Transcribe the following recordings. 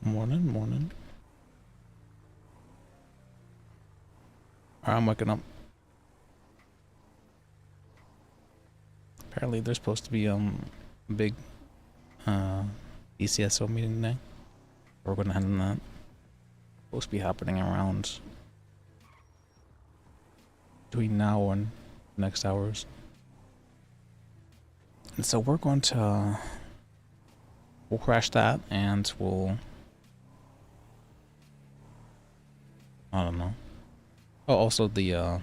Morning, morning. Alright, I'm waking up. Apparently there's supposed to be a big ECSO meeting today. We're gonna handle that. Supposed to be happening around between now and next hours. And so we're going to we'll crash that and I don't know. Oh, also we'll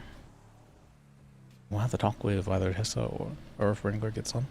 have to talk with either Hissa or if Ringler gets on.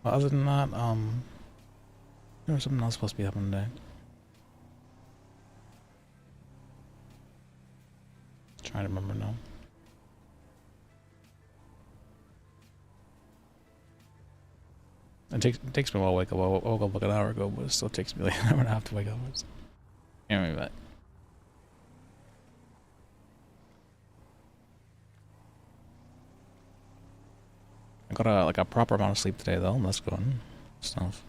But other than that, there was something else supposed to be happening today. Trying to remember now. It takes me a while to wake up. I woke up like an hour ago, but it still takes me like an hour and a half to wake up. Anyway, back. I got a proper amount of sleep today though. That's good stuff.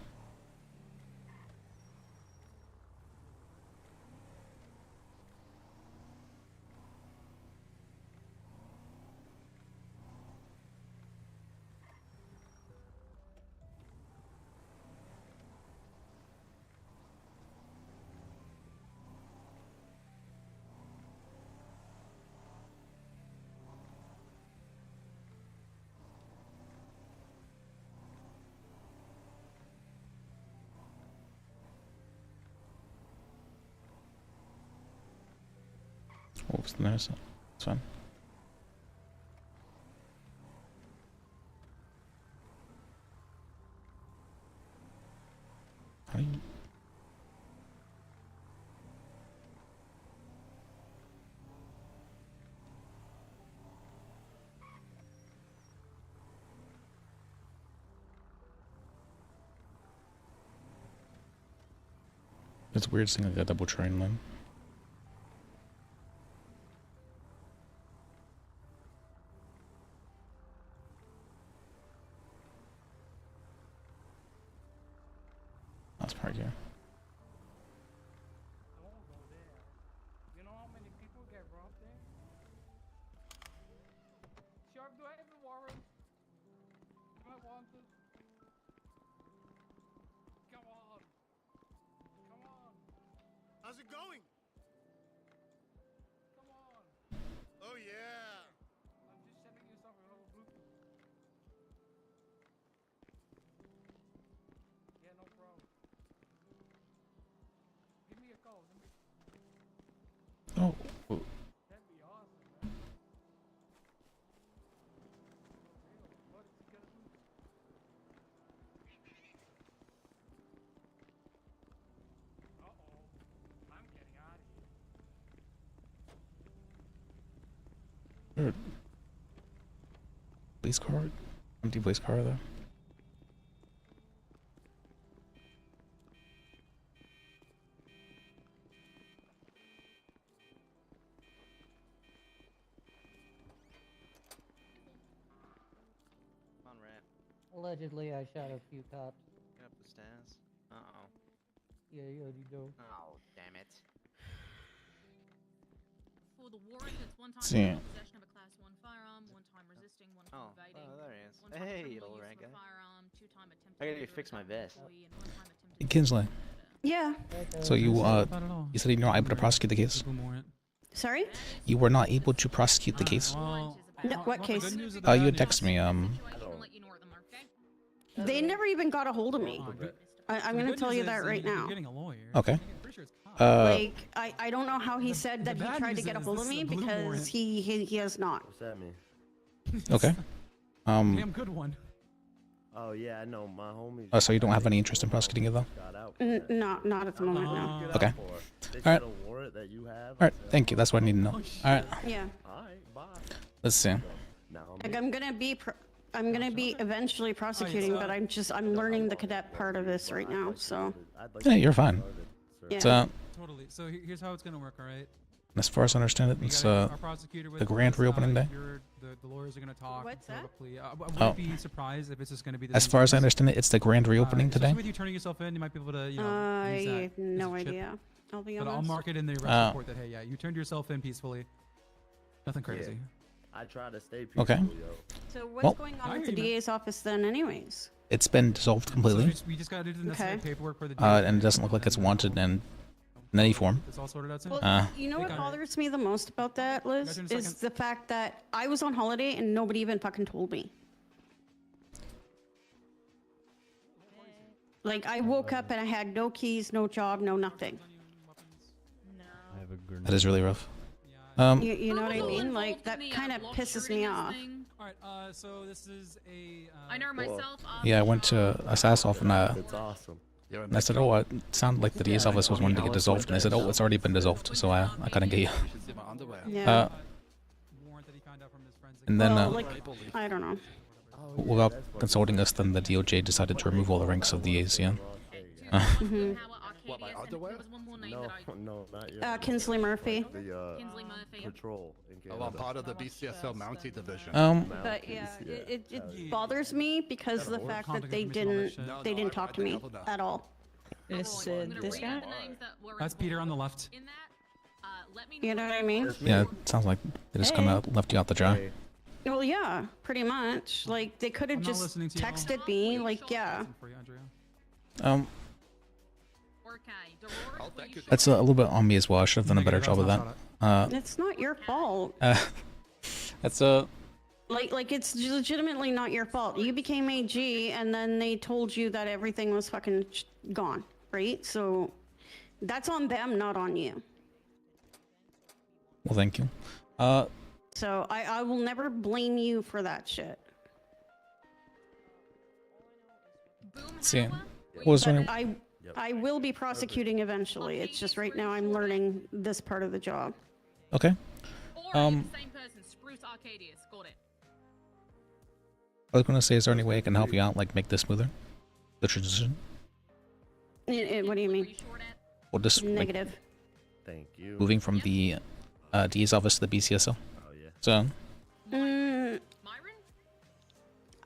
Oops, there's it's fine. How do you... It's weird seeing like a double train line. That's part here. You know how many people get robbed there? Sharp, do I have a warrant? Am I wanted? Come on. Come on. How's it going? Come on. Oh yeah. I'm just sending you something over Bluetooth. Yeah, no problem. Give me a call. Oh. That'd be awesome, man. For real. What is he gonna do? Uh-oh. I'm getting out of here. Police car? Empty police car there. On ramp. Allegedly, I shot a few cops. Get up the stairs. Uh-oh. Yeah, you do. Oh, damn it. For the warrant, it's one time See. possession of a class 1 firearm, one time resisting, one time evading. Oh, there he is. One time Hey, criminal little use of red a guy. firearm, 2 time attempted I gotta murder of fix a my government vest. employee, and 1 time attempted Kinsley. murder. Yeah. So you said you're not able to prosecute the case. Sorry? You were not able to prosecute the case. No, what case? You had texted me. They never even got a hold of me. I'm gonna tell you that right now. Okay. Like, I don't know how he said that he tried to get a hold of me because he has not. What's that mean? Okay. Damn good one. Oh yeah, I know my homies. So you don't have any interest in prosecuting it though? Got out. Not at the moment, no. Okay. Alright. Alright, thank you. That's what I need to know. Alright, Yeah. Alright, bye. let's see. Like, I'm gonna be eventually prosecuting, but I'm learning the cadet part of this right now, so. Yeah, you're fine. Yeah. So, Totally. So here's how it's gonna work, all right? as far as I understand it, it's Our prosecutor with the grand us, reopening day. The lawyers are gonna talk. What's that? I wouldn't be surprised if it's just gonna be. The As same far as I case. understand it, it's the grand reopening Especially today. with you turning yourself in, you might be able to, use I that have no as a chip. idea. I'll be But honest. I'll mark it in the arrest report that hey, yeah, you turned yourself in peacefully. Nothing crazy. I try to stay peaceful, Okay. yo. So what's Well- going I on hear with the you, man. DA's office then, anyways? It's been dissolved completely, So we just gotta do the necessary Okay. paperwork for the. and it doesn't look like it's wanted in any form. It's all sorted out soon. Well, you know Take what on it. bothers me the most about that, Liz, Guys, in a is second. the fact that I was on holiday and nobody even fucking told me. Like, I woke up and I had no keys, no job, no nothing. That is really rough. You know what I mean? Like, that kind of pisses me off. Alright, so this is a. I know myself. Yeah, I went to Assasoff and It's awesome. I said, oh, it sounded like the DA's office was wanting to get dissolved, and they said, oh, it's already been dissolved, so I couldn't get you. Yeah. Warrant that he found out from his friends. And then, Well, like, I don't know. without consulting us, then the DOJ decided to remove all the ranks of the ACN. What, my underwear? No, no, not yet. Kinsley Murphy. The Kinsley Murphy. patrol in Oh, I'm Canada. part of the BCSL Mountie division. But yeah, it bothers me because of the fact that they didn't talk to me at all. This guy? That's Peter on the left. You know what I mean? Yeah, it sounds like they just kind of left you out to dry. Well, yeah, pretty much. Like, they could have I'm not just listening to you. texted me, like, yeah. For you, Andrea. That's a little bit on me as well. I should have done a better job of that. It's not your fault. That's a... Like, it's legitimately not your fault. You became AG, and then they told you that everything was fucking gone, right? So, that's on them, not on you. Well, thank you. So, I will never blame you for that shit. See, what was But her... I will be prosecuting eventually. It's just right now I'm learning this part of the job. Okay. Same person, Spruce Arcadius, got it. I was gonna say, is there any way I can help you out, like make this smoother? The transition? What do you mean? Well, just like, Negative. Thank you. moving from the DA's office to the BCSO. Oh yeah. So, Myron?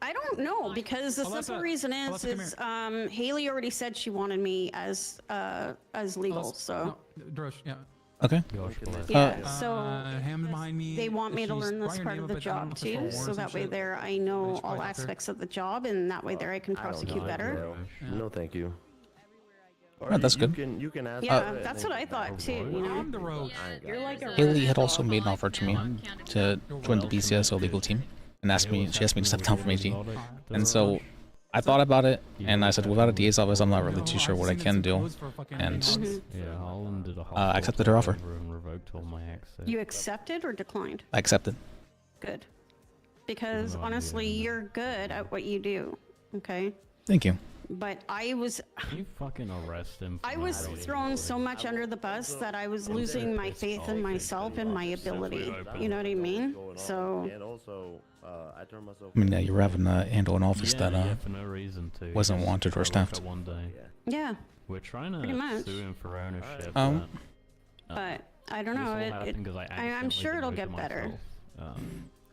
I don't know, because the simple reason is Haley already said she wanted me as legal, so Drosh, yeah. okay. yeah, so Ham behind me. they want me to she's learn this Brian part name, of the but I don't know job if it's for too, wars so and that way shit. there I know Just all probably after. aspects of the job, and that way there I can prosecute better. No, thank you. Alright, that's good. You can ask. Yeah, that's what I thought too, you know? On the road. You're like a Haley had also made an offer to me to join the BCSO legal team, and she asked me to step down from AG. And so, I thought about it, and I said, without a DA's office, I'm not really too sure what I can do. And I accepted her offer. You accepted or declined? I accepted. Good. Because honestly, you're good at what you do, okay? Thank you. But I was You fucking arrest him. I was thrown so much under the bus that I was losing my faith in myself and my ability. You know what I mean? So And also, I turned myself. I mean, yeah, you're having to handle an office that for no reason to. wasn't wanted or staffed. One day. yeah, We're trying Pretty to much. sue him for ownership. but I don't know. I'm sure it'll get better.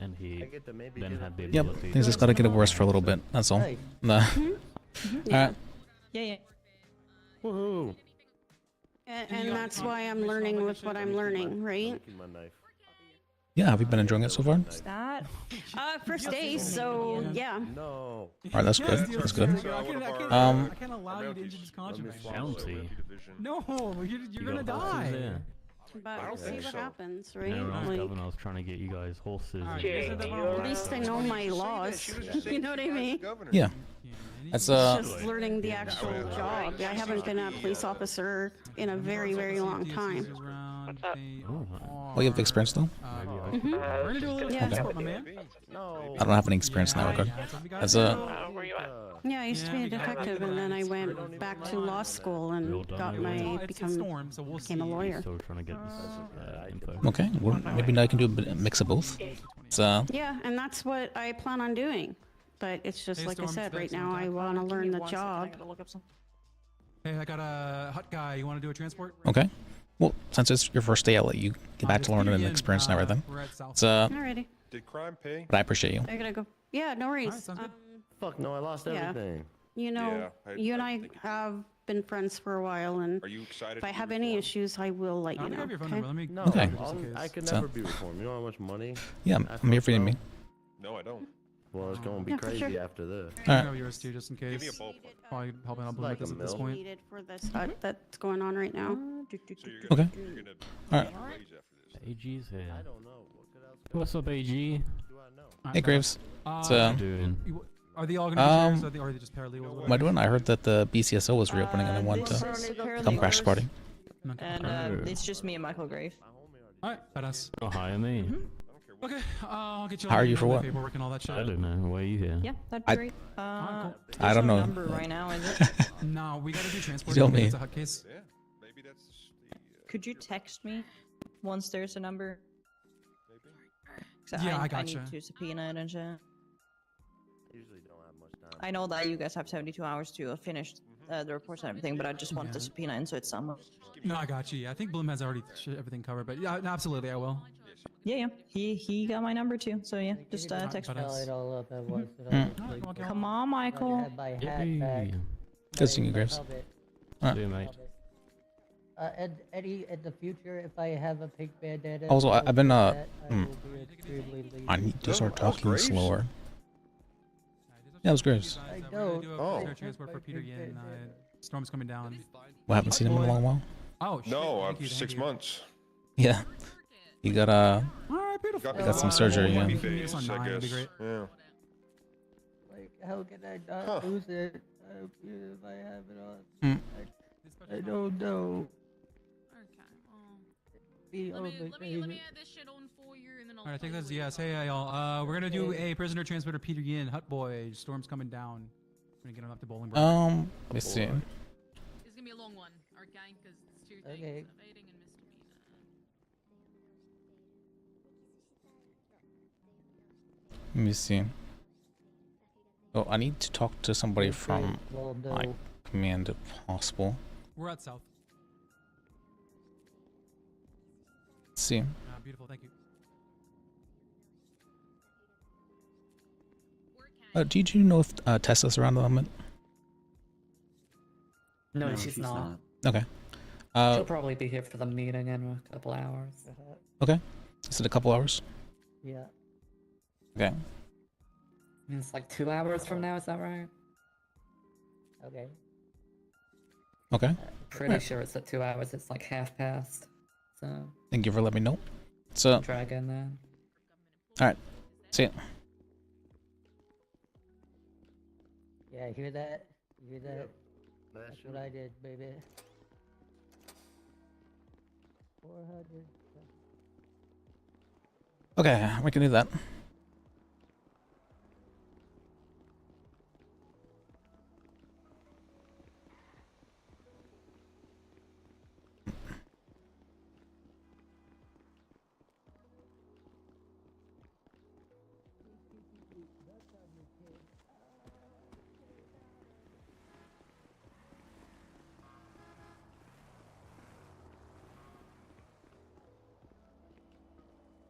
And he I get to maybe then get had the Yep, ability things just gotta get worse for a little bit. That's all. Nah. Yeah. Alright. Yeah. Woohoo! And that's why I'm learning with what I'm learning, right? Keep my knife. Yeah, have you been enjoying it so far? That? First day, so yeah. No. Alright, that's good. That's good. I can't allow you to injure this contraband. bounty. No, you're gonna die. But I we'll don't see think what so. happens, right? Yeah, when I was Like, governor, I was trying to get you guys horses. Alright, and you guys stuff. have that one? at least I know my laws. You know what I mean? Yeah. Yeah, That's It's just learning the actual Yeah. job. I haven't been a police officer in a very, very long time. What's up? Well, you have experience though. Maybe I Mhm. We're gonna do a little Yeah. transport, my man. No. I don't have any experience in that regard. Yeah, that's what we gotta As do. a Where you at? Yeah, I used to be a detective, and then I went back to law school and got my It's become Storm, so we'll became a see. lawyer. still trying to get this info. okay, well, maybe now I can do a mix of both. It's Yeah, and that's what I plan on doing. But it's just Hey, like I Storm, said, it's right Vix, now I want to learn the job. Hey, I got a hut guy. You want to do a transport? okay. Well, since it's your first day, I'll let you get back to learning and experience and everything. We're at South. It's Alrighty, Did crime pay? but I appreciate you. I gotta go. Yeah, no worries. Alright, sounds good. Fuck no, I lost Yeah. everything. You know, you and I have been friends for a while, and Are you excited? if I have any issues, I will let I you don't know. have your phone Okay? number. Let me. No, Okay. I could So- never be reformed. You know how much money? Yeah, I'm here for you and me. No, I don't. Well, it's gonna be Yeah, for crazy sure. after this. I Alright. have yours too, just in Give me a case. ballpark. Probably helping out Bloom Like with this a at this mil. point. Needed for this hut that's going on right now. So you're Okay. gonna, you're gonna Alright. raise after this. AG's here. I don't know. What could else What's up, AG? do I know? Alright, Hey, bye. Graves. Uh, Doing. Are they all gonna be sheriffs, or are they just paralegals? What am I doing? I heard that the BCSO was reopening and I wanted to come crash the party. Okay. Oh. It's just me and Michael Grave. Alright, badass. Oh, hire me. I don't care what. Okay, I'll get you. Hire all you the for what? paperwork and all that shit. I don't know. Why are you here? Yeah, that'd I- be great. Alright, There's I don't no know. number right now, is it? No, we gotta do transport. tell because me. It's a hut case. Yeah, maybe that's the. Could you text me once there's a number? Maybe. 'Cause Yeah, I need gotcha. to subpoena it and shit. I usually don't have much time. I know that you guys have 72 hours to finish the reports and everything, but I just want the Yeah. subpoena in so it's somewhere. No, I got you. Yeah, I think Bloom has already everything covered, but yeah, no, absolutely, I will. Yeah, yeah. He got my number too, so yeah, just text me. Tell it all up at once. Come on, Michael. I had my hat Yay. back. Good seeing you, my Graves. helmet. Alright. See you, mate. And Eddie, in the future, if I have a pink bandana, Also, I've been, I will hmm. be extremely lazy. I need to start that was talking Graves? slower. Yeah, it was Graves. I We're don't. gonna do a Oh. prisoner transport for Peter Yin. Storm's coming down. Well, I haven't seen him in a long while. Oh shit. No, thank you, 6 thank you. months. Yeah. You got All right, beautiful. Got some surgery, yeah. Maybe it's on 9, I that'd be guess. great. Yeah. Like, how can I not Huh. lose it? If I have it on. Hmm. I don't know. Okay. The Let only me thing. add this shit on for you, and then I'll. All right, I think tell that's you what yes. you Hey, y'all. We're gonna do Okay. a prisoner transporter Peter Yin, Hut Boy. Storm's coming down. We're gonna get him up to Bolingbroke. let me see. It's gonna be a long one, okay? Because it's 2 things: Okay. evading and misdemeanor. Let me see. Oh, I need to talk to somebody from Well, no. my command if possible. We're at South. Let's see. Beautiful. Thank you. Did you know if Tesla's around the moment? No, she's not. Okay. She'll probably be here for the meeting in a couple hours. Okay. Is it a couple hours? Yeah. Okay. It's like 2 hours from now, is that right? Okay. Okay. Pretty sure it's at 2 hours. It's like half past. So Thank you for letting me know. So, try again then. alright. See ya. Yeah, hear that? You hear that? That's That's what I did, baby. 400. Okay, we can do that.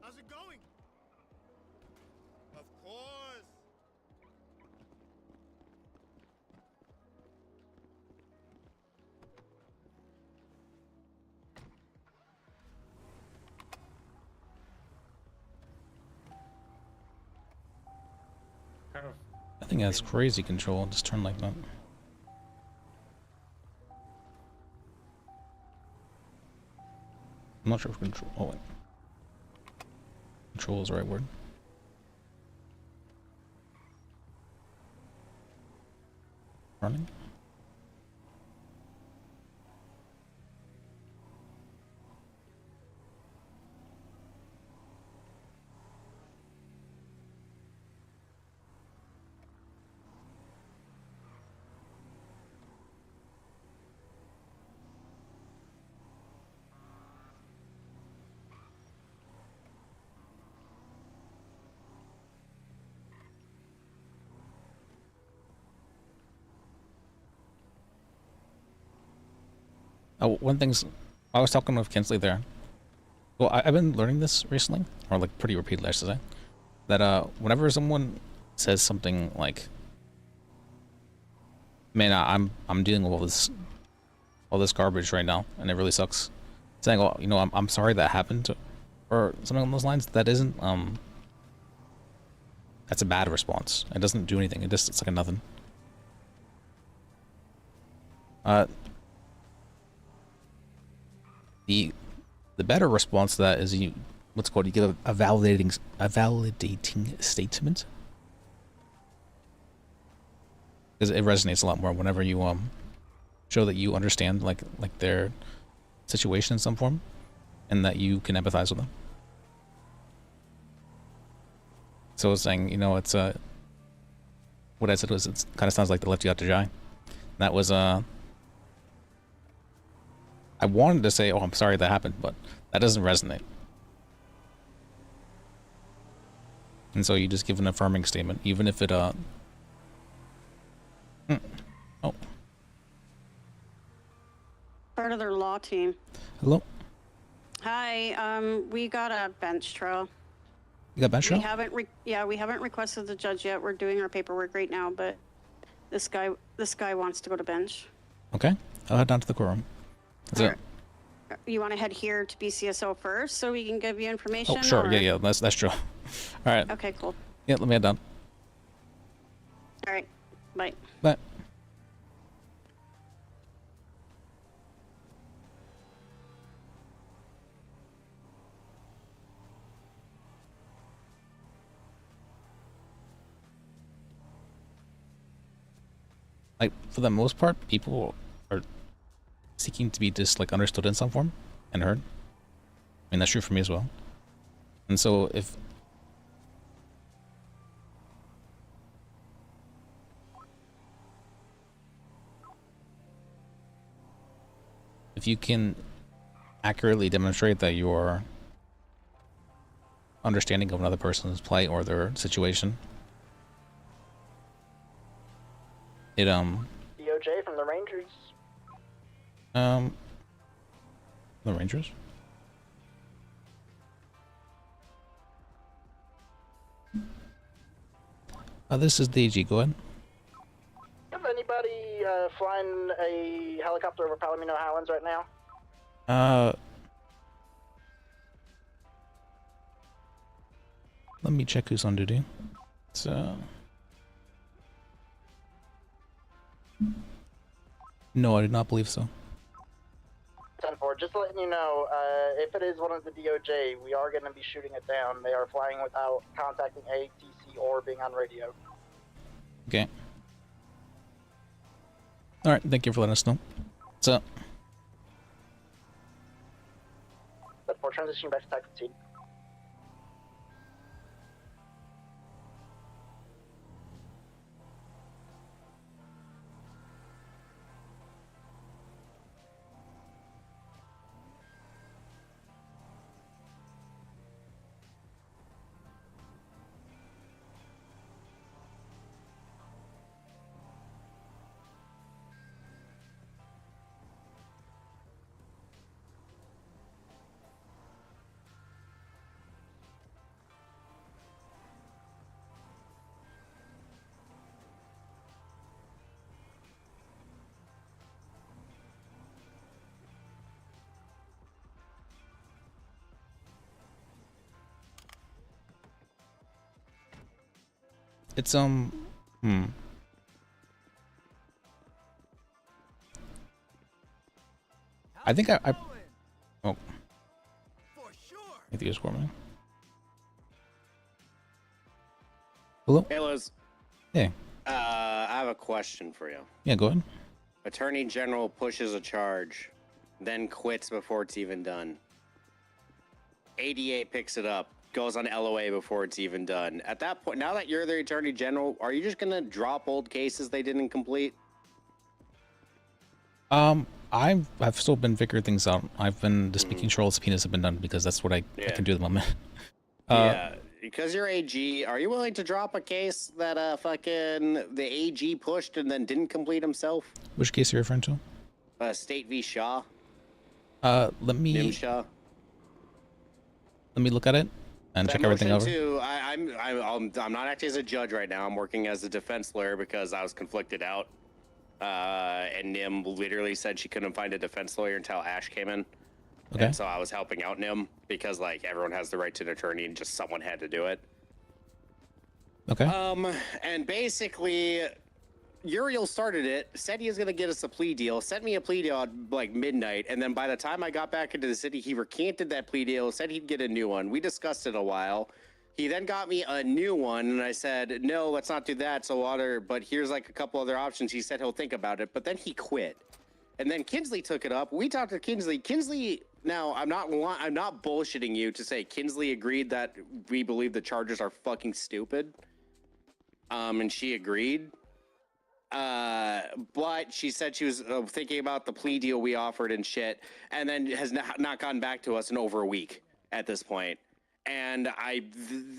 How's it going? Of course. I think it has crazy control. Just turn like that. I'm not sure if control. Oh, wait. Control is the right word. Running. Oh, one thing's, I was talking with Kinsley there. Well, I've been learning this recently, or like pretty repeatedly, I should say, that whenever someone says something like, "Man, I'm dealing with all this garbage right now, and it really sucks," saying, "Oh, you know, I'm sorry that happened," or something along those lines. That isn't that's a bad response. It doesn't do anything. It's like a nothing. The better response to that is you give a validating statement, because it resonates a lot more whenever you show that you understand like their situation in some form, and that you can empathize with them. So it's saying, you know, it's what I said was, it kind of sounds like they left you out to dry. That was I wanted to say, "Oh, I'm sorry that happened," but that doesn't resonate. And so you just give an affirming statement, even if it oh. Part of their law team. Hello? Hi, we got a bench trial. You got bench trial? We haven't requested the judge yet. We're doing our paperwork right now, but this guy wants to go to bench. Okay. I'll head down to the courtroom. Right. You want to head here to BCSO first so we can give you information? Oh, sure. Or? Yeah, that's true. All right. Okay, cool. Yeah, let me head down. All right. Bye. Bye. Like, for the most part, people are seeking to be just like understood in some form and heard. I mean, that's true for me as well. And so if you can accurately demonstrate that your understanding of another person's plight or their situation, it DOJ from the Rangers. The Rangers? This is the AG, go ahead. Have anybody flying a helicopter over Palomino Highlands right now? Let me check who's on duty. So no, I do not believe so. 10-4, just letting you know, if it is one of the DOJ, we are going to be shooting it down. They are flying without contacting ATC or being on radio. Okay. Alright, thank you for letting us know. What's up? 10-4, transitioning back to tactical team. It's I think I oh. Make the escort me. Hello? Hey, Liz. Hey. I have a question for you. Yeah, go ahead. Attorney General pushes a charge, then quits before it's even done. ADA picks it up, goes on LOA before it's even done. At that point, now that you're the Attorney General, are you just gonna drop old cases they didn't complete? I've still been figuring things out. I've been just making sure all subpoenas have been done because that's what I can do at the moment. Yeah, because you're AG, are you willing to drop a case that fucking the AG pushed and then didn't complete himself? Which case are you referring to? State v. Shaw. Let Nim me Shaw. look at it and check everything over. I'm not acting as a judge right now. I'm working as a defense lawyer because I was conflicted out. And Nim literally said she couldn't find a defense lawyer until Ash came in. Okay. And so I was helping out Nim because like everyone has the right to an attorney and just someone had to do it. Okay. And basically Uriel started it, said he was gonna get us a plea deal, sent me a plea deal at like midnight, and then by the time I got back into the city, he recanted that plea deal, said he'd get a new one. We discussed it a while. He then got me a new one, and I said, no, let's not do that. But here's like a couple other options. He said he'll think about it, but then he quit. And then Kinsley took it up. We talked to Kinsley. Kinsley, now I'm not bullshitting you to say Kinsley agreed that we believe the charges are fucking stupid. And she agreed. But she said she was thinking about the plea deal we offered and shit, and then has not gotten back to us in over a week at this point. And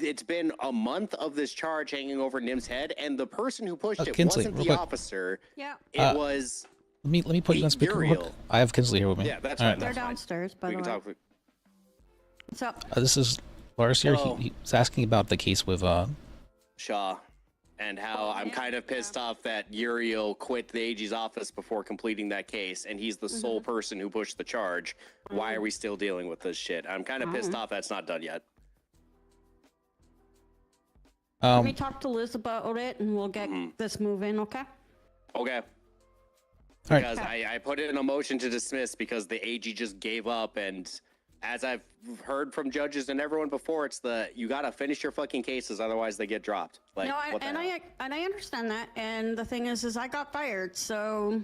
it's been a month of this charge hanging over Nim's head, and the person who pushed it Kinsley, wasn't real the quick. officer. Yeah. It was. Let me put you on speaker real quick. I have Kinsley here with me. Yeah, that's All fine. right. They're That's fine. downstairs, by We the can way. talk. What's up? This is Lars here. Hello. He's asking about the case with Shaw, and how I'm kind of pissed off that Uriel quit the AG's office before completing that case, and he's the sole person who pushed the charge. Why are we still dealing with this shit? I'm kind of pissed off that's not done yet. Let me talk to Liz about it, and we'll get this moving, okay? Okay. All right. Because I put in a motion to dismiss because the AG just gave up, and as I've heard from judges and everyone before, it's you gotta finish your fucking cases, otherwise they get dropped. Like, No, what the hell? I understand that, and the thing is I got fired, so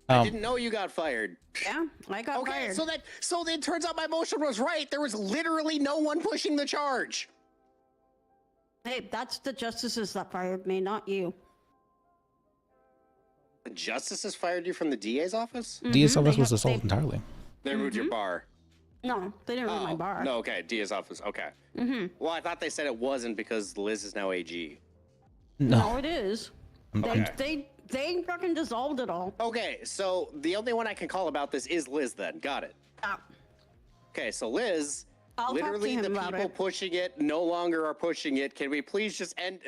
I didn't know you got fired. yeah, I got Okay, fired. so it turns out my motion was right. There was literally no one pushing the charge. Hey, that's the justices that fired me, not you. The justices fired you from the DA's office? DA's office was they- dissolved entirely. They moved your bar. No, they didn't ruin my bar. No, okay, DA's office. Okay. Well, I thought they said it wasn't because Liz is now AG. No, it is. Okay. They fucking dissolved it all. Okay, so the only one I can call about this is Liz then. Got it. Okay, so Liz, I'll talk to literally him the about people it. pushing it no longer are pushing it. Can we please just end?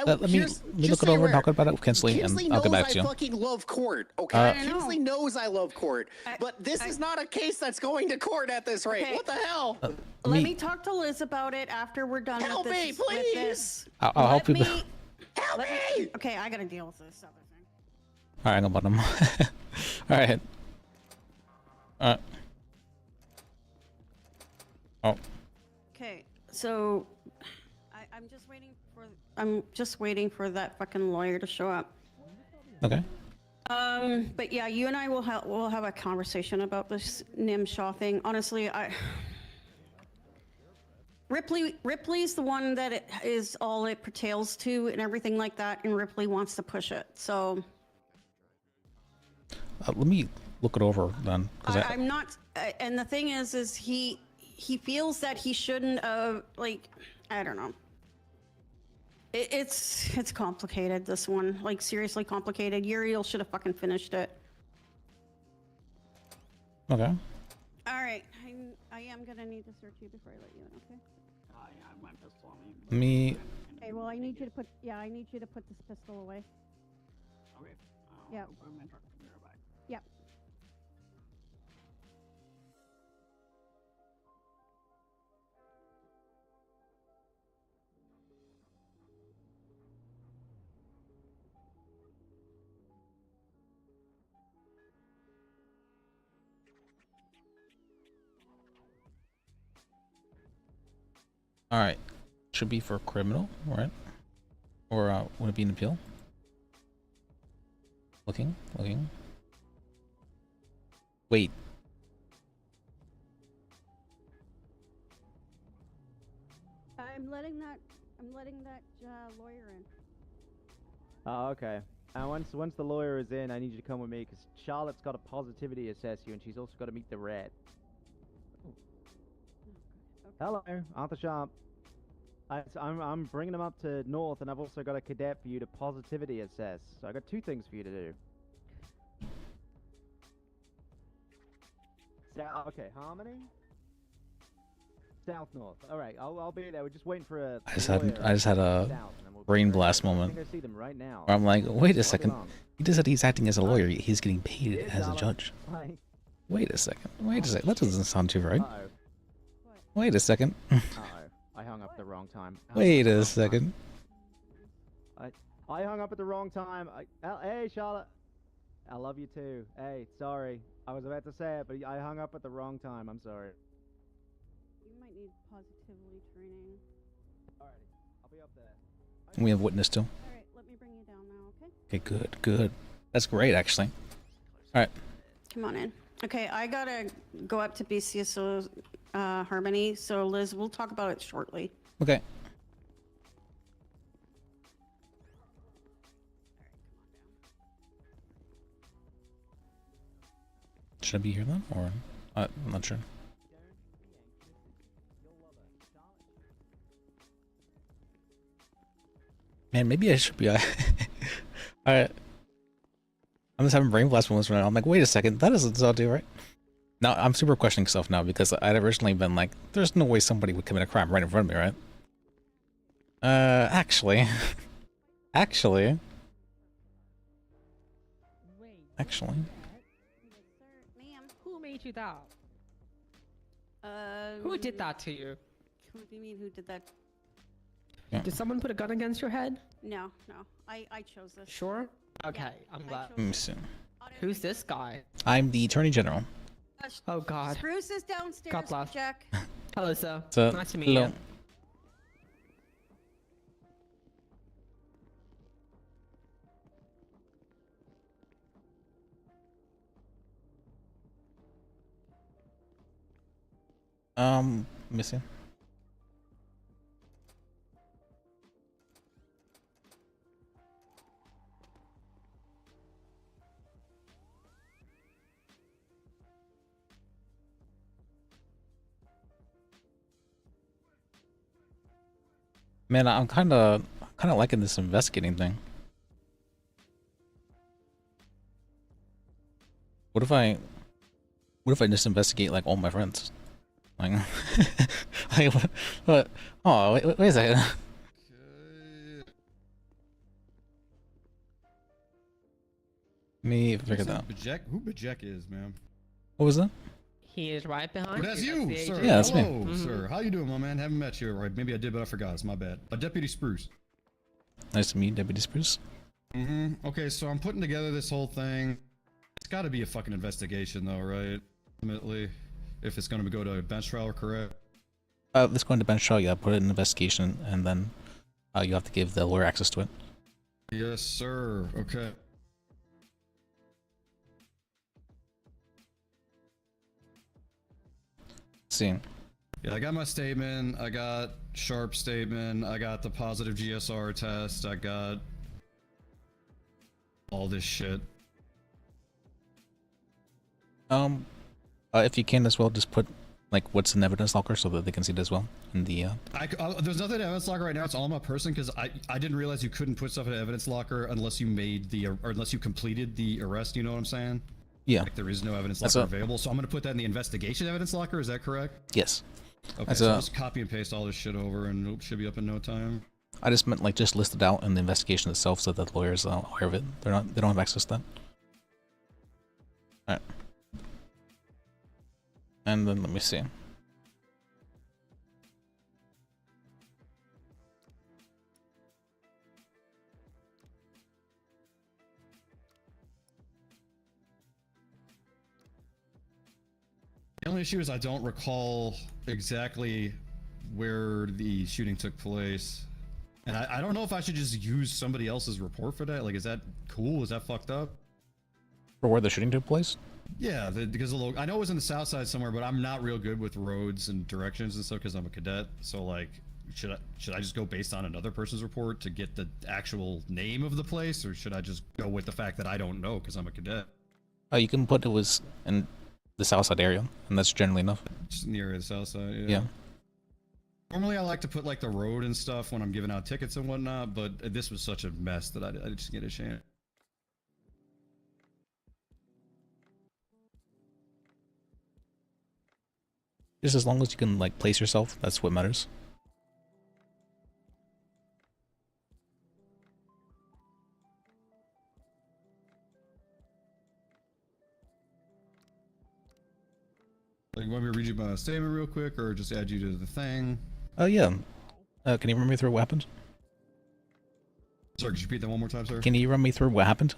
Let me look it over and talk about it with Kinsley, and I'll get back to I you. fucking love court. Okay, I know. Kinsley knows I love court, but this is not a case that's going to court at this rate. Okay. What the hell? Let me talk to Liz about it after we're done Help with me, this. With please! this. I'll help you. Help me! Okay, I gotta deal with this other thing. All right, no bottom. All right. Oh. Okay, so I'm just waiting for that fucking lawyer to show up. Okay. But yeah, you and I will have a conversation about this Nim Shaw thing. Honestly, Ripley's the one that it is all it pertains to and everything like that, and Ripley wants to push it. So Let me look it over then. I'm not. And the thing is he feels that he shouldn't like, I don't know. It's complicated, this one. Like, seriously complicated. Uriel should have fucking finished it. Okay. Alright, I am gonna need to search you before I let you in, okay? Let me. Okay, well, I need you to put this pistol away. Okay. Yeah. Yep. All right, should be for criminal, right? Or would it be an appeal? Looking. Wait. I'm letting that lawyer in. Oh, okay. And once the lawyer is in, I need you to come with me because Charlotte's got a positivity assess you, and she's also got to meet the red. Hello, Arthur Sharp. I'm bringing him up to North, and I've also got a cadet for you to positivity assess. So I got 2 things for you to do. Okay, Harmony. South North. All right, I'll be there. We're just waiting for a. I just had a brain blast moment. I see them right now. Where I'm like, wait a second. He just said he's acting as a lawyer. He's getting paid as a judge. Wait a second. That doesn't sound too right. Wait a second. I hung up at the wrong time. Wait a second. I hung up at the wrong time. Hey, Charlotte. I love you too. Hey, sorry. I was about to say it, but I hung up at the wrong time. I'm sorry. You might need positivity training. Alrighty, I'll be up there. We have witness too. Alright, let me bring you down now, okay? Okay, good. That's great, actually. Alright. Come on in. Okay, I gotta go up to BCSO Harmony, so Liz, we'll talk about it shortly. Okay. Should I be here then, or I'm not sure. Man, maybe I should be. Alright. I'm just having brain blast moments right now. I'm like, wait a second, that doesn't sound too right. Now I'm super questioning stuff now because I'd originally been like, there's no way somebody would commit a crime right in front of me, right? Actually. Actually. Who made you that? Who Who did that to you? What do you mean, who did that? Yeah. Did someone put a gun against your head? No. I chose this. Sure? Okay, I'm glad. Let me see. Who's this guy? I'm the Attorney General. Oh god. Spruce is downstairs, God bless. Jack. Hello, sir. So, Nice to meet hello. you. Missing. Man, I'm kind of liking this investigating thing. What if I just investigate like all my friends? Like, like what? Oh, wait a second. Let me figure that out. Bajek? Who Bajek is, man? What was that? He is right behind Oh, that's you. you, sir. Yeah, that's me. Hello, sir. How you doing, my man? Haven't met you, right? Maybe I did, but I forgot. It's my bad. Deputy Spruce. Nice to meet you, Deputy Spruce. Okay, so I'm putting together this whole thing. It's got to be a fucking investigation, though, right? Ultimately, if it's going to go to a bench trial, correct? Let's go into bench trial. Yeah, put it in investigation, and then you have to give the lawyer access to it. Yes, sir. Okay. See. Yeah, I got my statement. I got Sharp's statement. I got the positive GSR test. I got all this shit. If you can as well, just put like what's in evidence locker so that they can see it as well in the there's nothing in evidence locker right now. It's all my person because I didn't realize you couldn't put stuff in evidence locker unless you made the or unless you completed the arrest. You know what I'm saying? Yeah. Like there is no evidence locker available, so I'm gonna put that in the investigation evidence locker. Is that correct? Yes. Okay. So just copy and paste all this shit over, and it should be up in no time. I just meant like just list it out in the investigation itself so that the lawyers are aware of it. They don't have access to that. All right. And then let me see. The only issue is I don't recall exactly where the shooting took place. And I don't know if I should just use somebody else's report for that. Like, is that cool? Is that fucked up? For where the shooting took place? Yeah, because I know it was in the south side somewhere, but I'm not real good with roads and directions and stuff because I'm a cadet. So like, should I just go based on another person's report to get the actual name of the place, or should I just go with the fact that I don't know because I'm a cadet? You can put it was in the south side area, and that's generally enough. Just near the south side. Yeah. Normally I like to put like the road and stuff when I'm giving out tickets and whatnot, but this was such a mess that I just get a chance. Just as long as you can like place yourself, that's what matters. Like, you want me to read you my statement real quick, or just add you to the thing? Oh yeah. Can you run me through what happened? Sorry, could you repeat that one more time, sir? Can you run me through what happened?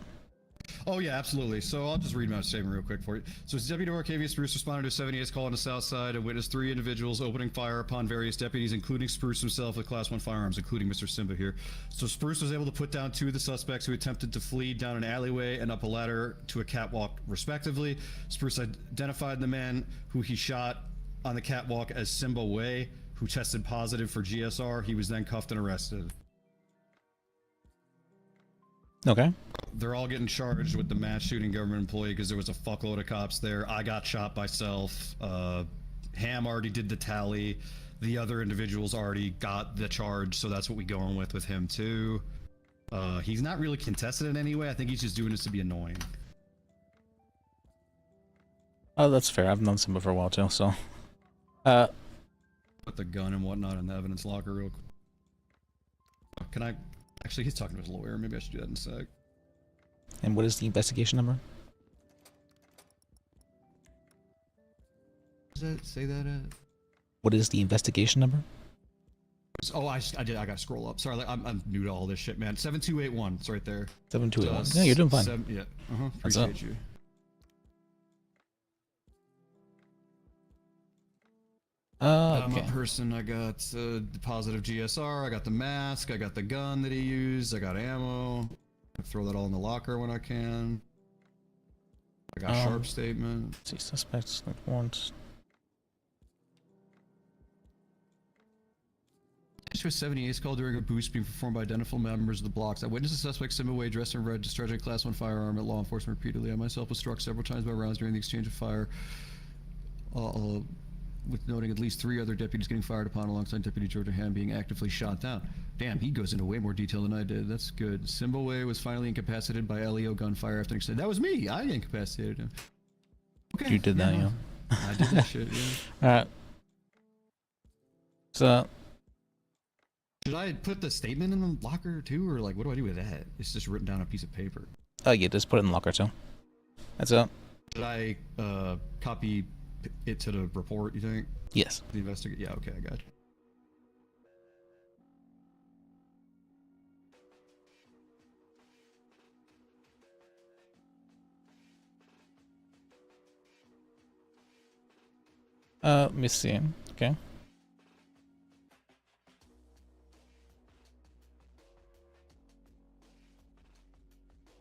Oh yeah, absolutely. So I'll just read my statement real quick for you. So Deputy Arcavius Spruce responded to a 78's call on the south side and witnessed 3 individuals opening fire upon various deputies, including Spruce himself with Class 1 firearms, including Mr. Simba here. So Spruce was able to put down 2 of the suspects who attempted to flee down an alleyway and up a ladder to a catwalk, respectively. Spruce identified the man who he shot on the catwalk as Simba Way, who tested positive for GSR. He was then cuffed and arrested. Okay. They're all getting charged with the mass shooting government employee because there was a fuckload of cops there. I got shot myself. Ham already did the tally. The other individuals already got the charge, so that's what we going with him too. He's not really contested in any way. I think he's just doing this to be annoying. Oh, that's fair. I've known Simba for a while too, so. Put the gun and whatnot in the evidence locker real quick. Can I? Actually, he's talking to his lawyer. Maybe I should do that in a sec. And what is the investigation number? Does that say that at? What is the investigation number? Oh, I gotta scroll up. Sorry, I'm new to all this shit, man. 7281. It's right there. 7281. Yeah, you're doing fine. Yeah. What's up? Appreciate you. I'm Okay. a person. I got the positive GSR. I got the mask. I got the gun that he used. I got ammo. I throw that all in the locker when I can. I got sharp statement. See suspects like warrants. To a 78's call during a boost being performed by identifiable members of the blocks. I witnessed a suspect Simba Way dressed in red discharging a Class 1 firearm at law enforcement repeatedly. I myself was struck several times by rounds during the exchange of fire. With noting at least 3 other deputies getting fired upon alongside Deputy Georgia Ham being actively shot down. Damn, he goes into way more detail than I did. That's good. Simba Way was finally incapacitated by LEO gunfire after an extended. That was me. I incapacitated him. Okay. You did that, yeah. I did that shit, yeah. Alright. So. Should I put the statement in the locker too, or like what do I do with that? It's just written down on a piece of paper. Oh yeah, just put it in the locker too. That's it. Should I copy it to the report, you think? Yes. The investigate. Yeah, okay, I got you. Let me see. Okay.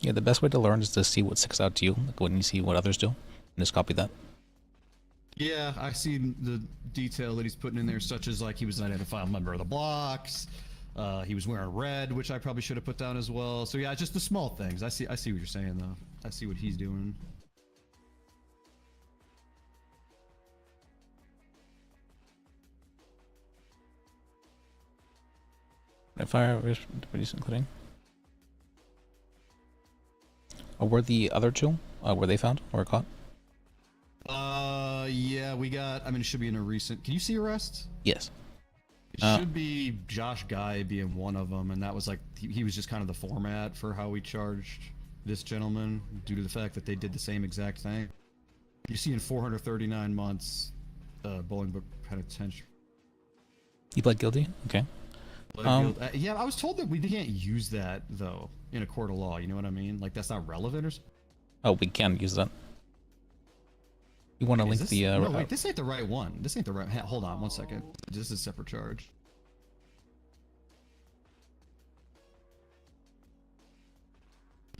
Yeah, the best way to learn is to see what sticks out to you, like when you see what others do, and just copy that. Yeah, I see the detail that he's putting in there, such as like he was an identifiable member of the blocks. He was wearing red, which I probably should have put down as well. So yeah, just the small things. I see what you're saying though. I see what he's doing. Fire deputies including. Were the other 2? Were they found or caught? Yeah, we got. I mean, it should be in a recent. Can you see arrests? Yes. It should be Josh Guy being one of them, and that was like he was just kind of the format for how we charged this gentleman due to the fact that they did the same exact thing. You see in 439 months, Bolingbrook Penitentiary. You pled guilty? Okay. Yeah, I was told that we can't use that though in a court of law. You know what I mean? Like that's not relevant or something. Oh, we can use that. You want to Is link this- the? No, wait, this ain't the right one. This ain't the right. Hold on, 1 second. This is a separate charge.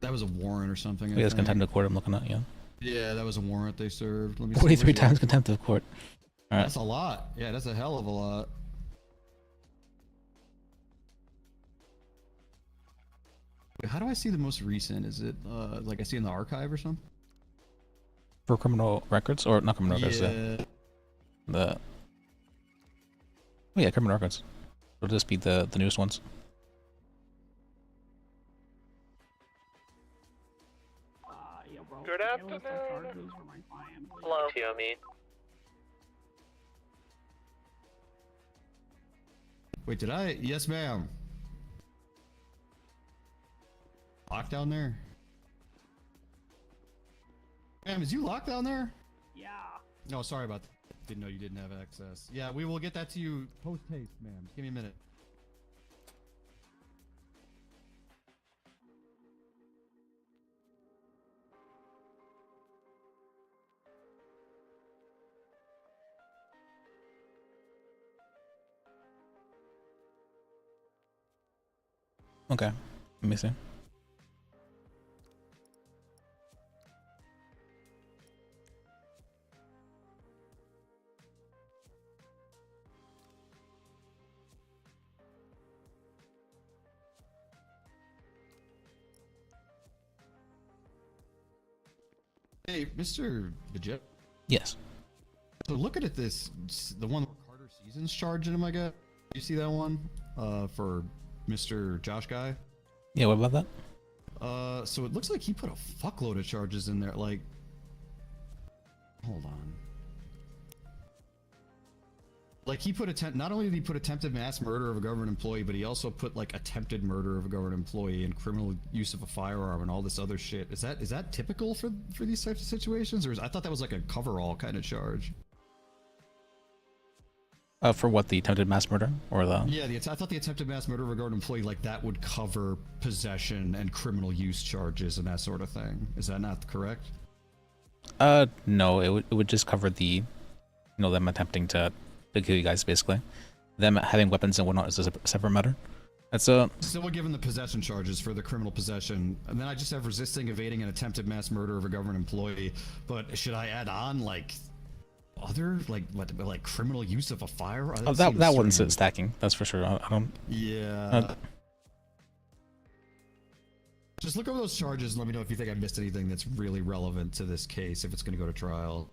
That was a warrant or something. I Oh, yeah, it's think. contempt of court. I'm looking at. Yeah. Yeah, that was a warrant they served. Let me see, 43 where's the- times contempt of court. All right. That's a lot. Yeah, that's a hell of a lot. Wait, how do I see the most recent? Is it like I see in the archive or something? For criminal records or not criminal records? Yeah. The. Oh yeah, criminal records. It'll just be the newest ones. Good afternoon. Hello. Tiami. Wait, did I? Yes, ma'am. Locked down there? Ma'am, is you locked down there? Yeah. No, sorry about that. Didn't know you didn't have access. Yeah, we will get that to you post haste, ma'am. Just give me a minute. Okay. Let me see. Hey, Mr. Bajek. Yes. So looking at this, the one where Carter Seasons charging him, I guess. You see that one? For Mr. Josh guy? Yeah, what about that? So it looks like he put a fuckload of charges in there. Like, hold on. Like he put not only did he put attempted mass murder of a government employee, but he also put like attempted murder of a government employee and criminal use of a firearm and all this other shit. Is that typical for these types of situations, or I thought that was like a coverall kind of charge? For what, the attempted mass murder or the? Yeah, I thought the attempted mass murder of a government employee, like that would cover possession and criminal use charges and that sort of thing. Is that not correct? No, it would just cover the, you know, them attempting to kill you guys, basically. Them having weapons and whatnot is a separate matter. That's a. Still we're given the possession charges for the criminal possession, and then I just have resisting, evading, and attempted mass murder of a government employee. But should I add on like other like criminal use of a firearm? Oh, that one's stacking. That's for sure. I don't. Yeah. Just look over those charges and let me know if you think I missed anything that's really relevant to this case if it's going to go to trial.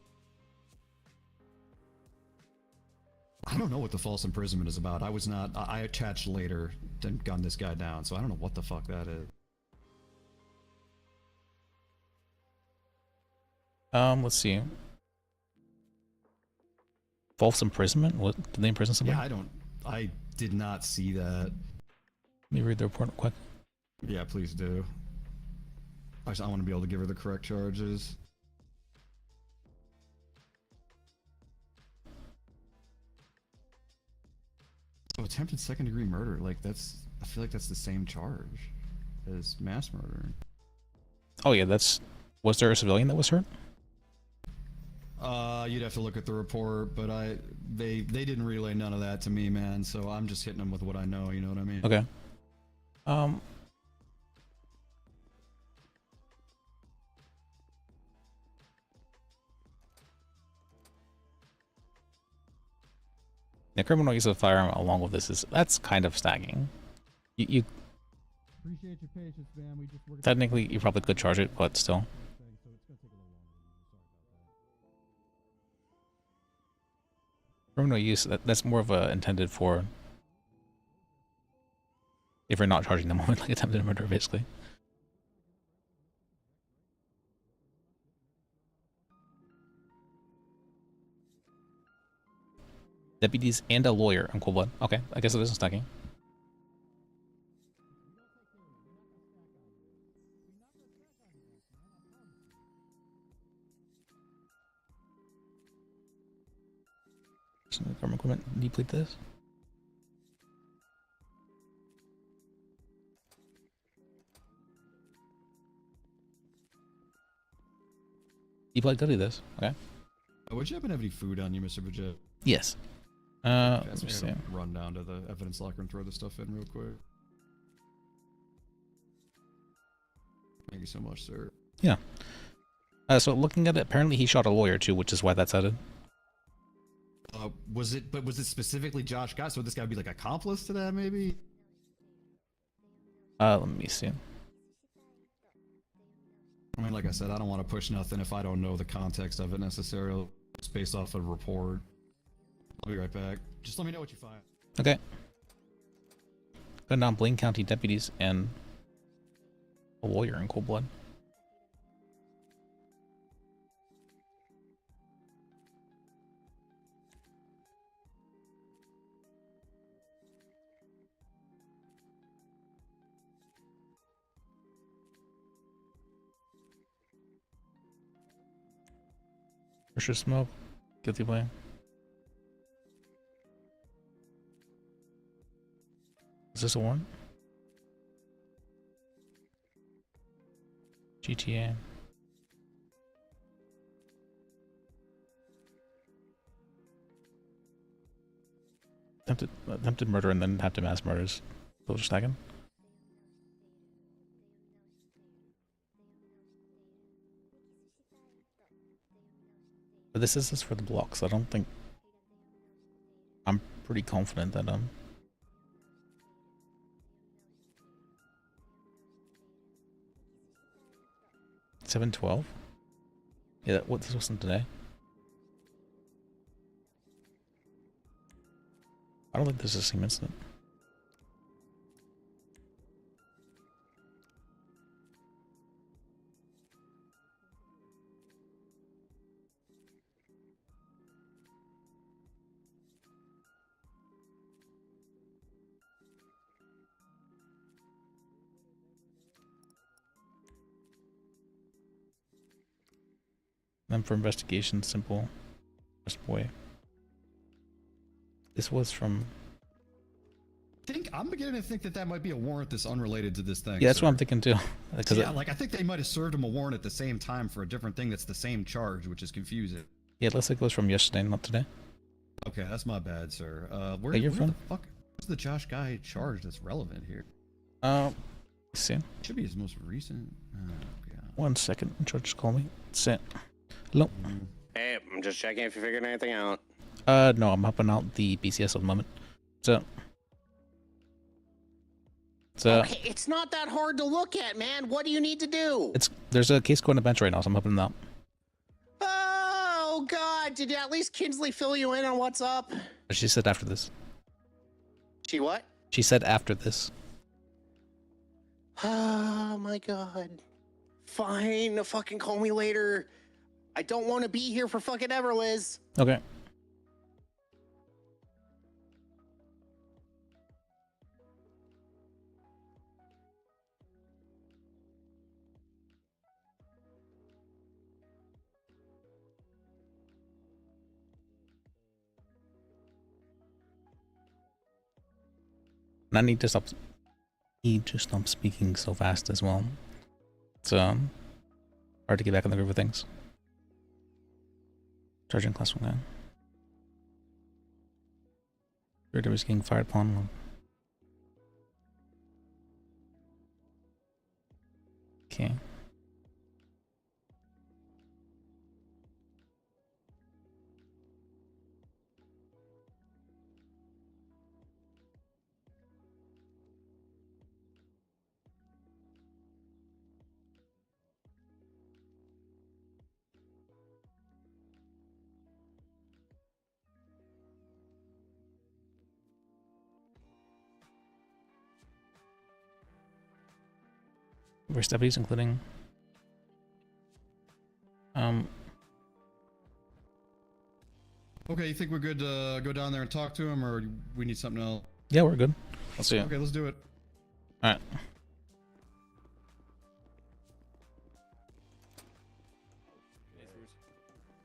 I don't know what the false imprisonment is about. I attached later and gunned this guy down, so I don't know what the fuck that is. Let's see. False imprisonment? What, did they imprison somebody? Yeah, I did not see that. Let me read the report quick. Yeah, please do. I want to be able to give her the correct charges. So attempted second-degree murder, like I feel like that's the same charge as mass murder. Oh yeah, was there a civilian that was hurt? You'd have to look at the report, but they didn't relay none of that to me, man. So I'm just hitting them with what I know. You know what I mean? Okay. The criminal use of a firearm along with this that's kind of stacking. You Appreciate your patience, man. We just technically you probably could charge it, but still. Criminal use, that's more of a intended for if you're not charging them with like attempted murder, basically. Deputies and a lawyer in cold blood. Okay, I guess it isn't stacking. Government equipment, deplete this. Deplete, delete this. Okay. Would you happen to have any food on you, Mr. Bajek? Yes. Let Let me me see. run down to the evidence locker and throw this stuff in real quick. Thank you so much, sir. Yeah. So looking at it, apparently he shot a lawyer too, which is why that's added. Was it specifically Josh Scott? So would this guy be like accomplice to that, maybe? Let me see. I mean, like I said, I don't want to push nothing if I don't know the context of it necessarily. It's based off a report. I'll be right back. Just let me know what you find. Okay. Gun down Blaine County deputies and a lawyer in cold blood. Pressure smoke. Guilty plea. Is this a warrant? GTA. Attempted murder and then attempted mass murders. Soldier stacking. But this is for the block, so I don't think. I'm pretty confident that 712. Yeah, what this wasn't today. I don't think this is the same incident. Then for investigation, simple. Just boy. This was from. I'm beginning to think that might be a warrant that's unrelated to this thing. Yeah, that's sir. what I'm thinking too. Yeah, like I think they might have served him a warrant at the same time for a different thing that's the same charge, which is confusing. Yeah, it looks like it was from yesterday, not today. Okay, that's my bad, sir. Where, Hey, you're where from? the fuck is the Josh guy charge that's relevant here? Let's see. Should be his most recent. Oh, God. 1 second. George just called me. Sit. Hello. Hey, I'm just checking if you figured anything out. No, I'm helping out the BCS at the moment. So. Okay, it's not that hard to look at, man. What do you need to do? There's a case going to bench right now, so I'm helping them out. Oh God! Did at least Kinsley fill you in on what's up? She said after this. She what? She said after this. Oh my God. Fine, fucking call me later. I don't want to be here for fucking ever, Liz. Okay. And I need to stop. Need to stop speaking so fast as well. It's hard to get back in the groove of things. Charging class 1 guy. Reader was getting fired upon. Okay. Various deputies, including Okay, you think we're good to go down there and talk to him, or we need something else? yeah, we're good. Let's see. Okay, let's do it. All right.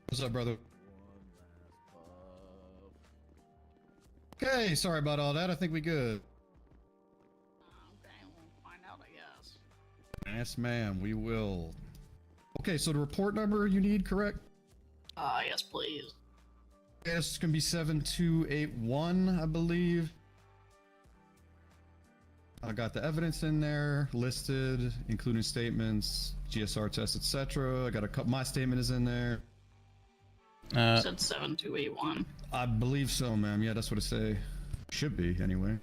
What's up, brother? Okay, sorry about all that. I think we good. Okay, we'll find out, I guess. Yes, ma'am, we will. Okay, so the report number you need, correct? Yes, please. Yes, it's gonna be 7281, I believe. I got the evidence in there listed, including statements, GSR test, etc. I got a couple. My statement is in there. You said 7281. I believe so, ma'am. Yeah, that's what it say. Should be anyway.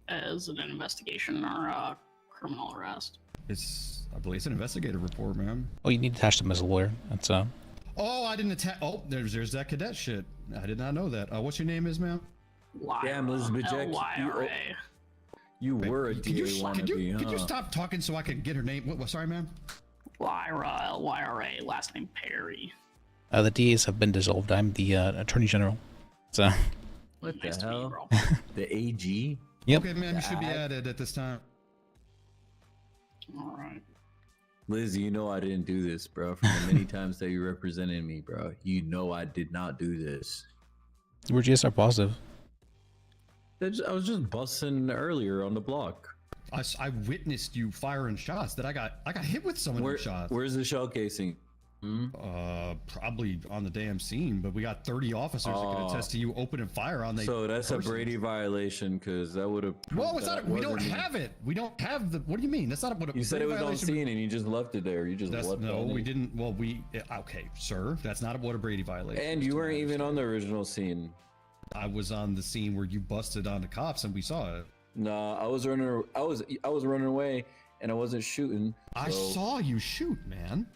Is it an investigation or a criminal arrest? I believe it's an investigative report, ma'am. Oh, you need to attach them as a lawyer. That's Oh, I didn't attach. Oh, there's that cadet shit. I did not know that. What's your name, is, ma'am? Damn, Lis Bajek, you were a DA wannabe, Could you stop talking so I can get her name? What sorry, ma'am? Lyra, L-Y-R-A, last name Perry. the DAs have been dissolved. I'm the Attorney General. So. What the hell? The AG? Yep. Okay, ma'am, you should be added at this time. All right. Liz, you know I didn't do this, bro. From the many times that you represented me, bro. You know I did not do this. You were GSR positive. I was just busting earlier on the block. I witnessed you firing shots. That I got hit with some of your shots. Where's the shell casing? Probably on the damn scene, but we got 30 officers that can attest to you opening fire on the. So that's persons. a Brady violation, because that would have. Whoa, it's not. We don't have it. We don't have the. What do you mean? That's not what. You said it was on scene and you just left it there. You just left it. No, we didn't. Well, okay, sir. That's not what a Brady violation. And you weren't even on the original scene. I was on the scene where you busted on the cops and we saw it. No, I was running. I was running away and I wasn't shooting. I saw you shoot, man.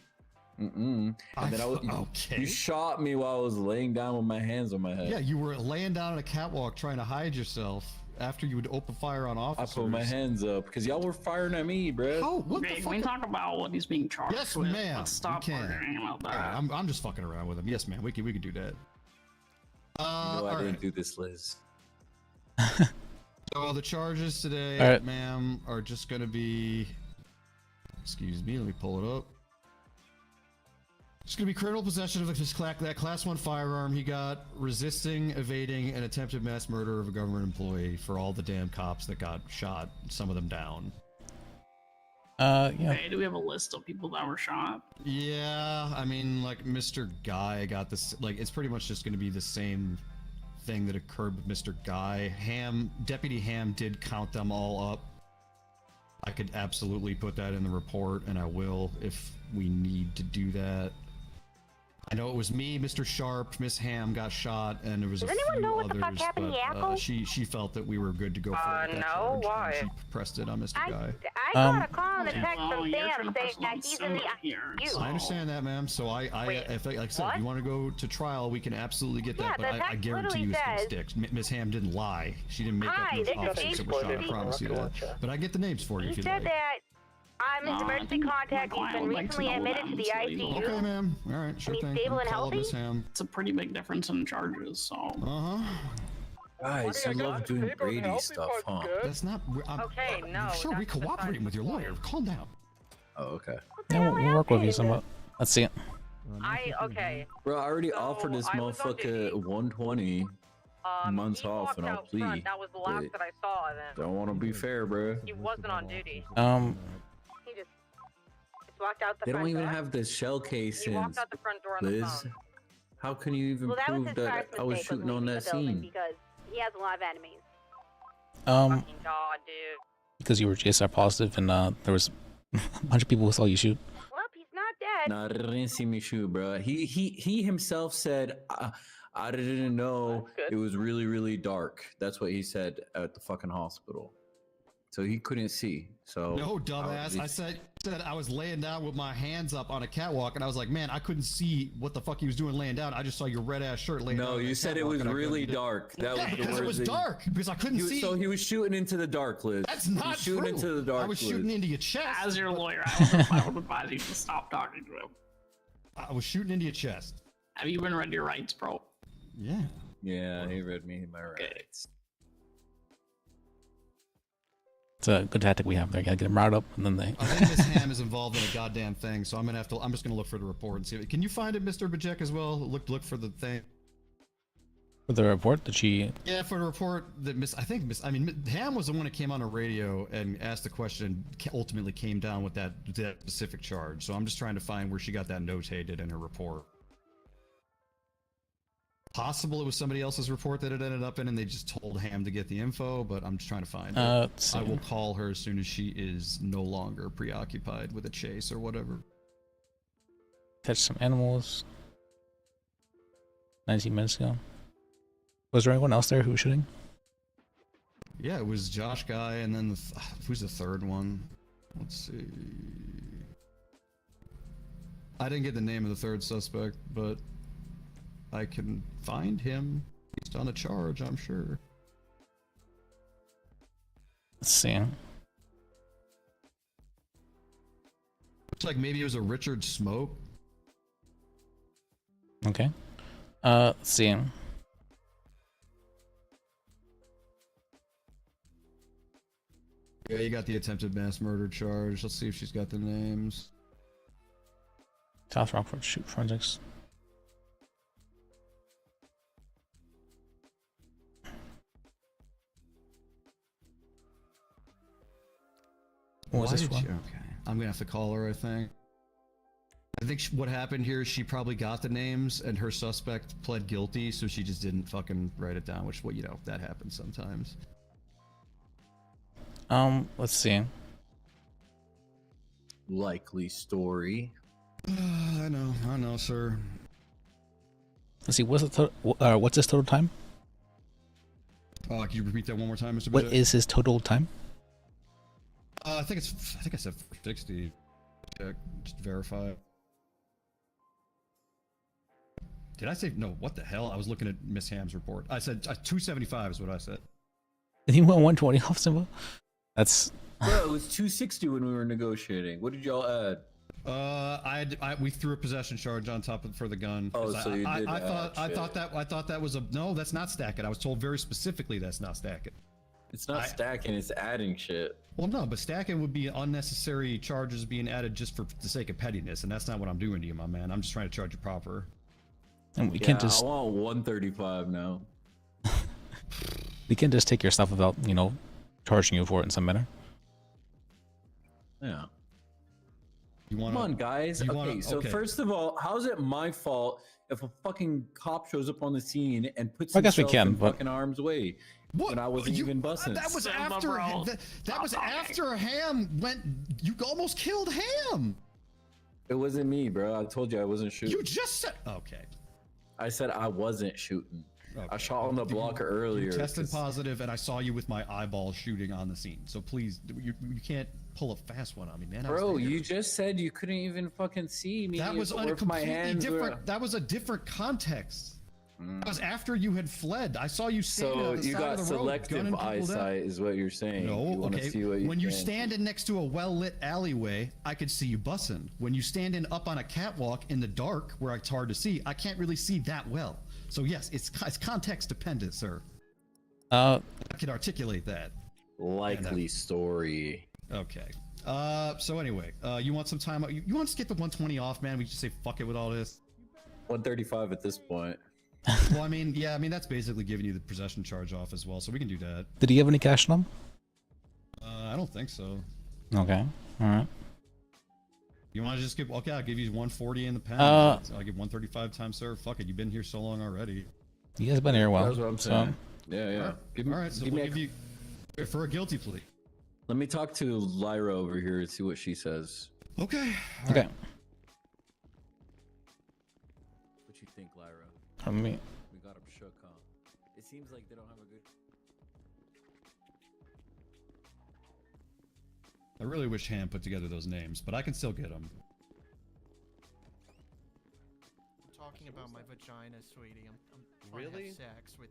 And then okay. You shot me while I was laying down with my hands on my head. Yeah, you were laying down on a catwalk trying to hide yourself after you would open fire on officers. I put my hands up because y'all were firing at me, bro. Oh, what the Can fuck? we talk about what he's being charged Yes, with? ma'am. Let's stop arguing about that. Right, I'm just fucking around with him. Yes, ma'am. We can do that. I didn't do this, Liz. So the charges today, ma'am, are just gonna be. Excuse me. Let me pull it up. It's going to be criminal possession of that class 1 firearm he got, resisting, evading, and attempted mass murder of a government employee for all the damn cops that got shot, some of them down. Yeah. Okay, do we have a list of people that were shot? Yeah, I mean, like, Mr. Guy got this, like, it's pretty much just going to be the same thing that occurred with Mr. Guy. Deputy Ham did count them all up. I could absolutely put that in the report, and I will if we need to do that. I know it was me, Mr. Sharp, Miss Ham got shot, and there was a few others, but she felt that we were good to go for that charge, why? and she pressed it on Mr. Guy. I got a call and a text from Sam saying that he's in the ICU. I understand that, ma'am. So if like I said, if you want to go to trial, we can absolutely get that. Yeah, but I guarantee you, it's gonna stick. Miss Ham didn't lie. She didn't make up those officers that were shot. I promise you that. But I get the names for you if He you'd said like. that I'm his emergency contact. He's been recently admitted to the ICU. Okay, ma'am. All right, sure And he's thing. stable and Call up healthy? Miss Ham. It's a pretty big difference in charges, so. Guys, you love doing Brady stuff, huh? That's not. Okay, no. Sure, we cooperating with your lawyer. Calm down. Oh, okay. Yeah, we'll work with you somewhat. Let's see it. Okay. Bro, I already offered this motherfucker 120 months off and I'll plea. That was the last that I saw. Then Don't want to be fair, bro. he wasn't on duty. He just walked out the They front don't even door. have the shell He casings, walked out the front door on the Liz. phone. How can you even Well, that was prove his that first I was mistake, shooting was on leaving that the building scene? because he has a lot of enemies. Um, God, dude. because you were GSR positive and there was a bunch of people who saw you shoot. Well, he's not dead. Nah, they didn't see me shoot, bro. He himself said, I didn't know it was really, really dark. That's what he said at the fucking hospital. So he couldn't see. So No, dumbass. I said I was laying down with my hands up on a catwalk, and I was like, man, I couldn't see what the fuck he was doing laying down. I just saw your red ass shirt laying down. No, on you the said it catwalk, was and I really couldn't- dark. That was the because it words was that you- dark because I couldn't see. So he was shooting into the dark, Liz. That's He was not shooting true. into the dark. I was shooting Liz. into your chest. As your lawyer, I would advise you to stop talking to him. I was shooting into your chest. Have you been read your rights, bro? Yeah. Yeah, he read me my rights. It's a good tactic we have there. You gotta get them riled up, and then they. I think Miss Ham is involved in a goddamn thing, so I'm just gonna look for the report and see. Can you find it, Mr. Bajek, as well? Look for the thing. For the report that she. Yeah, for the report that Ham was the one that came on the radio and asked the question, ultimately came down with that specific charge. So I'm just trying to find where she got that notated in her report. Possible it was somebody else's report that it ended up in and they just told Ham to get the info, but I'm just trying to find it. I will call her as soon as she is no longer preoccupied with a chase or whatever. Catch some animals. 19 minutes ago. Was there anyone else there who was shooting? Yeah, it was Josh Guy, and then who's the third one? Let's see. I didn't get the name of the third suspect, but I can find him. He's on a charge, I'm sure. Let's see. Looks like maybe it was a Richard Smoke. Okay. Let's see. Yeah, you got the attempted mass murder charge. Let's see if she's got the names. South Rockford shoot forensics. What was this one? Okay, I'm gonna have to call her. I think what happened here is she probably got the names and her suspect pled guilty, so she just didn't fucking write it down. Which, well, you know, that happens sometimes. Let's see. Likely story. I know, sir. Let's see. What's his total time? Can you repeat that one more time, Mr. What Bajek? is his total time? I think I said 60. Check, just verify. Did I say no? What the hell? I was looking at Miss Ham's report. I said 275 is what I said. Did he went 120 off Simba? That's. Bro, it was 260 when we were negotiating. What did y'all add? We threw a possession charge on top for the gun. Oh, so you did. I thought that was a no. That's not stacking. I was told very specifically that's not stacking. It's not stacking. It's adding shit. Well, no, but stacking would be unnecessary charges being added just for the sake of pettiness, and that's not what I'm doing to you, my man. I'm just trying to charge you proper. And we can't just. I want 135 now. We can't just take your stuff without, charging you for it in some manner. Yeah. Come on, guys. So first of all, how is it my fault if a fucking cop shows up on the scene and puts I guess we himself can, in but fucking harm's way when I wasn't even bussing? That was after. That was after Ham went. You almost killed Ham. It wasn't me, bro. I told you I wasn't shooting. You just said. Okay. I said I wasn't shooting. Okay. I shot on the blocker earlier. You tested positive, and I saw you with my eyeball shooting on the scene. So please, you can't pull a fast one on me, man. Bro, you just said you couldn't even fucking see me. That was completely different. That was a different context. That was after you had fled. I saw you standing on the side of the road. So you got selective eyesight, is what you're saying. No, you okay. See what when you're standing next to a well-lit alleyway, I could see you bussing. When you're standing up on a catwalk in the dark, where it's hard to see, I can't really see that well. So yes, it's context dependent, sir. I can articulate that. Likely story. Okay. So anyway, you want some time? You want to get the 120 off, man? We just say fuck it with all this. 135 at this point. Well, I mean, that's basically giving you the possession charge off as well, so we can do that. Did he have any cash on him? I don't think so. Okay. All right. You want to just give? Okay, I'll give you 140 in the pen. I'll give 135 times, sir. Fuck it, you've been here so long already. You guys been here a while. That's what I'm saying. Yeah. All right, so we'll give you for a guilty plea. Let me talk to Lyra over here and see what she says. Okay. Okay. Right. What you think, Lyra? From me. We got them shook, huh? It seems like they don't have a good. I really wish Ham put together those names, but I can still get them. I'm talking about my vagina, sweetie. I'm really sex with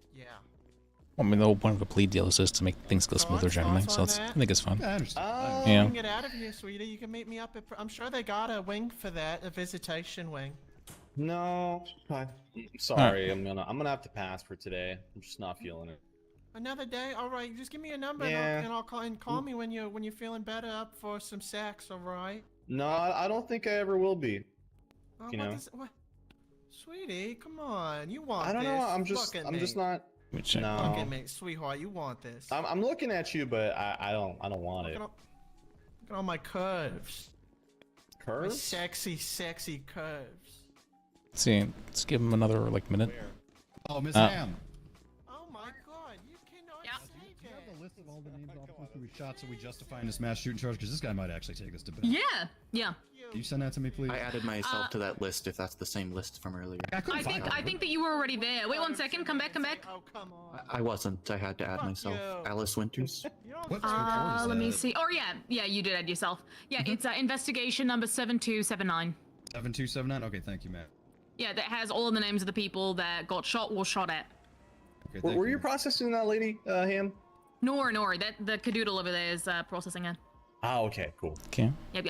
I mean, the whole point of a plea deal is just to make things go smoother generally, so I think it's fun. I understand. Yeah. You can get out of here, sweetie. You can meet me up at. I'm sure they got a wing for that, a visitation wing. No, sorry. I'm gonna have to pass for today. I'm just not feeling it. Another day, all right. Just give me a number, Yeah. and I'll call me when you're feeling better up for some sex. All right. No, I don't think I ever will be. Oh, You know. Sweetie, come on. You want I don't this. know. I'm Look at me. just not. Let me check. No. Look at me, sweetheart. You want this. I'm looking at you, but I don't want it. Look at all my curves. My Curves? sexy, sexy curves. Let's see. Let's give him another like minute. Oh, Miss Ham. Oh my God, you cannot say Do you have the list of all the names of officers who we shot so we justify in this mass shooting charge? Because this guy might actually take this to bed. Yeah, yeah. Can you send that to me, please? I added myself to that list if that's the same list from earlier. I think that you were already there. Wait 1 second. Come back. Oh, come on. I wasn't. I had to add myself. you. Alice Winters. Let me see. Oh yeah, you did add yourself. Yeah, it's investigation number 7279. 7279? Okay, thank you, Matt. Yeah, that has all of the names of the people that got shot or shot at. Okay, Were you processing that lady, Ham? Nor, that the cadoodle over there is processing it. Oh, okay, cool. Okay. Yep.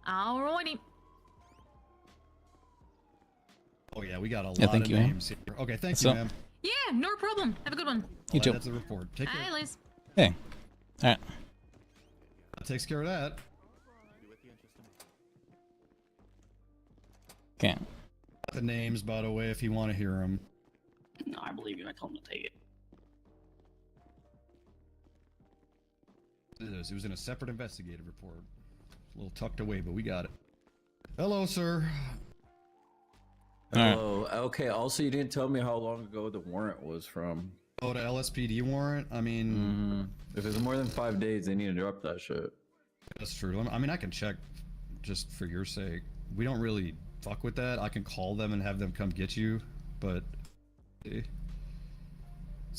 Alrighty. Oh yeah, we got a Yeah, lot thank of you, names here. Okay, thank What's you, up? ma'am. Yeah, no problem. Have a good one. You too. That's the report. Take care. Hi, Liz. Hey. All right. That takes care of that. Okay. The names, by the way, if you want to hear them. No, I believe you. I told him to take it. It was in a separate investigative report. A little tucked away, but we got it. Hello, sir. Hello. Okay. Also, you didn't tell me how long ago the warrant was from. Oh, the LSPD warrant? I mean... If it's more than 5 days, they need to drop that shit. That's true. I mean, I can check just for your sake. We don't really fuck with that. I can call them and have them come get you, but... It's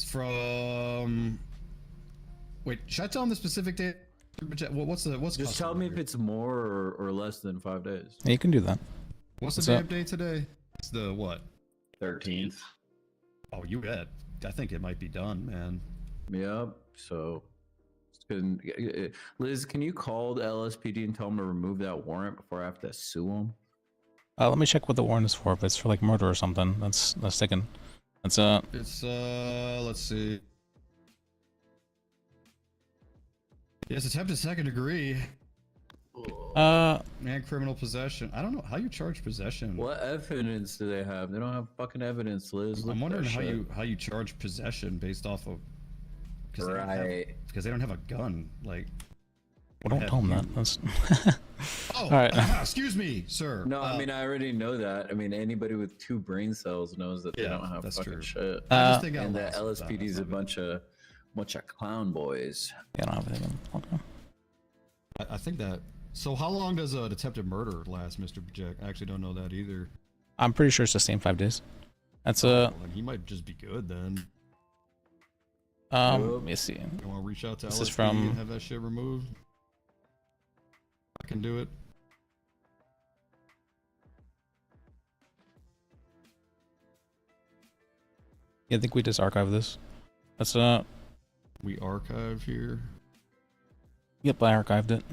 from... Wait, should I tell them the specific date? What's Just tell me if it's more or less than 5 days. Yeah, you can do that. What's the damn date today? It's the what? 13th. Oh, you bet. I think it might be done, man. Yep. So, Liz, can you call the LSPD and tell them to remove that warrant before I have to sue them? Let me check what the warrant is for. If it's for like murder or something, that's taken. That's It's let's see. Yes, attempted second degree. And criminal possession. I don't know how you charge possession. What evidence do they have? They don't have fucking evidence, Liz. I'm wondering how you charge possession based off of. Because they don't have a gun. Like. Well, don't tell them that. That's. Oh, all right. Excuse me, sir. No, I mean I already know that. I mean anybody with 2 brain cells knows that they don't have fucking true. shit. I just think and the LSPD is a bunch of clown boys. Yeah, I don't have anything. Okay. I think that. So how long does a attempted murder last, Mr. Bajek? I actually don't know that either. I'm pretty sure it's the same 5 days. That's Then he might just be good then. Let me see. You want to reach out to This LSPD is from. and have that shit removed? I can do it. Yeah, I think we just archive this. That's We archive here. Yep, I archived it.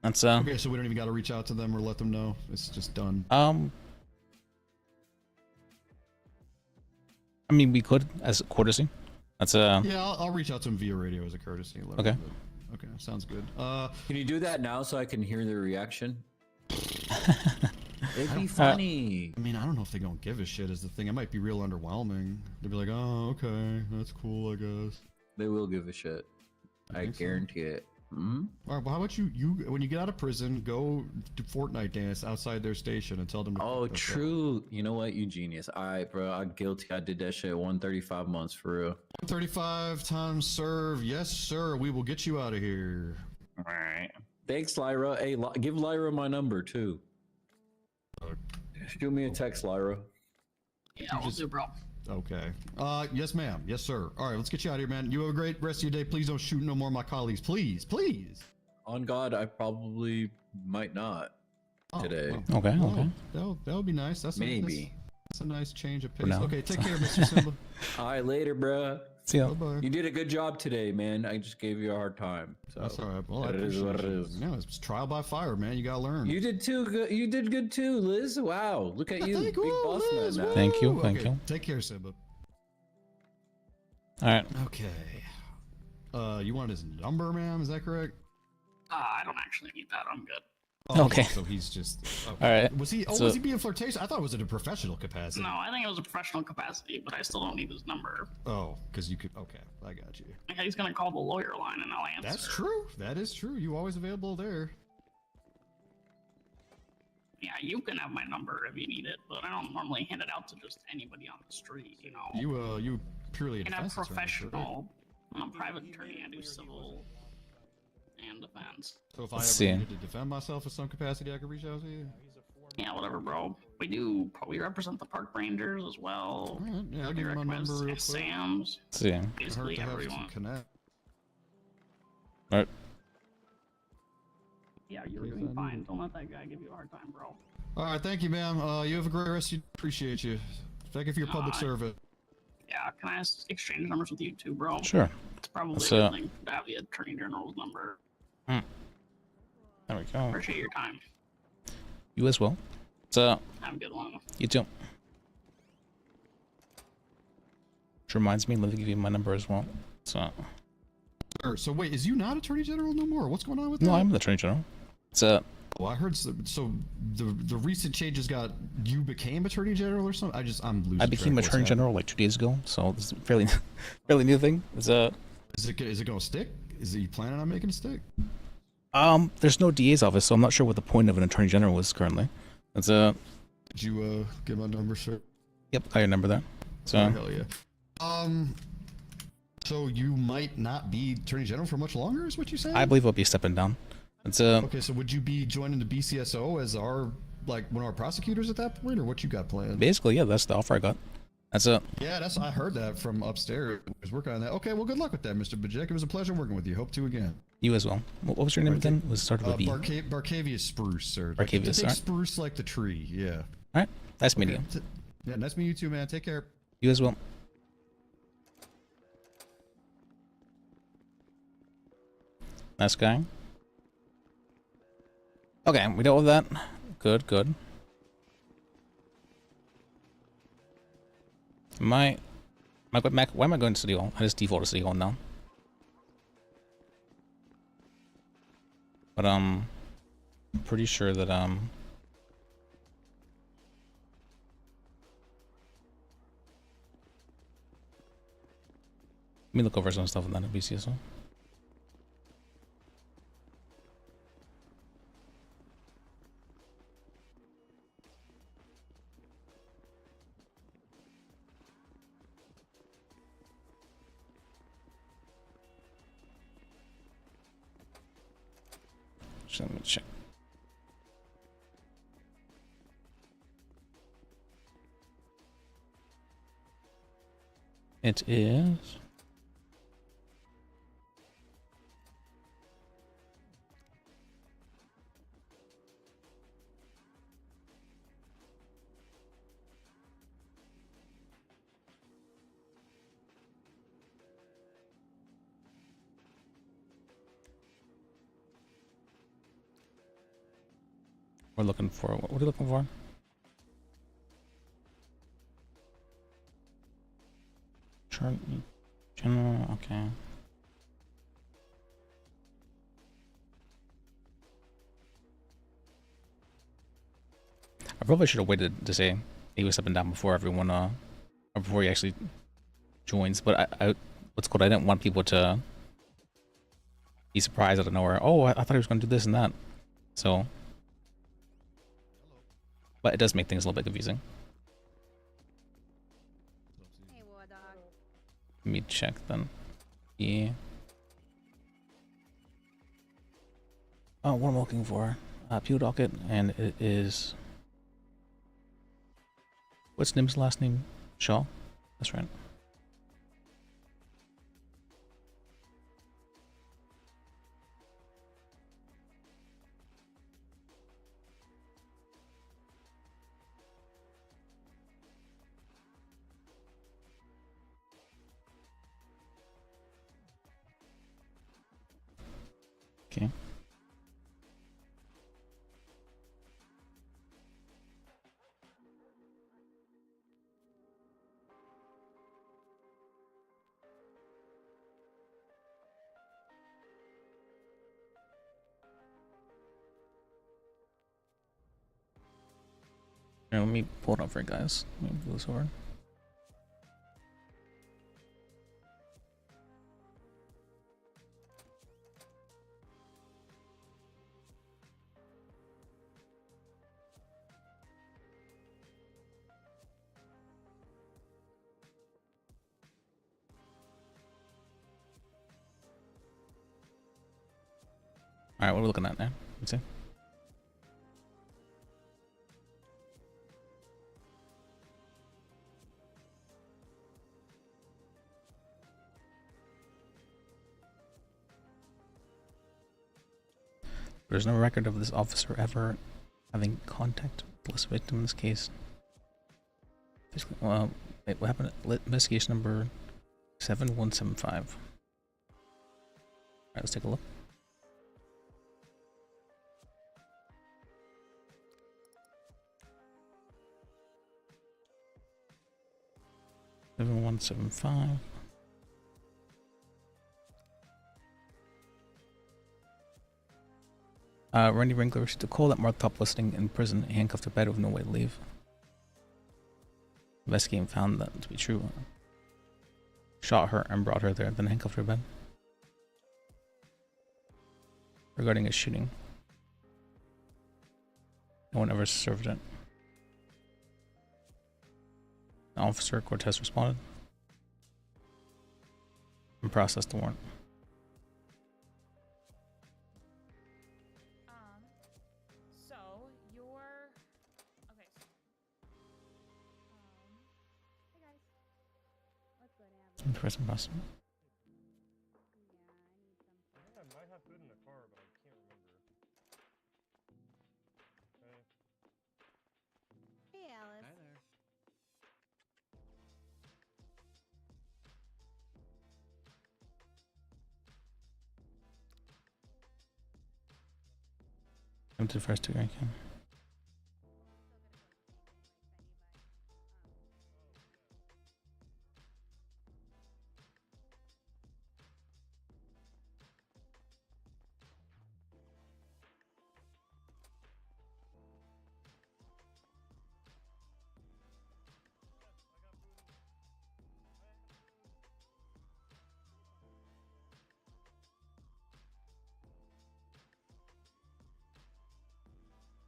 That's Okay, so we don't even got to reach out to them or let them know. It's just done. I mean, we could as a courtesy. That's Yeah, I'll reach out to them via radio as a courtesy. Okay. Okay, sounds good. Can you do that now so I can hear their reaction? It'd be funny. I mean, I don't know if they're gonna give a shit is the thing. It might be real underwhelming. They'll be like, oh, okay, that's cool, I guess. They will give a shit. I guarantee it. All right, well, how about you when you get out of prison, go to Fortnite dance outside their station and tell them to Oh, true. You know what? You genius. All right, bro. I'm guilty. I did that shit 135 months for real. 135 times serve. Yes, sir. We will get you out of here. All right. Thanks, Lyra. Hey, give Lyra my number, too. Shoot me a text, Lyra. Yeah, I'll do, bro. Okay. Yes, ma'am. Yes, sir. All right, let's get you out of here, man. You have a great rest of your day. Please don't shoot no more of my colleagues. Please, please. On God, I probably might not today. Well, Okay, well, okay. That would be nice. Maybe. That's a nice change of For pace. now. Okay, take care, Mr. Simba. All right, later, bro. See ya. Bye-bye. You did a good job today, man. I just gave you a hard time. So That's all right. Well, I it is what it appreciate is. it. Yeah, it's trial by fire, man. You gotta learn. You did too good. You did good too, Liz. Wow, look at you, big boss man. Now. Thank you. Ooh, Thank okay. you. Take care, Simba. All right. Okay. You want his number, ma'am? Is that correct? I don't actually need that. I'm good. Oh, Okay. So he's just. Okay. All right. Was he? Oh, So- was he being flirtatious? I thought it was in a professional capacity. No, I think it was a professional capacity, but I still don't need his number. Oh, because you could. Okay, I got you. Okay, he's gonna call the lawyer line and I'll answer. That's true. That is true. You always available there. Yeah, you can have my number if you need it, but I don't normally hand it out to just anybody on the street, you know. You purely a And I'm defense attorney, professional. I'm a private attorney. I do civil and defense. So if I Let's ever see. needed to defend myself in some capacity, I could reach out to you. Yeah, whatever, bro. We represent the park rangers as well. Alright, yeah, I'll We give you my recommend number real quick. Sam's. Let's see. Basically Hurt to have some everyone. connect. All right. Yeah, you're doing fine. Don't let that guy give you a hard time, bro. All right, thank you, ma'am. You have a great rest. Appreciate you. Thank you for your public service. Yeah, can I exchange numbers with you too, bro? Sure. It's probably Let's, a good thing to have the attorney general's number. There we go. Appreciate your time. You as well. So. Have a good one. You too. Which reminds me, let me give you my number as well. So. So wait, is you not Attorney General no more? What's going on with that? No, I'm the Attorney General. Well, I heard so the recent changes got you became Attorney General or something. I'm losing. I became track. Attorney General like 2 days ago, so this is a fairly new thing. It's Is it gonna stick? Is it you planning on making it stick? There's no DA's office, so I'm not sure what the point of an Attorney General is currently. It's Did you get my number, sir? Yep, got your number there. So. Oh, hell yeah. So you might not be Attorney General for much longer, is what you saying? I believe I'll be stepping down. It's Okay, so would you be joining the BCSO as one of our prosecutors at that point, or what you got planned? Basically, yeah, that's the offer I got. That's it. Yeah, I heard that from upstairs. I was working on that. Okay, well, good luck with that, Mr. Bajek. It was a pleasure working with you. Hope to again. You as well. What was your name again? It was started with B. Barcavius Spruce, sir. Barcavius, Take alright. spruce like the tree. Yeah. All right. Nice meeting you. Yeah, nice meeting you too, man. Take care. You as well. Nice guy. Okay, we dealt with that. Good, good. Why am I going to City Hall? I just default to City Hall now. But I'm pretty sure that let me look over some stuff in that BCSO. So let me check. It is. We're looking for, what are you looking for? General, okay. I probably should have waited to say he was stepping down before everyone, or before he actually joins, but I what's called, I didn't want people to be surprised out of nowhere. Oh, I thought he was going to do this and that. So, but it does make things a little bit confusing. Let me check then. Yeah. Oh, what am I looking for? Pew docket, and it is. What's Nim's last name? Shaw? That's right. Okay. Here, let me pull it up for you guys. Let me move this over. Alright, what are we looking at now? Let's see. There's no record of this officer ever having contact with this victim in this case. Basically, well, wait, what happened? Investigation number 7175. Alright, let's take a look. Seven 175. Randy Winkler received a call that Mark Top was sitting in prison, handcuffed to bed with no way to leave. Investigating found that to be true. Shot her and brought her there, then handcuffed her to bed. Regarding a shooting, no one ever served it. Officer Cortez responded and processed the warrant. So you're okay. Hey guys, what's good? Prison process. I might have food in the car, but I can't remember. Hey, Alice. Hi there. Come to the first two, I can.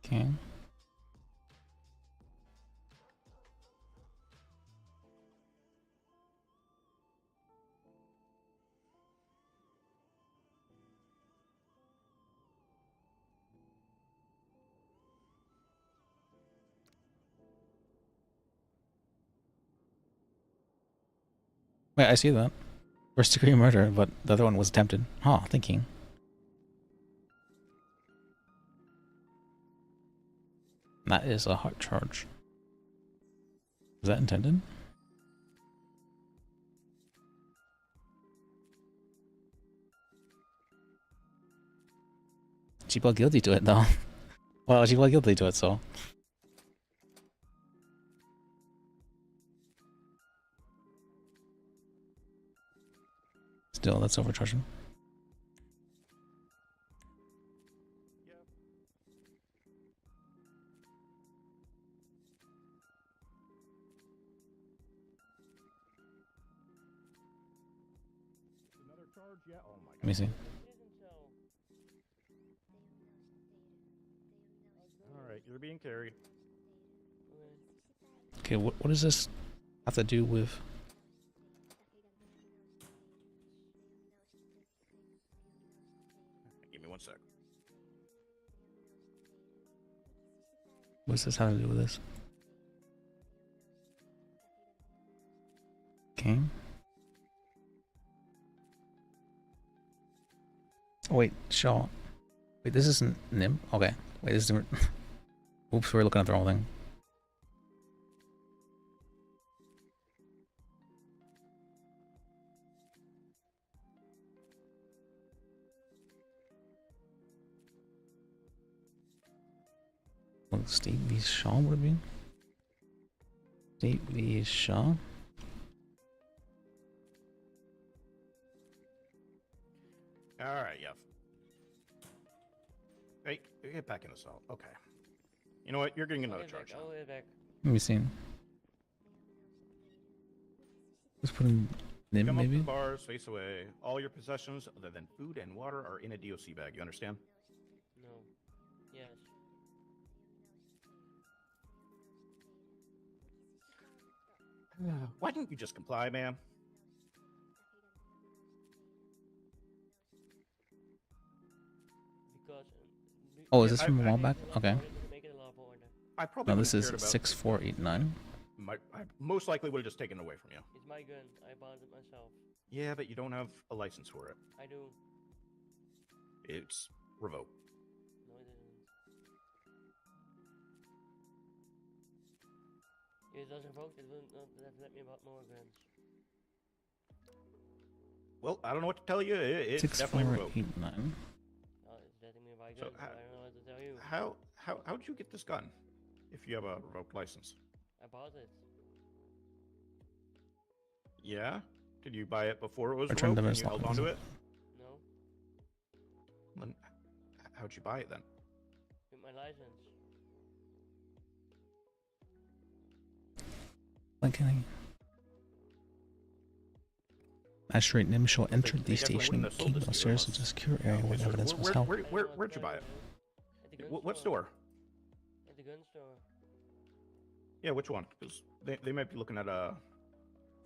Okay. Wait, I see that. First degree murder, but the other one was attempted. Huh, thinking. That is a hard charge. Was that intended? She pled guilty to it though. Well, she pled guilty to it, so. Still, that's overcharging. Another charge? Yeah. Oh my god. Let me see. Alright, you're being carried. Okay, what does this have to do with? Give me 1 sec. What does this have to do with this? Okay. Oh wait, Shaw. Wait, this isn't Nim? Okay. Wait, this is different. Oops, we're looking at the wrong thing. Well, Steve v. Shaw would have been? Steve v. Shaw? Alright, yeah. Hey, get back in the cell. Okay. You know what? You're getting another charge. Let me see. Let's put in name Come up to maybe. the bars, face away. All your possessions other than food and water are in a DOC bag. You understand? No. Yes. Why didn't you just comply, ma'am? Because. Oh, is this from a while back? Okay. I probably No, this wouldn't is have cared about- 6489. I most likely would have just taken it away from you. It's my gun. I bought it myself. Yeah, but you don't have a license for it. I do. It's revoked. No, it isn't. If it doesn't vote, it will not let me about more guns. Well, I don't know what to tell you. It's definitely revoked. 6489. Oh, it's letting me buy So guns. I don't know what to tell you. How did you get this gun? If you have a revoked license. I bought it. Yeah? Did you buy it before it was Return revoked to and you held onto it? No. Then how'd you buy it then? With my license. Blinking. Magistrate Nim shall enter the They definitely station wouldn't have sold keep this to you upstairs to unless- secure area Okay, where so evidence was held. Where'd you buy it? What store? At the gun store. Yeah, which one? Because they might be looking at a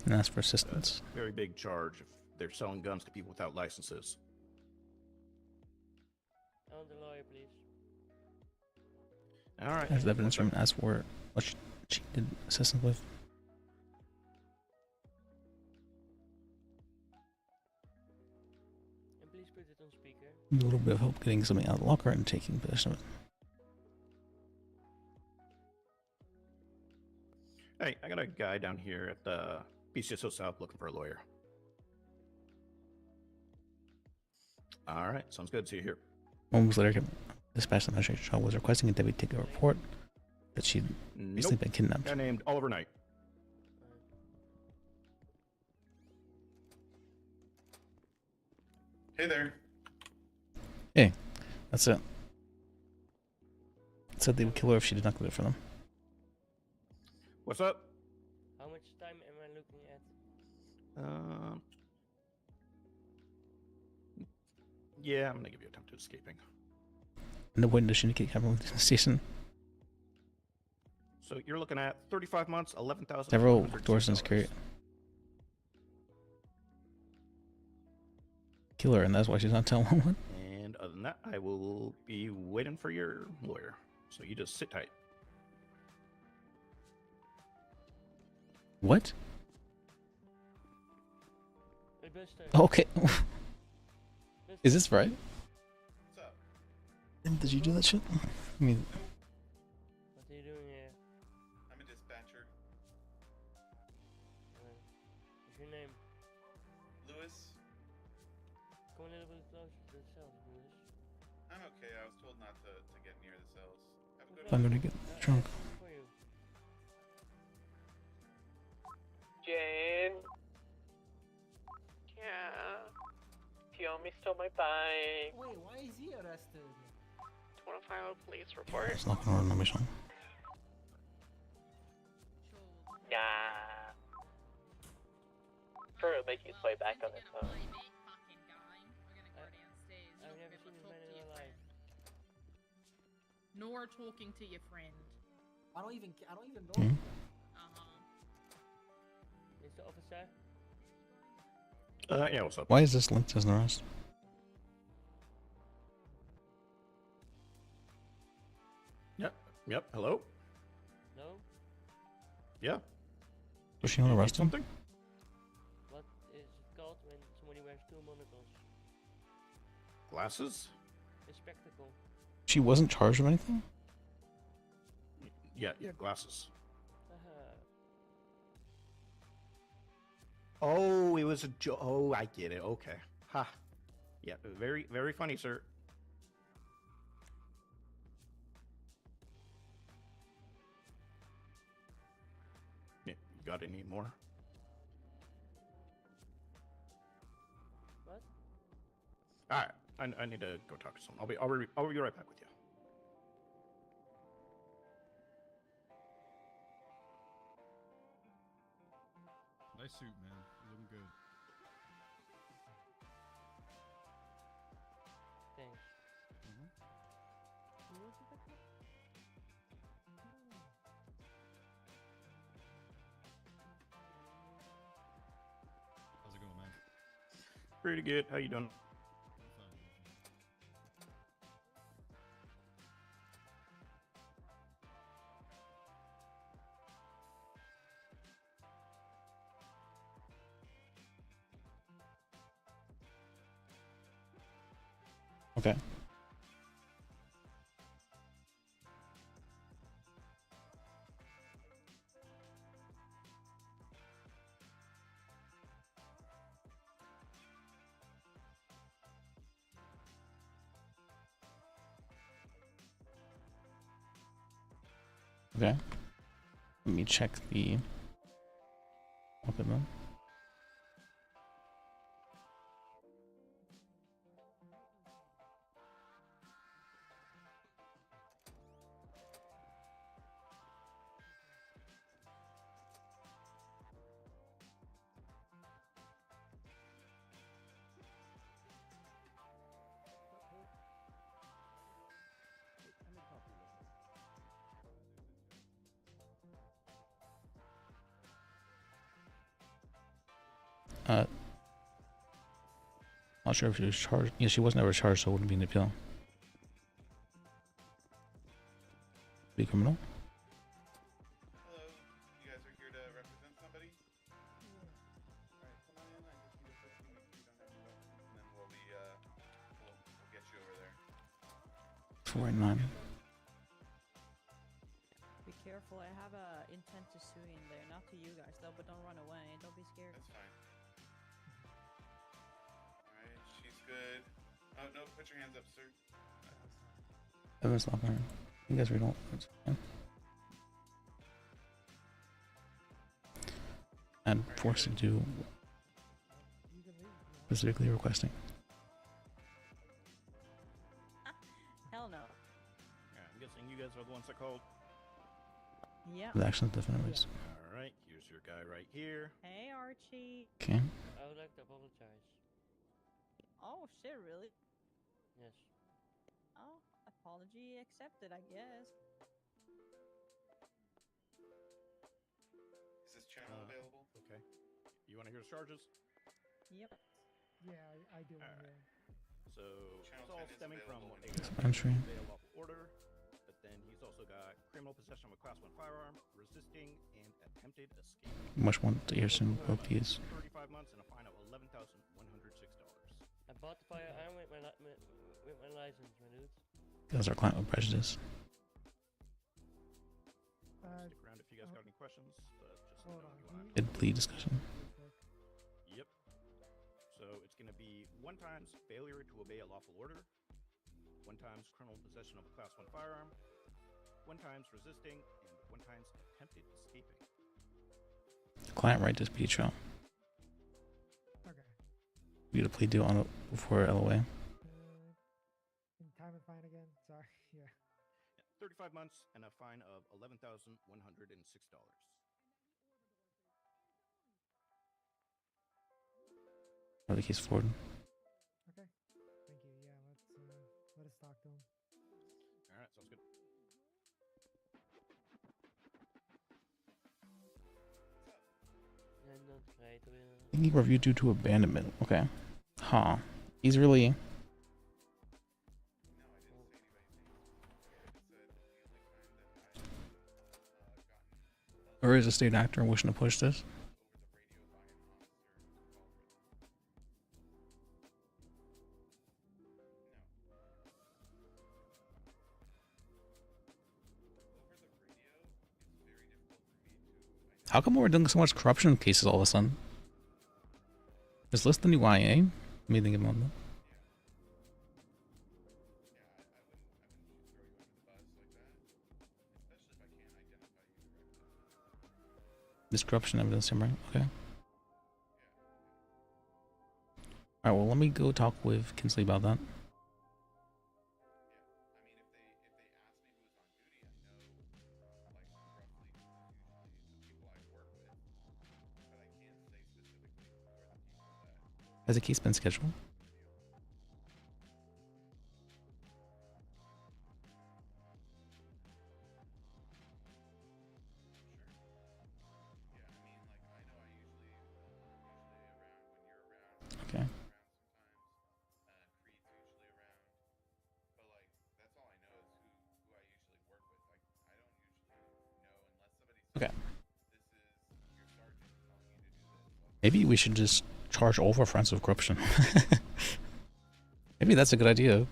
And ask for assistance. very big charge if they're selling guns to people without licenses. I want the lawyer, please. All right. As evidence from ask for what she did assistance with. And please put it on speaker. A little bit of help getting something out of the locker and taking possession of it. Hey, I got a guy down here at the BCSO South looking for a lawyer. All right, sounds good. See you here. Moments later, dispatch the magistrate Shaw was requesting a deputy take a report that she'd recently been kidnapped. Guy named Oliver Knight. Hey there. Hey, that's it. It said they would kill her if she did not clear it for them. What's up? How much time am I looking at? Yeah, I'm gonna give you a time to escaping. No point does she indicate having the station. So you're looking at 35 months, 11,000. Several doors in security. Kill her, and that's why she's not telling one. And other than that, I will be waiting for your lawyer. So you just sit tight. What? Hey, Buster. Okay. Is this right? What's up? Did you do that shit? I mean, What are you doing here? I'm a dispatcher. What's your name? Lewis? Come a little bit closer to the cell, Lewis. I'm okay. I was told not to get near the cells. Have a good I'm gonna get drunk. For you. Jane. Yeah. Kiyomi stole my bike. Wait, why is he arrested? Do you want to file a police report? It's not gonna run on mission. Yeah. Sure, it'll make you sway back on its own. I've never seen this man in my life. Nor talking to your friend. I don't even know. Hmm? Mr. Officer? Yeah, what's up? Why is this linked as an arrest? Yep. Hello? No? Yeah. Was she not You need arrested? something? What is it called when somebody wears two monocles? Glasses? A spectacle. She wasn't charged with anything? Yeah, glasses. Uh-huh. Oh, it was a joke. Oh, I get it. Okay. Ha. Yeah, very, very funny, sir. Yeah, you got any more? What? All right, I need to go talk to someone. I'll be right back with you. Nice suit, man. Looking good. Thanks. How's it going, man? Pretty good. How you doing? Okay. Okay. Let me check the. Okay, then. Not sure if she was charged. Yeah, she was never charged, so it wouldn't be an appeal. Be criminal? Hello, you guys are here to represent somebody? Alright, come on in. I just need a first to make sure you don't have any weapons, and then we'll get you over there. 489. Be careful, I have a intent to sue in there. Not to you guys though, but don't run away. Don't be scared. That's fine. Alright, she's good. Oh, no, put your hands up, sir. Evan's not fine. You guys don't. That's fine. And forced to do specifically requesting. Hell no. I'm guessing you guys are the ones that called. Yeah. With actions definitive. All right, here's your guy right here. Hey Archie. Okay. I would like to apologize. Oh shit, really? Yes. Oh, apology accepted, I guess. Is this channel available? Okay. You want to hear the charges? Yep. Yeah, I do. All right. So Channel it's all 10 is stemming from available. a Entry. bail off order, but then he's also got criminal possession of a Class 1 firearm, resisting, and attempted escape. Much want to hear soon both these. 35 months and a fine of $11,106. I bought the firearm with my license, my dudes. That's our client with prejudice. Stick around if you guys got any questions. Just Hold on. Good plea discussion. Yep. So it's going to be 1 times failure to obey a lawful order, 1 times criminal possession of a Class 1 firearm, 1 times resisting, and 1 times attempted escaping. Client right to speech trial. Okay. We get a plea deal on it before LOA. And time and fine again. Sorry. Yeah. 35 months and a fine of $11,106. Or the case forward. Okay. Thank you. Yeah. Let us talk to him. All right, sounds good. Thinking review due to abandonment. Okay. Huh. He's really. Or is a state actor wishing to push this? How come we're doing so much corruption cases all of a sudden? Is Lis the new IA? Me thinking about that. This corruption evidence, right? Okay. Alright, well, let me go talk with Kinsley about that. Has a case been scheduled? Okay. Okay. Maybe we should just charge over friends with corruption. Maybe that's a good idea.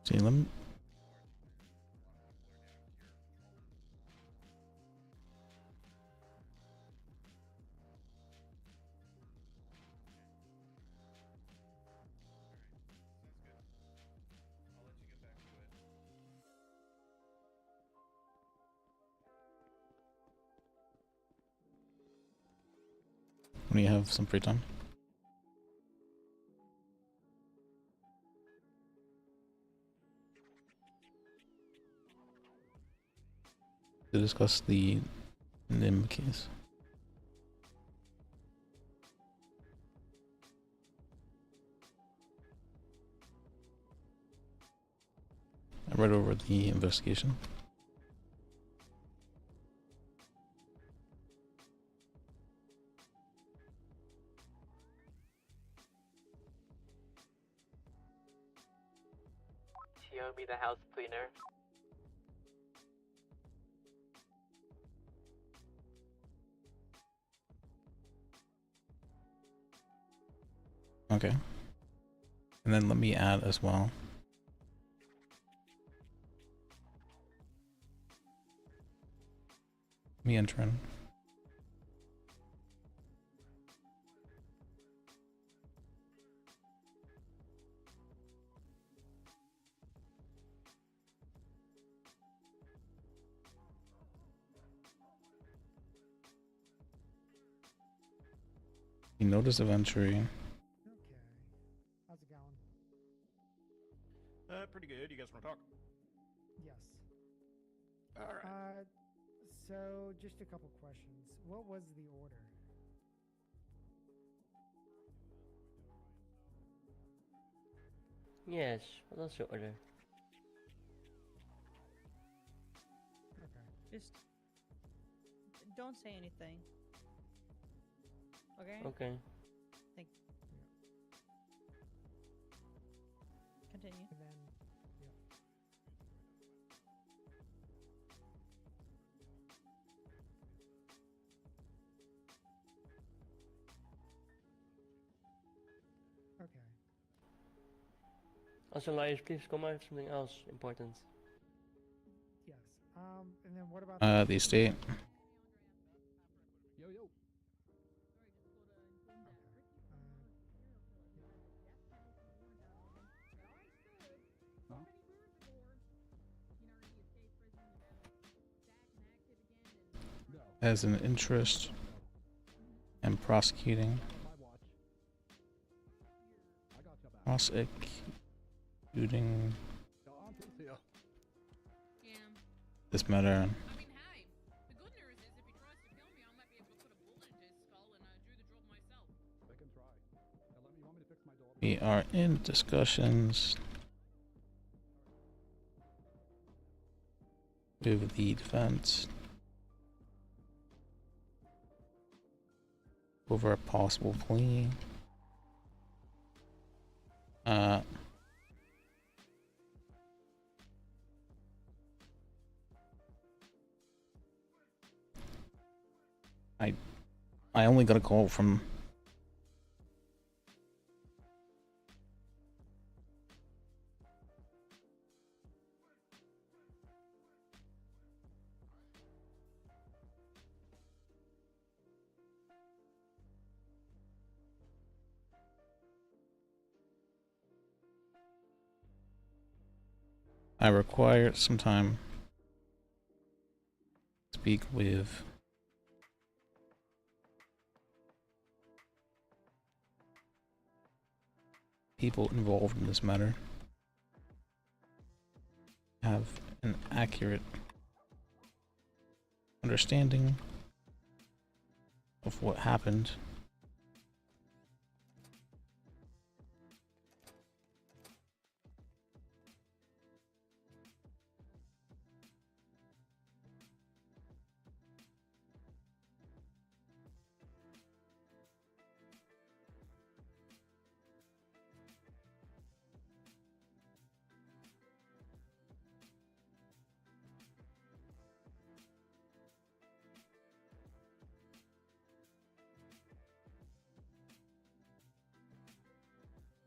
See, let me... When you have some free time. To discuss the NIM case. I read over the investigation. She'll be the house cleaner. Okay. And then let me add as well. Me intern. The notice of entry. How's it going? Pretty good. You guys want to talk? Yes. All right. So just a couple questions. What was the order? Yes, what was your order? Okay. Just don't say anything. Okay? Okay. Thank you. Continue. And then, yeah. Okay. Also, Elias, please come. I have something else important. Yes. And then what about The estate. Yo yo. Has an interest in prosecuting. Prosecuting this matter. We are in discussions with the defense over a possible plea. I I only got a call from I require some time to speak with people involved in this matter. Have an accurate understanding of what happened.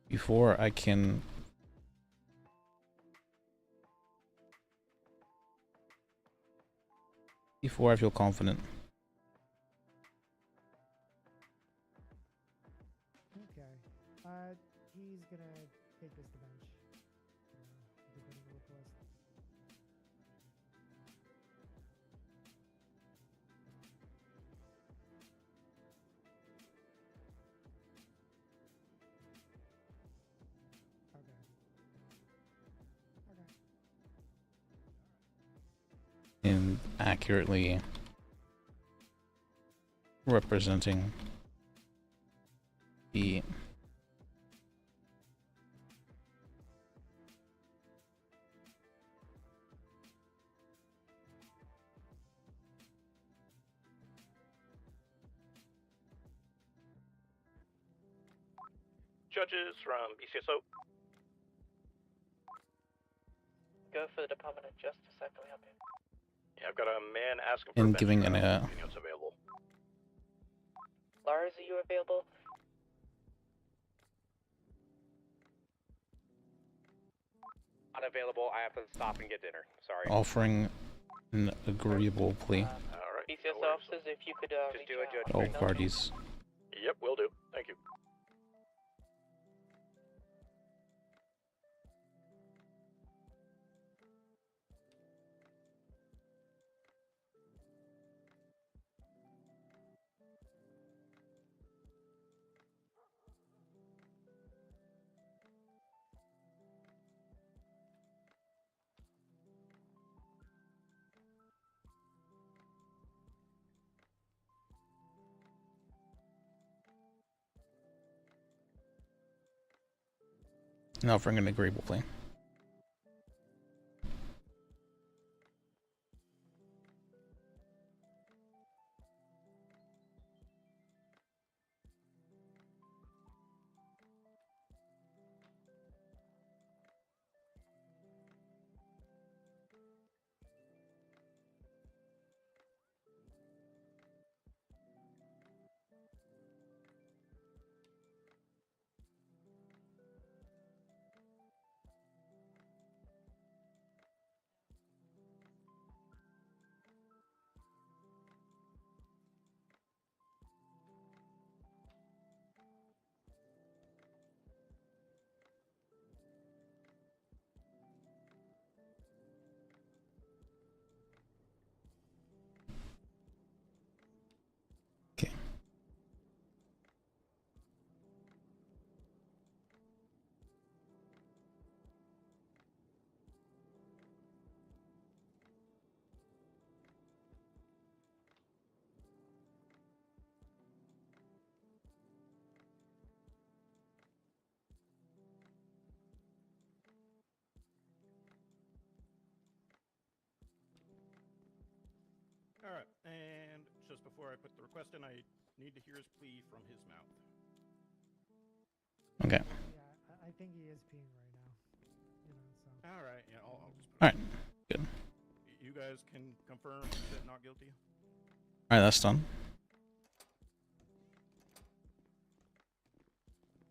Before I can before I feel confident. Okay. He's gonna take this to bench. The bidding request. In accurately representing the Judges from BCSO. Go for the Department of Justice. How can we help you? Yeah, I've got a man asking for and a bench giving trial. an If anyone's available. Lars, are you available? Unavailable. I have to stop and get dinner. Sorry. offering an agreeable plea. Alright. BCS officers, if you could Just do it, Judge. All parties. Yep, will do. Thank you. And offering an agreeable plea. Alright, and just before I put the request in, I need to hear his plea from his mouth. Okay. Yeah, I think he is peeing right now. You know, so. Alright, yeah, I'll just put Alright, good. You guys can confirm that not guilty? Alright, that's done.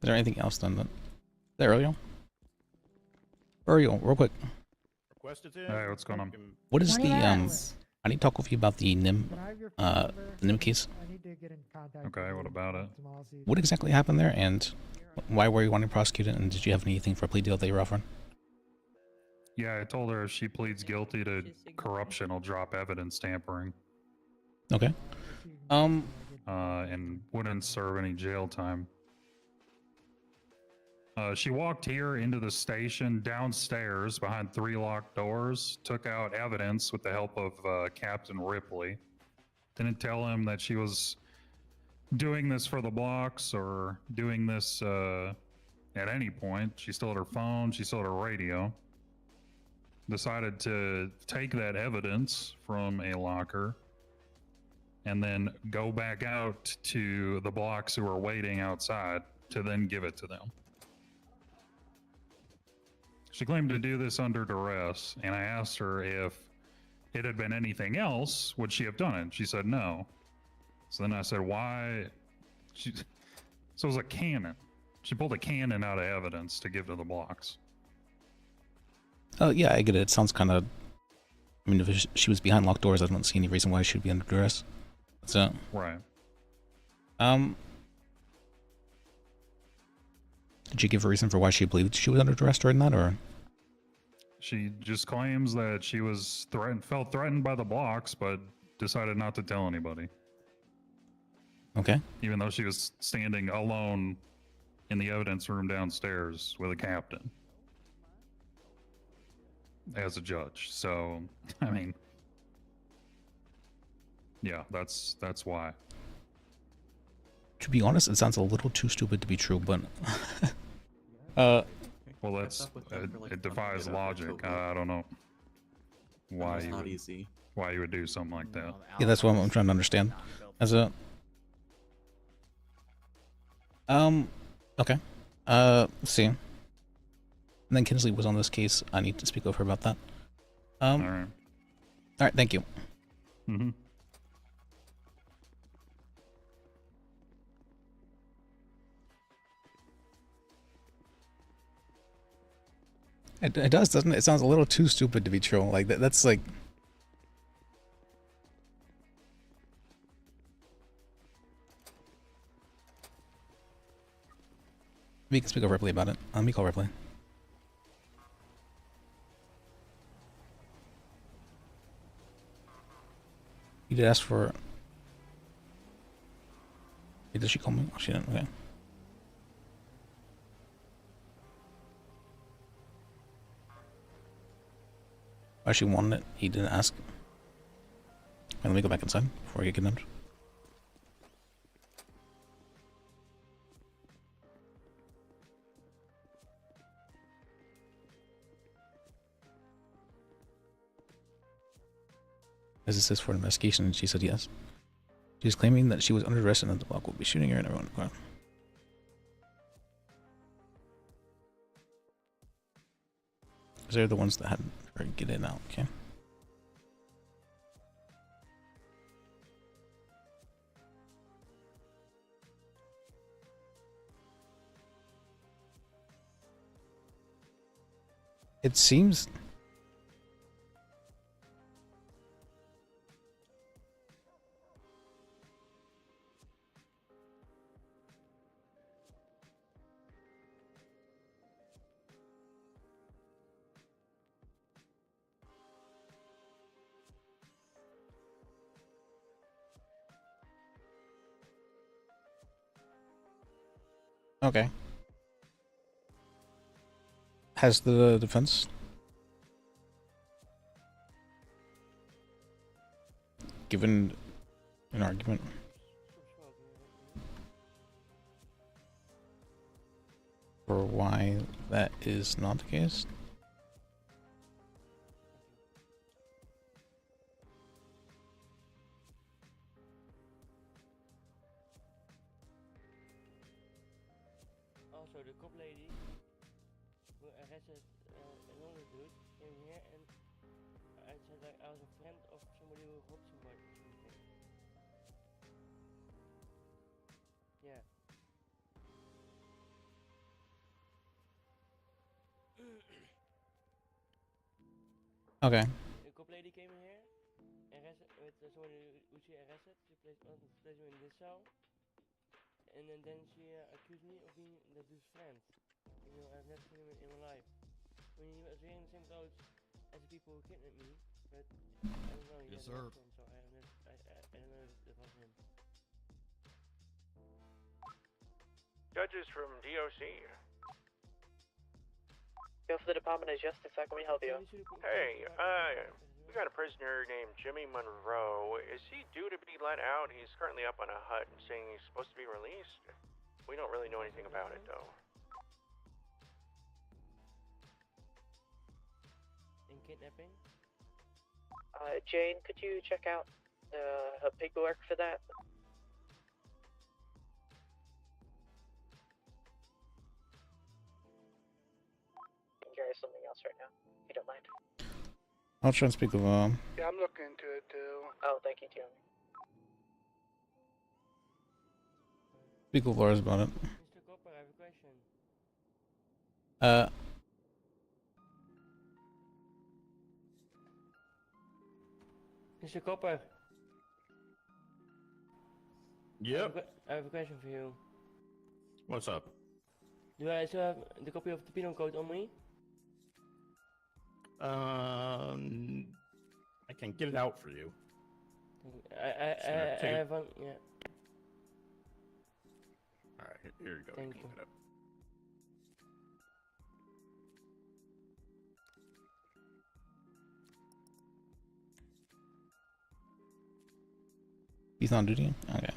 there anything else done? There, Uriel? Uriel, real quick. Requested in. Hey, what's going on? What is the I need to talk with you about the NIM case. Okay, what about it? What exactly happened there, and why were you wanting to prosecute it, and did you have anything for a plea deal that you were offering? Yeah, I told her if she pleads guilty to corruption, I'll drop evidence tampering. Okay. And wouldn't serve any jail time. She walked here into the station downstairs behind 3 locked doors, took out evidence with the help of Captain Ripley. Didn't tell him that she was doing this for the blocks or doing this at any point. She still had her phone, she still had her radio. Decided to take that evidence from a locker and then go back out to the blocks who were waiting outside to then give it to them. She claimed to do this under duress, and I asked her if it had been anything else, would she have done it? She said no. So then I said, why? So it was a cannon. She pulled a cannon out of evidence to give to the blocks. Oh, yeah, I get it. It sounds kind of... I mean, if she was behind locked doors, I don't see any reason why she would be under duress. So... Right. Did you give a reason for why she believed she was under duress during that, or...? She just claims that she was felt threatened by the blocks, but decided not to tell anybody. Okay. Even though she was standing alone in the evidence room downstairs with a captain. As a judge. So, I mean... Yeah, that's why. To be honest, it sounds a little too stupid to be true, but... Well, that's... it defies logic. I don't know why why you would do something like that. Yeah, that's what I'm trying to understand. As a... Okay. Let's see. And then Kinsley was on this case. I need to speak with her about that. Alright, thank you. Mm-hmm. It does, doesn't it? It sounds a little too stupid to be true. Like, that's like... We can speak with Ripley about it. Let me call Ripley. You did ask for... Hey, did she call me? Oh, she didn't. Okay. Why she wanted it? He didn't ask. Wait, let me go back inside before I get kidnapped. Is this for an investigation? And she said yes. She's claiming that she was under arrest and that the block will be shooting her and everyone. Okay. They're the ones that had her get in out, okay? It seems... Okay. Has the defense given an argument for why that is not the case? Also, the cop lady who arrested another dude came here and I said like I was a friend of somebody who robbed somebody or something. Yeah. Okay. A cop lady came here, arrested with someone who she arrested. She placed me in this cell, and then she accused me of being the dude's friend. Even though I've never seen him in my life. I mean, he was wearing the same clothes as the people who kidnapped me, but I don't know. He Yes, had sir. a mask on, so I don't know if it was him. Judges from DOC. Go for the Department of Justice. How can we help you? Hey, we got a prisoner named Jimmy Monroe. Is he due to be let out? He's currently up on a hut and saying he's supposed to be released. We don't really know anything about it, though. In kidnapping? Jane, could you check out her paperwork for that? Carry something else right now, if you don't mind. I'll try and speak with Yeah, I'm looking into it too. Oh, thank you, Tiana. speak with Lars about it. Mr. Copper, I have a question. Mr. Copper. Yep. I have a question for you. What's up? Do I still have the copy of the penal code on me? I can get it out for you. I have one, yeah. Alright, here you go. Thank you you. can look it up. He's on duty? Okay.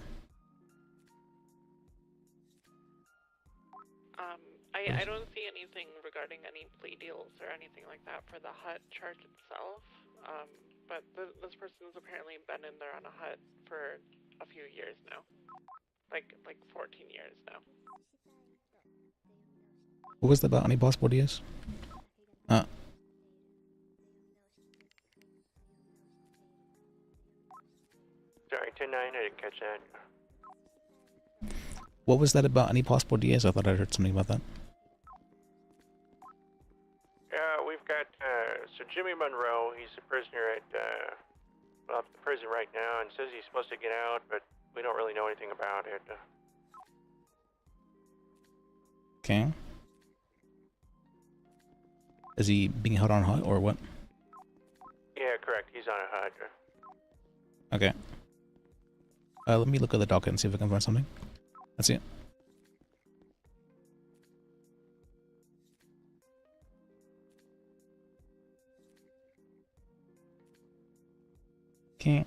I don't see anything regarding any plea deals or anything like that for the hut charge itself. But this person's apparently been in there on a hut for a few years now. Like 14 years now. What was that about? Any possible ideas? Sorry, 10-9, I didn't catch that. What was that about? Any possible ideas? I thought I heard something about that. We've got, so Jimmy Monroe, he's a prisoner at, well, the prison right now, and says he's supposed to get out, but we don't really know anything about it. Okay. Is he being held on a hut or what? Yeah, correct, he's on a hut. Okay. Let me look at the docket and see if I can find something. That's it. Okay.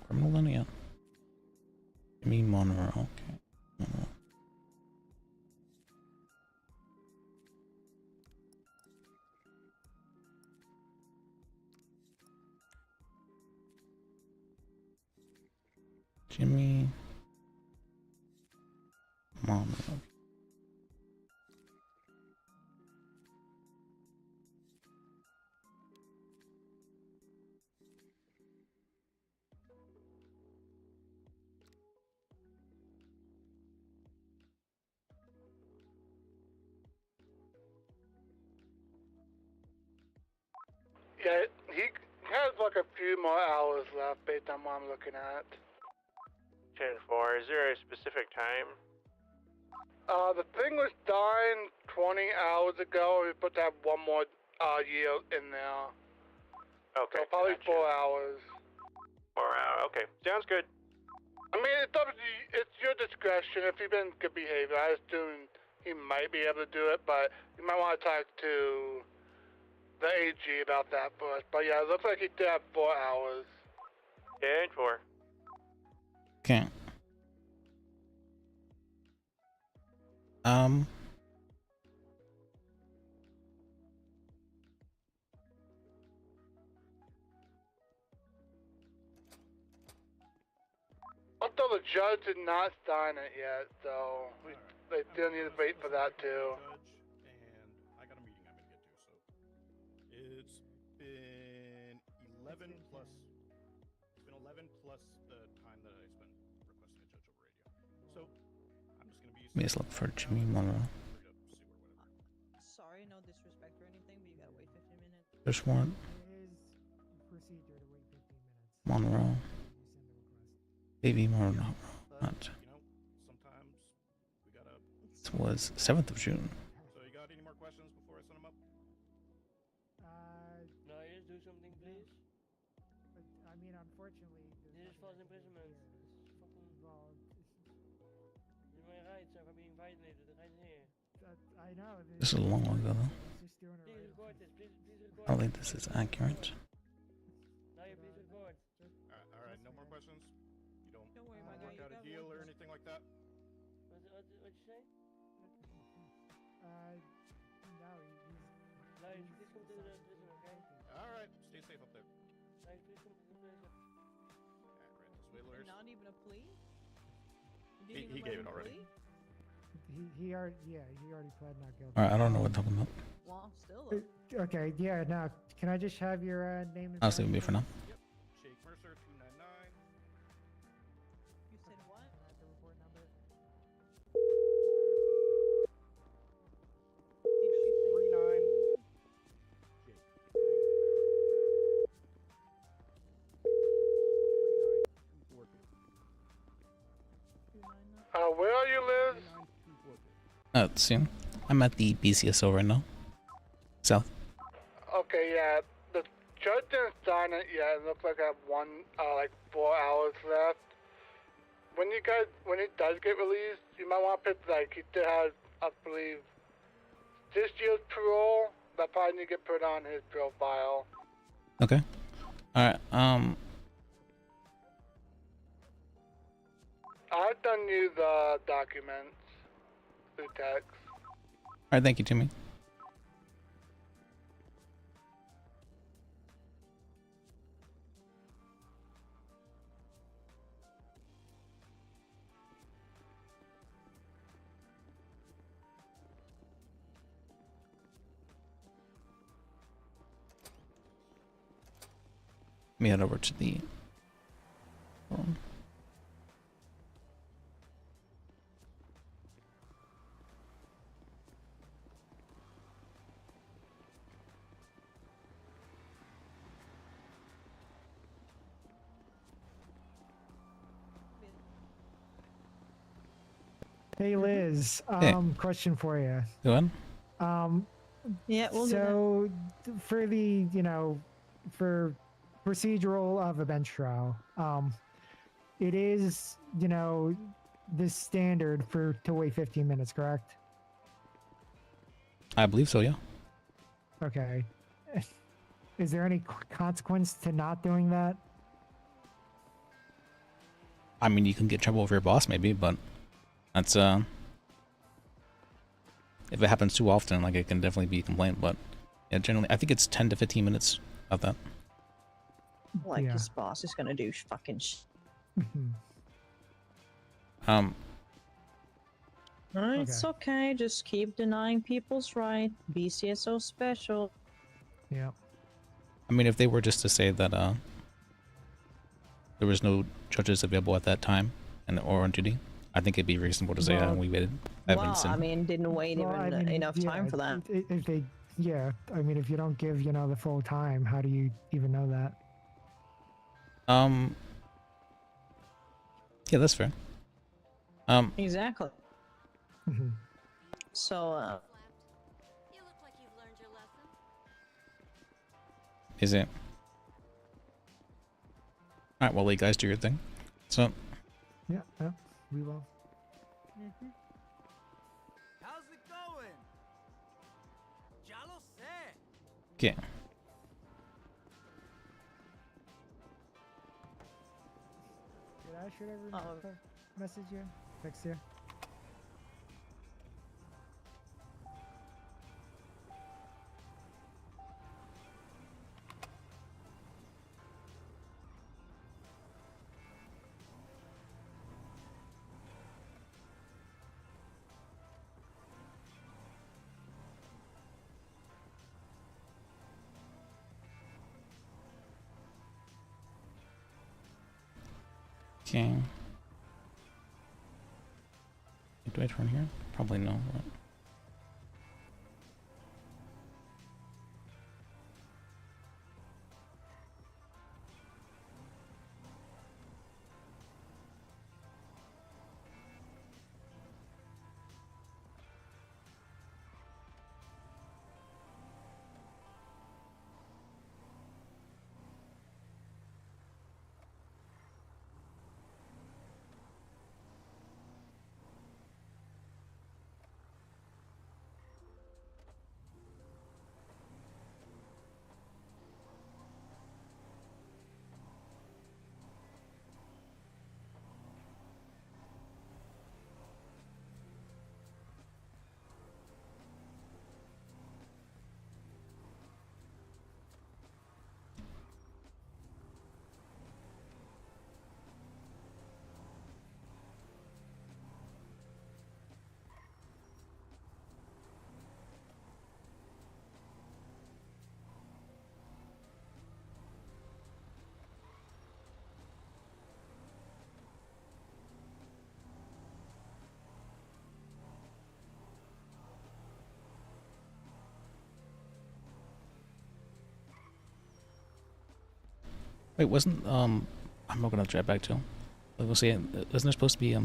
Criminal then, yeah. Jimmy Monroe, okay. Monroe. Jimmy Monroe. Yeah, he has like a few more hours left based on what I'm looking at. 10-4, is there a specific time? The thing was done 20 hours ago. We're supposed to have one more year in there. Okay. So probably gotcha. 4 hours. 4 hours, okay. Sounds good. I mean, it's up to you, it's your discretion. If he's been in good behavior, I assume he might be able to do it, but you might want to talk to the AG about that first. But yeah, it looks like he did have 4 hours. 10-4. Okay. What the know the judge did not sign it yet, so they still need to wait for that too. And I got a meeting I'm gonna get to, so it's been 11 plus. It's been 11 plus the time that I spent requesting a judge over radio. So I'm just gonna be. Let me just look for Jimmy Monroe. Sorry, no disrespect or anything, but you gotta wait 15 minutes. Search warrant. It is procedure to wait 15 minutes. Monroe. Baby Monroe. Not. Sometimes we gotta. It was 7th of June. So you got any more questions before I send them up? Lawyers, do something, please. I mean, unfortunately, This is false imprisonment. Fucking involved. my rights are being violated right here. I know. This is a long one ago, though. Just doing it Please right. record this. Please I record. don't think this is accurate. Lawyer, please record. All right, no more questions. You don't. Don't worry, my work guy, out you a got deal one. or anything like that. What you say? No, Lawyer, please come to the prison, okay? All right, stay safe up there. Lawyer, please come to the prison. All right, right this way, lawyers. Not even a plea? You didn't He even let gave him it already. plea? he already, yeah, he already pled not guilty. Alright, I don't know what I'm talking about. Well, still. Okay, yeah, now, can I just have your name and I'll save me for now. Jake Mercer, 299. You said what? The report number. Did she say 39. Where are you, Liz? Let's see. I'm at the BCSO right now. South. Okay, yeah. The judge didn't sign it yet. It looks like I have like 4 hours left. When he does get released, you might want to put, like, he still has, I believe, 6 years parole. That probably need to get put on his profile. Okay. Alright, I've done you the documents through text. alright, thank you, Timmy. Let me head over to the phone. Hey, Liz, Hey. question for you. Go ahead. Yeah, we'll do that. So, for the, for procedural of a bench trial, it is, the standard to wait 15 minutes, correct? I believe so, yeah. Okay. Is there any consequence to not doing that? I mean, you can get in trouble with your boss, maybe, but that's, if it happens too often, like, it can definitely be a complaint, but, yeah, generally, I think it's 10 to 15 minutes of that. Like Yeah. his boss is gonna do fucking shit. It's okay. Just keep denying people's right. BCSO special. Yeah. I mean, if they were just to say that, there was no judges available at that time or on duty, I think it'd be reasonable to say, Well, we waited 5 Well, minutes. I mean, didn't wait Well, even I mean, enough time yeah, for that. If they, yeah, I mean, if you don't give, the full time, how do you even know that? Yeah, that's fair. Exactly. Mhm. So, Is it? Alright, well, you guys do your thing. So, Yeah, we will. How's it going? Ya lo sé. okay. Should I message you? Text you? Okay. Do I turn here? Probably no. But... Wait, wasn't I'm not gonna drive back to. We'll see. Isn't there supposed to be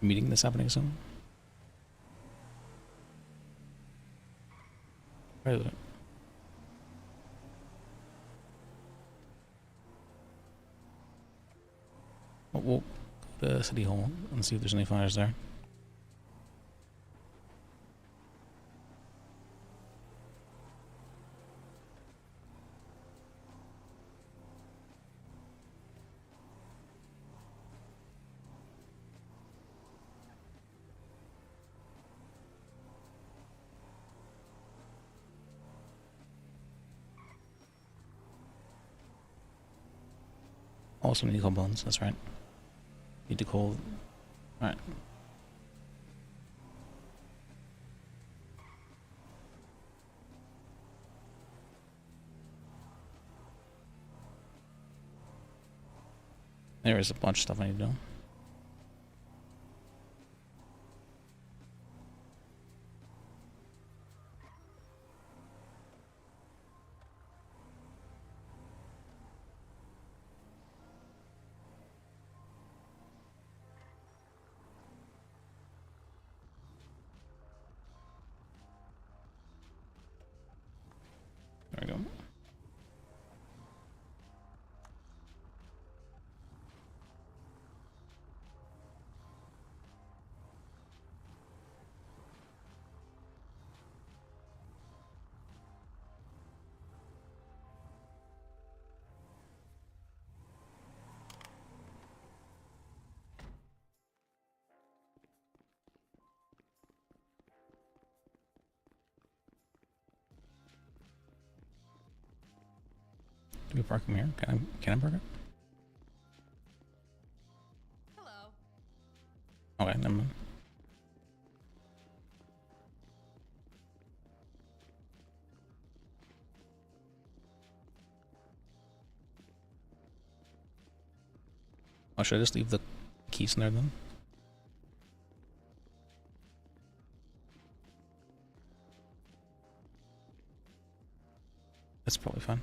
meeting that's happening soon? Where is it? We'll go to City Hall and see if there's any fires there. Also need to call Bones, that's right. Need to call... Alright. There is a bunch of stuff I need to do. There we go. Do we park him here? Can I park it? Hello. Okay, never mind. Oh, should I just leave the keys in there then? That's probably fine.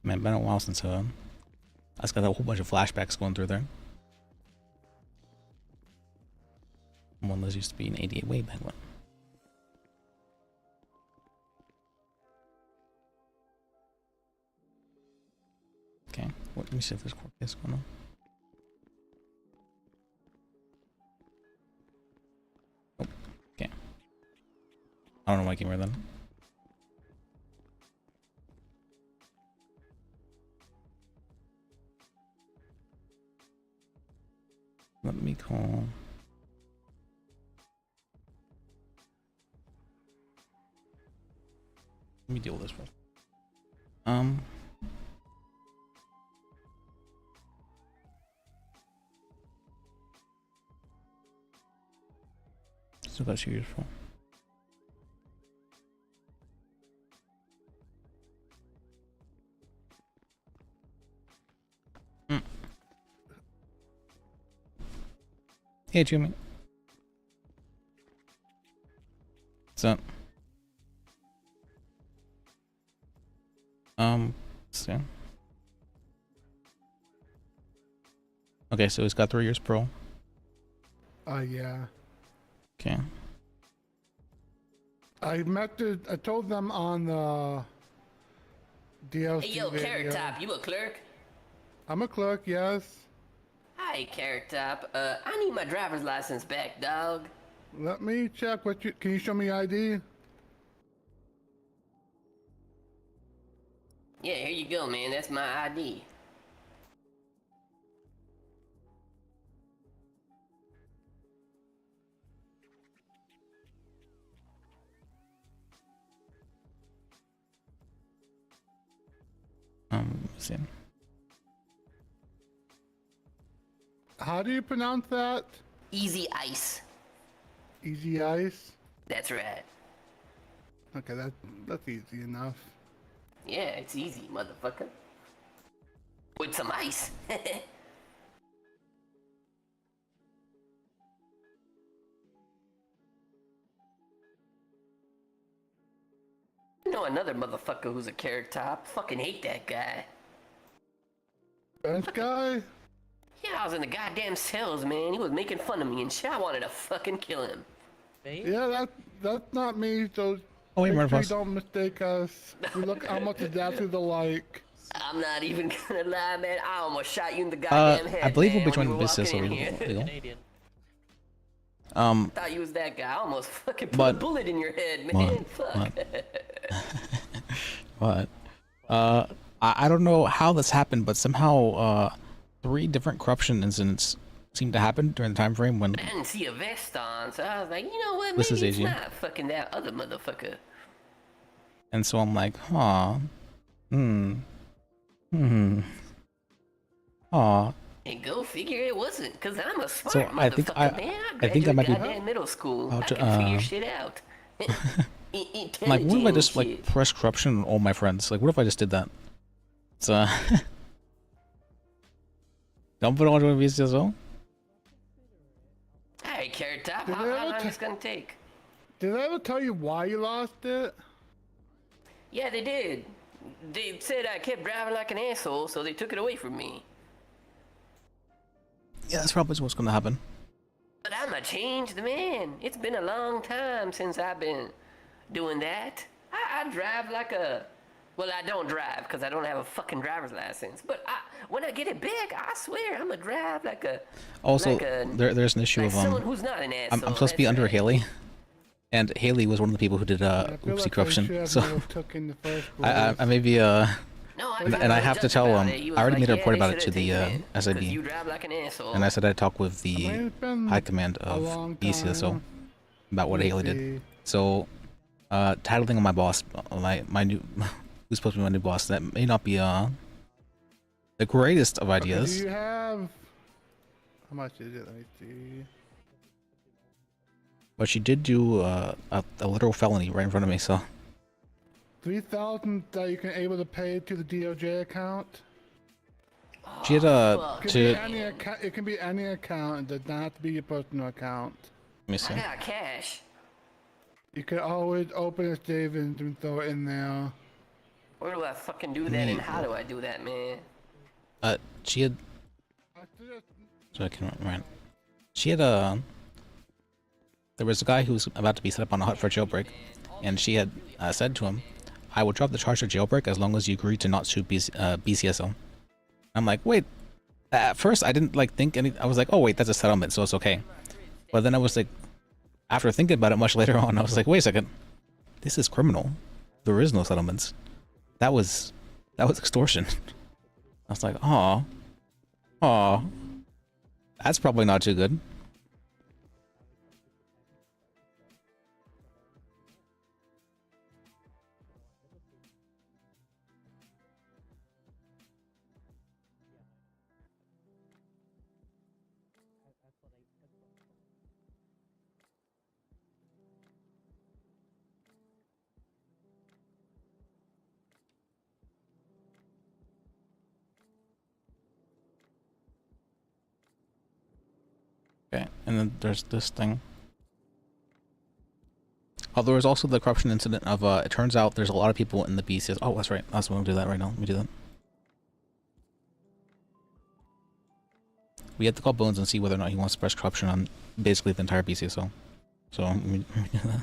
Man, been a while since I just got a whole bunch of flashbacks going through there. One Liz used to be an 88 way back when. Okay, let me see if there's court case going on. Oh, okay. I don't know why I came here then. Let me call. Let me deal with this first. Still got 2 years for. Hey, Jimmy. What's up? So. Okay, so he's got 3 years pro. Yeah. Okay. I told them on the DLC Hey, yo, video. Carrot Top, you a clerk? I'm a clerk, yes. Hi, Carrot Top. I need my driver's license back, dog. Let me check can you show me ID? Yeah, here you go, man. That's my ID. See. How do you pronounce that? Easy Ice. Easy Ice? That's right. Okay, that's easy enough. Yeah, it's easy, motherfucker. With some ice. I know another motherfucker who's a Carrot Top. Fucking hate that guy. Bench guy? Yeah, I was in the goddamn cells, man. He was making fun of me and shit. I wanted to fucking kill him. Yeah, that's not me, so Oh, wait, make sure you Murderface. don't mistake us. We look almost exactly alike. I'm not even gonna lie, man. I almost shot you in the goddamn head. I believe man, we'll be when joining you the were business walking so in we here. legal. Thought you was that guy. I almost fucking put a But- bullet in your head, man. Fuck. What? I don't know how this happened, but somehow 3 different corruption incidents seemed to happen during the time frame when I didn't see a vest on, so I was like, you know what? This Maybe is it's AG. not fucking that other motherfucker. and so I'm like, aw. Aw. And go figure it wasn't, cause I'm a smart So motherfucker, I think man. I think I might be graduated goddamn middle school. about I to, can figure shit out. like, what if I just Intelligent like press corruption on all my friends? Like, what if I just did that? It's don't put on join VCSO. Alright, Carrot Top, Did how I ever long is gonna take? Did I ever tell you why you lost it? Yeah, they did. They said I kept driving like an asshole, so they took it away from me. Yeah, that's probably what's gonna happen. But I'm a changed man. It's been a long time since I've been doing that. I drive like a... Well, I don't drive because I don't have a fucking driver's license. But when I get it back, I swear I'm gonna drive like a... Also, like a, there's an issue like of someone who's not an asshole. I'm supposed to be that's under right. Haley, and Haley was one of the people who did I feel oopsie like corruption. I So took in the first I may be and I have to tell I already made a report about it to the SID, You drive like an asshole. and I said I'd talk with I mean, the it's been high command a of long BCSO time. about what Haley did. So, titling on my boss, my new, who's supposed to be my new boss, that may not be the greatest of ideas. Do you have... How much is it? Let me see. But she did do a literal felony right in front of me, so 3,000 that you can able to pay to the DOJ account. she had It can be any account. It does not have to be your personal account. Let me see. I got cash. You can always open a savings and throw it in there. Where do I fucking do that, and how do I do that, man? She had. So I can right. She had there was a guy who was about to be set up on a hut for jailbreak, and she had said to him, "I will drop the charge of jailbreak as long as you agree to not sue BCSO." I'm like, wait. At first, I didn't like think any. I was like, oh wait, that's a settlement, so it's okay. But then I was like, after thinking about it much later on, I was like, wait a second, this is criminal. There is no settlements. That was extortion. I was like, aw. That's probably not too good. Okay, and then there's this thing. Oh, there was also the corruption incident of, it turns out there's a lot of people in the BCS. Oh, that's right. That's what we'll do that right now. Let me do that. We have to call Bones and see whether or not he wants to press corruption on basically the entire BCSO. So, let me do that.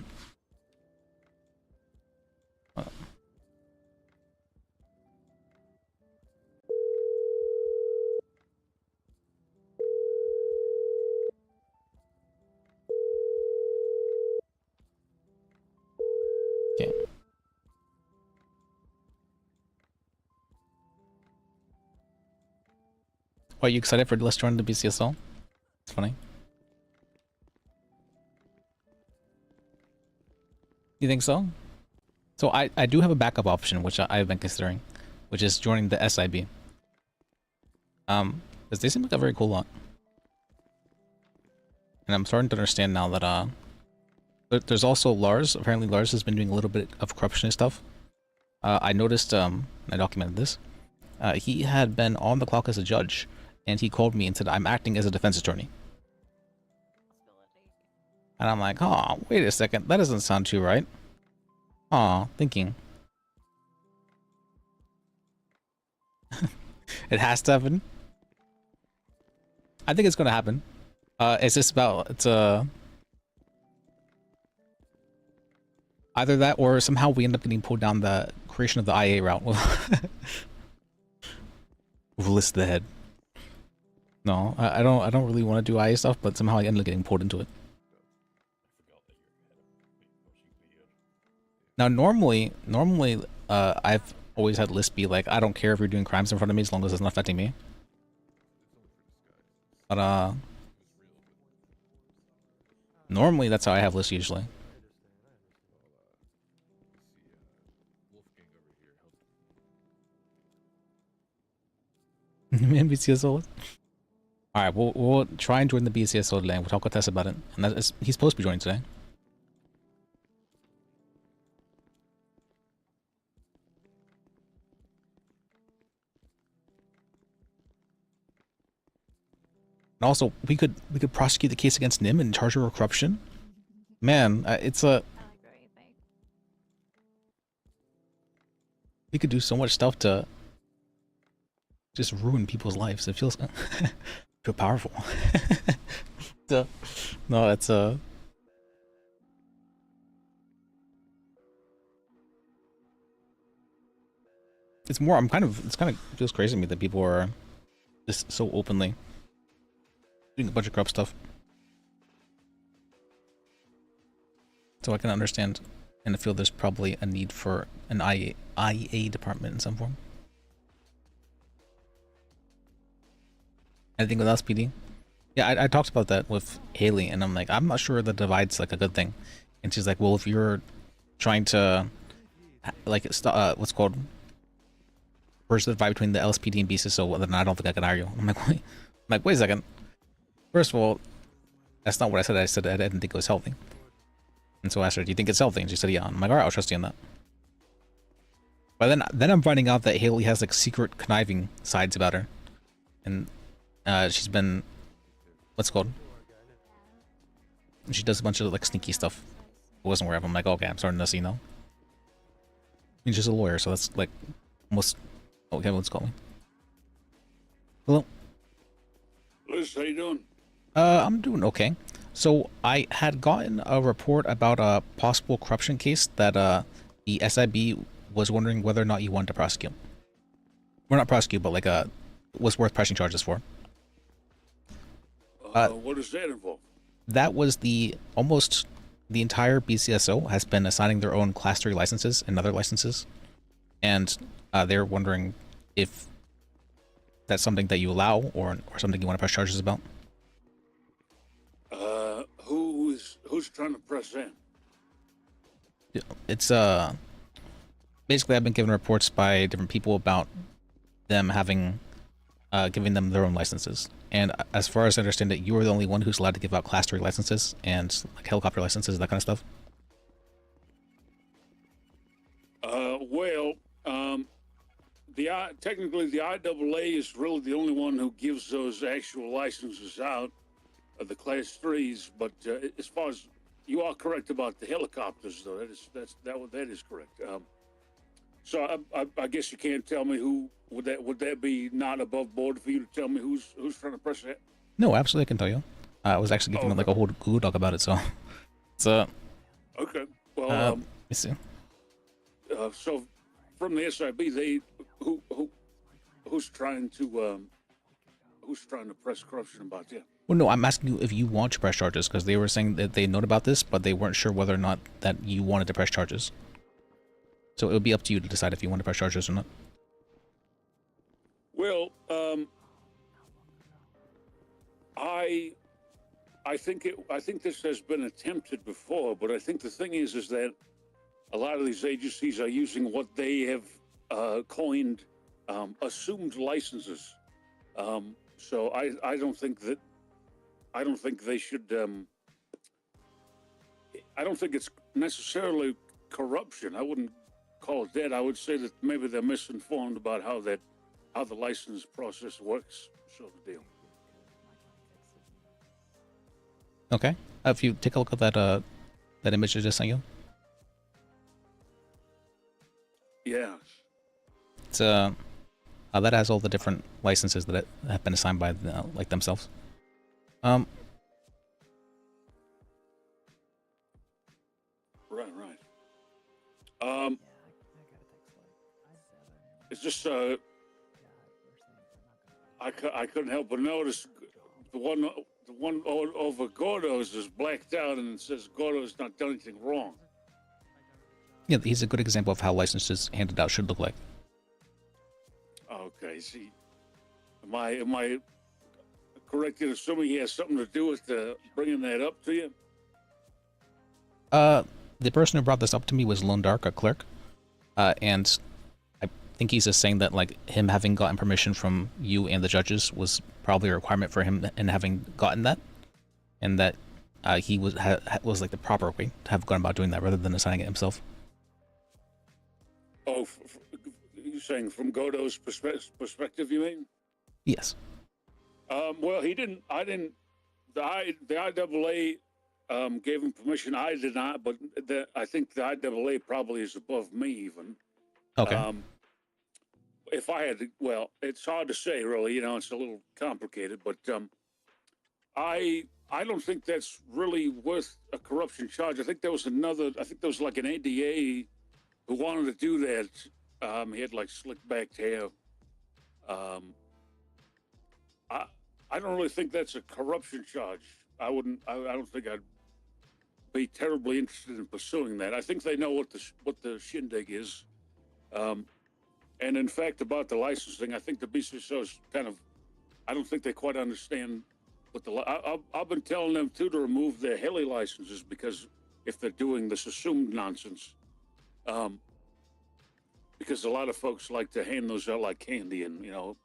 Okay. Are you excited for Let's join the BCSL? It's funny. You think so? So I do have a backup option, which I've been considering, which is joining the SIB. Because they seem like a very cool lot. And I'm starting to understand now that, there's also Lars. Apparently Lars has been doing a little bit of corruption and stuff. I noticed, I documented this. He had been on the clock as a judge, and he called me and said, I'm acting as a defense attorney. And I'm like, oh, wait a second, that doesn't sound too right. Aw, thinking. It has to happen. I think it's gonna happen. It's just about, it's either that or somehow we end up getting pulled down the creation of the IA route. With Lis the head. No, I don't really want to do IA stuff, but somehow I end up getting pulled into it. Now normally, I've always had Lis be like, I don't care if you're doing crimes in front of me as long as it's not affecting me. But normally that's how I have Lis usually. BCSO. Alright, we'll try and join the BCSO today. We'll talk with Tess about it. And that is, he's supposed to be joining today. And also, we could prosecute the case against Nim and charge her with corruption. Man, it's a... We could do so much stuff to just ruin people's lives. It feels feel powerful. No, it's it's more. It's kind of feels crazy to me that people are just so openly doing a bunch of corrupt stuff. So I can understand and I feel there's probably a need for an IA department in some form. Anything with SPD? Yeah, I talked about that with Haley, and I'm like, I'm not sure the divide's like a good thing. And she's like, well, if you're trying to, like, what's called, bridge the divide between the LSPD and BCSO, then I don't think I can hire you. I'm like, wait a second. First of all, that's not what I said. I said I didn't think it was healthy. And so I asked her, do you think it's healthy? And she said, yeah. I'm like, all right, I'll trust you on that. But then I'm finding out that Haley has like secret conniving sides about her, and she's been, what's it called? She does a bunch of like sneaky stuff. I wasn't aware of. I'm like, okay, I'm starting to see now. He's just a lawyer, so that's like almost. Okay, let's call me. Hello. Liz, how you doing? I'm doing okay. So I had gotten a report about a possible corruption case that the SIB was wondering whether or not you wanted to prosecute. Well, not prosecute, but like was worth pressing charges for. What does that involve? That was almost the entire BCSO has been assigning their own Class 3 licenses and other licenses, and they're wondering if that's something that you allow or something you want to press charges about. who's trying to press in? It's basically I've been given reports by different people about them having giving them their own licenses. And as far as I understand it, you are the only one who's allowed to give out Class 3 licenses and like helicopter licenses, that kind of stuff. Well, technically the IAA is really the only one who gives those actual licenses out, the Class 3s. But as far as you are correct about the helicopters, though, that is correct. So I guess you can't tell me who would that be not above board for you to tell me who's trying to press that? No, absolutely, I can tell you. I was actually giving like a whole Google Doc about it, so it's okay. Well, let me see. So from the SIB, who's trying to press corruption about that? Well, no, I'm asking you if you want to press charges, because they were saying that they known about this, but they weren't sure whether or not that you wanted to press charges. So it would be up to you to decide if you want to press charges or not. Well, I think this has been attempted before, but I think the thing is that a lot of these agencies are using what they have coined assumed licenses. So I don't think they should. I don't think it's necessarily corruption. I wouldn't call it that. I would say that maybe they're misinformed about how the license process works, sort of deal. Okay. If you take a look at that image I just sent you. Yeah. It's that has all the different licenses that have been assigned by like themselves. Right. It's just I couldn't help but notice the one over Gordo's is blacked out and it says Gordo's not done anything wrong. Yeah, he's a good example of how licenses handed out should look like. Okay, see, am I correct in assuming he has something to do with bringing that up to you? The person who brought this up to me was Lone Dark, a clerk, and I think he's just saying that like him having gotten permission from you and the judges was probably a requirement for him, and having gotten that, and that he was like the proper way to have gone about doing that rather than assigning it himself. Oh, you're saying from Gordo's perspective, you mean? Yes. Well, he didn't. I didn't. The IAA gave him permission. I did not, but I think the IAA probably is above me even. Okay. If I had to, well, it's hard to say, really. You know, it's a little complicated, but I don't think that's really worth a corruption charge. I think there was like an ADA who wanted to do that. He had like slick backed hair. I don't really think that's a corruption charge. I don't think I'd be terribly interested in pursuing that. I think they know what the shindig is. And in fact, about the licensing, I think the BCSO's I don't think they quite understand what I've been telling them too to remove their heli licenses, because if they're doing this assumed nonsense, because a lot of folks like to hand those out like candy, and all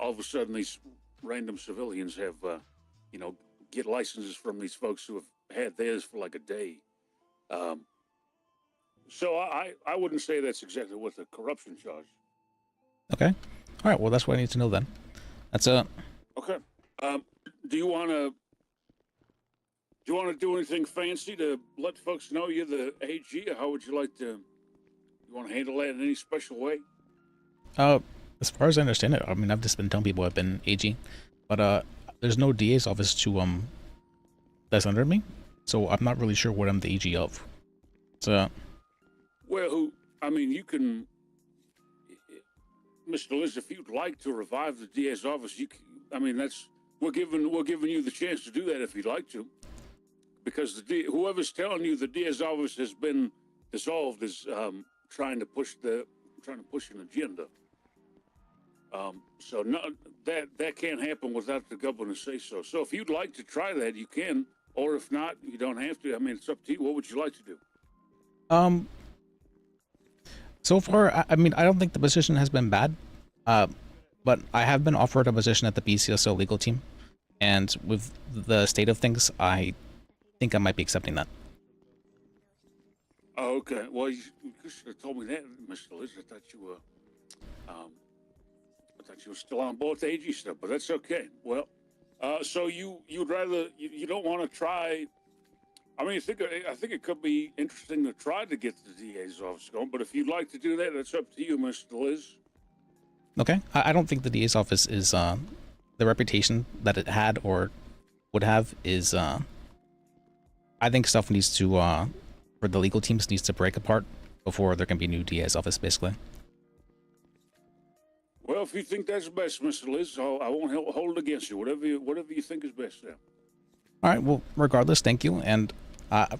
of a sudden these random civilians have get licenses from these folks who have had theirs for like a day. So I wouldn't say that's exactly what the corruption charge. Okay. All right. Well, that's what I need to know then. That's Okay. Do you want to do anything fancy to let folks know you're the AG, or how would you like to? You want to handle that in any special way? As far as I understand it, I mean, I've just been telling people I've been AG, but there's no DA's office to that's under me, so I'm not really sure what I'm the AG of. So. Well, you can, Mr. Liz, if you'd like to revive the DA's office, we're giving you the chance to do that if you'd like to, because whoever's telling you the DA's office has been dissolved is trying to push an agenda. So no, that can't happen without the governor say so. So if you'd like to try that, you can. Or if not, you don't have to. I mean, it's up to you. What would you like to do? So far, I mean, I don't think the position has been bad, but I have been offered a position at the BCSO legal team, and with the state of things, I think I might be accepting that. Oh, okay. Well, you should have told me that, Mr. Liz. I thought you were still on board with the AG stuff, but that's okay. Well, so you'd rather you don't want to try. I mean, I think it could be interesting to try to get the DA's office going, but if you'd like to do that, that's up to you, Mr. Liz. Okay, I don't think the DA's office is the reputation that it had or would have is. I think stuff needs to for the legal teams needs to break apart before there can be a new DA's office, basically. Well, if you think that's best, Mr. Liz, I won't hold it against you. Whatever you think is best, there. All right. Well, regardless, thank you. And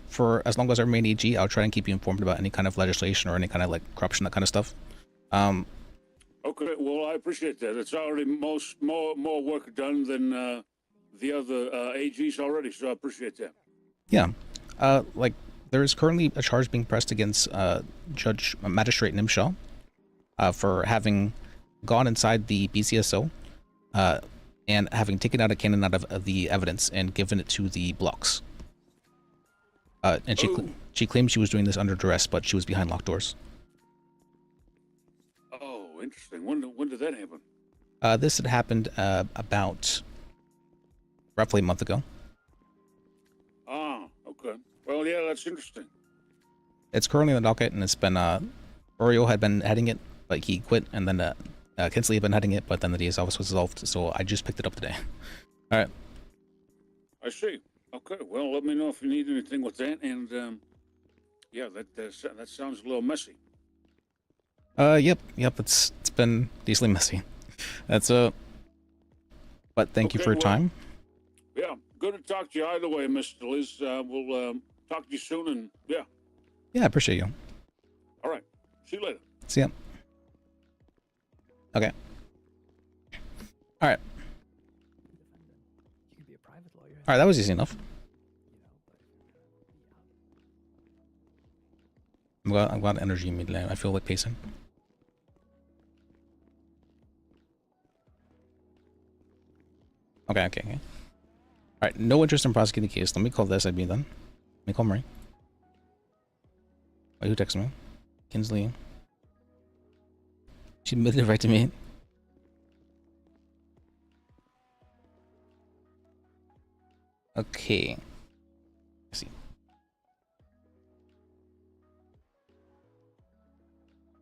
for as long as I remain AG, I'll try and keep you informed about any kind of legislation or any kind of like corruption, that kind of stuff. Okay. Well, I appreciate that. It's already more work done than the other AGs already, so I appreciate that. Yeah. Like there is currently a charge being pressed against Magistrate Nimshaw for having gone inside the BCSO and having taken out a cannon out of the evidence and given it to the blocks. And she claimed she was doing this under duress, but she was behind locked doors. Oh, interesting. When did that happen? This had happened about roughly a month ago. Ah, okay. Well, yeah, that's interesting. It's currently in the docket, and it's been Oriole had been heading it, but he quit, and then Kinsley had been heading it, but then the DA's office was dissolved, so I just picked it up today. All right. I see. Okay. Well, let me know if you need anything with that, and yeah, that sounds a little messy. Yep. It's been decently messy. That's but thank you for your time. Yeah, good to talk to you either way, Mr. Liz. We'll talk to you soon, and yeah. Yeah, I appreciate you. All right. See you later. See ya. Okay. All right. All right, that was easy enough. I'm glad energy immediately. I feel like pacing. Okay. All right, no interest in prosecuting the case. Let me call the SIB then. Let me call Marie. Wait, who texted me? Kinsley. She admitted it right to me. Okay. Let's see.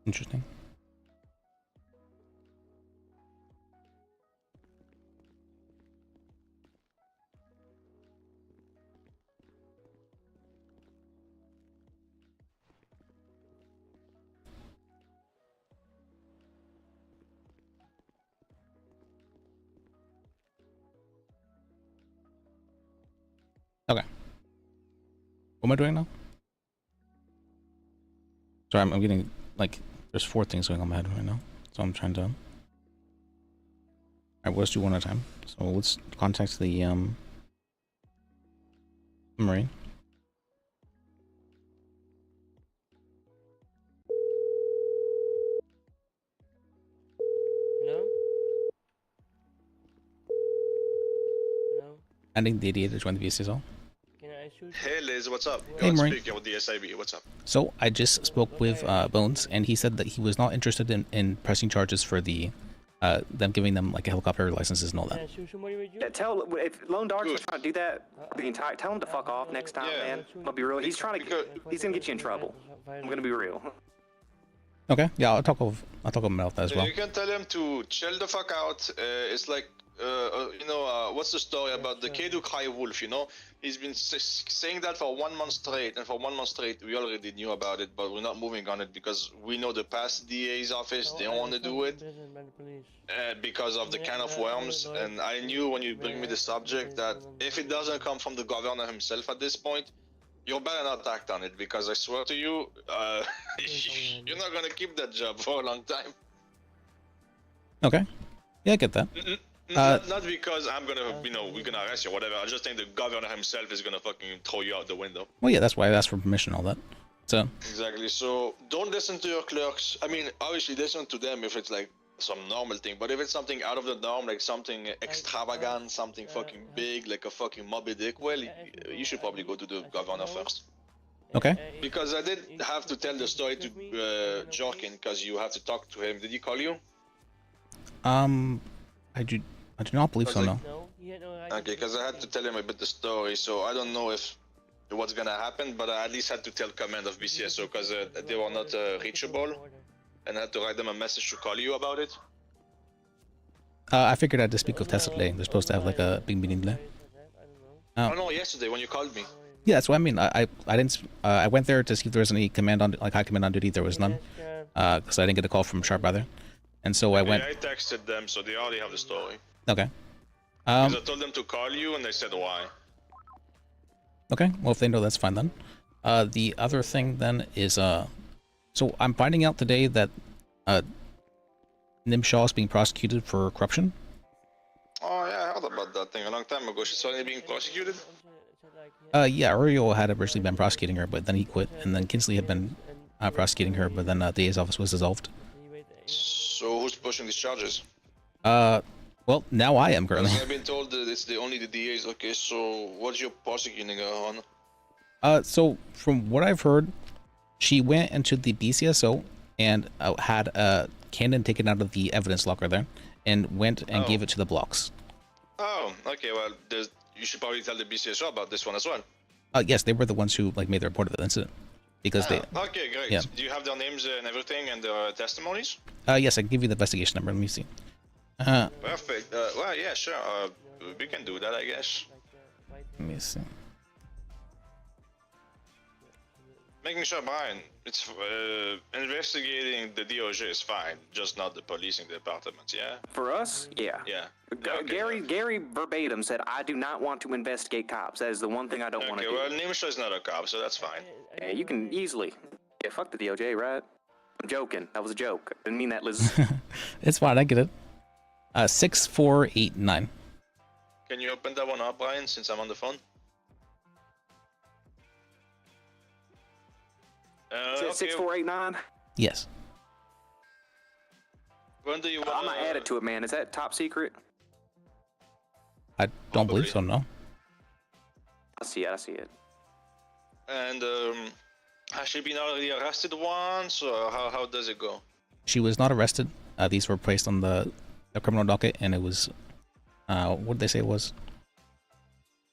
Interesting. Okay. What am I doing now? Sorry, I'm getting, like, there's 4 things going on in my head right now. So I'm trying to... Alright, let's do one at a time. So let's contact the, Marine. Hello? Hello? Ending the idiot to join the BCSO. Can I shoot? Hey Liz, what's up? Hey, Maureen. Speaking with the SIB, what's up? So I just spoke with Bones, and he said that he was not interested in pressing charges for the them giving them like a helicopter licenses and all that. Yeah, if Lone Dark's trying to do that the entire, tell him to fuck off next time, man. I'll be real. He's trying to, he's gonna get you in trouble. I'm gonna be real. Okay, yeah, I'll talk with him about that as well. You can tell him to chill the fuck out. It's like, you know, what's the story about the Keduk High Wolf, you know? He's been saying that for 1 month straight, and for 1 month straight, we already knew about it, but we're not moving on it because we know the past DA's office, they don't want to do it because of the can of worms, and I knew when you bring me the subject that if it doesn't come from the governor himself at this point, you better not act on it, because I swear to you, you're not gonna keep that job for a long time. Okay, yeah, I get that. Not because I'm gonna, we're gonna arrest you or whatever. I just think the governor himself is gonna fucking throw you out the window. Well, yeah, that's why I asked for permission and all that. So. Exactly. So don't listen to your clerks. I mean, obviously listen to them if it's like some normal thing. But if it's something out of the norm, like something extravagant, something fucking big, like a fucking Moby Dick, well, you should probably go to the governor first. Okay. Because I did have to tell the story to Jorkin, because you have to talk to him. Did he call you? I do not believe so, no. Okay, because I had to tell him a bit the story, so I don't know if what's gonna happen, but I at least had to tell command of BCSO because they were not reachable, and I had to write them a message to call you about it. I figured I'd just speak with Tessa today. They're supposed to have like a big meeting today. Oh no, yesterday when you called me. Yeah, that's what I mean. I didn't. I went there to see if there was any command on, like high command on duty. There was none, because I didn't get a call from Sharp either, and so I went. I texted them, so they already have the story. Okay. Because I told them to call you, and they said why. Okay, well if they know, that's fine then. The other thing then is so I'm finding out today that Nim Shaw is being prosecuted for corruption. Oh yeah, I heard about that thing a long time ago. She's suddenly being prosecuted. Yeah, Oriol had originally been prosecuting her, but then he quit, and then Kinsley had been prosecuting her, but then the DA's office was dissolved. So who's pushing these charges? Well, now I am currently. I've been told that it's only the DA's. Okay, so what's your prosecuting her on? So from what I've heard, she went into the BCSO and had a cannon taken out of the evidence locker there, and went and gave it to the blocks. Oh, okay. Well, you should probably tell the BCSO about this one as well. Yes, they were the ones who made the report of the incident, because they. Okay, great. Yeah. Do you have their names and everything and their testimonies? Yes, I can give you the investigation number. Let me see. Perfect. Well, yeah, sure. We can do that, I guess. Let me see. Making sure, Brian, it's investigating the DOJ is fine, just not the policing department, yeah? For us, yeah. Yeah. Gary verbatim said, I do not want to investigate cops. That is the one thing I don't want to do. Okay, well, Nimsha is not a cop, so that's fine. Yeah, you can easily. Yeah, fuck the DOJ, right? I'm joking. That was a joke. I didn't mean that, Liz. It's fine, I get it. 6489. Can you open that one up, Brian, since I'm on the phone? Okay. 6489? Yes. When do you want I'm not added to it, man. Is that top secret? I don't believe so, no. I see it. And has she been already arrested once, or how does it go? She was not arrested. These were placed on the criminal docket, and it was, what did they say it was?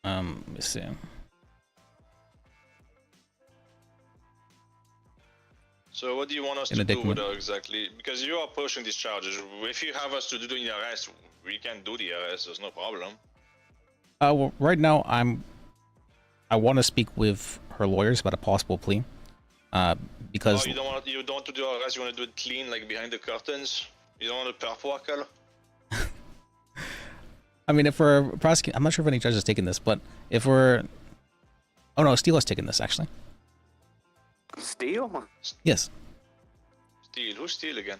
Let me see. So what do you want us to do with her exactly? Because you are pushing these charges. If you have us to do the arrest, we can do the arrest. There's no problem. Well, right now I want to speak with her lawyers about a possible plea. Because you don't want to do the arrest. You want to do it clean, like behind the curtains. You don't want to perp work. I mean, if we're prosecuting, I'm not sure if any judge has taken this, but if we're, oh no, Steele has taken this actually. Steele? Yes. Steele? Who's Steele again?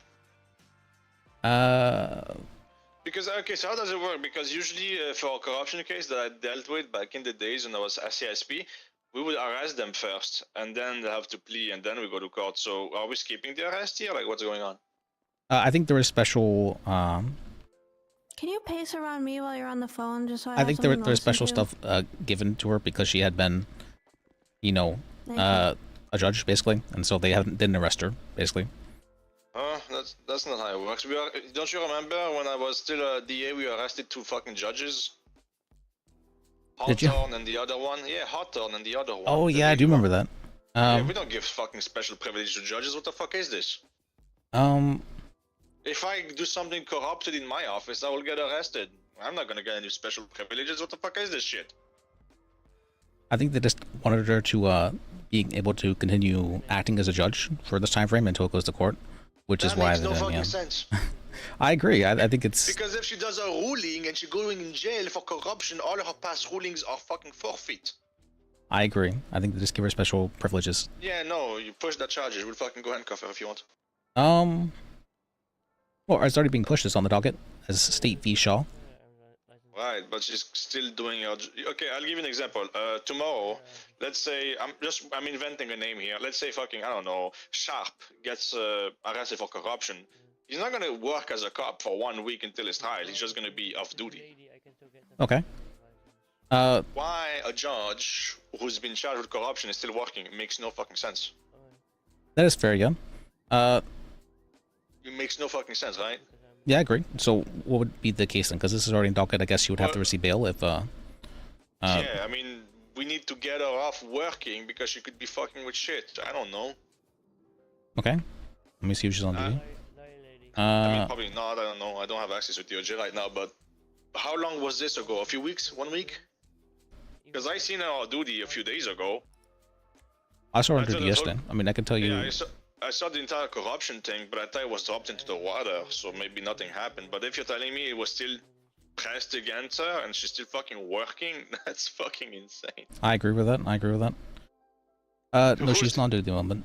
Because okay, so how does it work? Because usually for a corruption case that I dealt with back in the days when I was CSP, we would arrest them first, and then they have to plea, and then we go to court. So are we skipping the arrest here? Like, what's going on? I think there was special. Can you pace around me while you're on the phone, just so I? I think there was special stuff given to her because she had been, you know, a judge basically, and so they didn't arrest her basically. That's not how it works. Don't you remember when I was still a DA? We arrested 2 fucking judges. Hawthorne and the other one. Yeah, Hawthorne and the other one. Oh yeah, I do remember that. Yeah, we don't give fucking special privilege to judges. What the fuck is this? If I do something corrupted in my office, I will get arrested. I'm not gonna get any special privileges. What the fuck is this shit? I think they just wanted her to being able to continue acting as a judge for this time frame until it goes to court, which is why. That makes no fucking sense. I agree. I think it's because if she does a ruling and she's going in jail for corruption, all her past rulings are fucking forfeit. I agree. I think they just give her special privileges. Yeah, no, you push that charges. We'll fucking go handcuff her if you want. Well, it's already being pushed. It's on the docket as State v. Shaw. Right, but she's still doing her. Okay, I'll give you an example. Tomorrow, let's say I'm inventing a name here. Let's say fucking I don't know, Sharp gets arrested for corruption. He's not gonna work as a cop for 1 week until his trial. He's just gonna be off duty. Okay. Why a judge who's been charged with corruption is still working? It makes no fucking sense. That is fair, yeah. It makes no fucking sense, right? Yeah, I agree. So what would be the case then? Because this is already in docket. I guess you would have to receive bail if. Yeah, I mean, we need to get her off working because she could be fucking with shit. I don't know. Okay. Let me see if she's on duty. I mean, probably not. I don't know. I don't have access to DOJ right now. But how long was this ago? A few weeks? 1 week? Because I seen her on duty a few days ago. I saw her on duty yesterday. I mean, I can tell you. Yeah, I saw the entire corruption thing, but I thought it was dropped into the water, so maybe nothing happened. But if you're telling me it was still pressed against her and she's still fucking working, that's fucking insane. I agree with that. I agree with that. No, she's not on duty at the moment.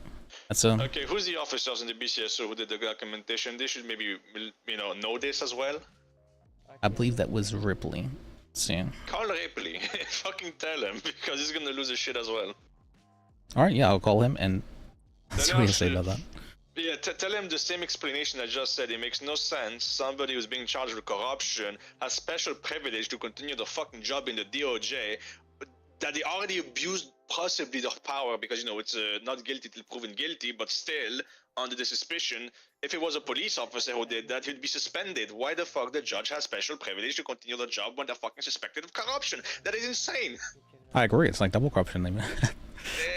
That's Okay, who's the officers in the BCSO who did the documentation? They should maybe, know this as well. I believe that was Ripley. Let's see. Call Ripley. Fucking tell him, because he's gonna lose his shit as well. Alright, yeah, I'll call him and see what he say about that. Yeah, tell him the same explanation I just said. It makes no sense. Somebody who's being charged with corruption has special privilege to continue the fucking job in the DOJ, that they already abused possibly their power because, it's not guilty till proven guilty, but still, under the suspicion, if it was a police officer who did that, he'd be suspended. Why the fuck the judge has special privilege to continue the job when they're fucking suspected of corruption? That is insane. I agree, it's like double corruption.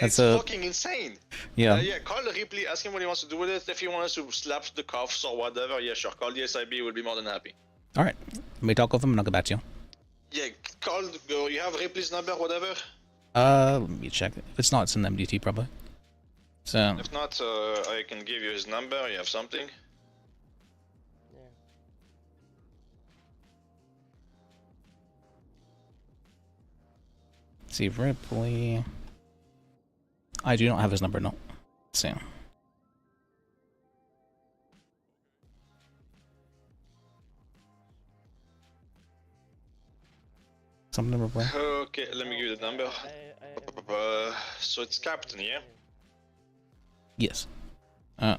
It's fucking insane. Yeah. Yeah, call Ripley, ask him what he wants to do with it. If he wants to slap the cuffs or whatever, yeah, sure, call the SIB, we'll be more than happy. Alright, let me talk with him and I'll get back to you. Yeah, you have Ripley's number, whatever? Let me check. If it's not, it's an MDT probably. So. If not, I can give you his number, you have something? Let's see, Ripley. I do not have his number, no. Let's see. Something Ripley. Okay, let me give you the number. So it's Captain, yeah? Yes. So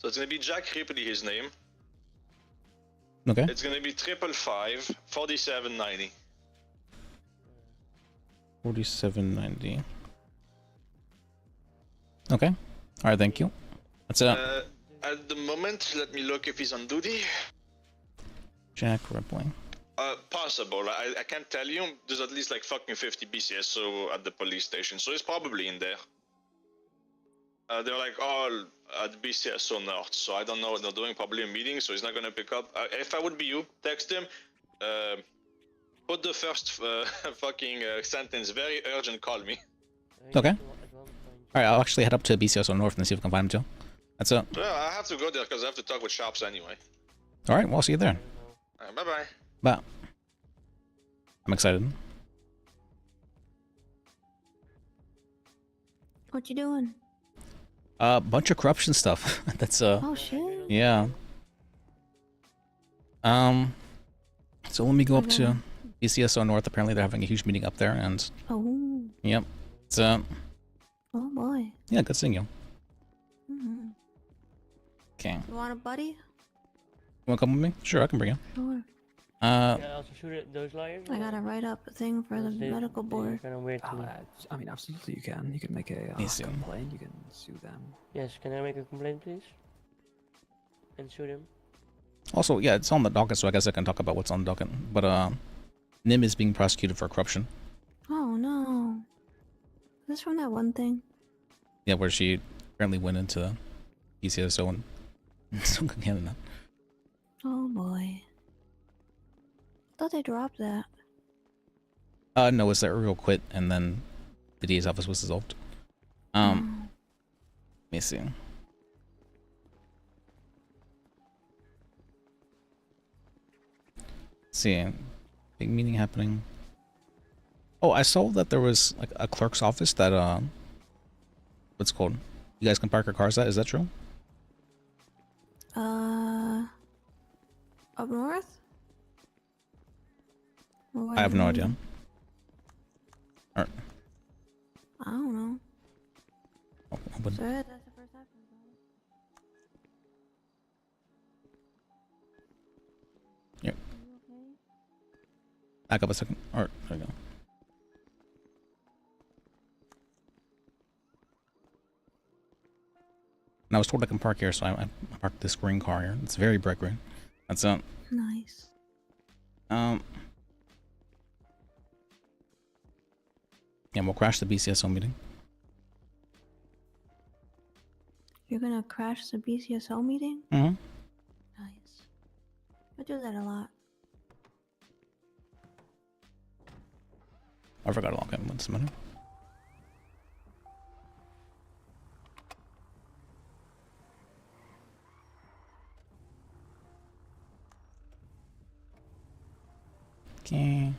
it's gonna be Jack Ripley, his name. Okay. It's gonna be 555 4790. 4790. Okay. Alright, thank you. That's it. At the moment, let me look if he's on duty. Jack Ripley. Possible. I can't tell you. There's at least like fucking 50 BCSO at the police station, so he's probably in there. They're like all at BCSO North, so I don't know what they're doing. Probably a meeting, so he's not gonna pick up. If I would be you, text him. Put the first fucking sentence, very urgent, call me. Okay. Alright, I'll actually head up to BCSO North and see if I can find him too. That's it. Well, I have to go there because I have to talk with Sharps anyway. Alright, well, I'll see you there. Bye-bye. Bye. I'm excited. What you doing? Bunch of corruption stuff. That's Oh shit. Yeah. So let me go up to BCSO North. Apparently they're having a huge meeting up there, and Oh. yep. It's Oh boy. yeah, good seeing you. Mm-hmm. Okay. You want a buddy? You wanna come with me? Sure, I can bring you. Sure. Can I also shoot at those liars? I gotta write up a thing for the medical board. Kind of weird to me. I mean, absolutely, you can. You can make a complaint. You can sue them. Yes, can I make a complaint, please? And shoot him? Also, yeah, it's on the docket, so I guess I can talk about what's on the docket. But Nim is being prosecuted for corruption. Oh no. Is this from that one thing? Yeah, where she apparently went into BCSO and some Canada. Oh boy. I thought they dropped that. No, it's that Ariel quit and then the DA's office was dissolved. Let me see. See, big meeting happening. Oh, I saw that there was like a clerk's office that what's it called? You guys can park your cars at. Is that true? Up north? Or I have no idea. Or, I don't know. open. So that's the first time. Yep. Are you okay? Back up a second. Or there we go. And I was told I can park here, so I parked this green car here. It's very bright green. That's it. Nice. Yeah, we'll crash the BCSO meeting. You're gonna crash the BCSO meeting? Mm-hmm. Nice. I do that a lot. I forgot to log in. What's the matter? Okay.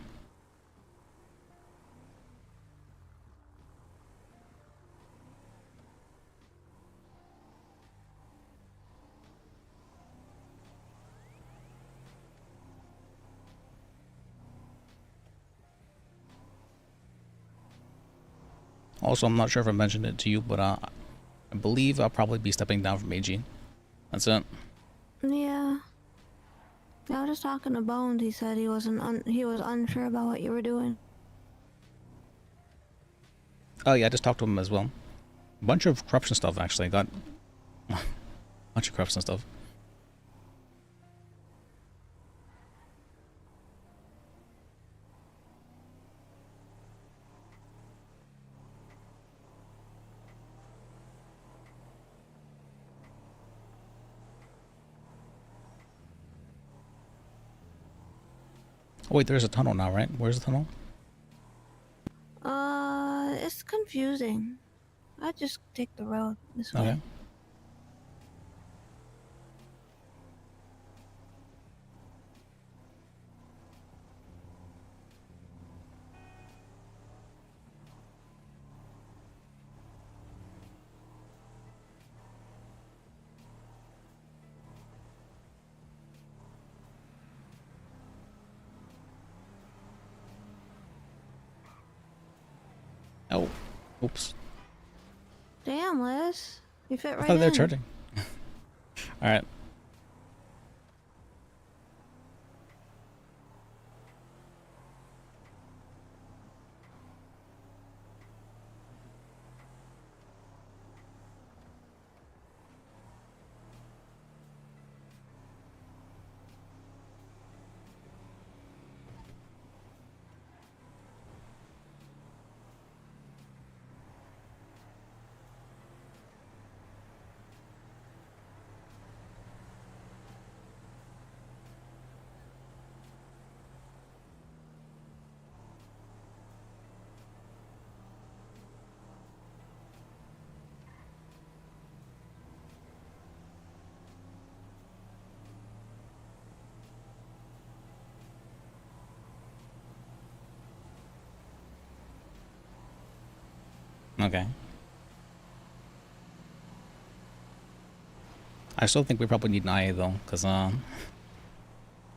Also, I'm not sure if I mentioned it to you, but I believe I'll probably be stepping down from AG. That's it. Yeah. I was just talking to Bones. He said he was unsure about what you were doing. Oh yeah, I just talked to him as well. A bunch of corruption stuff actually. Got a bunch of corruption stuff. Oh wait, there's a tunnel now, right? Where's the tunnel? It's confusing. I just take the road this way. Okay. Oh, oops. Damn, Liz. You fit right Oh, they're in. charging. All right. Okay. I still think we probably need an IA though, because there's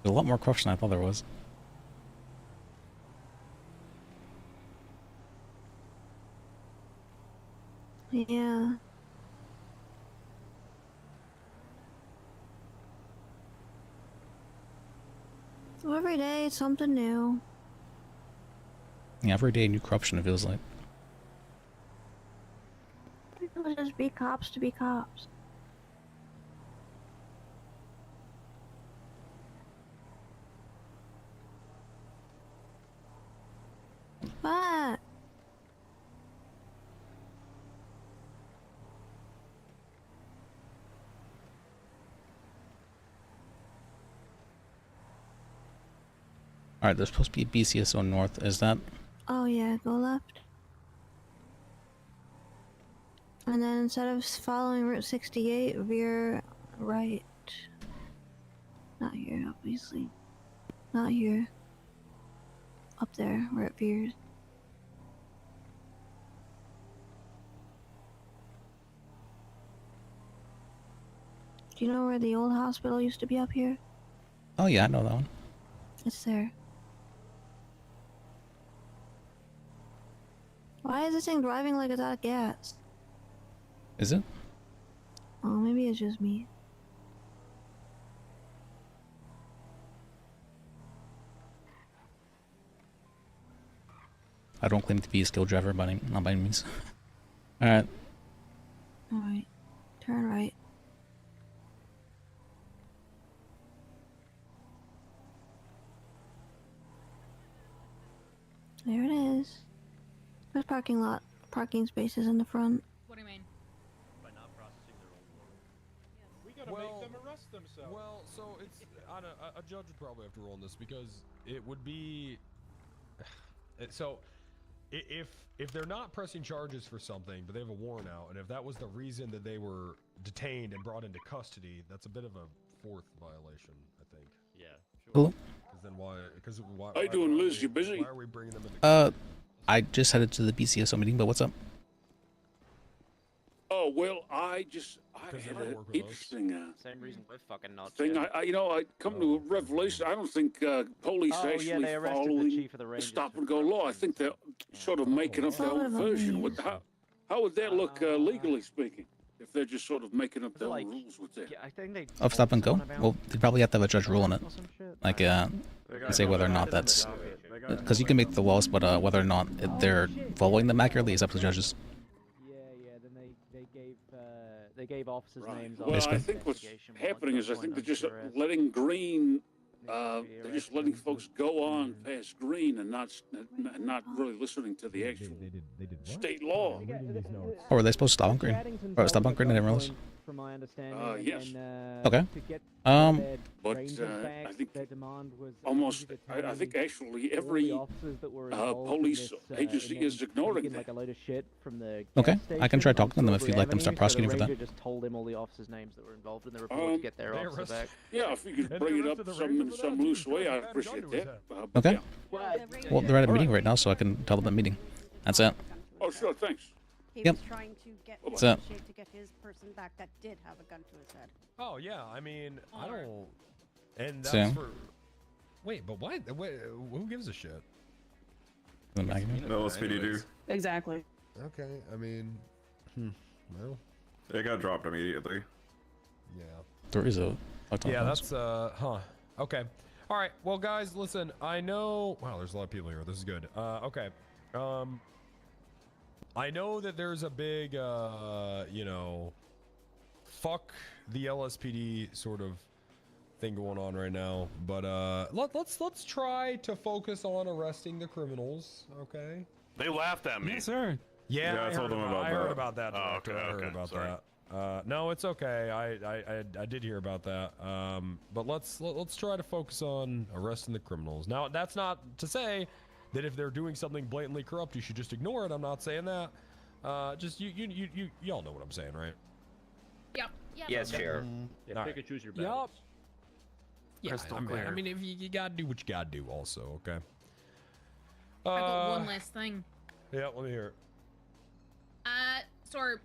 a lot more corruption than I thought there was. Yeah. So every day it's something new. Yeah, every day new corruption, it feels like. People just be cops to be cops. What? Alright, there's supposed to be BCSO north. Is that? Oh yeah, go left. And then instead of following Route 68, veer right. Not here, obviously. Not here. Up there, where it veers. Do you know where the old hospital used to be up here? Oh yeah, I know that one. It's there. Why is this thing driving like it's out of gas? Is it? Oh, maybe it's just me. I don't claim to be a skilled driver, but not by any means. Alright. Alright. Turn right. There it is. There's parking spaces in the front. What do you mean? By not processing their own order. We gotta make them arrest themselves. Well, so it's a judge would probably have to rule on this because it would be so if they're not pressing charges for something, but they have a warrant out, and if that was the reason that they were detained and brought into custody, that's a bit of a fourth violation, I think. Yeah. Sure. Hello? Because then why? Because why? How you doing, Liz? You busy? Why are we bringing them into? I just headed to the BCSO meeting, but what's up? Oh well, I had an interesting Same reason we're fucking not. thing. I come to a revelation. I don't think police actually they arrested following the chief of the Rangers stop and go law. I think they're sort of making up their own version. How would that look legally speaking? If they're just sort of making up their own rules with that. I think they. Of stop and go? Well, they'd probably have to have a judge rule on it. Like, say whether or not that's... Because you can make the laws, but whether or not they're following them accurately is up to the judges. They gave officers' names. Well, I think what's happening is I think they're just letting green. They're just letting folks go on past green and not really listening to the actual state law. Or were they supposed to stop on green? Or stop on green? I didn't realize. From my understanding. Yes. Okay. But I think almost, I think actually every police agency is ignoring that. Okay, I can try talking to them if you'd like them to start prosecuting for that. Just told him all the officers' names that were involved in the report to get their officer back. Yeah, if you could bring it up in some loose way, I'd appreciate that. Okay. Yeah. Well, they're at a meeting right now, so I can tell them at meeting. That's it. Oh, sure, thanks. He Yep. was trying to get What's that? to get his person back that did have a gun to his head. Oh yeah, I mean, I don't. And that's Same. for. Wait, but why? Wait, who gives a shit? The magazine? LSPD do. Exactly. Okay, I mean, well, They got dropped immediately. yeah. There is a... Yeah, that's huh. Okay. All right. Well, guys, listen. I know. Wow, there's a lot of people here. This is good. Okay. I know that there's a big, fuck the LSPD sort of thing going on right now. But let's try to focus on arresting the criminals. Okay. They laughed at me. Yes, sir. Yeah, I told them about I that. heard about that. Oh, Director. okay, I heard okay, about sorry. that. No, it's okay. I did hear about that. But let's try to focus on arresting the criminals. Now, that's not to say that if they're doing something blatantly corrupt, you should just ignore it. I'm not saying that. Just y'all know what I'm saying, right? Yep. Yes, Chair. Yeah, pick and choose your battles. Yup. Yeah, Crystal I mean, clear. I mean, if you gotta do what you gotta do, also, okay. I got one last thing. Yeah, let me hear it. So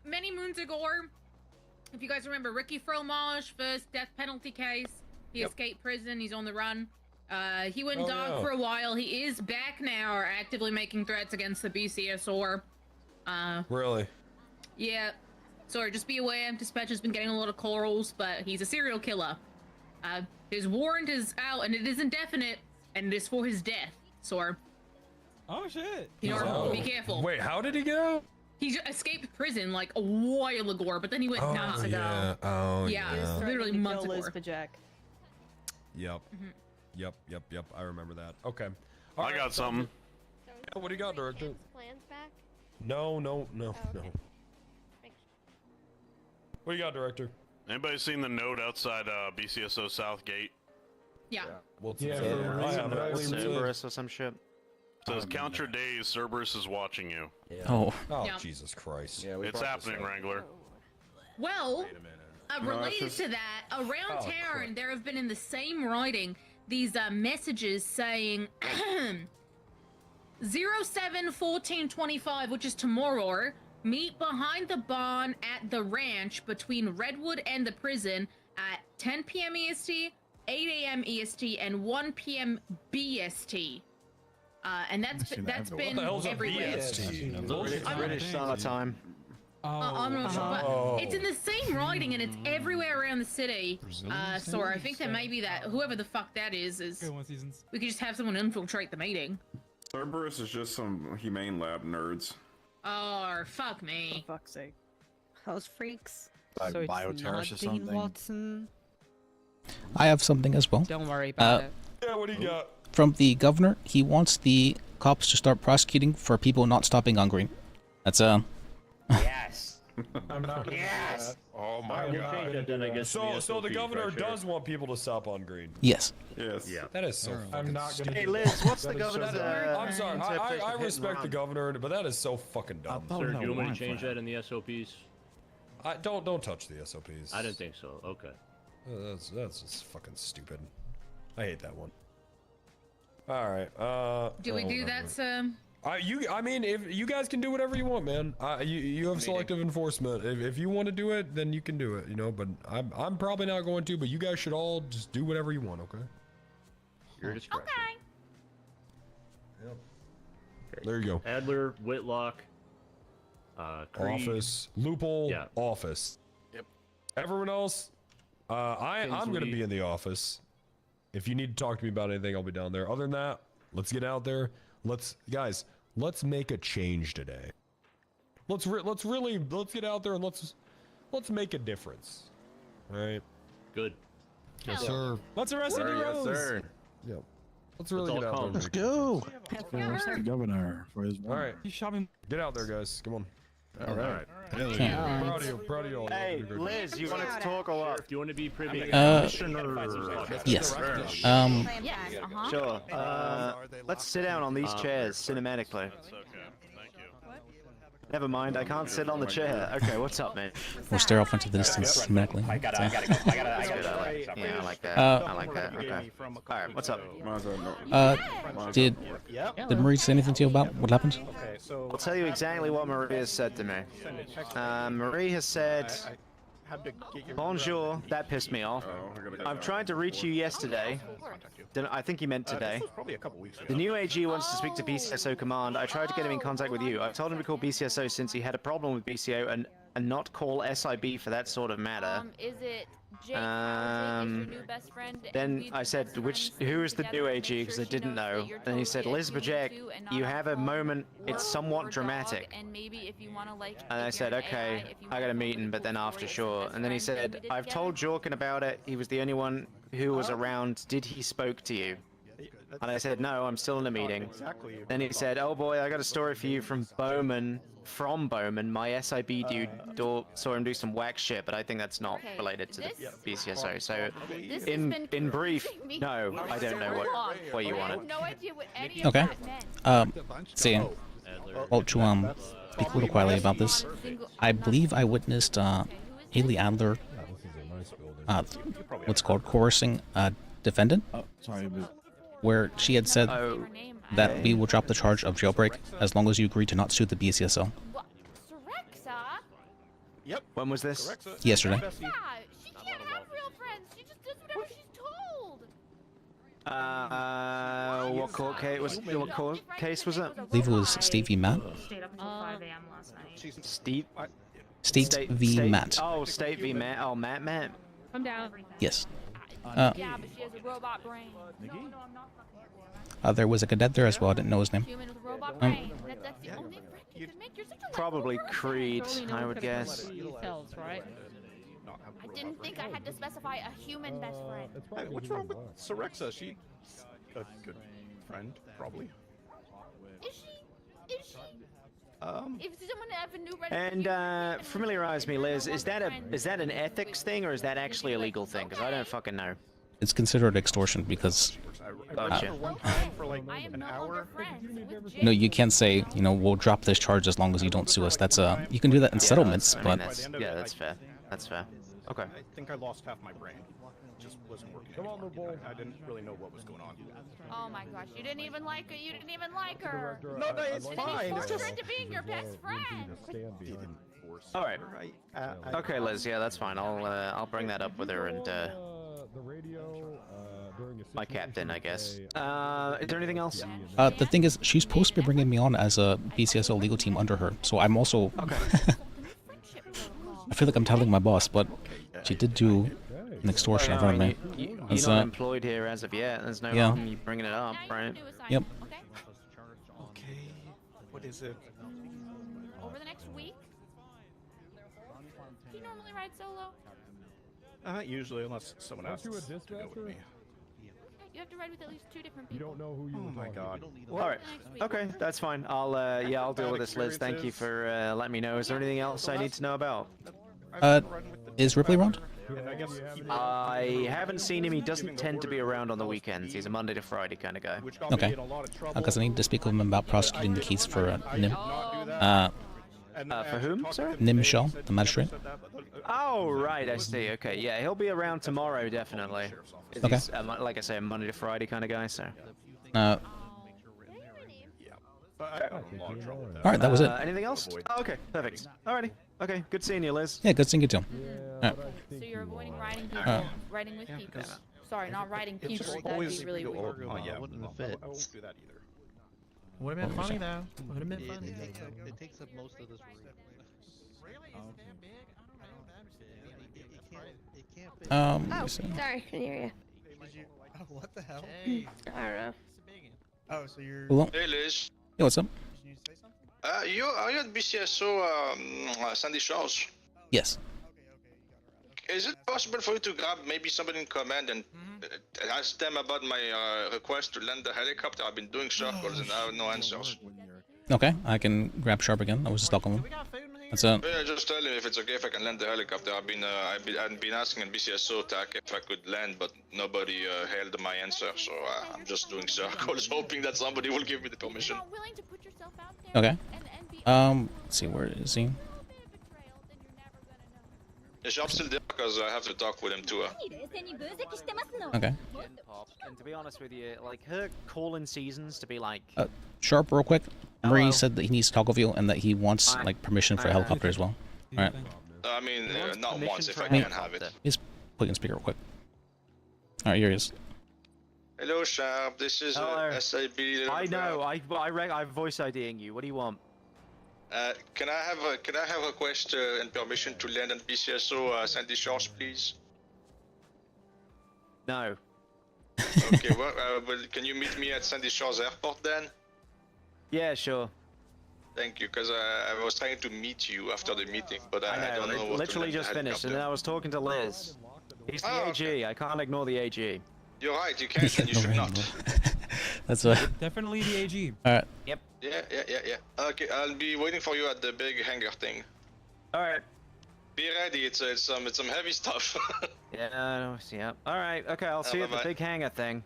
many moons ago, if you guys remember, Ricky Fromage, first death penalty case. He escaped prison. He's on the run. He went dark for a while. He is back now, actively making threats against the BCSOR. Really? Yeah. Sorry, just be aware. Dispatch has been getting a lot of calls, but he's a serial killer. His warrant is out, and it is indefinite, and it is for his death. So. Oh shit! You know, be careful. Wait, how did he go? He escaped prison like a while ago, but then he went dark. Yeah. Oh Yeah, literally months ago. Lis Bajek. Yep. Yep. I remember that. Okay. I got something. Yeah, what do you got, Director? Plans back? No. okay. What do you got, Director? Anybody seen the note outside BCSO South Gate? Yeah. Well, I have it. Cerberus or some shit. It says, count your days, Cerberus is watching you. Oh. Yeah. Jesus Christ. Yeah, it's happening, Wrangler. Well, related to that, around town there have been in the same writing these messages saying 07-14-25, which is tomorrow. Meet behind the barn at the ranch between Redwood and the prison at 10 p.m. EST, 8 a.m. EST, and 1 p.m. BST. And that's been everywhere. British summertime. I'm not sure, but it's in the same writing and it's everywhere around the city. Sorry, I think that maybe that whoever the fuck that is we could just have someone infiltrate the meeting. Cerberus is just some humane lab nerds. Oh, fuck me. For fuck's sake. Those freaks. Like So it's bioterrorist or not Dean something. Watson. I have something as well. Don't worry about it. Yeah, what do you got? From the governor, he wants the cops to start prosecuting for people not stopping on green. That's Yes. I'm not Yes. Oh my god. So the governor does want people to stop on green. Yes. Yes. Yeah. That is so fucking stupid. Hey Liz, what's the That is so governor's? dumb. I'm sorry. I respect the governor, but that is so fucking dumb. Sir, do you want me to change that in the SOPs? Don't touch the SOPs. I didn't think so. Okay. That's just fucking stupid. I hate that one. All right. Do we do that, sir? I mean, if you guys can do whatever you want, man. You have selective enforcement. If you want to do it, then you can do it. You know, but I'm probably not going to. But you guys should all just do whatever you want, okay? Your discretion. Yep. There you go. Adler, Whitlock, Creed. Office, loophole, Yeah. office. Yep. Everyone else, I'm gonna Kinsley. be in the office. If you need to talk to me about anything, I'll be down there. Other than that, let's get out there. Let's make a change today. Let's get out there and let's make a difference. All right. Good. Yes, sir. Let's arrest Eddie Rose. Yes, sir. Yep. Let's really get out there. Let's go. Arrest the governor for his. All right. Get out there, guys. Come on. All right. Hell Okay. yeah. Proud of you all. Hey, Liz, you wanted to talk or what? Do you want to be privy? yes. Sure. Let's sit down on these chairs cinematically. Never mind, I can't sit on the chair. Okay, what's up, man? We'll stare off into the distance medically. I gotta go. Yeah, I like that. I like that. Okay. Alright, what's up? Did Marie say anything to you about what happened? I'll tell you exactly what Marie has said to me. Marie has said, bonjour, that pissed me off. I've tried to reach you yesterday. I think he meant today. The new AG wants to speak to BCSO Command. I tried to get him in contact with you. I told him to call BCSO since he had a problem with BCO and not call SIB for that sort of matter. Is it Jake? Jake is your new best friend. Then I said, who is the new AG? Because I didn't know. And he said, Lis Bajek, you have a moment. It's somewhat dramatic. And maybe if you want to like. And I said, okay, I got a meeting, but then after sure. And then he said, I've told Jorkin about it. He was the only one who was around. Did he spoke to you? And I said, no, I'm still in a meeting. Then he said, oh boy, I got a story for you from Bowman. From Bowman, my SIB dude saw him do some whack shit, but I think that's not related to the BCSO. So, in brief, no, I don't know what you wanted. No idea what any Okay. of that meant. Say, well, to speak a little quietly about this, I believe I witnessed Haley Adler, what's called coercing a defendant, where she had said that we will drop the charge of jailbreak as long as you agree to not sue the BCSO. Yep. When was this? Yesterday. Yeah, she can't have real friends. She just does whatever she's told. What court case was? What court case was it? I believe it was Steve v. Matt. Stayed up until 5 a.m. last night. State v. Matt. Oh, State v. Matt. Oh, Matt. Come down. Yes. Yeah, but she has a robot brain. There was a cadet there as well. I didn't know his name. Human with a robot brain. That's the only friend you could make. You're such a Probably Creed, I would guess. right? I didn't think I had to specify a human best friend. Hey, what's wrong with Sorexa? She's a good friend, probably. Is she? Is she? If someone have a new And familiarize me, Liz. Is that an ethics thing or is that actually a legal thing? Because I don't fucking know. It's considered extortion because. Gotcha. No, you can't say, we'll drop this charge as long as you don't sue us. That's you can do that in settlements, but. Yeah, that's fair. That's fair. Okay. I think I lost half my brain. It just wasn't working. Come on, I didn't really know what was going on. Oh my gosh, you didn't even like her. You didn't even like her. No, it's and fine. Then you It's forced her just into being your best friend. All right. Okay, Liz. Yeah, that's fine. I'll bring that up with her and. The radio during my captain, I guess. Is there anything else? The thing is, she's supposed to be bringing me on as a BCSO legal team under her, so I'm also... Okay. I feel like I'm telling my boss, but she did do an extortion in front of me. You're not employed here as of yet. There's no harm in you bringing it up, right? Yep. Okay. What is it? Over the next week? Do you normally ride solo? Usually, unless someone asks to go with me. You have to ride with at least 2 different people. You don't know who you Oh my god. All right. Okay, that's fine. I'll deal with this, Liz. Thank you for letting me know. Is there anything else I need to know about? Is Ripley around? I haven't seen him. He doesn't tend to be around on the weekends. He's a Monday to Friday kind of guy. Okay. Because I need to speak with him about prosecuting the case for Nim. For whom, sir? Nim Shaw, the magistrate. Oh, right, I see. Okay, yeah, he'll be around tomorrow, definitely. Okay. He's, like I say, a Monday to Friday kind of guy, so. Alright, that was it. Anything else? Oh, okay, perfect. Alrighty. Okay, good seeing you, Liz. Yeah, good seeing you too. So you're avoiding riding people, riding with people. Sorry, not riding people. That'd be really weird. Oh yeah, wouldn't have I fit. won't do that either. Would have been funny though. Would have been funny. It takes up most of this room. Let me see. Sorry, can hear you. What the hell? I don't know. Oh, so you're. Hello? Hey, Liz. Yeah, what's up? Are you at BCSO Sandy Shores? Yes. Is it possible for you to grab maybe somebody in command and ask them about my request to land the helicopter? I've been doing circles and I have no answers. Okay, I can grab Sharp again. I was stuck on him. That's it. Yeah, just tell him if it's okay if I can land the helicopter. I've been asking in BCSO TAC if I could land, but nobody hailed my answer, so I'm just doing circles, hoping that somebody will give me the permission. Okay. Let's see, where is he? Yeah, Sharp's still there because I have to talk with him too. Okay. And to be honest with you, like, her call-in seasons to be like... Sharp, real quick. Marie said that he needs to talk with you and that he wants, like, permission for a helicopter as well. Alright. I mean, not once, if I can have it. He's putting in speaker real quick. Alright, here he is. Hello, Sharp. This is SIB. I know. I'm voice IDing you. What do you want? Can I have a request and permission to land on BCSO Sandy Shores, please? No. Okay, well, can you meet me at Sandy Shores Airport then? Yeah, sure. Thank you, because I was trying to meet you after the meeting, but I don't know what literally just finished, and then I was talking to Liz. He's the AG. I can't ignore the AG. You're right, you can't and you should not. That's what. Definitely the AG. Alright. Yep. Yeah. Okay, I'll be waiting for you at the big hangar thing. Alright. Be ready, it's some heavy stuff. Yeah. Alright, okay, I'll see you at the big hangar thing.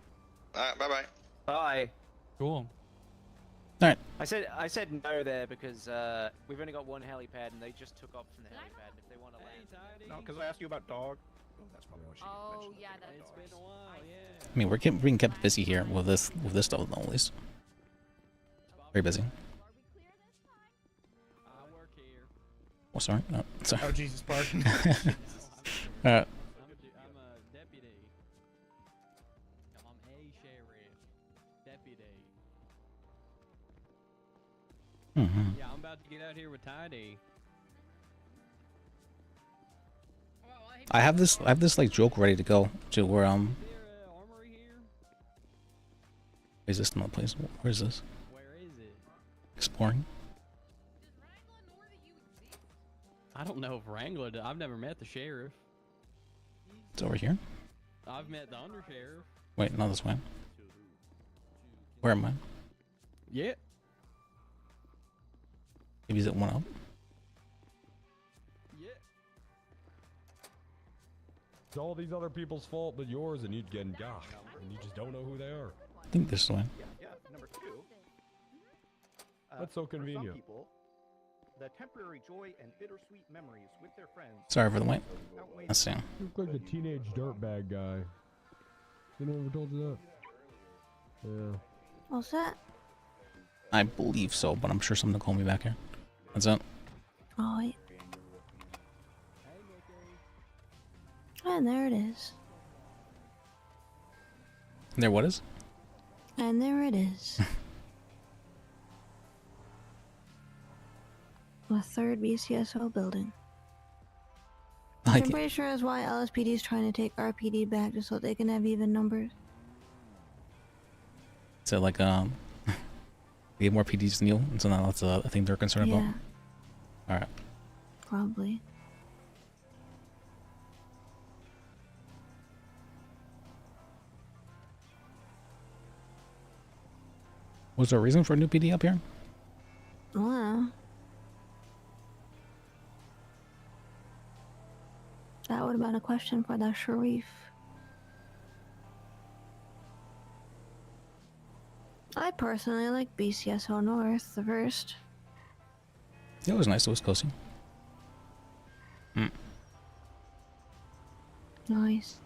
Alright, bye-bye. Bye. Cool. Alright. I said no there because we've only got one helipad and they just took off from the helipad. If they want to land. No, because I asked you about dog. Oh, that's probably what she mentioned. Yeah, that's been a while. Yeah. I mean, we're being kept busy here with this stuff, at least. Very busy. Oh, sorry. Oh, sorry. Oh, Jesus, pardon. I'm a deputy. I'm a sheriff. Deputy. Yeah, I'm about to get out here with Tidy. I have this like joke ready to go to where is this another place? Where is this? Where is it? Exploring. I don't know if Wrangler. I've never met the sheriff. It's over here. I've met the undersheriff. Wait, not this way. Where am I? Yeah. Maybe is it one up? Yeah. It's all these other people's fault but yours, and you and you just don't know who they are. I think this way. Yeah, number 2. That's so For some convenient. people, the temporary joy and bittersweet memories with their friends. Sorry for the wait. Let's see. You look like the teenage dirtbag guy. Anyone ever told you that? Yeah. What's that? I believe so, but I'm sure someone will call me back here. That's it. Oh, wait. And there it is. There what is? And there it is. A third BCSO building. I Which I'm pretty sure is why LSPD is trying to take RPD back just so they can have even numbers. So like we have more PDs than you, and so now that's a thing they're concerned Yeah. about. All right. Probably. Was there a reason for a new PD up here? Wow. That would have been a question for the Sharif. I personally like BCSO North the first. It was nice. It was cozy. Nice.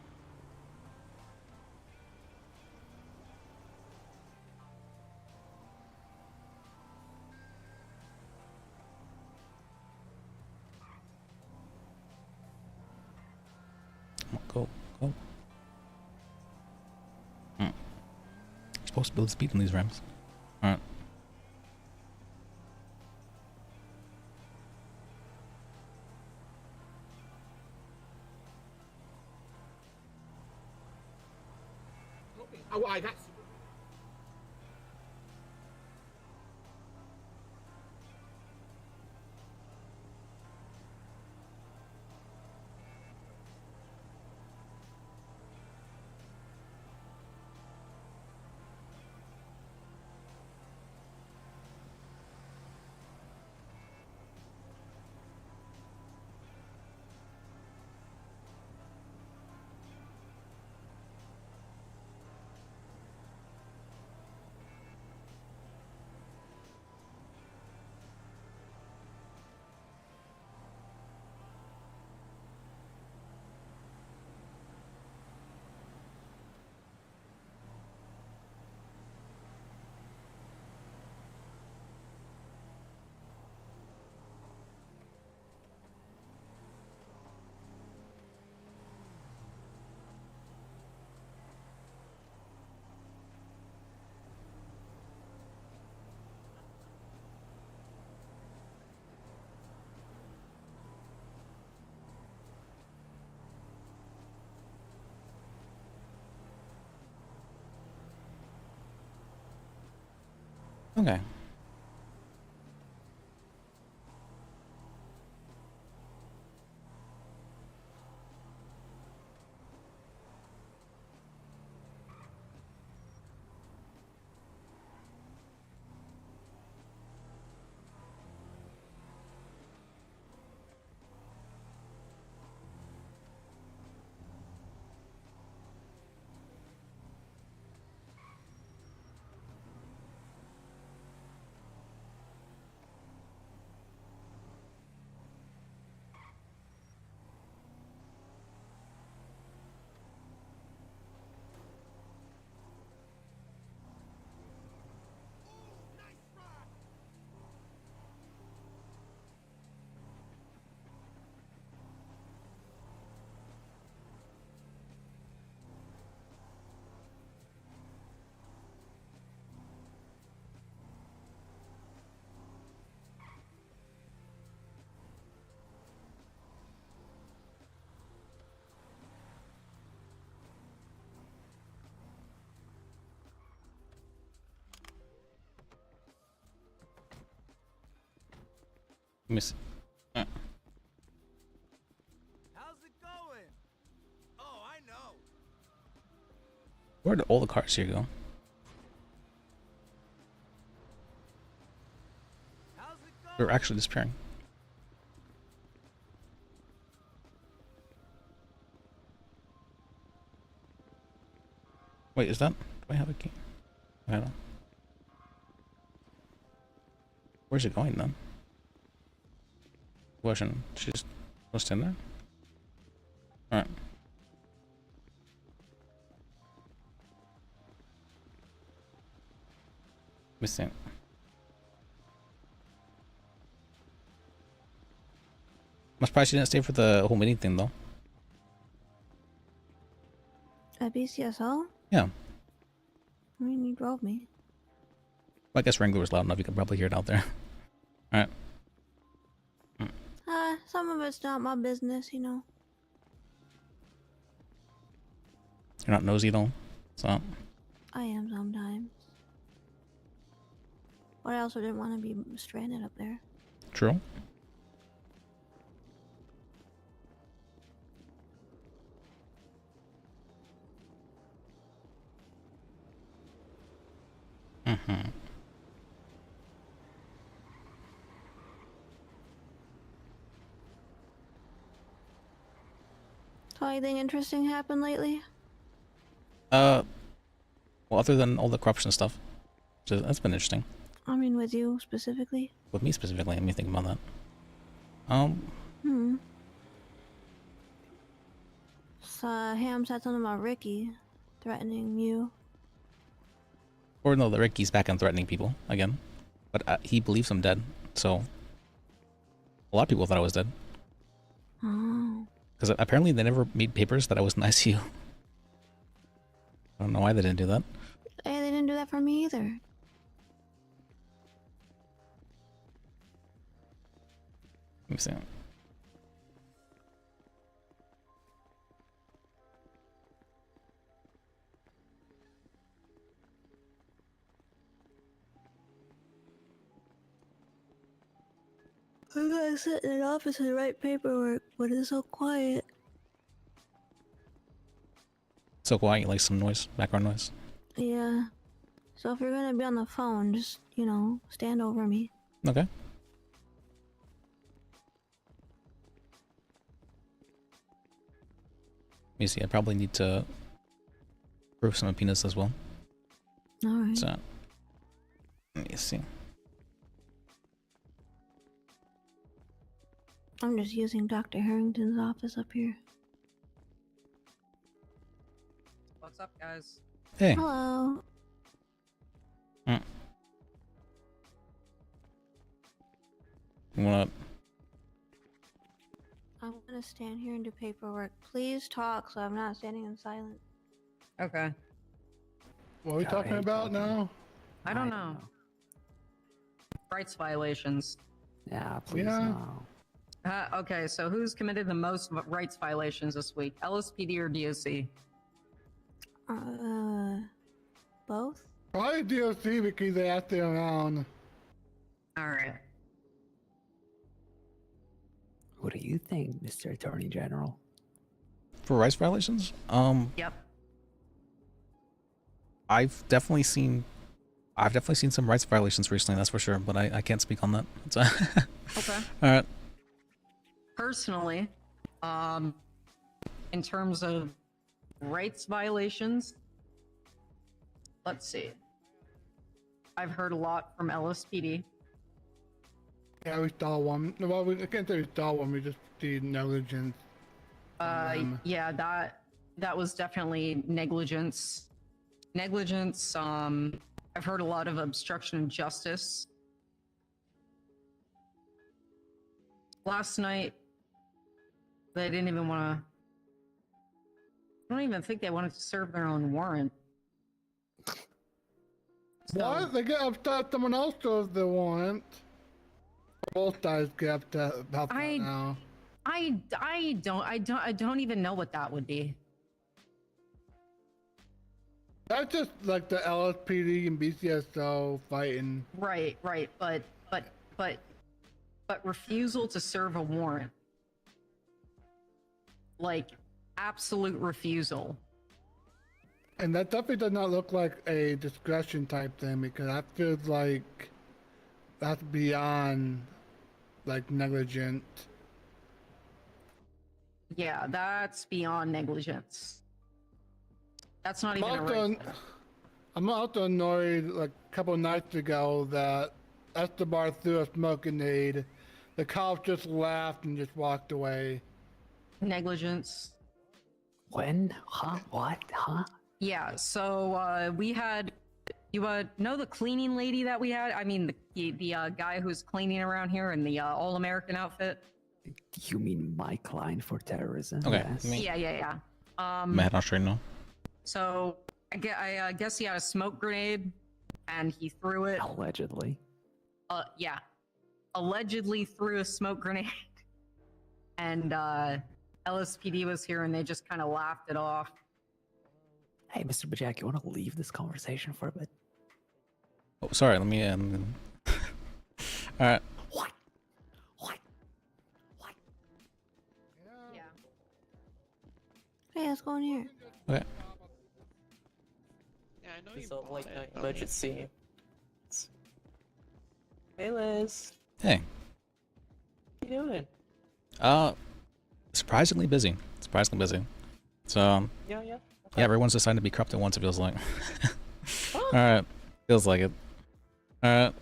Go. Supposed to build speed in these ramps. All right. Oh, why, that's... Okay. Let me see. How's it going? Oh, I know. Where did all the cars here go? They're actually disappearing. Wait, is that? Do I have a key? I don't know. Where's it going then? Question. She's just in there? Alright. Missing. I'm surprised she didn't stay for the whole meeting thing though. At BCSO? Yeah. I mean, you drove me. Well, I guess Wrangler was loud enough. You could probably hear it out there. All right. Some of it's not my business, you know. You're not nosy though, so. I am sometimes. But I also didn't want to be stranded up there. True. Mm-hmm. So anything interesting happened lately? Well, other than all the corruption stuff, that's been interesting. I mean, with you specifically? With me specifically, let me think about that. So, Ham said something about Ricky threatening you. Or no, that Ricky's back on threatening people again. But he believes I'm dead, so. A lot of people thought I was dead. Oh. Because apparently they never made papers that I was in ICU. I don't know why they didn't do that. Hey, they didn't do that for me either. Let me see. I gotta sit in an office and write paperwork, but it's so quiet. So quiet, like some noise, background noise. Yeah. So if you're gonna be on the phone, just, you know, stand over me. Okay. Let me see, I probably need to prove some penis as well. Alright. So, let me see. I'm just using Dr. Harrington's office up here. What's up, guys? Hey. Hello. You wanna... I'm gonna stand here and do paperwork. Please talk so I'm not standing in silence. Okay. What are we talking about now? I don't know. Rights violations. Yeah, please Yeah. no. Okay, so who's committed the most rights violations this week? LSPD or DOC? Both? Probably DOC because they have to around. Alright. What do you think, Mr. Attorney General? For rights violations? Yep. I've definitely seen some rights violations recently, that's for sure, but I can't speak on that. So Okay. Alright. Personally, in terms of rights violations, let's see. I've heard a lot from LSPD. Yeah, we saw one. Well, I can't say we saw one. We just see negligence. Yeah, that was definitely negligence. Negligence. I've heard a lot of obstruction of justice. Last night, they didn't even want to. I don't even think they wanted to serve their own warrant. What? They get upset someone else does the warrant. Both sides get upset about that now. I don't even know what that would be. That's just like the LSPD and BCSO fighting. Right, but refusal to serve a warrant. Like, absolute refusal. And that definitely does not look like a discretion type thing, because that feels like that's beyond like negligent. Yeah, that's beyond negligence. That's not even a right. I'm also annoyed like a couple nights ago that Estebar threw a smoke grenade. The cop just laughed and just walked away. Negligence. When? Huh? What? Huh? Yeah, so we had, you know the cleaning lady that we had? I mean the guy who's cleaning around here in the all-American outfit? You mean my client for terrorism? Okay. Yes. Yeah. My head on straight now. So I guess he had a smoke grenade, and he threw it. Allegedly. Yeah. Allegedly threw a smoke grenade, and LSPD was here, and they just kind of laughed it off. Hey, Mr. Bajek, you want to leave this conversation for a bit? Oh, sorry. Let me. All right. Yeah. Hey, let's go in here. Okay. Yeah, I know It's you a late bought night it. emergency. Hey, Liz. Hey. What you doing? Surprisingly busy. Surprisingly busy. So. Yeah. Yeah, everyone's decided to be corrupt at once. It feels like. All right. Feels like it. All right.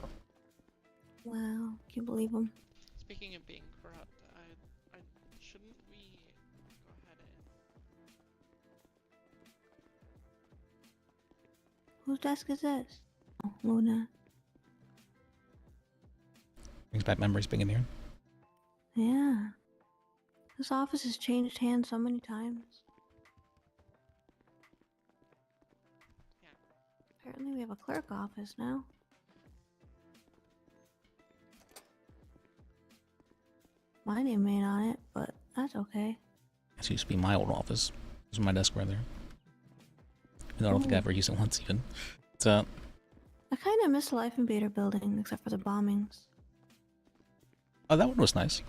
Wow, can you believe him? Speaking of being corrupt, I shouldn't we go ahead and Whose desk is this? Oh, Luna. Brings back memories being in here. Yeah. This office has changed hands so many times. Apparently we have a clerk office now. My name ain't on it, but that's okay. This used to be my old office. This was my desk right there. I don't think I ever used it once even. So. I kind of miss the Life Invader building, except for the bombings. Oh, that one was nice.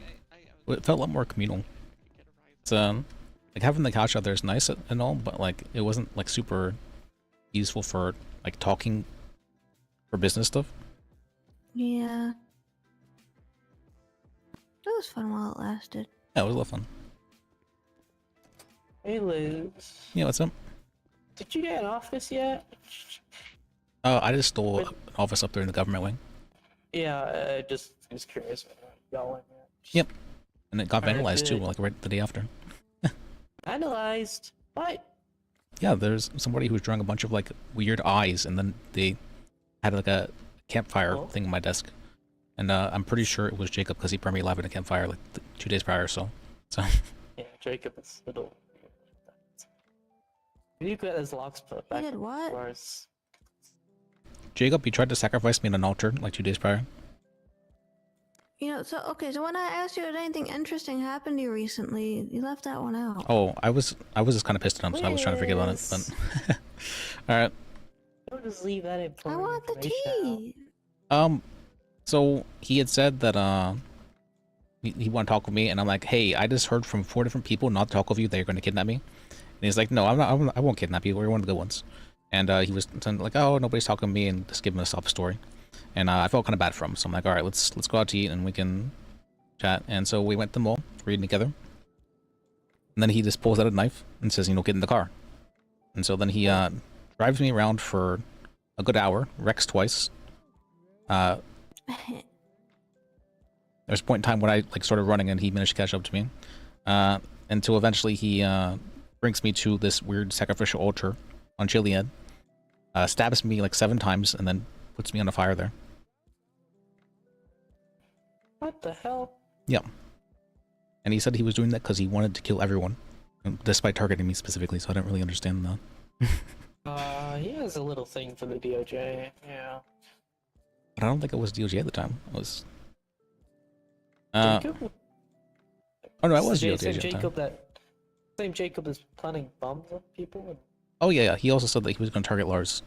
It felt a lot more communal. It's like having the couch out there is nice and all, but like it wasn't like super useful for like talking for business stuff. Yeah. It was fun while it lasted. Yeah, it was a lot of fun. Hey, Liz. Yeah, what's up? Did you get an office yet? I just stole an office up there in the government wing. Yeah, just curious. Y'all went there. Yep. And it got Alright, vandalized too, good. like right the day after. Vandalized? What? Yeah, there's somebody who was drawing a bunch of like weird eyes, and then they had like a campfire thing on my desk. And I'm pretty sure it was Jacob because he brought me live at a campfire like 2 days prior or so. So. Yeah, Jacob is little. You got his locks put back. He did what? Doors. Jacob, he tried to sacrifice me on an altar like 2 days prior. You know, so when I asked you if anything interesting happened to you recently, you left that one out. Oh, I was just kind of pissed at him, so I was trying to forget about it. But all right. Don't just leave that in. I want the tea. So he had said that he wanted to talk with me, and I'm like, hey, I just heard from 4 different people not to talk with you. They're going to kidnap me. And he's like, no, I'm not. I won't kidnap you. We're one of the good ones. And he was like, oh, nobody's talking to me, and just giving a sob story. And I felt kind of bad for him, so I'm like, all right, let's go out to eat and we can chat. And so we went to the mall, reading together. And then he just pulls out a knife and says, get in the car. And so then he drives me around for a good hour, wrecks twice. There's a point in time when I like started running and he managed to catch up to me. Until eventually he brings me to this weird sacrificial altar on Chiliad, stabs me like 7 times, and then puts me on a fire there. What the hell? Yeah. And he said he was doing that because he wanted to kill everyone, despite targeting me specifically, so I don't really understand that. He has a little thing for the DOJ, yeah. But I don't think it was DOJ at the time. It was... Jacob? Oh no, it was Same DOJ at the Jacob time. Same Jacob is planting bombs on people? And... Oh yeah, he also said that he was going to target Lars,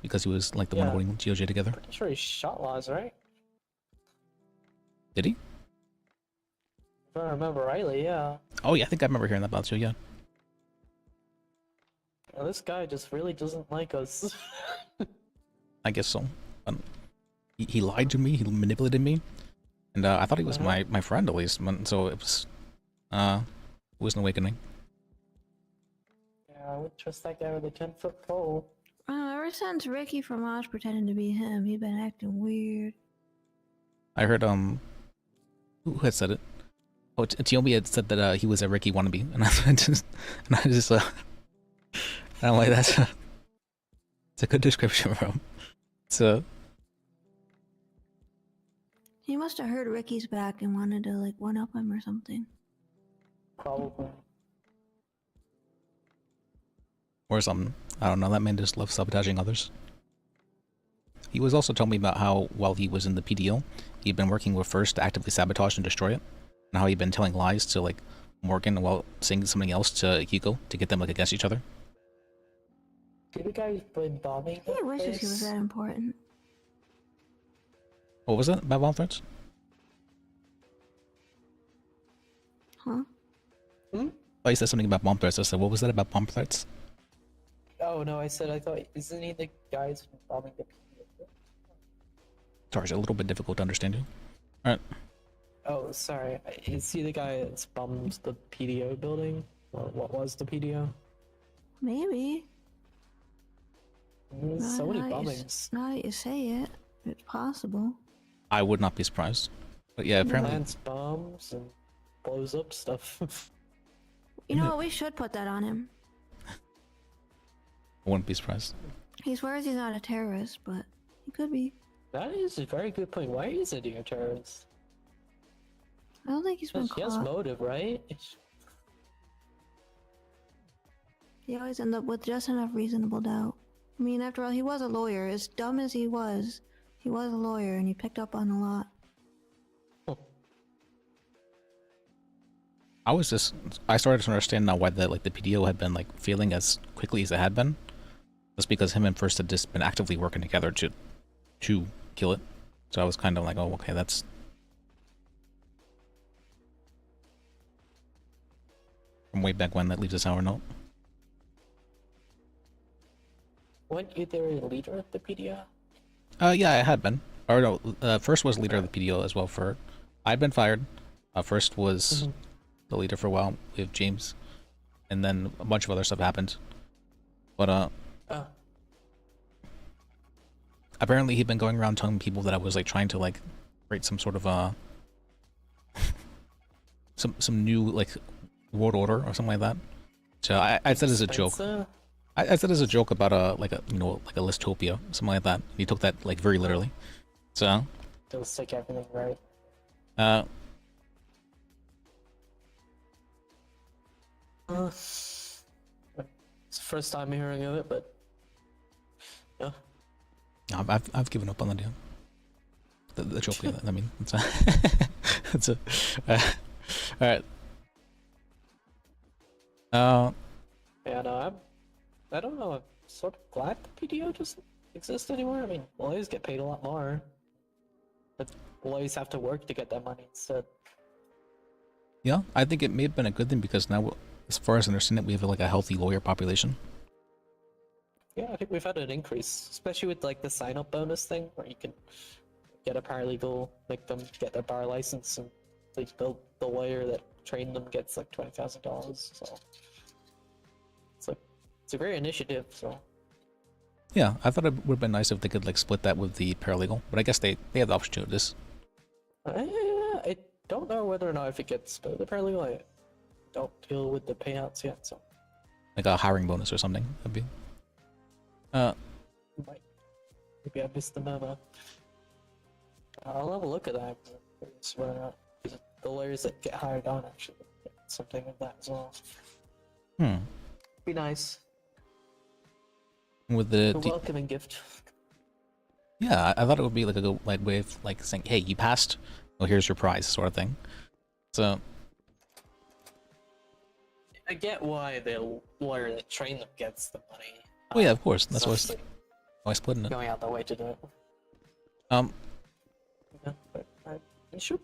because he was like the one holding DOJ together. I'm sure he shot Lars, right? Did he? If I remember rightly, yeah. Oh yeah, I think I remember hearing that about you, yeah. Well, this guy just really doesn't like us. I guess so. He lied to me, he manipulated me, and I thought he was my friend at least, so it was an awakening. Yeah, I wouldn't trust that guy with a 10-foot pole. Ever since Ricky from Oz pretending to be him, he's been acting weird. I heard, who had said it? Oh, Tiomi had said that he was a Ricky wannabe, and I just I'm like, it's a good description for him. So He must have heard Ricky's back and wanted to like one up him or something. Probably. Or something. I don't know, that man just loves sabotaging others. He was also telling me about how, while he was in the PDO, he'd been working with First to actively sabotage and destroy it, and how he'd been telling lies to, like, Morgan while saying something else to Hugo to get them, like, against each other. Did the guy been bombing? He wishes he was that important. What was that about bomb threats? Huh? Oh, you said something about bomb threats. I said, what was that about bomb threats? Oh no, I thought, isn't he the guy who's been bombing the PDO? Sorry, it's a little bit difficult to understand you. Alright. Oh, sorry. Is he the guy that's bombed the PDO building? Or what was the PDO? Maybe. There's so many Now bombings. that you say it, it's possible. I would not be surprised. But yeah, apparently... Plants bombs and blows up stuff. You know what? We should put that on him. I wouldn't be surprised. He swears he's not a terrorist, but he could be. That is a very good point. Why is he a terrorist? I don't think he's been He has caught. motive, right? He always end up with just enough reasonable doubt. I mean, after all, he was a lawyer. As dumb as he was a lawyer, and he picked up on a lot. I started to understand now why the PDO had been like failing as quickly as it had been. Just because him and First had just been actively working together to kill it. So I was kind of like, oh, okay, that's... From way back when, that leaves a sour note. Weren't you the leader of the PDO? Yeah, I had been. Or no, First was leader of the PDO as well for... I'd been fired. First was the leader for a while with James. And then a bunch of other stuff happened. But, apparently he'd been going around telling people that I was, like, trying to, like, create some sort of, some new, like, world order or something like that. So I said as a joke. I said as a joke about, like a Listopia, something like that. He took that, like, very literally. So... They'll stick everything right. It's the first time hearing of it, but... Yeah. I've given up on the deal. The joke, I mean, it's a... it's a... Alright. Yeah, no, I don't know, I'm sort of glad the PDO doesn't exist anymore. I mean, lawyers get paid a lot more. But lawyers have to work to get that money instead. Yeah, I think it may have been a good thing because now, as far as I understand it, we have like a healthy lawyer population. Yeah, I think we've had an increase, especially with like the sign-up bonus thing, where you can get a paralegal, make them get their bar license, and the lawyer that trained them gets like $20,000. So it's a great initiative. So yeah, I thought it would have been nice if they could like split that with the paralegal, but I guess they have the option to do this. I don't know whether or not if it gets split with the paralegal. I don't deal with the payouts yet, so like a hiring bonus or something. That'd be. Maybe I missed the memo. I'll have a look at that. Whether or not the lawyers that get hired on actually get something of that as well. Be nice. With the a welcoming gift. Yeah, I thought it would be like a good way of like saying, "Hey, you passed. Well, here's your prize," sort of thing. So. I get why the lawyer that trained them gets the money. Oh yeah, of course. That's why splitting it. Going out their way to do it. Yeah, but sure.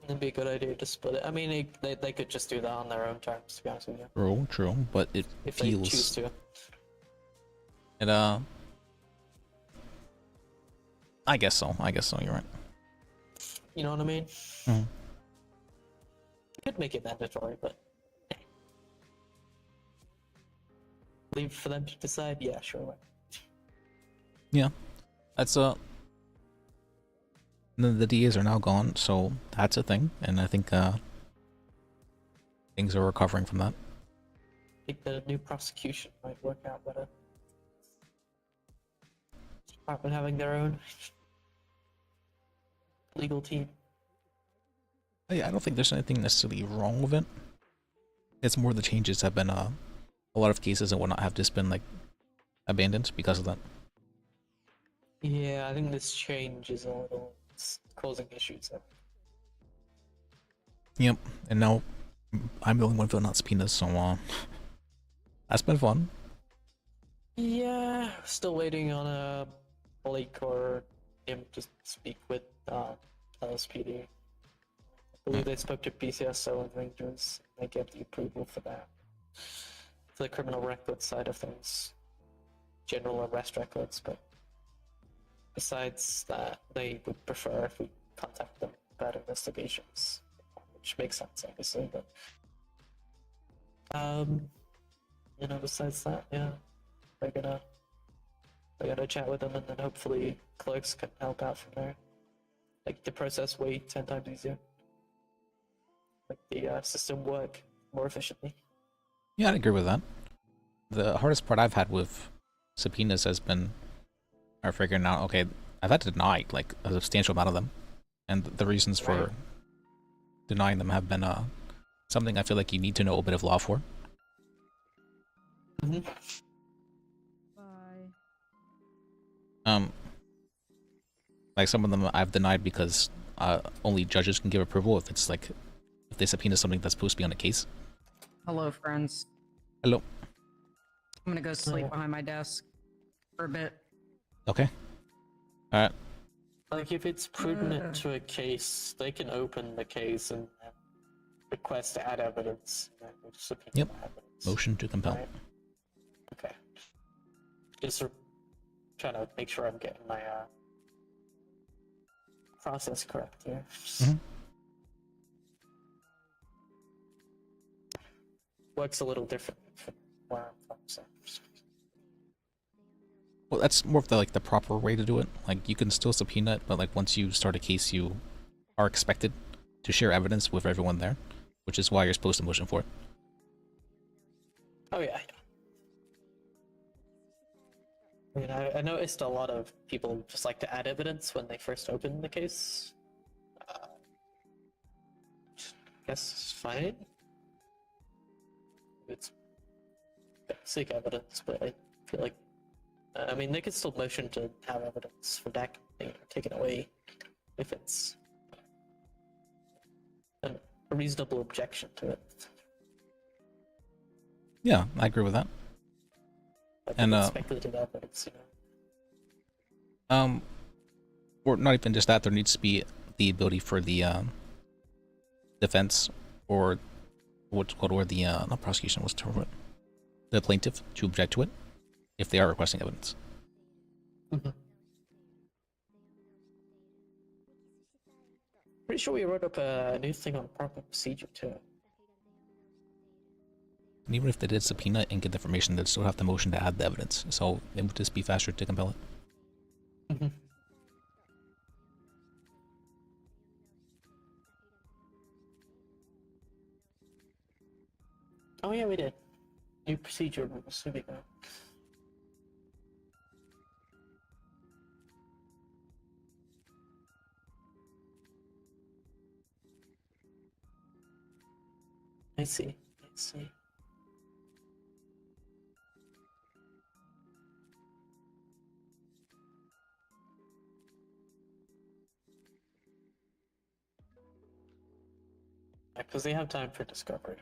It'd be a good idea to split it. I mean, they could just do that on their own terms, to be honest with you. True, but it if feels. They choose to. It I guess so. You're right. You know what I mean? Could make it mandatory, but leave for them to decide. Yeah, sure. Yeah, that's The DAs are now gone, so that's a thing, and I think things are recovering from that. I think the new prosecution might work out better. Department having their own legal team. Yeah, I don't think there's anything necessarily wrong with it. It's more the changes have been a lot of cases and whatnot have just been like abandoned because of that. Yeah, I think this change is a little causing issues. Yep, and now I'm the only one filling out subpoenas, so that's been fun. Yeah, still waiting on a Blake or him to speak with LSPD. I believe they spoke to BCSO and Rangers. They get the approval for that. For the criminal record side of things, general arrest records, but besides that, they would prefer if we contact them about investigations, which makes sense, obviously. But you know, besides that, yeah, they're gonna chat with them, and then hopefully clerks can help out from there. Make the process way 10 times easier. Make the system work more efficiently. Yeah, I'd agree with that. The hardest part I've had with subpoenas has been figuring out, okay, I've had to deny like a substantial amount of them, and the reasons for denying them have been something I feel like you need to know a bit of law for. Mm-hmm. Like some of them I've denied because only judges can give approval if it's like if they subpoena something that's supposed to be on a case. Hello, friends. Hello. I'm gonna go sleep behind my desk for a bit. Okay. Alright. Like, if it's prudent to a case, they can open the case and request to add evidence. Yep. Motion to compel. Right. Okay. Just trying to make sure I'm getting my process correct here. Works a little different from where I'm from, so. Well, that's more of the like the proper way to do it. Like you can still subpoena it, but like once you start a case, you are expected to share evidence with everyone there, which is why you're supposed to motion for it. Oh yeah. I mean, I noticed a lot of people just like to add evidence when they first open the case. Guess it's fine. It's basic evidence, but I feel like, I mean, they could still motion to have evidence redacted or taken away if it's a reasonable objection to it. Yeah, I agree with that. Like And speculative evidence, you know. Or not even just that. There needs to be the ability for the defense or what's called, or the not prosecution, what's the term for it? The plaintiff to object to it if they are requesting evidence. Pretty sure we wrote up a new thing on proper procedure too. And even if they did subpoena and get the information, they'd still have to motion to add the evidence. So it would just be faster to compel it. Oh yeah, we did. New procedure rules. Here we go. I see. I see. Yeah, because they have time for discovery.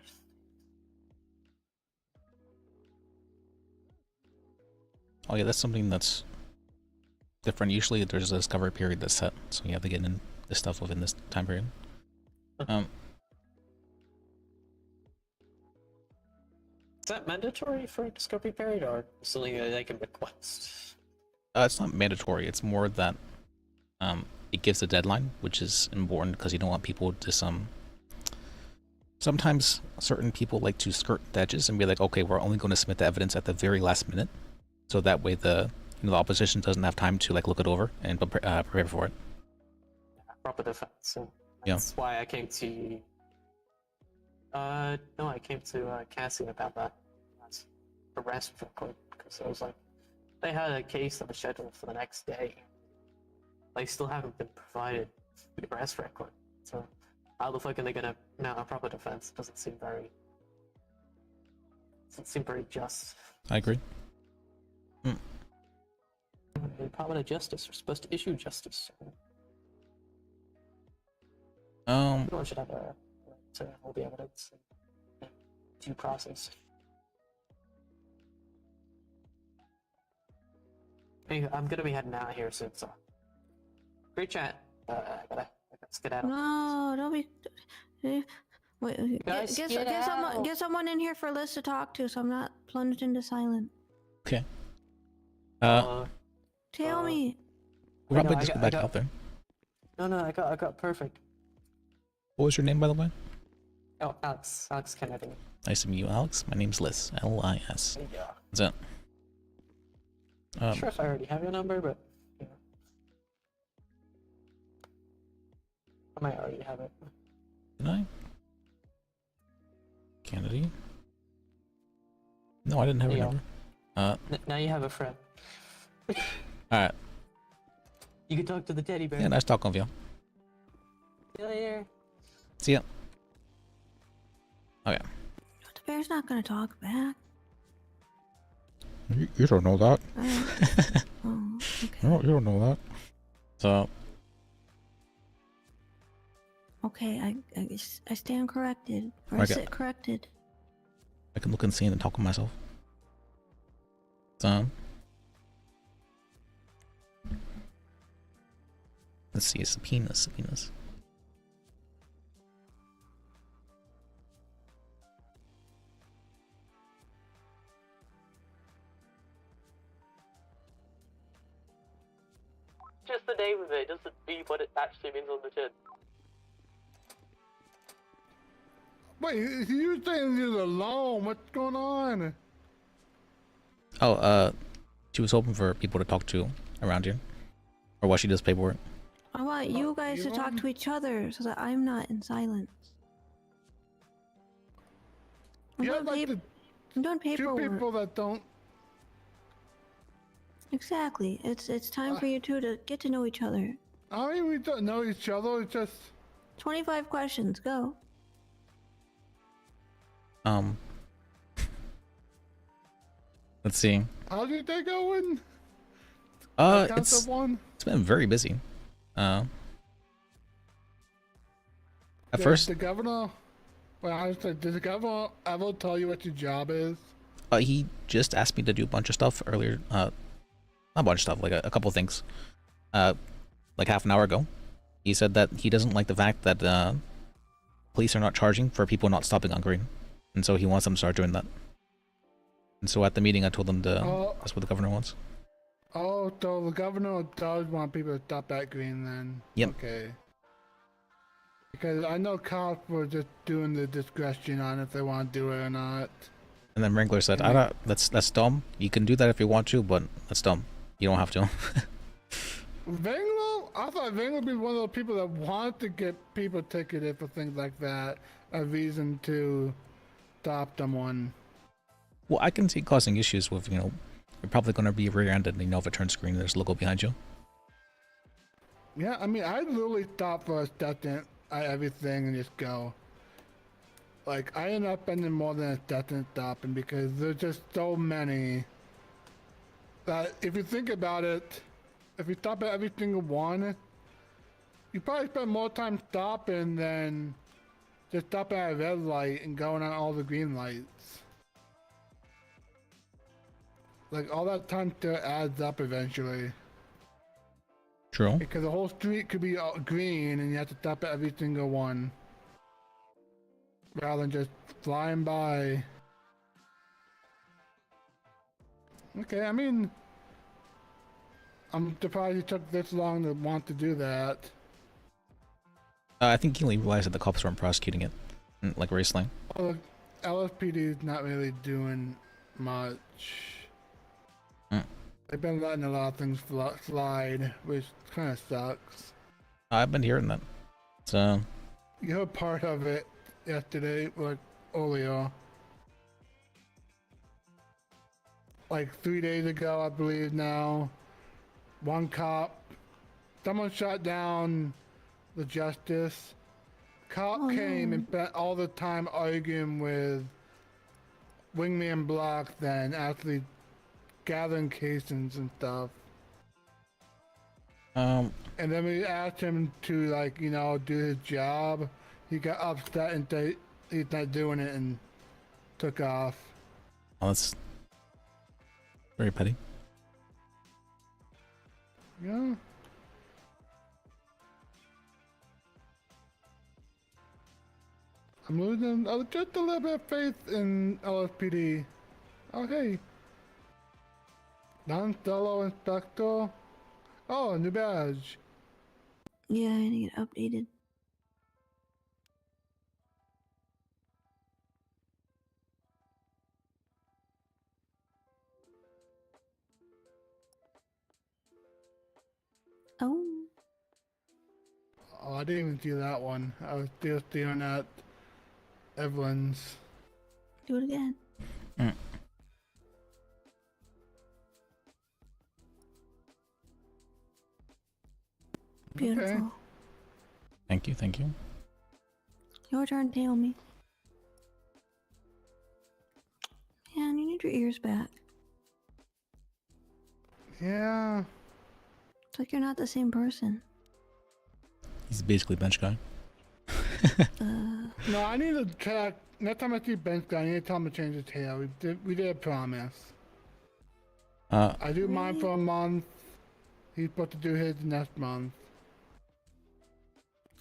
Oh yeah, that's something that's different. Usually there's a discovery period that's set, so you have to get in this stuff within this time period. Is that mandatory for a discovery period, or something that they can request? It's not mandatory. It's more that it gives a deadline, which is important because you don't want people to sometimes certain people like to skirt the edges and be like, okay, we're only going to submit the evidence at the very last minute, so that way the the opposition doesn't have time to like look it over and prepare for it. Proper defense. And that's why I came to. No, I came to Cassian about that arrest record because I was like, they had a case that was scheduled for the next day. They still haven't been provided the arrest record. So how the fuck are they gonna mount a proper defense? Doesn't seem very Doesn't seem very just. I agree. The Department of Justice are supposed to issue justice. Everyone should have a right to all the evidence and due process. Anyway, I'm gonna be heading out here soon, so great chat. I gotta skedaddle. No, don't be. Wait, Guys, get someone in here for Liz to talk to, so I'm not plunged into silent. Okay. Tell me. We'll probably just go back out there. No, I got perfect. What was your name, by the way? Oh, Alex Kennedy. Nice to meet you, Alex. My name's Lis. L-I-S. There you go. What's that? Not sure if I already have your number, but yeah. I might already have it. Did I? Kennedy? No, I didn't have your number. Now you have a friend. Alright. You can talk to the teddy bear. Yeah, nice talking with you. See you later. See ya. Okay. The bear's not gonna talk back. You don't know that. Oh, okay. No, you don't know that. So. Okay, I stand corrected. Or I Okay. sit corrected. I can look insane and talk to myself. So. Let's see, subpoenas. Just the name of it doesn't mean what it actually means on the tin. Wait, you saying you're alone? What's going on? Oh, she was hoping for people to talk to around here. Or while she does paperwork. I want you guys to talk to each other so that I'm not in silence. I'm Yeah, doing like I'm doing two paperwork. people that don't. Exactly. It's time for you two to get to know each other. I mean, we don't know each other. It's just 25 questions. Go. Let's see. how's your day going? It's been very busy. At first, the governor. Well, I said, did the governor ever tell you what your job is? he just asked me to do a bunch of stuff earlier. Not a bunch of stuff, like a couple things. Like half an hour ago. He said that he doesn't like the fact that police are not charging for people not stopping on green, and so he wants them to start doing that. And so at the meeting, I told him to. That's what the governor wants. Oh, so the governor does want people to stop at green then? Yep. Okay. Because I know cops were just doing the discretion on if they want to do it or not. And then Wrangler said, "I don't. That's dumb. You can do that if you want to, but that's dumb. You don't have to." Wrangler? I thought Wrangler would be one of the people that want to get people ticketed for things like that. A reason to stop someone. Well, I can see causing issues with, you're probably going to be rear-ended, and if it turns green, there's a logo behind you. Yeah, I mean, I literally stop for a second at everything and just go. Like, I end up spending more than a second stopping because there's just so many that if you think about it, if you stop at every single one, you probably spend more time stopping than just stopping at a red light and going on all the green lights. Like, all that time still adds up eventually. True. Because the whole street could be green and you have to stop at every single one. Rather than just flying by. Okay, I mean, I'm surprised it took this long to want to do that. I think he only realized that the cops weren't prosecuting it, like recently. Well, LSPD is not really doing much. They've been letting a lot of things slide, which kind of sucks. I've been hearing that. So. You heard part of it yesterday, like earlier. Like 3 days ago, I believe now. One cop, someone shot down the justice. Cop came and spent all the time arguing with wingman block than actually gathering casings and stuff. And then we asked him to, like, you know, do his job. He got upset and said he's not doing it and took off. Oh, that's very petty. Yeah. I'm losing just a little bit of faith in LSPD. Oh, hey. Non-solo inspector. Oh, new badge. Yeah, I need it updated. Oh. Oh, I didn't even see that one. I was still staring at Evelyn's. Do it again. Beautiful. Okay. Thank you, thank you. Your turn, Naomi. Man, you need your ears back. Yeah. It's like you're not the same person. He's basically bench guy. No, I need to check. Next time I see Ben's guy, I need to tell him to change his hair. We did a promise. I do mine for a month. He's supposed to do his next month.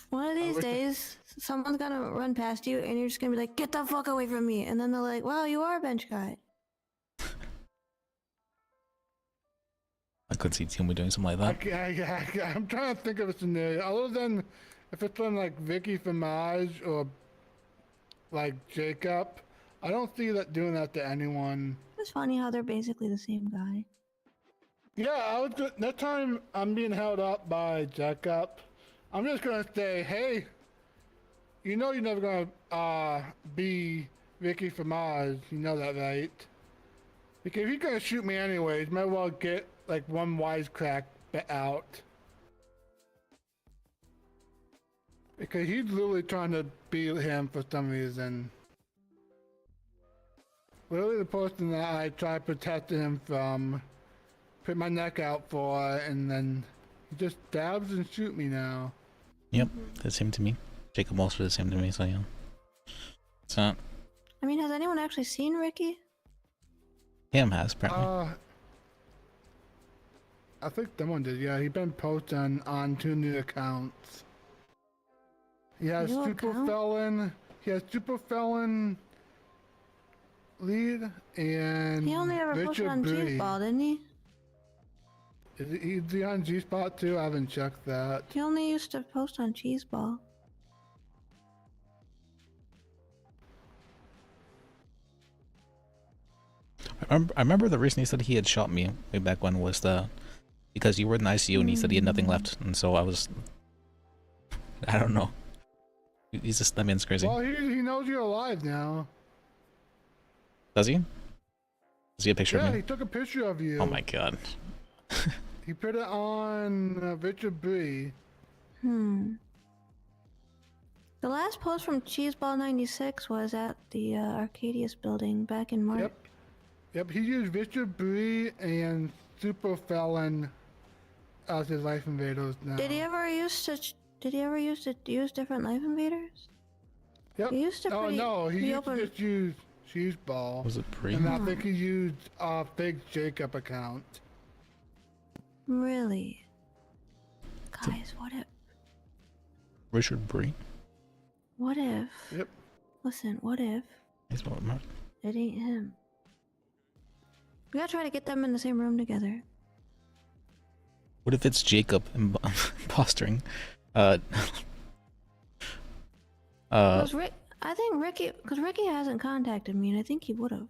One of these days, someone's gonna run past you and you're just gonna be like, get the fuck away from me. And then they're like, wow, you are a bench guy. I could see Timmy doing something like that. Yeah, I'm trying to think of a scenario. Other than if it's from like Vicky Famage or like Jacob, I don't see that doing that to anyone. It's funny how they're basically the same guy. Yeah, that time I'm being held up by Jacob. I'm just gonna say, hey, you know you're never gonna be Vicky Famage. You know that, right? Because if he's gonna shoot me anyways, might as well get like one wisecrack out. Because he's literally trying to beat him for some reason. Literally the person that I tried protecting him from, put my neck out for, and then he just stabs and shoot me now. Yep, the same to me. Jacob also did the same to me, so yeah. It's not. I mean, has anyone actually seen Ricky? Cam has, apparently. I think someone did, yeah. He's been posting on 2 new accounts. He has Super Felon. He has Super Felon lead and He only ever posted Richard on Bree. G-Spot, didn't he? Is he on G-Spot too? I haven't checked that. He only used to post on Cheeseball. I remember the reason he said he had shot me way back when was because you were in the ICU and he said he had nothing left, and so I don't know. He's just, that man's crazy. Well, he knows you're alive now. Does he? Does he have a picture Yeah, of me? he took a picture of you. Oh my god. He put it on Richard Bree. The last post from Cheeseball 96 was at the Arcadius building back in March. Yep, he used Richard Bree and Super Felon as his life invaders now. Did he ever use to use different life invaders? Yep. He used to no, he used to opened- just use Cheeseball. Was it Bree? And I think he used a fake Jacob account. Really? Guys, what if? Richard Bree? What if? Yep. Listen, what if He's what, Mark? it ain't him? We gotta try to get them in the same room together. What if it's Jacob impostering? I think Ricky, because Ricky hasn't contacted me, and I think he would have.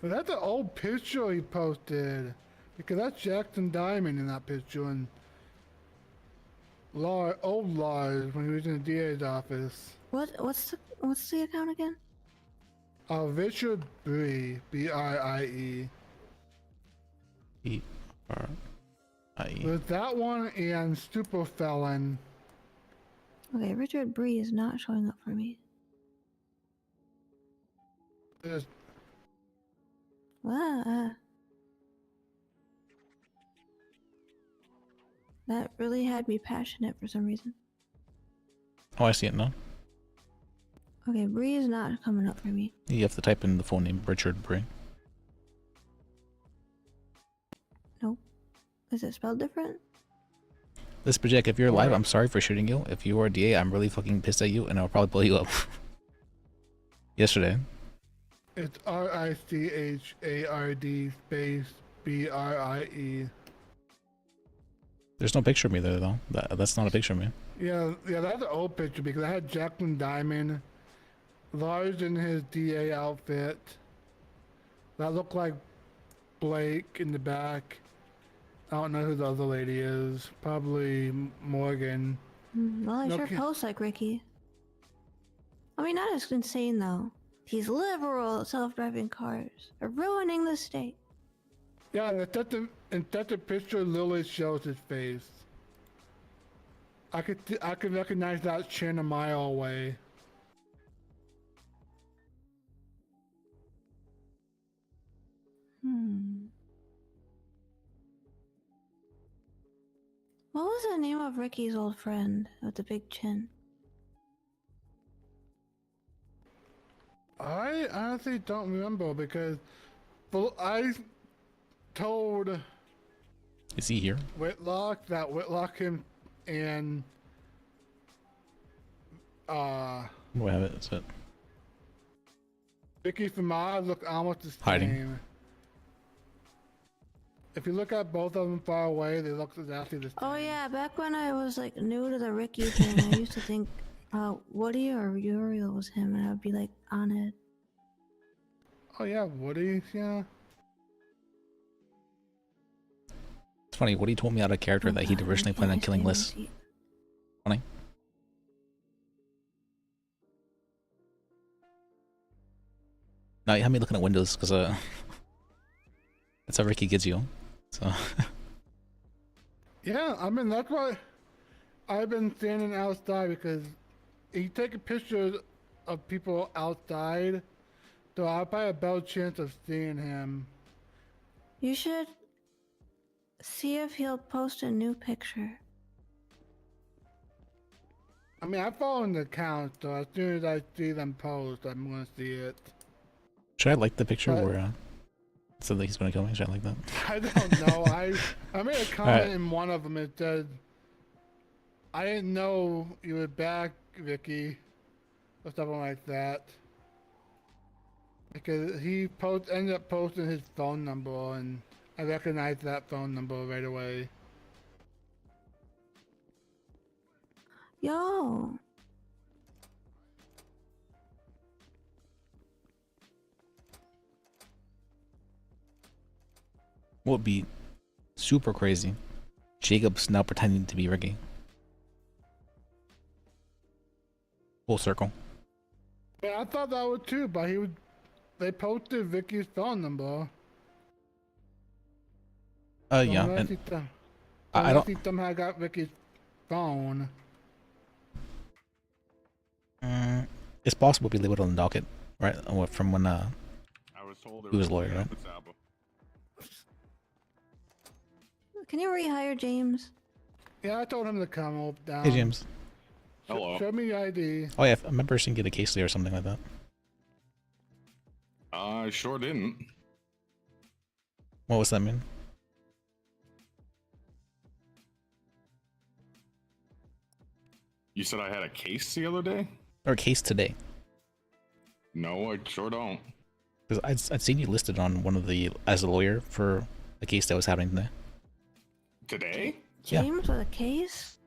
But that's an old picture he posted. Because that's Jackson Diamond in that picture, and old Lars when he was in the DA's office. What's the account again? Richard Bree, B-R-I-E. B-R-I-E. With that one and Super Felon. Okay, Richard Bree is not showing up for me. That really had me passionate for some reason. Oh, I see it now. Okay, Bree is not coming up for me. You have to type in the full name, Richard Bree. Nope. Is it spelled different? Lis Bajek, if you're live, I'm sorry for shooting you. If you were a DA, I'm really fucking pissed at you, and I'll probably blow you up. Yesterday. It's RICHARD space BRIE. There's no picture of me there, though. That's not a picture of me. Yeah, that's an old picture because I had Jacqueline Diamond, Lars in his DA outfit. That looked like Blake in the back. I don't know who the other lady is. Probably Morgan. Well, I sure post like Ricky. I mean, not as insane though. These liberal self-driving cars are ruining the state. Yeah, and that's a picture Lily shows his face. I could recognize that chin a mile away. What was the name of Ricky's old friend with the big chin? I honestly don't remember because I told Is he here? Whitlock that Whitlock and We have it. That's it. Vicky from Mars look almost the same. Hiding. If you look at both of them far away, they look exactly the same. Oh yeah, back when I was like new to the Ricky thing, I used to think Woody or Uriel was him, and I would be like on it. Oh yeah, Woody, yeah. It's funny, Woody told me out of character that he'd originally planned on killing Lis. Funny. No, you have me looking at windows because that's how Ricky gets you. So. Yeah, I mean that's why I've been standing outside because you take a picture of people outside, so I'll probably have a better chance of seeing him. You should see if he'll post a new picture. I mean, I follow the account, so as soon as I see them post, I'm gonna see it. Should I like the picture where said that he's gonna kill me? Should I like that? I don't know. I made a comment in one of them. It said, "I didn't know you were back, Vicky," or something like that. Because he ended up posting his phone number, and I recognized that phone number right away. Yo. What would be super crazy? Jacob's now pretending to be Ricky. Full circle. Yeah, I thought that would too, but they posted Vicky's phone number. Yeah. And I don't think somehow got Vicky's phone. It's possible to be labeled on the docket, right? From when I was told he was a lawyer, right? Can you rehire James? Yeah, I told him to come down. Hey, James. Hello. Show me your ID. Oh yeah, I remember seeing get a case there or something like that. I sure didn't. What was that mean? You said I had a case the other day? Or a case today? No, I sure don't. Because I'd seen you listed on one of the as a lawyer for a case that was happening today. Today? James with a case?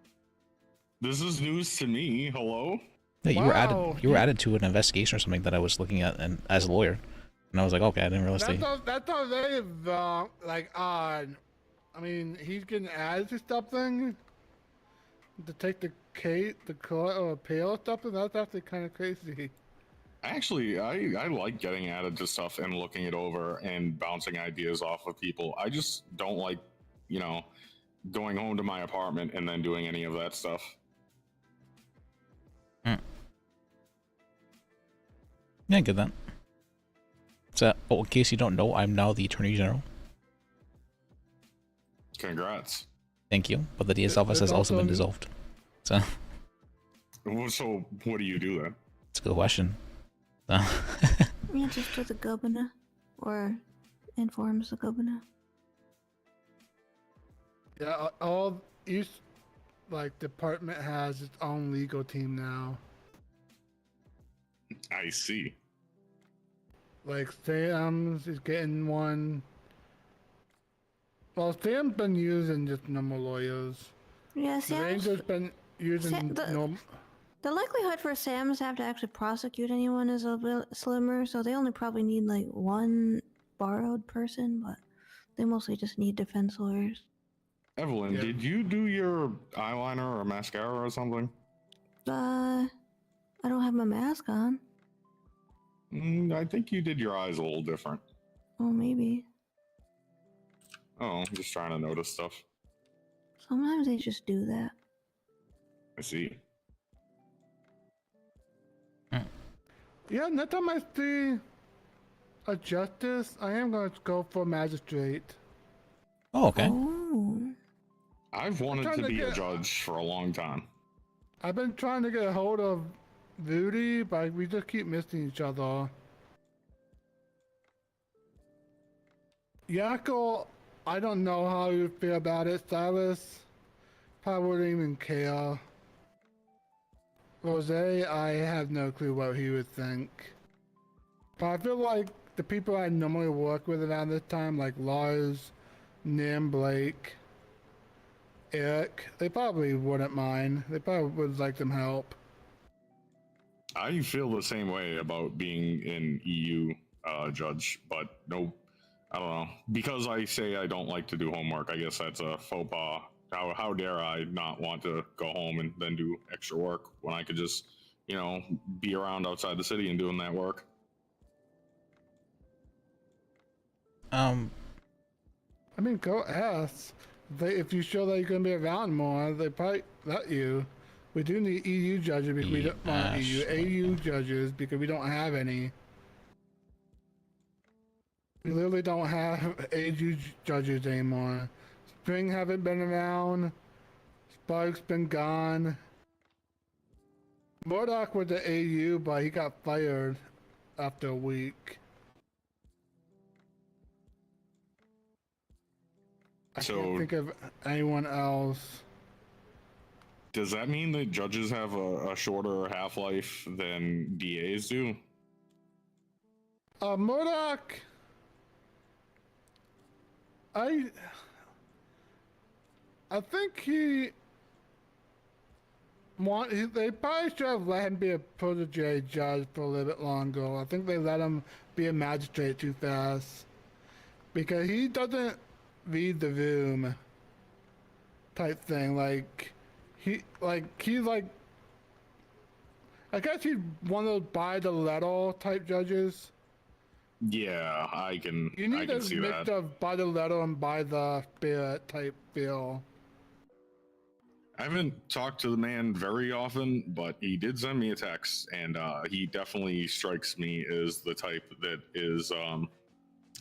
This is news to me. Hello? Yeah, you were added to an investigation or something that I was looking at and as a lawyer, and I was like, okay, I didn't realize. That's already like odd. I mean, he's getting added to something to take the case, the court or appeal or something. That's actually kind of crazy. Actually, I like getting added to stuff and looking it over and bouncing ideas off of people. I just don't like, going home to my apartment and then doing any of that stuff. Yeah, I get that. in case you don't know, I'm now the Attorney General. Congrats. Thank you. But the DA's office has also been dissolved. So. So what do you do then? It's a good question. Yeah, just to the governor, or informs the governor. Yeah, each department has its own legal team now. I see. Like Sam's is getting one. Well, Sam's been using just normal lawyers. Yeah, The Ranger's been using The likelihood for Sam's to have to actually prosecute anyone is a bit slimmer, so they only probably need like one borrowed person, but they mostly just need defense lawyers. Evelyn, did you do your eyeliner or mascara or something? I don't have my mask on. I think you did your eyes a little different. Oh, maybe. Oh, I'm just trying to notice stuff. Sometimes they just do that. I see. Yeah, next time I see a justice, I am going to go for magistrate. Oh, okay. I've wanted to be a judge for a long time. I've been trying to get a hold of Rudy, but we just keep missing each other. Yakko, I don't know how you feel about it. Silas probably wouldn't even care. Rose, I have no clue what he would think. But I feel like the people I normally work with around this time, like Lars, Nim, Blake, Eric, they probably wouldn't mind. They probably would like some help. I feel the same way about being an EU judge, but nope. I don't know. Because I say I don't like to do homework, I guess that's a faux pas. How dare I not want to go home and then do extra work when I could just, be around outside the city and doing that work? I mean, go ask. If you show that you're going to be around more, they probably let you. We do need EU judges because we don't want AU judges because we don't have any. We literally don't have AU judges anymore. Spring haven't been around. Spark's been gone. Murdoch was the AU, but he got fired after a week. I can't think of anyone else. Does that mean that judges have a shorter half-life than DAs do? Murdoch, I think they probably should have let him be a protege judge for a little bit longer. I think they let him be a magistrate too fast. Because he doesn't read the room type thing. I guess he's one of those by the letter type judges. Yeah, I can see that. You need a mix of by the letter and by the spirit type feel. I haven't talked to the man very often, but he did send me a text, and he definitely strikes me as the type that is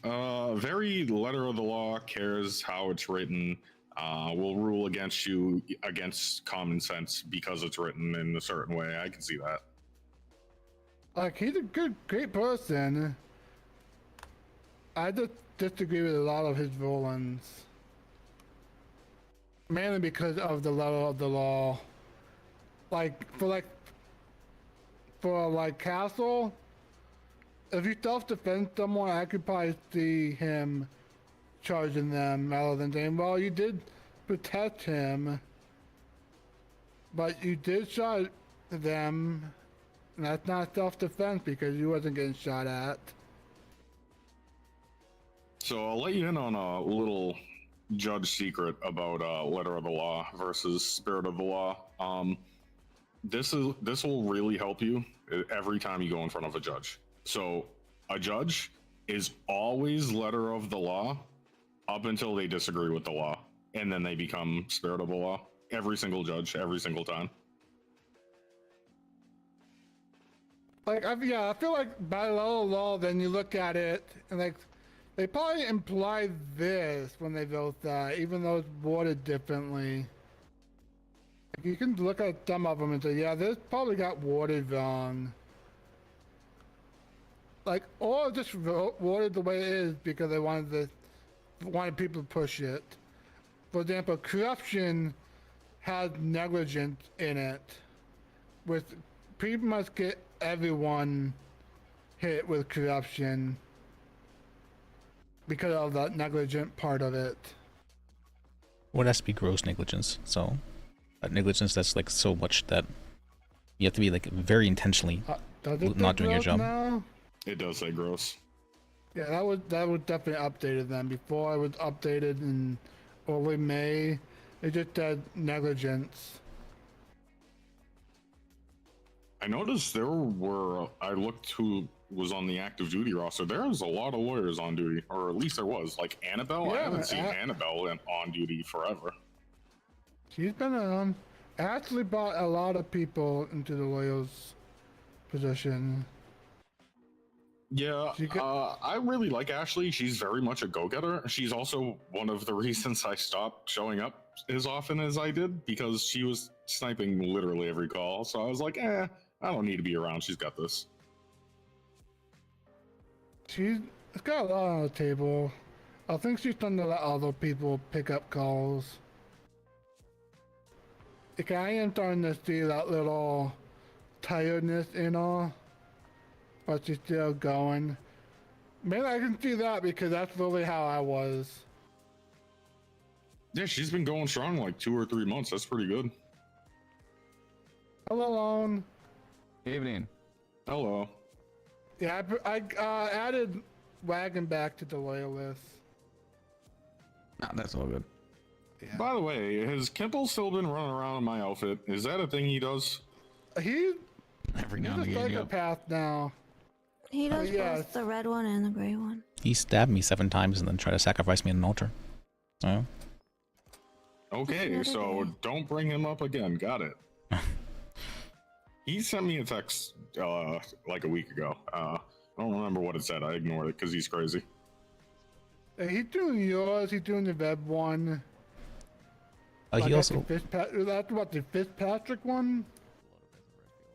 very letter of the law, cares how it's written, will rule against you against common sense because it's written in a certain way. I can see that. He's a great person. I just disagree with a lot of his rulings. Mainly because of the letter of the law. For Castle, if you self-defend someone, I could probably see him charging them rather than saying, well, you did protect him, but you did shot them, and that's not self-defense because you wasn't getting shot at. So I'll let you in on a little judge secret about letter of the law versus spirit of the law. This will really help you every time you go in front of a judge. So a judge is always letter of the law up until they disagree with the law, and then they become spirit of the law. Every single judge, every single time. Like, I feel like by law, then you look at it, and like, they probably implied this when they wrote that, even though it's worded differently. Like, you can look at some of them and say, yeah, this probably got worded wrong. Like, or just worded the way it is because they wanted people to push it. For example, corruption has negligence in it, with pretty much get everyone hit with corruption because of that negligent part of it. Well, it has to be gross negligence. So, negligence that's like so much that you have to be like very intentionally not doing your job. Now? It does say gross. Yeah, that would definitely updated them. Before it was updated in early May, it just said negligence. I noticed there were, I looked who was on the active duty roster. There was a lot of lawyers on duty, or at least there was. Like Annabelle, Yeah, I haven't seen Annabelle on duty forever. She's been on. Ashley brought a lot of people into the lawyer's position. Yeah, I really like Ashley. She's very much a go-getter. She's also one of the reasons I stopped showing up as often as I did, because she was sniping literally every call. So I was like, I don't need to be around. She's got this. She's got a lot on the table. I think she's trying to let other people pick up calls. Like, I am starting to see that little tiredness in her, but she's still going. Maybe I can see that because that's really how I was. Yeah, she's been going strong like 2 or 3 months. That's pretty good. Hello, Lone. Evening. Hello. Yeah, I added Wagon back to the lawyer list. Nah, that's all good. Yeah. By the way, has Kimple still been running around in my outfit? Is that a thing he does? He's every now a and again. psychopath now. He does yeah. both the red one and the gray one. He stabbed me 7 times and then tried to sacrifice me on an altar. So. Okay, so don't bring him up again. Got it. He sent me a text like a week ago. I don't remember what it said. I ignored it because he's crazy. He's doing yours. He's doing the web one. He also. That's what, the Fitzpatrick one?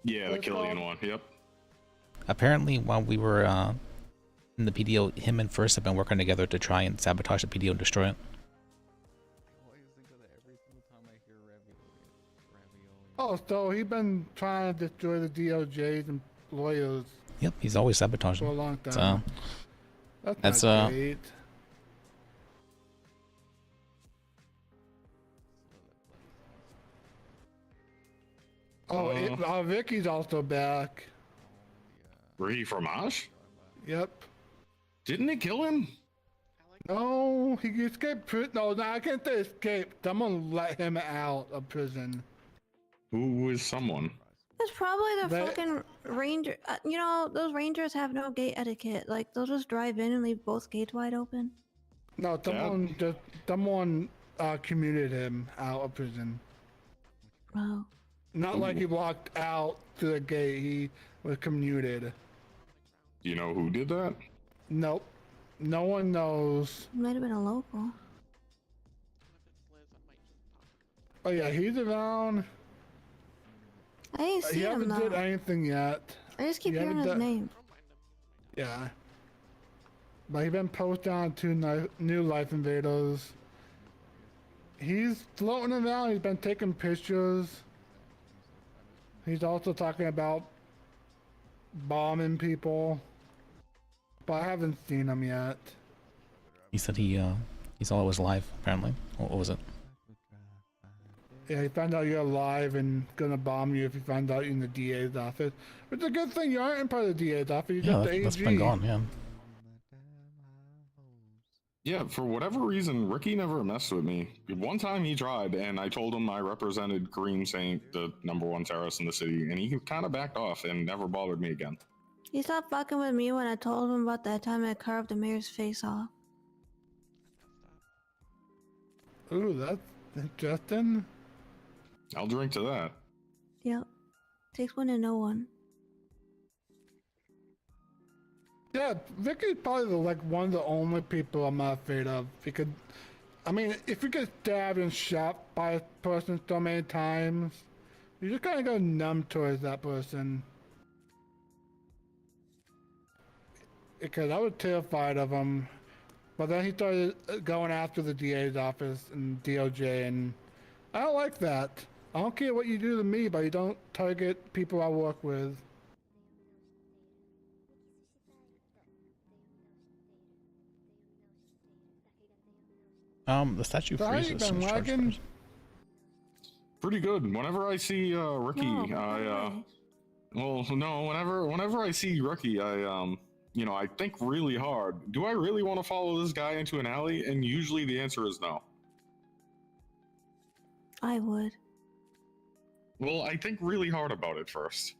Yeah, the Killian one. Yep. Apparently, while we were in the PDO, him and First have been working together to try and sabotage the PDO and destroy it. Oh, so he's been trying to destroy the DOJs and lawyers. Yep, he's always sabotaged for a them. long time. So, that's not great. Oh, Vicky's also back. Ricky Fromage? Yep. Didn't it kill him? No, he escaped prison. No, I can't say escape. Someone let him out of prison. Who is someone? It's probably the fucking ranger. You know, those rangers have no gate etiquette. Like, they'll just drive in and leave both gates wide open. No, someone commuted him out of prison. Wow. Not like he walked out to the gate. He was commuted. Do you know who did that? Nope. No one knows. Might have been a local. Oh yeah, he's around. I ain't seen him hasn't though. did anything yet. I just keep hearing his name. Yeah. But he's been posted on 2 new Life Invaders. He's floating around. He's been taking pictures. He's also talking about bombing people. But I haven't seen him yet. he said he saw it was live, apparently. What was it? Yeah, he found out you're alive and gonna bomb you if you find out you're in the DA's office. It's a good thing you aren't in part of the DA's office. You're just the AG. That's been gone, yeah. Yeah, for whatever reason, Ricky never messed with me. One time he tried, and I told him I represented Green Saint, the #1 terrorist in the city, and he kind of backed off and never bothered me again. He stopped fucking with me when I told him about that time I carved the mayor's face off. Ooh, that's interesting. I'll drink to that. Yep. Takes one to know one. Yeah, Vicky's probably like one of the only people I'm not afraid of. Because, I mean, if you get stabbed and shot by a person so many times, you just kind of go numb towards that person. Because I was terrified of him. But then he started going after the DA's office and DOJ, and I don't like that. I don't care what you do to me, but you don't target people I work with. The statue freezes so much charge first. Pretty good. Whenever I see Rookie, Oh, well, no, whenever I see Rookie, I think really hard. Do I really want to follow this guy into an alley? And usually the answer is no. I would. Well, I think really hard about it first.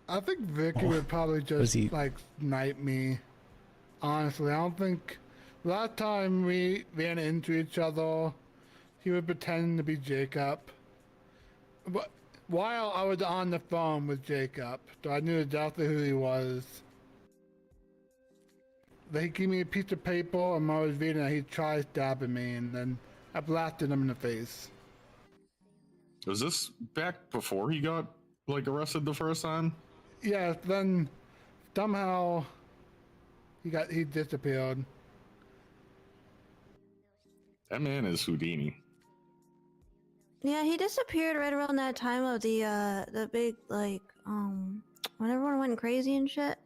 I think Vicky would probably just like snipe me. Honestly, I don't think last time we ran into each other, he would pretend to be Jacob. But while I was on the phone with Jacob, so I knew exactly who he was. Then he gave me a piece of paper, and when I was reading it, he tried stabbing me, and then I blasted him in the face. Was this back before he got arrested the first time? Yeah, then somehow he disappeared. That man is Houdini. Yeah, he disappeared right around that time of the big when everyone went crazy and shit.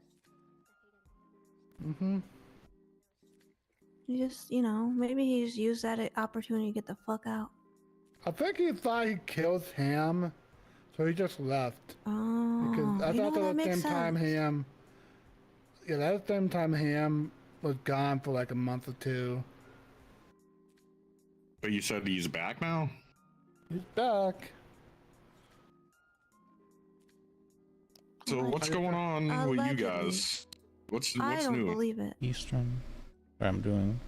He just, maybe he's used that opportunity to get the fuck out. I think he thought he killed Ham, so he just left. Oh, because I thought that makes sense. That same time Ham was gone for like a month or two. But you said he's back now? He's back. So what's going on with you guys? What's I don't new? believe it. Eastern. What I'm doing.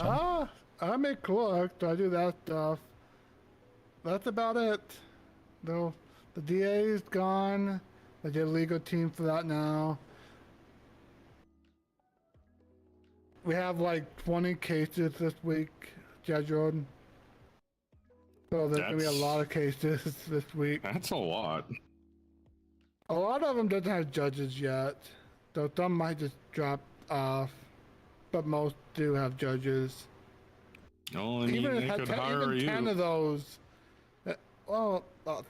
I make clerks, I do that stuff. That's about it. Though the DA is gone. They did a legal team for that now. We have like 20 cases this week, scheduled. So there's gonna be a lot of cases this week. That's a lot. A lot of them doesn't have judges yet, so some might just drop off, but most do have judges. Oh, I mean, they could hire you. 10 of those. Well, I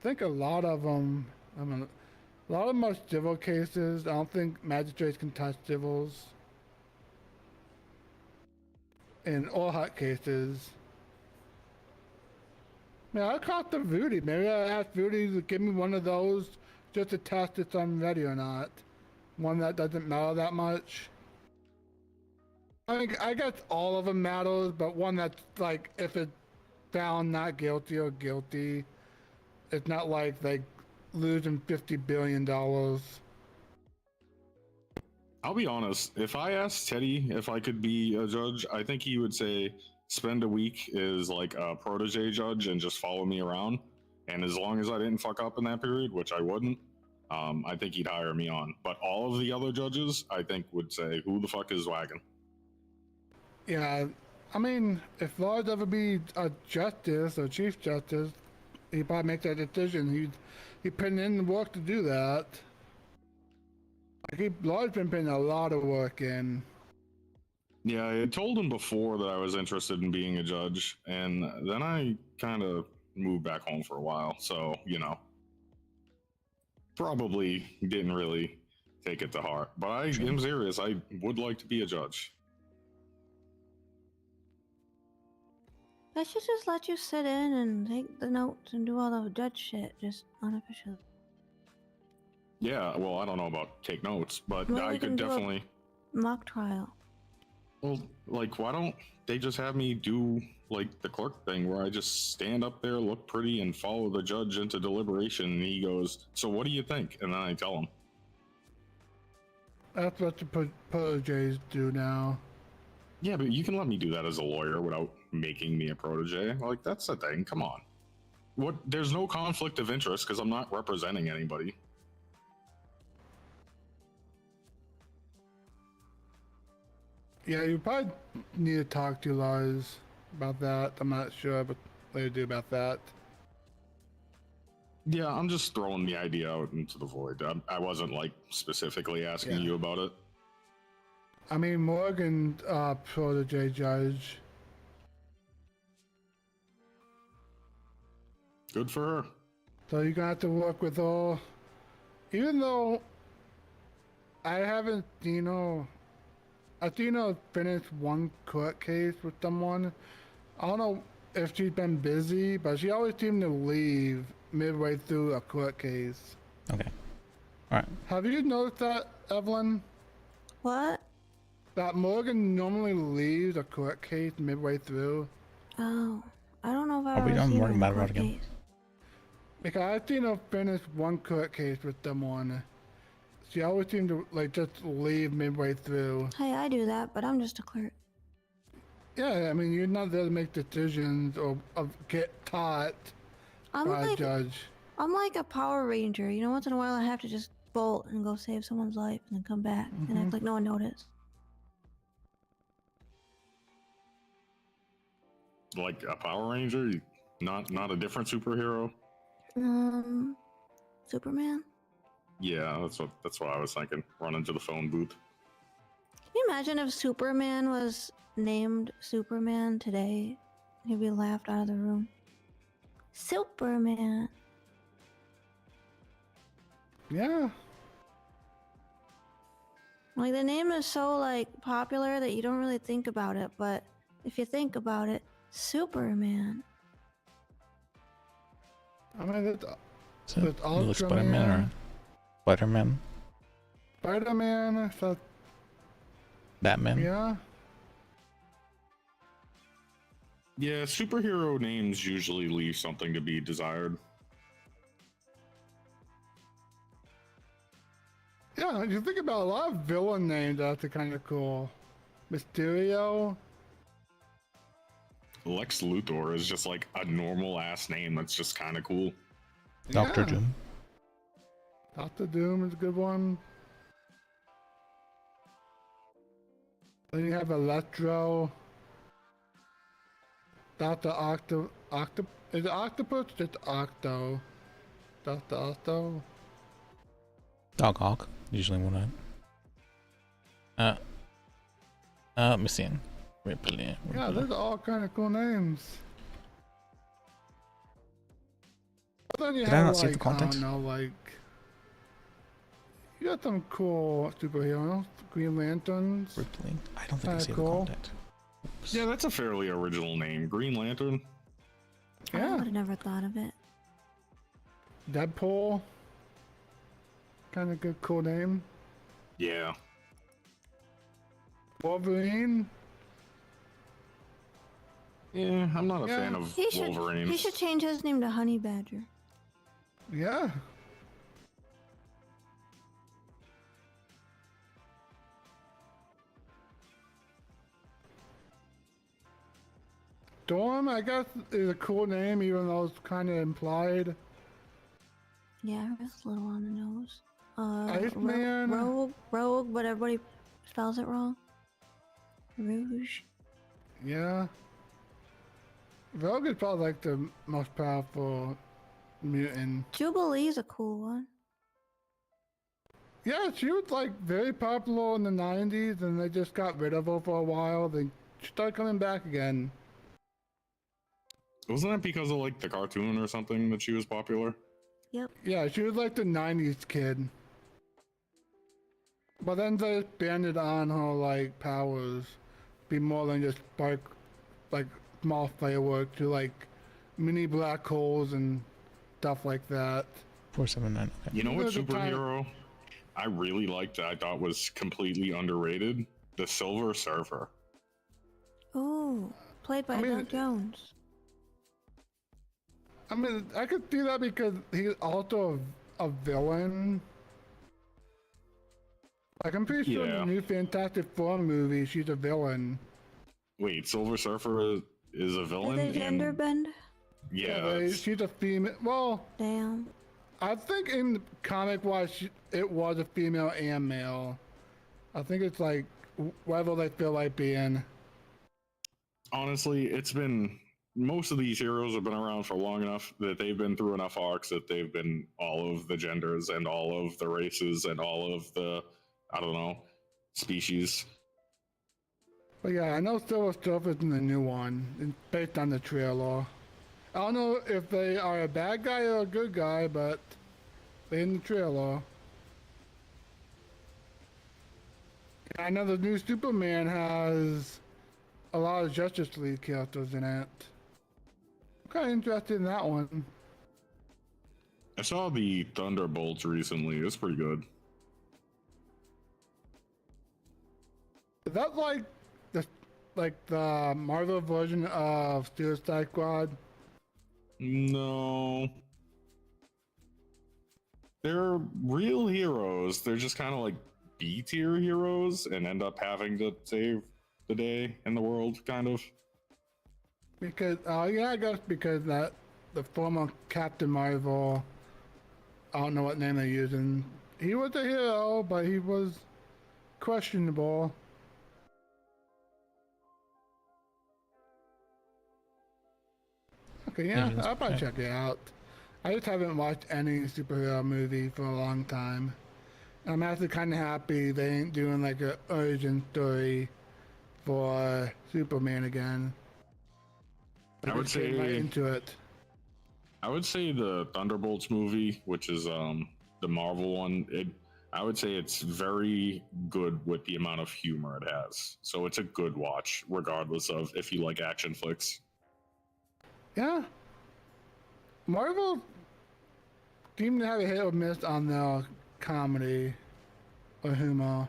think a lot of them. A lot of them are civil cases. I don't think magistrates can touch civils. In all hot cases. Yeah, I caught the Voodie. Maybe I asked Voodie to give me one of those just to test if I'm ready or not. One that doesn't matter that much. I think I guess all of them matters, but one that's like if it's found not guilty or guilty, it's not like they losing $50 billion. I'll be honest, if I asked Teddy if I could be a judge, I think he would say spend a week as like a protege judge and just follow me around. And as long as I didn't fuck up in that period, which I wouldn't, I think he'd hire me on. But all of the other judges, I think, would say, who the fuck is Wagon? Yeah, I mean, if Lord ever be a justice or chief justice, he'd probably make that decision. He'd put in the work to do that. Lord's been putting a lot of work in. Yeah, I told him before that I was interested in being a judge, and then I kind of moved back home for a while, so, probably didn't really take it to heart. But I am serious, I would like to be a judge. They should just let you sit in and take the notes and do all the judge shit, just unofficially. Yeah, well, I don't know about take notes, but Well, I we could can do a definitely... mock trial. Well, why don't they just have me do, the clerk thing where I just stand up there, look pretty, and follow the judge into deliberation, and he goes, so what do you think? And then I tell him. That's what the proteges do now. Yeah, but you can let me do that as a lawyer without making me a protege. That's the thing, come on. What? There's no conflict of interest because I'm not representing anybody. Yeah, you probably need to talk to Lars about that. I'm not sure what to do about that. Yeah, I'm just throwing the idea out into the void. I wasn't like specifically asking Yeah. you about it. I mean, Morgan, protege judge. Good for her. So you're gonna have to work with all. Even though I haven't, Athena finished one court case with someone. I don't know if she's been busy, but she always seemed to leave midway through a court case. Okay. All right. Have you noticed that, Evelyn? What? That Morgan normally leaves a court case midway through. Oh, I don't know if I Are we ever done seen worrying her about it court again? case. Because I've seen her finish one court case with someone. She always seemed to just leave midway through. Hey, I do that, but I'm just a clerk. Yeah, I mean, you're not there to make decisions or get taught by a judge. I'm like a Power Ranger. Once in a while I have to just bolt and go save someone's life and then come back and act like no one noticed. Like a Power Ranger, not a different superhero. Superman? Yeah, that's what I was thinking. Run into the phone booth. Can you imagine if Superman was named Superman today? He'd be laughed out of the room. Superman. Yeah. Like, the name is so, popular that you don't really think about it, but if you think about it, Superman. I mean, it's Little Spider-Man or Spider-Man? Spider-Man, Batman? Yeah. Yeah, superhero names usually leave something to be desired. Yeah, you think about a lot of villain names that are kind of cool. Mysterio. Lex Luthor is just like a normal ass name that's just kind of cool. Doctor Doom. Doctor Doom is a good one. Then you have Electro. Dr. Is it Octopus? Just Octo. Dr. Octo. Dog Hawk. Usually one I missing. Ripley. Yeah, those are all kind of cool names. But then you Did I have not see the content? I don't know, you got some cool superheroes. Green Lanterns. Ripley. I don't think I see cool. the content. Yeah, that's a fairly original name. Green Lantern. I Yeah. would have never thought of it. Deadpool. Kind of good, cool name. Yeah. Wolverine. Yeah, I'm not a fan of Wolverine. He should change his name to Honey Badger. Yeah. Storm, I guess, is a cool name, even though it's kind of implied. Yeah, that's a little on the nose. Iceman. Rogue, but everybody spells it wrong. Rouge. Yeah. Rogue is probably the most powerful mutant. Jubilee's a cool one. Yeah, she was very popular in the 90s and they just got rid of her for a while. Then she started coming back again. Wasn't that because of the cartoon or something that she was popular? Yep. Yeah, she was the 90s kid. But then they expanded on her powers. Be more than just spark small fireworks to mini black holes and stuff like that. 479. Okay. You know what superhero I really liked that I thought was completely underrated? The Silver Surfer. Ooh, played by Doug Jones. I mean, I could see that because he's also a villain. I'm pretty sure in the new Fantastic Four movie, she's a villain. Wait, Silver Surfer is a villain? Did they gender bend? Yeah. she's a female. Well, damn. I think in comic wise, it was a female and male. I think it's like whatever they feel like being. Honestly, it's been most of these heroes have been around for long enough that they've been through enough arcs that they've been all of the genders and all of the races and all of the, I don't know, species. But yeah, I know Silver Surfer's in the new one, based on the trailer. I don't know if they are a bad guy or a good guy, but they're in the trailer. I know the new Superman has a lot of Justice League characters in it. I'm kind of interested in that one. I saw the Thunderbolts recently. It's pretty good. Is that like the Marvel version of Suicide Squad? No. They're real heroes. They're just kind of like B-tier heroes and end up having to save the day in the world, kind of. Because, yeah, I guess because that the former Captain Marvel, I don't know what name they're using, he was a hero, but he was questionable. Okay, yeah, I'll probably check it out. I just haven't watched any superhero movie for a long time. I'm actually kind of happy they ain't doing like an origin story for Superman again. I would say right into it. I would say the Thunderbolts movie, which is the Marvel one, I would say it's very good with the amount of humor it has. So it's a good watch, regardless of if you like action flicks. Yeah. Marvel seemed to have a hit or miss on the comedy or humor.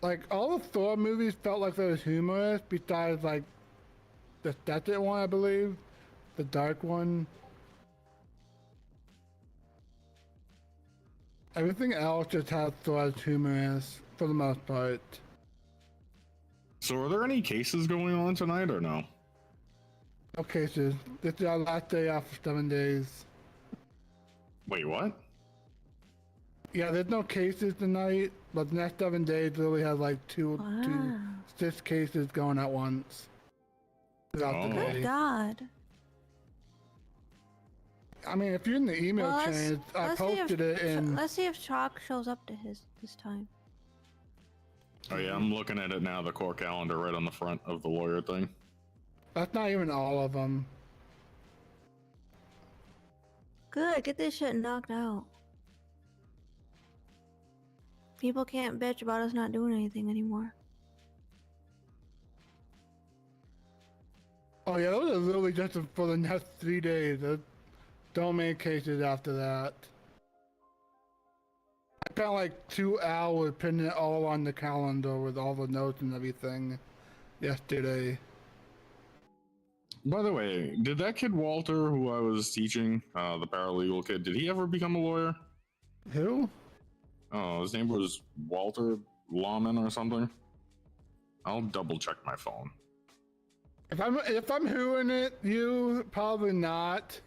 Like, all the Thor movies felt like they was humorous, besides, like, the second one, I believe. The dark one. Everything else just has Thor as humorous, for the most part. So are there any cases going on tonight, or no? No cases. This is our last day after 7 days. Wait, what? Yeah, there's no cases tonight, but the next 7 days literally has like two 6 cases going at once. Throughout the day. Good God. I mean, if you're in the email Well, chain, I posted it in. Let's see if Chalk shows up to his this time. Oh yeah, I'm looking at it now, the court calendar right on the front of the lawyer thing. That's not even all of them. Good, get this shit knocked out. People can't bitch about us not doing anything anymore. Oh yeah, those are literally just for the next 3 days. There's so many cases after that. I spent like 2 hours putting it all on the calendar with all the notes and everything yesterday. By the way, did that kid Walter, who I was teaching, the paralegal kid, did he ever become a lawyer? Who? Oh, his name was Walter Lawman or something. I'll double check my phone. If I'm whoing it, you probably not.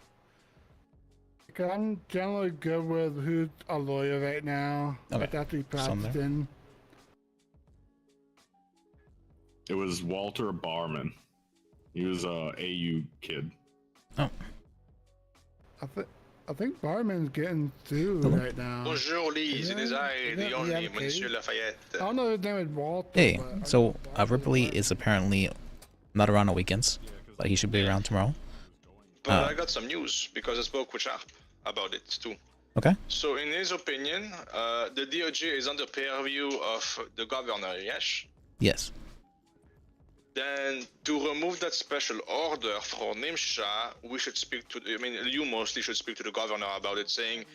Because I'm generally good with who's a lawyer right now. Okay. Like actually practicing. It was Walter Barman. He was a AU kid. Oh. I think Barman's getting sued right now. Bonjour, Lis. It is I, the only Monsieur Lafayette. I don't know his name is Walter. Hey, so Ripley is apparently not around on weekends, but he should be around tomorrow. But I got some news because I spoke with Sharp about it too. Okay. So in his opinion, the DOJ is under peer review of the governor, yes? Yes. Then to remove that special order for Nimsha, we should speak to, I mean, you mostly should speak to the governor about it, saying,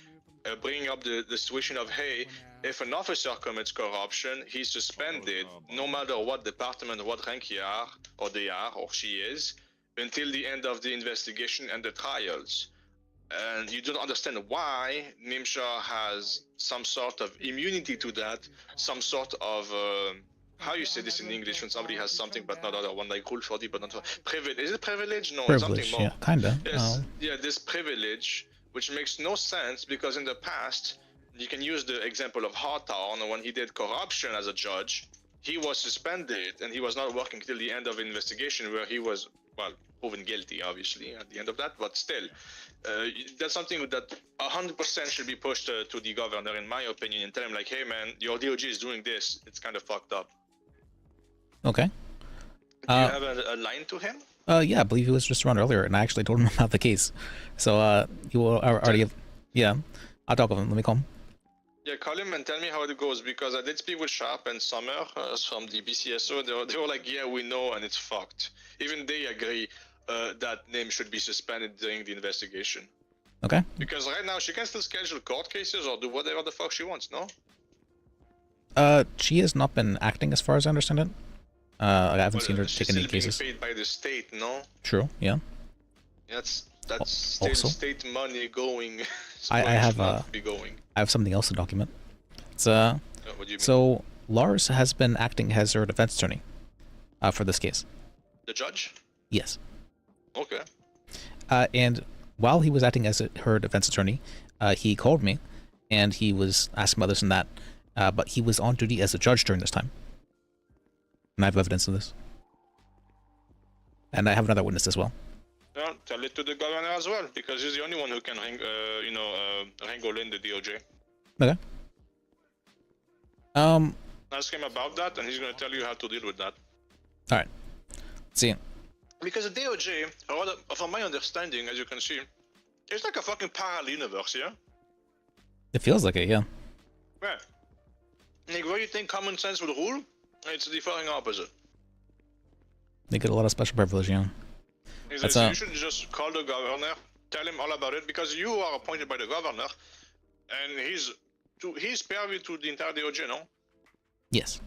bringing up the situation of, hey, if an officer commits corruption, he's suspended, no matter what department, what rank he are, or they are, or she is, until the end of the investigation and the trials. And you don't understand why Nimsha has some sort of immunity to that, some sort of how you say this in English when somebody has something but not other one, like rule 40 but not privilege. Is it privilege? No, it's something Privilege, more. yeah, kinda. Yes, yeah, this privilege, which makes no sense because in the past, you can use the example of Hawthorne when he did corruption as a judge. He was suspended and he was not working till the end of the investigation, where he was, well, proven guilty, obviously, at the end of that. But still, that's something that 100% should be pushed to the governor, in my opinion, and tell him, like, hey, man, your DOJ is doing this. It's kind of fucked up. Okay. Do you have a line to him? Yeah, I believe he was just around earlier, and I actually told him about the case. So, you will already have, yeah, I'll talk with him. Let me call him. Yeah, call him and tell me how it goes, because I did speak with Sharp and Summer from the BCSO. They were like, yeah, we know, and it's fucked. Even they agree that name should be suspended during the investigation. Okay. Because right now, she can still schedule court cases or do whatever the fuck she wants, no? She has not been acting as far as I understand it. I haven't seen her take any cases. She's still being paid by the state, no? True, yeah. That's state money going. I have be going. I have something else to document. It's what do you mean? So Lars has been acting as her defense attorney for this case. The judge? Yes. Okay. And while he was acting as her defense attorney, he called me, and he was asking about this and that. But he was on duty as a judge during this time. And I have evidence of this. And I have another witness as well. Yeah, tell it to the governor as well, because he's the only one who can, wrangle in the DOJ. Okay. Ask him about that, and he's going to tell you how to deal with that. All right. See. Because the DOJ, from my understanding, as you can see, it's like a fucking parallel universe, yeah? It feels like it, yeah. Yeah. Like, where you think common sense would rule, it's the fucking opposite. They get a lot of special privilege, yeah. Exactly. So you should just call the governor, tell him all about it, because you are appointed by the governor, and he's privy to the entire DOJ, no? Yes.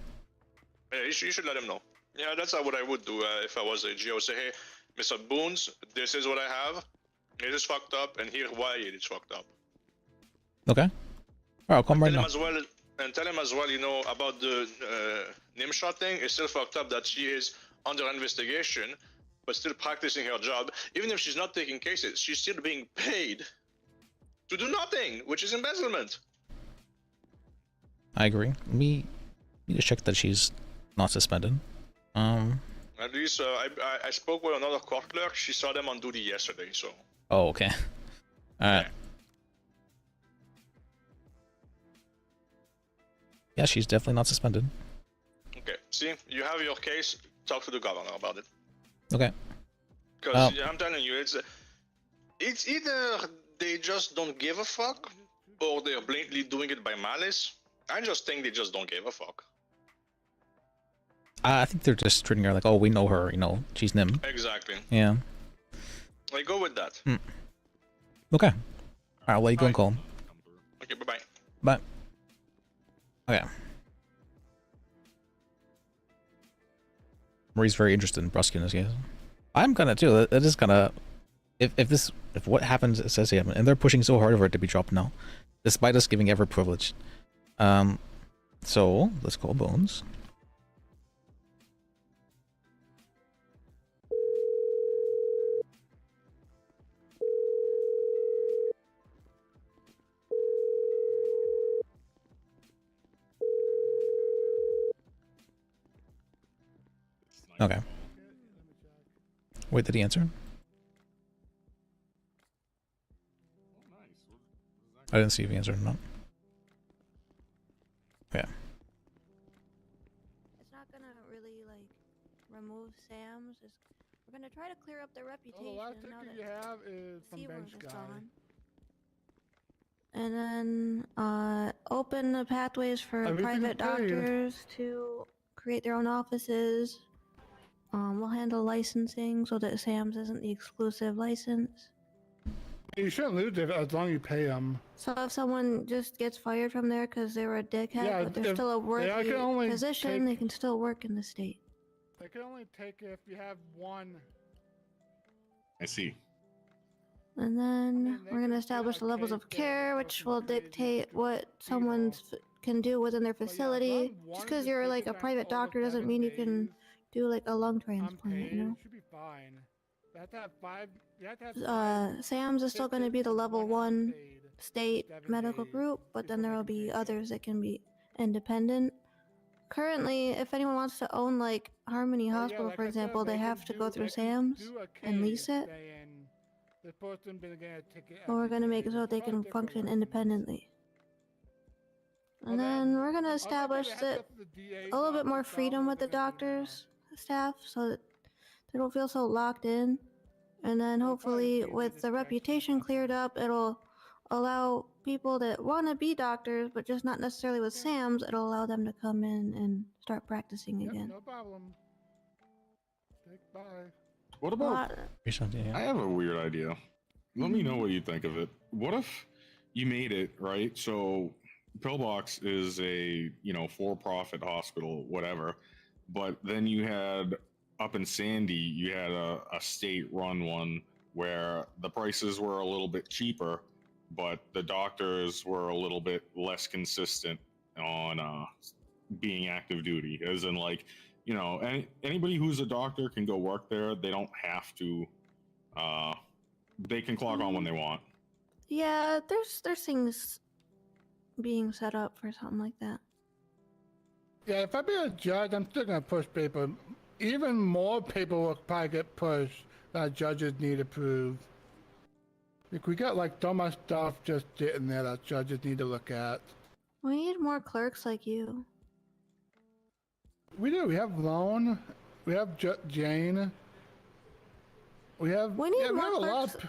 Yeah, you should let him know. Yeah, that's what I would do if I was a G. I would say, hey, Mr. Boons, this is what I have. It is fucked up, and here's why it is fucked up. Okay. All right, I'll come right now. And tell him as well, about the Nimshot thing. It's still fucked up that she is under investigation, but still practicing her job. Even if she's not taking cases, she's still being paid to do nothing, which is embezzlement. I agree. We need to check that she's not suspended. At least I spoke with another court clerk. She saw them on duty yesterday, so. Oh, okay. Alright. Yeah, she's definitely not suspended. Okay, see, you have your case. Talk to the governor about it. Okay. Because I'm telling you, it's either they just don't give a fuck, or they're blatantly doing it by malice. I just think they just don't give a fuck. I think they're just treating her like, oh, we know her, she's Nim. Exactly. Yeah. Like, go with that. Okay. Alright, I'll let you go and call him. Okay, bye-bye. Bye. Okay. Marie's very interested in prosecuting this case. I'm gonna too. It is gonna, if what happens, it says happen, and they're pushing so hard for it to be dropped now, despite us giving every privilege. So let's call Bones. Okay. Wait, did he answer? I didn't see if he answered or not. Yeah. It's not gonna really remove Sam's. We're gonna try to clear up their reputation. The last ticket you have is from Bench Guy. And then open the pathways for private doctors to create their own offices. We'll handle licensing so that Sam's isn't the exclusive license. You shouldn't lose it as long as you pay them. So if someone just gets fired from there because they were a dickhead, but they're still a worthy position, they can still work in the state. They can only take it if you have one. I see. And then we're going to establish the levels of care, which will dictate what someone's can do within their facility. Just because you're like a private doctor doesn't mean you can do like a lung transplant, you know? Should be fine. You have to have five. You have to have SAMS is still going to be the level 1 state medical group, but then there will be others that can be independent. Currently, if anyone wants to own like Harmony Hospital, like for I said, example, they have to go through SAMS and lease it. This person been getting a ticket. But we're going to make it so they can function independently. And then we're going to establish that a little bit more freedom with the doctors, staff, so that they don't feel so locked in. And then hopefully with the reputation cleared up, it'll allow people that want to be doctors, but just not necessarily with SAMS, it'll allow them to come in and start practicing again. No problem. Bye. What about? Yeah. I have a weird idea. Let me know what you think of it. What if you made it right? So, Pillbox is a for-profit hospital, whatever. But then you had up in Sandy, you had a state-run one where the prices were a little bit cheaper, but the doctors were a little bit less consistent on being active duty. As in, like, anybody who's a doctor can go work there. They don't have to. They can clock on when they want. Yeah, there's things being set up for something like that. Yeah, if I be a judge, I'm still gonna push paper. Even more paperwork probably get pushed that judges need to prove. Like, we got like so much stuff just sitting there that judges need to look at. We need more clerks like you. We do. We have Lone. We have Jane. We have. We need we more have a lot. clerks.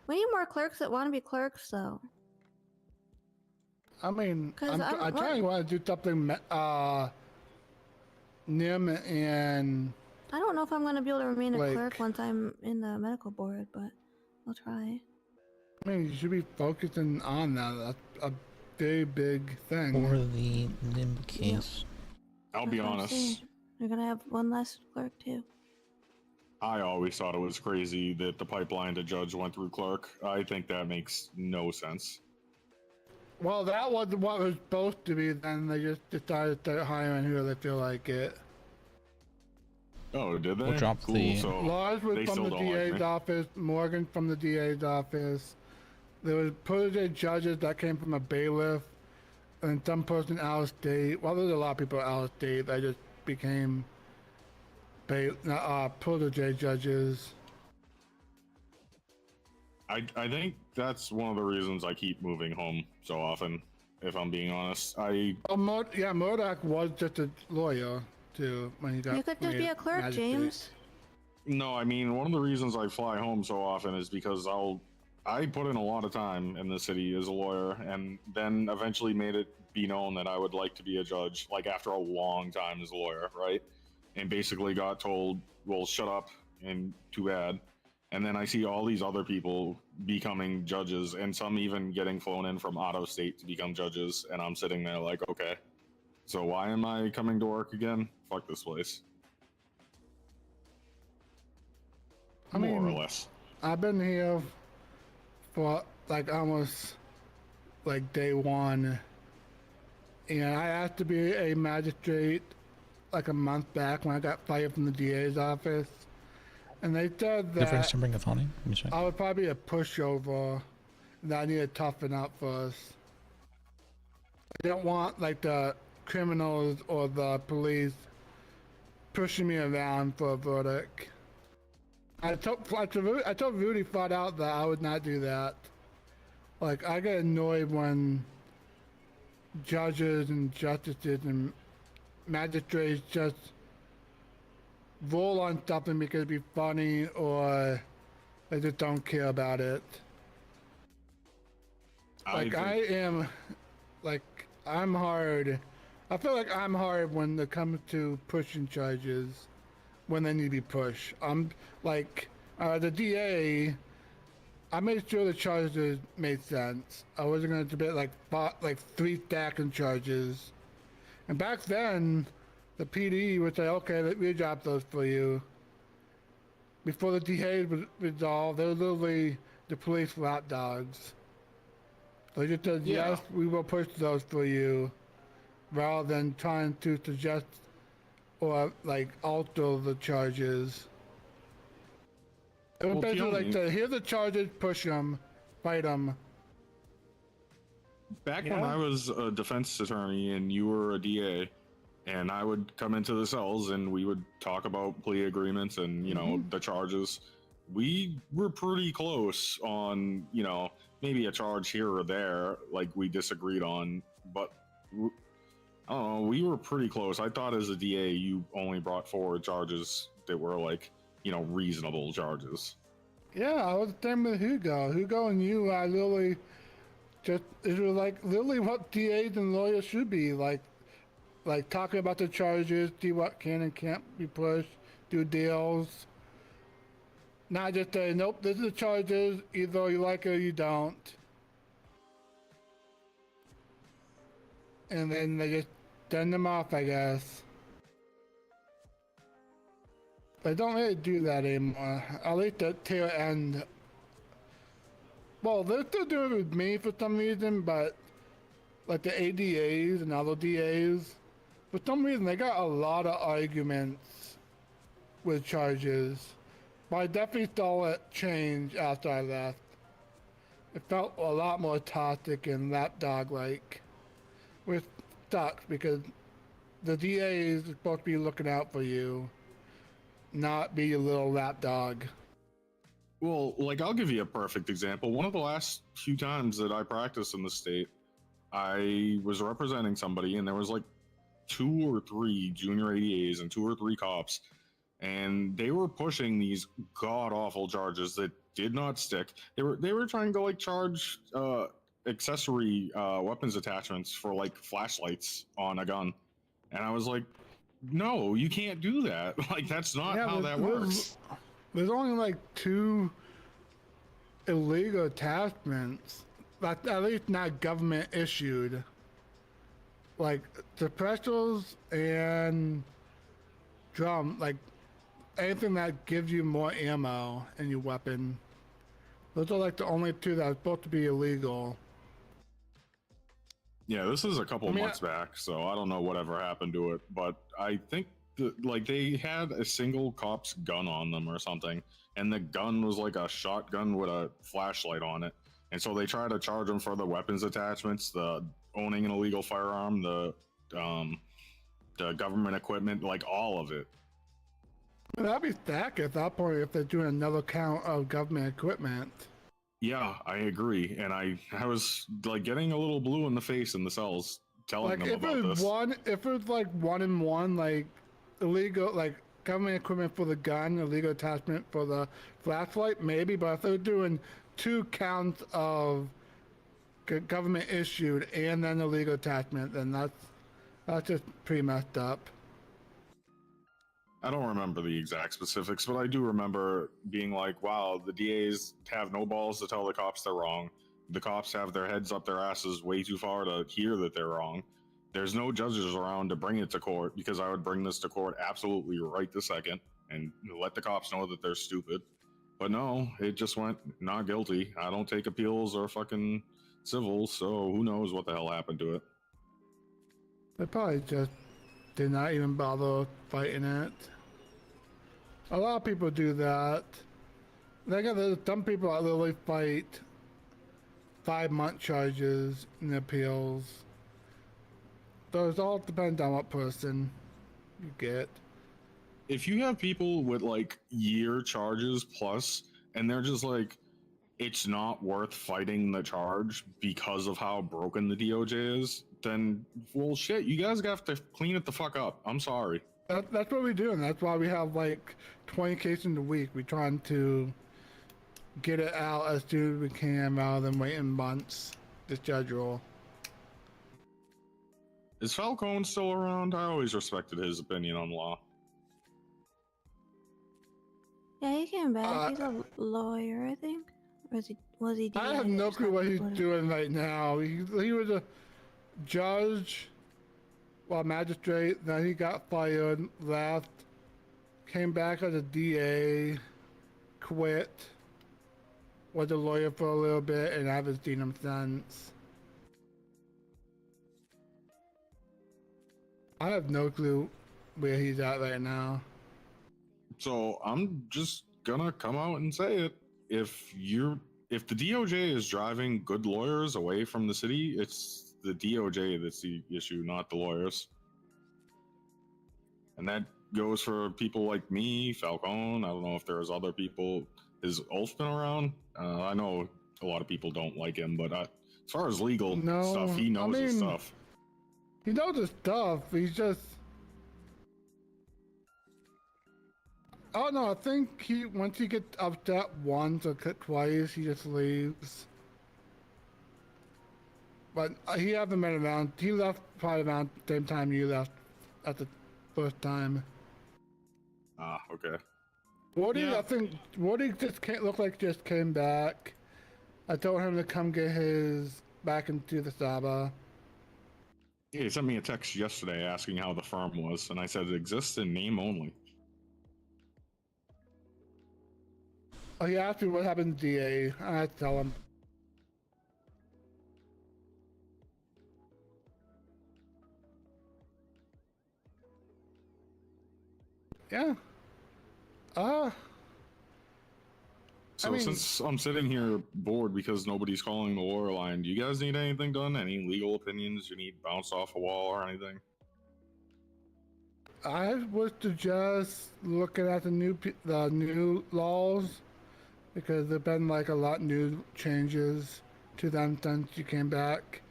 We need more clerks that want to be clerks, though. I mean, 'Cause I try to want to do something. NIM and. I don't know if I'm going to be able to remain a Like- clerk once I'm in the medical board, but I'll try. I mean, you should be focusing on that. That's a very big thing. For the NIM case. I'll be honest. You're going to have one less clerk, too. I always thought it was crazy that the pipeline to judge went through clerk. I think that makes no sense. Well, that was what was supposed to be. Then they just decided to start hiring who they feel like it. Oh, did they? We'll drop cool. the- So Laws was they from still the don't like DA's me. office, Morgan from the DA's office. There was protege judges that came from a bailiff, and some person out of state. Well, there's a lot of people out of state that just became protege judges. I think that's one of the reasons I keep moving home so often. If I'm being honest, Murdoch was just a lawyer too when he got. You could just be made a clerk, magistrate. James. No, I mean, one of the reasons I fly home so often is because I put in a lot of time in the city as a lawyer, and then eventually made it be known that I would like to be a judge, like after a long time as a lawyer, right? And basically got told, well, shut up, and too bad. And then I see all these other people becoming judges, and some even getting flown in from out of state to become judges, and I'm sitting there like, okay, so why am I coming to work again? Fuck this place. More or less. I've been here for like almost like day one, and I asked to be a magistrate like a month back when I got fired from the DA's office, and they said The first that to bring a phone in? Let me check. I would probably be a pushover, and that I need to toughen up first. I don't want like the criminals or the police pushing me around for a verdict. I told Rudy flat out that I would not do that. Like, I get annoyed when judges and justices and magistrates just roll on something because it'd be funny or they just don't care about it. Like, I'm hard. I feel like I'm hard when it comes to pushing charges when they need to be pushed. I'm like, the DA, I made sure the charges made sense. I wasn't going to debate like 3 stacking charges. And back then, the PD would say, okay, we drop those for you. Before the DA was resolved, they were literally the police lapdogs. They just said, yes, we will push those for you. rather than trying to suggest or like alter the charges. It was Well, basically like, Peony- here's the charges, push them, fight them. Back Yeah. when I was a defense attorney and you were a DA, and I would come into the cells and we would talk about plea agreements and, you know, the charges. We were pretty close on, you know, maybe a charge here or there, like we disagreed on, but I don't know, we were pretty close. I thought as a DA, you only brought forward charges that were like, you know, reasonable charges. Yeah, I was the same with Hugo. Hugo and you, I literally just, it was like literally what DAs and lawyers should be like talking about the charges, see what can and can't be pushed, do deals. Not just say, nope, this is the charges, either you like it or you don't. And then they just send them off, I guess. They don't really do that anymore. At least the tail end. Well, they're still doing it with me for some reason, but like the ADAs and other DAs, for some reason they got a lot of arguments with charges. But I definitely saw it change after I left. It felt a lot more toxic and lapdog-like. Which sucks because the DA is supposed to be looking out for you, not be a little lapdog. Well, like, I'll give you a perfect example. One of the last few times that I practiced in the state, I was representing somebody, and there was like 2 or 3 junior ADAs and 2 or 3 cops, and they were pushing these god-awful charges that did not stick. They were trying to like charge accessory weapons attachments for like flashlights on a gun, and I was like, no, you can't do that. Like, that's not how that works. There's only like 2 illegal attachments, like at least not government issued. Like suppressors and drum, like anything that gives you more ammo in your weapon. Those are like the only 2 that are supposed to be illegal. Yeah, this is a couple months back, so I don't know whatever happened to it, but I think like they had a single cop's gun on them or something, and the gun was like a shotgun with a flashlight on it, and so they tried to charge them for the weapons attachments, the owning an illegal firearm, the government equipment, like all of it. That'd be stacked at that point if they're doing another count of government equipment. Yeah, I agree, and I was like getting a little blue in the face in the cells telling Like them if about it was this. if it was like 1 and 1, like illegal, like government equipment for the gun, illegal attachment for the flashlight, maybe. But if they're doing 2 counts of government issued and then illegal attachment, then that's just pretty messed up. I don't remember the exact specifics, but I do remember being like, wow, the DAs have no balls to tell the cops they're wrong. The cops have their heads up their asses way too far to hear that they're wrong. There's no judges around to bring it to court, because I would bring this to court absolutely right this second and let the cops know that they're stupid. But no, it just went not guilty. I don't take appeals or fucking civils, so who knows what the hell happened to it. They probably just did not even bother fighting it. A lot of people do that. There's some people that literally fight 5-month charges in appeals. So it all depends on what person you get. If you have people with like year charges plus, and they're just like, it's not worth fighting the charge because of how broken the DOJ is, then, well, shit, you guys have to clean it the fuck up. I'm sorry. That's what we do, and that's why we have like 20 cases a week. We're trying to get it out as soon as we can rather than waiting months to schedule. Is Falcone still around? I always respected his opinion on law. Yeah, he came back. He's a lawyer, I think. Or was he DA? I have no clue what he's doing right now. He was a judge, well, magistrate, then he got fired, left, came back as a DA, quit, was a lawyer for a little bit, and I haven't seen him since. I have no clue where he's at right now. So I'm just gonna come out and say it. If the DOJ is driving good lawyers away from the city, it's the DOJ that's the issue, not the lawyers. And that goes for people like me, Falcone. I don't know if there's other people. Is Ulf been around? I know a lot of people don't like him, but as far as legal stuff, he knows his stuff. He knows his stuff. He's just. Oh no, I think once he gets upset once or twice, he just leaves. But he hasn't been around. He left probably around the same time you left at the first time. Ah, okay. Woody, I think Woody looked like just came back. I told him to come get his back into the Saba. Yeah, he sent me a text yesterday asking how the firm was, and I said it exists in name only. Oh, he asked me what happened to DA. I tell him. Yeah. So since I'm sitting here bored because nobody's calling the lawyer line, do you guys need anything done? Any legal opinions you need bounced off a wall or anything? I was just looking at the new laws because there've been like a lot new changes to them since you came back.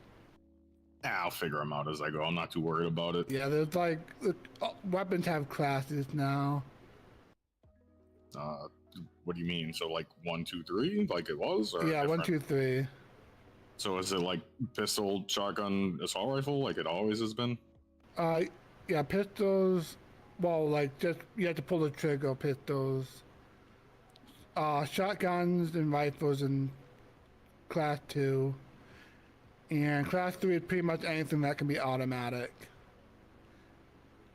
I'll figure them out as I go. I'm not too worried about it. Yeah, there's like weapons have classes now. What do you mean? So like 1, 2, 3, like it was? Or yeah, different? 1, 2, 3. So is it like pistol, shotgun, assault rifle, like it always has been? Yeah, pistols. Well, like just you have to pull the trigger. Pistols, shotguns and rifles in class 2, and class 3 is pretty much anything that can be automatic,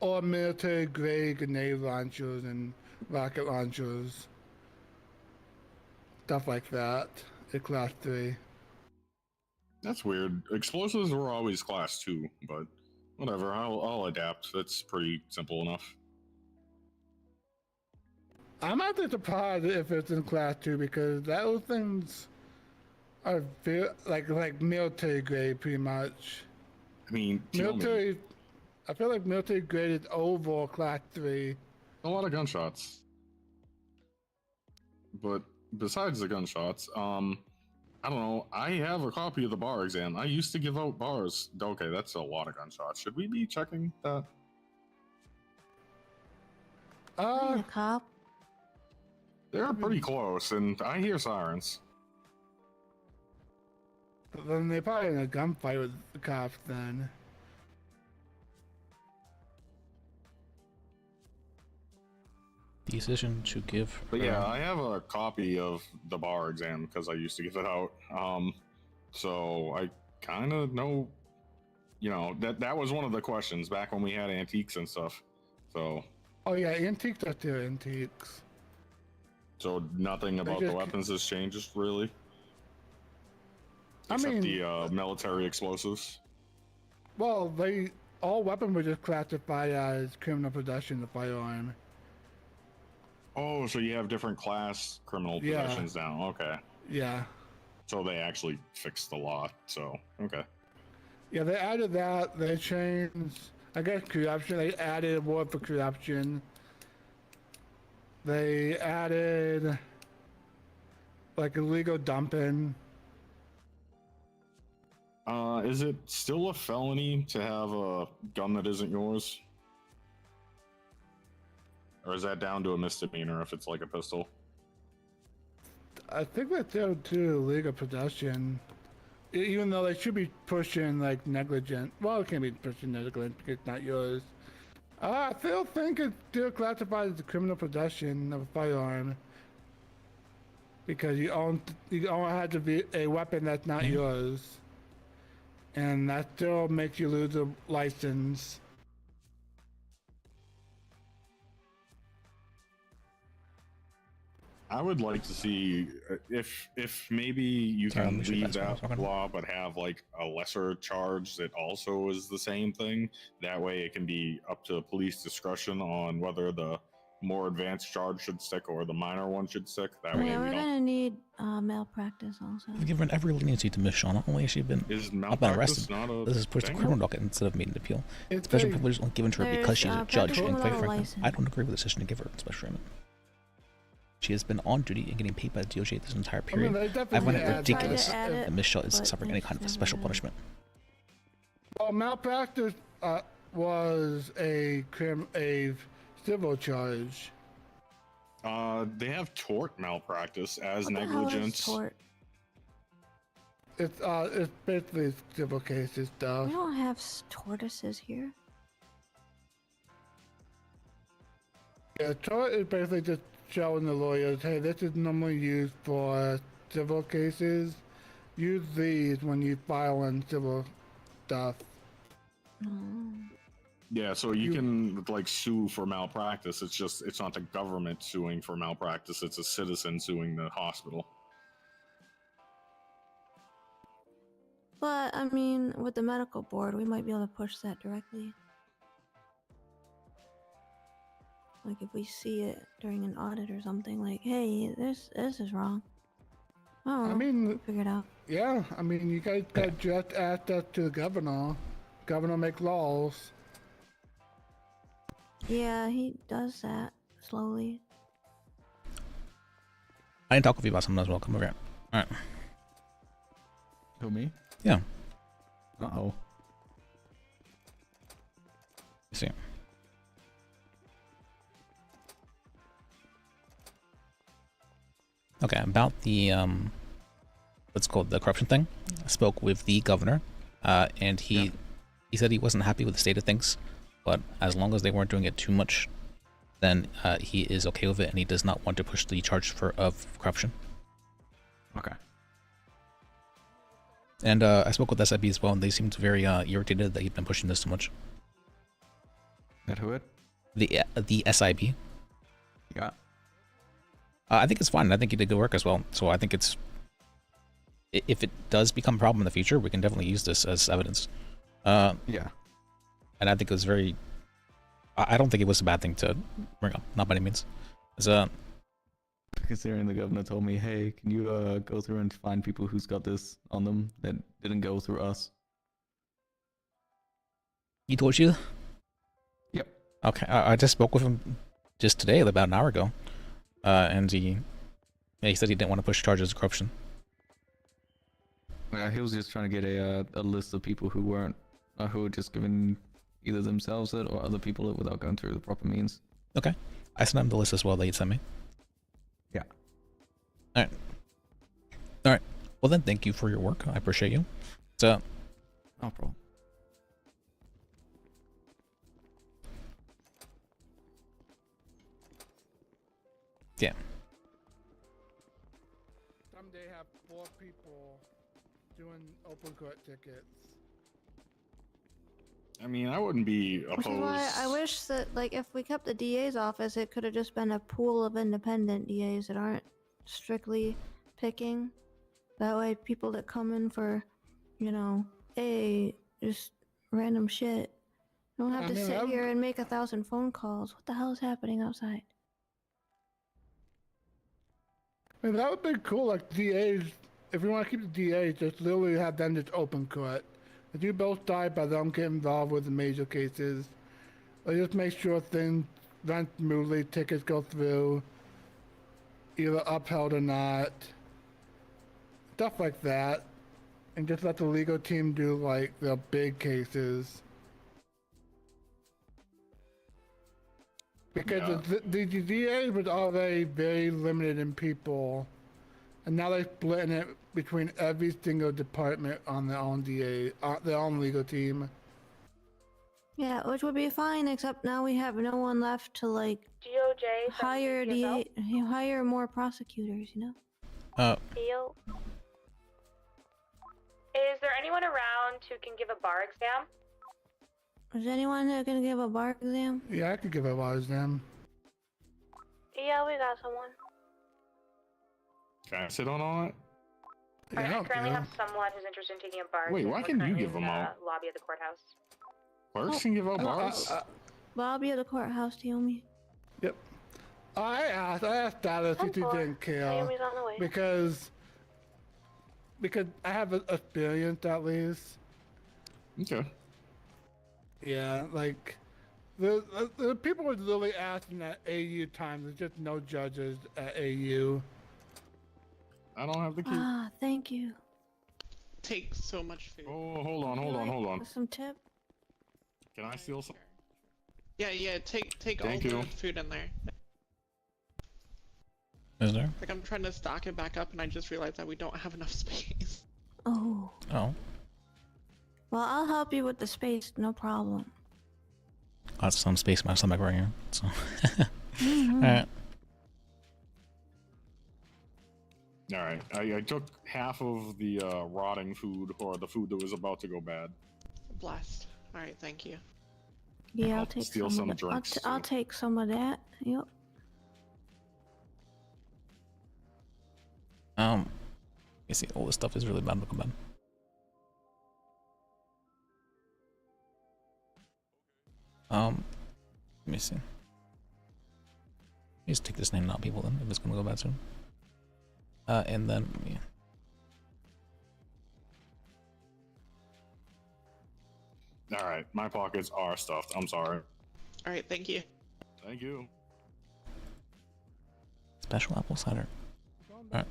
or military grade grenade launchers and rocket launchers, stuff like that. In class 3. That's weird. Explosives were always class 2, but whatever. I'll adapt. That's pretty simple enough. I'm not that surprised if it's in class 2 because those things are like military grade pretty much. I mean, military. I feel like military grade is over class 3. A lot of gunshots. But besides the gunshots, I don't know. I have a copy of the bar exam. I used to give out bars. Okay, that's a lot of gunshots. Should we be checking that? Cop. They're pretty close, and I hear sirens. But then they're probably in a gunfight with the cops then. Decision to give. But yeah, I have a copy of the bar exam because I used to give it out. So I kind of know, that was one of the questions back when we had antiques and stuff. So. Oh yeah, antiques are still antiques. So nothing about the weapons has changed, really? Except the military explosives? Well, all weapons were just classified as criminal possession of firearm. Oh, so you have different class criminal possessions now. Okay. Yeah. So they actually fixed the law, so, okay. Yeah, they added that. They changed, I guess, corruption. They added a word for corruption. They added, like, illegal dumping. Is it still a felony to have a gun that isn't yours? Or is that down to a misdemeanor if it's like a pistol? I think that's down to illegal possession. Even though they should be pushing, like, negligent. Well, it can't be pushing negligent because it's not yours. I still think it's still classified as a criminal possession of a firearm. Because you own have to be a weapon that's not yours. And that still makes you lose a license. I would like to see if maybe you Sorry, can let me shoot leave that that spot. law, but have like a lesser charge that also is the same thing. That way, it can be up to police discretion on whether the more advanced charge should stick or the minor one should stick. That way, Yeah, we we're don't. gonna need malpractice also. We've given every leniency to Miss Shaw. Not only has she been not been arrested, not a this is pushed to thing? criminal docket instead of made an appeal. It's Special a- privilege is only given to her because she's a There's, judge, practicing and quite without a frankly, license. I don't agree with the decision to give her special treatment. She has been on duty and getting paid by the DOJ this entire period. they I definitely find it add that. ridiculous Tried to add it, that Miss Shaw is but suffering any kind of special punishment. Well, malpractice was a civil charge. They have tort malpractice as What the hell is negligence. tort? It's basically civil cases stuff. We don't have tortoises here. Yeah, tort is basically just showing the lawyers, hey, this is normally used for civil cases. Use these when you file in civil stuff. Yeah, so you can like sue for malpractice. It's not the government suing for malpractice. It's a citizen suing the hospital. But I mean, with the medical board, we might be able to push that directly. Like if we see it during an audit or something, like, hey, this is wrong. Oh, I mean, figure it out. Yeah, I mean, you guys got just asked that to the governor. Governor make laws. Yeah, he does that slowly. I didn't talk with you about something as well. Come over here. All right. Who, me? Yeah. Uh-oh. See. Okay, about the what's called the corruption thing. I spoke with the governor, and he said he wasn't happy with the state of things, but as long as they weren't doing it too much, then he is okay with it, and he does not want to push the charge of corruption. Okay. And I spoke with SIB as well, and they seemed very irritated that he'd been pushing this so much. That who it? The SIB. Yeah. I think it's fine. I think he did good work as well. So I think it's, if it does become a problem in the future, we can definitely use this as evidence. Yeah. And I think it was very, I don't think it was a bad thing to bring up. Not by any means. It's Considering the governor told me, hey, can you go through and find people who's got this on them that didn't go through us? He told you? Yep. Okay, I just spoke with him just today, about an hour ago. And he said he didn't want to push charges of corruption. Yeah, he was just trying to get a list of people who weren't, who were just giving either themselves it or other people it without going through the proper means. Okay. I sent him the list as well that he sent me. Yeah. Alright. Alright. Well then, thank you for your work. I appreciate you. So. No problem. Yeah. Someday have 4 people doing open court tickets. I mean, I wouldn't be Which is opposed. why I wish that, like, if we kept the DA's office, it could have just been a pool of independent DAs that aren't strictly picking. That way, people that come in for, you know, just random shit, don't have I to mean, sit here and make 1,000 phone calls. What the hell is happening outside? I mean, that would be cool, like DAs, if you want to keep the DAs, just literally have them just open court. If you both die, but don't get involved with the major cases, or just make sure things run smoothly, tickets go through, either upheld or not. Stuff like that. And just let the legal team do, like, the big cases. Because the DA was already very limited in people, and now they're splitting it between every single department on their own their own legal team. Yeah, which would be fine, except now we have no one left to, like, DOJ hire more prosecutors, you know? Deal. Is there anyone around who can give a bar exam? Is anyone that gonna give a bar exam? Yeah, I could give a bar exam. Yeah, we got someone. Can I sit on all that? Alright, I currently have someone who's interested in taking a bar. Wait, exam. why We're can you currently give in them the out? lobby of the courthouse. Clerks can give out bars? Lobby of the courthouse, Naomi. Yep. I asked Dallas if he didn't care Naomi's on the way. because I have experience at least. Okay. Yeah, like the people were literally asking at AU times. There's just no judges at AU. I don't have the key. Ah, thank you. Take so much food. Oh, hold on. Some tip? Can I steal some? Yeah, take Thank all you. the food in there. Is there? Like I'm trying to stock it back up and I just realized that we don't have enough space. Oh. Oh. Well, I'll help you with the space, no problem. Got some space in my stomach right here. So. Mhm. Alright. Alright, I took half of the rotting food, or the food that was about to go bad. Blast. Alright, thank you. Yeah, I'll I'll take steal some some of that. drinks, I'll too. take some of that. Yep. You see, all this stuff is really bad. Looking bad. Let me see. Just take this name, not people. Then if it's gonna go bad soon. And then yeah. Alright, my pockets are stuffed. I'm sorry. Alright, thank you. Thank you. Special apple cider. Alright.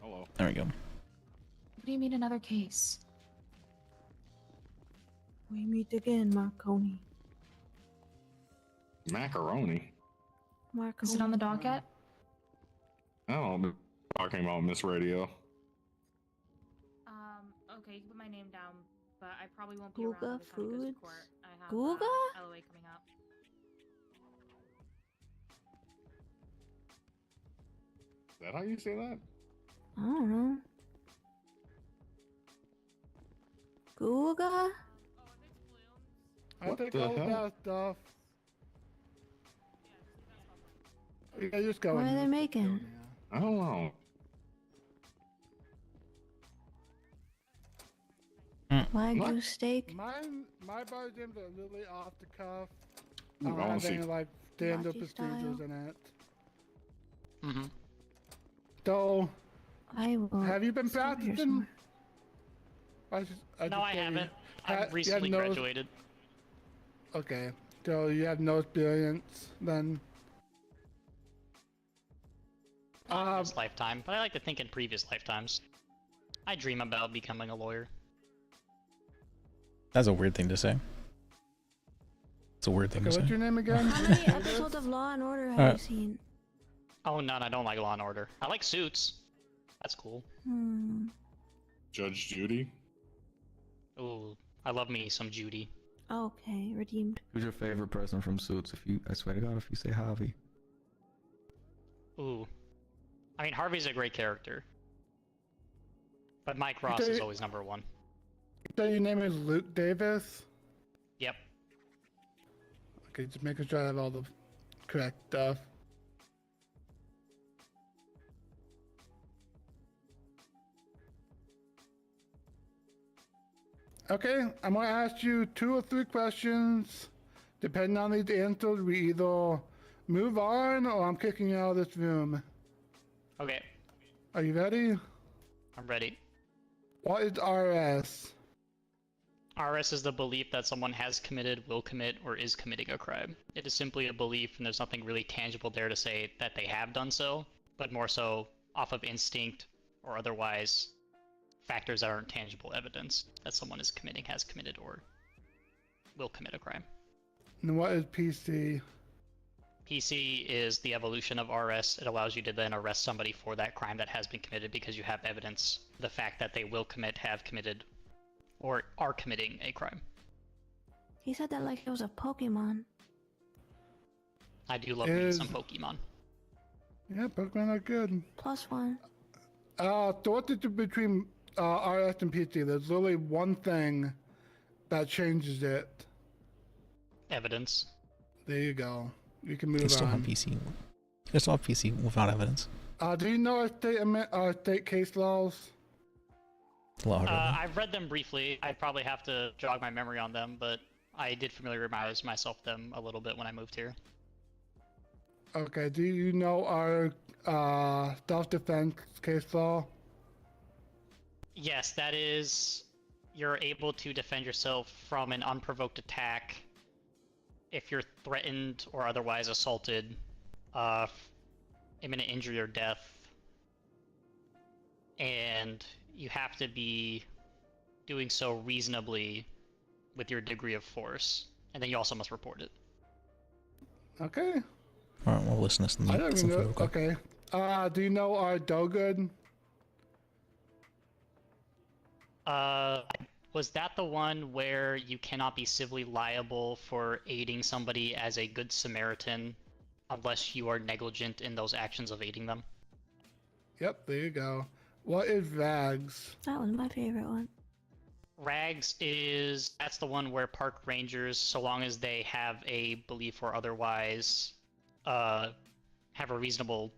Hello. There we go. What do you mean another case? We meet again, Marconi. Macaroni? Marconi. Is it on the docket? Oh, I'm talking about Miss Radio. Okay, you can put my name down, but I probably won't be around Guga when the county goes to Foods? court. I have Guga? LOA coming up. Is that how you say that? I don't know. Guga? I What take the all hell? that stuff. Yeah, just go. What in. are they making? I don't know. Wagyu steak? My bar gyms are literally off the cuff. Ooh, I don't I wanna have any see. like stand-up Hibachi procedures style. in it. Mm-hmm. So, I will. have you been so here's practicing? more. No, I haven't. you I've recently no- graduated. Okay, so you have no experience then? Not in this lifetime, but I like to think in previous lifetimes. I dream about becoming a lawyer. That's a weird thing to say. It's a weird thing Okay, to what's say. your name again? How many episodes of Law and Order have you seen? Oh, none. I don't like Law and Order. I like Suits. That's cool. Hmm. Judge Judy? Ooh, I love me some Judy. Okay, redeemed. Who's your favorite person from Suits? I swear to God, if you say Harvey. Ooh. I mean, Harvey's a great character. But Mike Ross is always number one. So your name is Luke Davis? Yep. Okay, just making sure I have all the correct stuff. Okay, I'm gonna ask you 2 or 3 questions. Depending on these answers, we either move on or I'm kicking you out of this room. Okay, Are you ready? I'm ready. What is RS? RS is the belief that someone has committed, will commit, or is committing a crime. It is simply a belief, and there's nothing really tangible there to say that they have done so, but more so off of instinct or otherwise factors that aren't tangible evidence that someone is committing, has committed, or will commit a crime. And what is PC? PC is the evolution of RS. It allows you to then arrest somebody for that crime that has been committed because you have evidence, the fact that they will commit, have committed, or are committing a crime. He said that like it was a Pokemon. I do love me some Pokemon. Yeah, Pokemon are good. +1. So what's the difference between RS and PC? There's literally one thing that changes it. Evidence. There you go. You can move They still on. have PC. It's all PC without evidence. Do you know our state case laws? It's a lot harder. I've read them briefly. I'd probably have to jog my memory on them, but I did familiarize myself with them a little bit when I moved here. Okay, do you know our self-defense case law? Yes, that is, you're able to defend yourself from an unprovoked attack if you're threatened or otherwise assaulted, imminent injury or death, and you have to be doing so reasonably with your degree of force, and then you also must report it. Okay. Alright, we'll listen to I don't even know. Okay. Do you know our Dogood? Was that the one where you cannot be civilly liable for aiding somebody as a good Samaritan unless you are negligent in those actions of aiding them? Yep, there you go. What is rags? That was my favorite one. Rags that's the one where park rangers, so long as they have a belief or otherwise, have a reasonable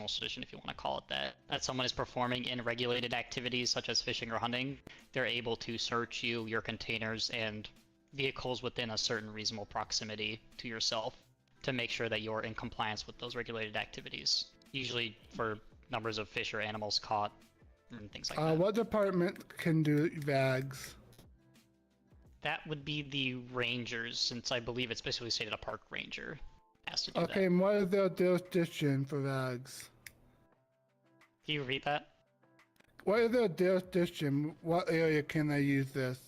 suspicion, if you want to call it that someone is performing in regulated activities such as fishing or hunting, they're able to search you, your containers, and vehicles within a certain reasonable proximity to yourself to make sure that you're in compliance with those regulated activities, usually for numbers of fish or animals caught and things like that. What department can do rags? That would be the rangers, since I believe it's basically stated a park ranger has to do that. Okay, and what is their jurisdiction for rags? Can you read that? What is their jurisdiction? What area can they use this?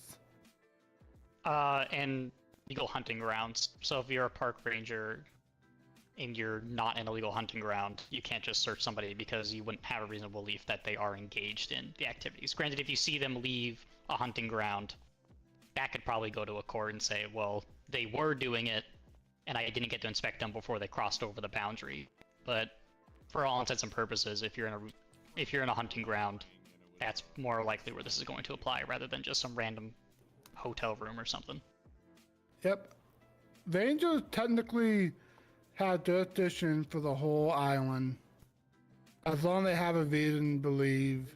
And legal hunting grounds. So if you're a park ranger and you're not in a legal hunting ground, you can't just search somebody because you wouldn't have a reasonable belief that they are engaged in the activities. Granted, if you see them leave a hunting ground, that could probably go to a court and say, well, they were doing it and I didn't get to inspect them before they crossed over the boundary. But for all intents and purposes, if you're in a hunting ground, that's more likely where this is going to apply rather than just some random hotel room or something. Yep. Rangers technically have jurisdiction for the whole island, as long as they have a reason to believe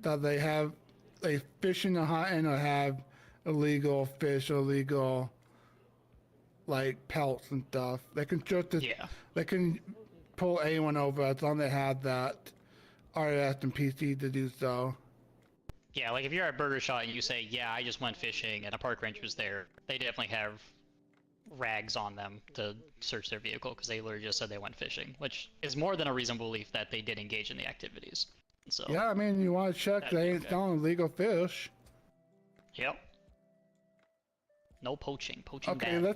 that they fishing or hunting or have illegal fish or illegal pelts and stuff. They can they can pull anyone over as long as they have that RS and PC to do so. Yeah, like if you're at Burger Shot and you say, yeah, I just went fishing and a park ranger's there, they definitely have rags on them to search their vehicle because they literally just said they went fishing, which is more than a reasonable belief that they did engage in the activities. So yeah, I mean, you want to check they ain't selling illegal fish. Yep. No poaching. Poaching okay, bad.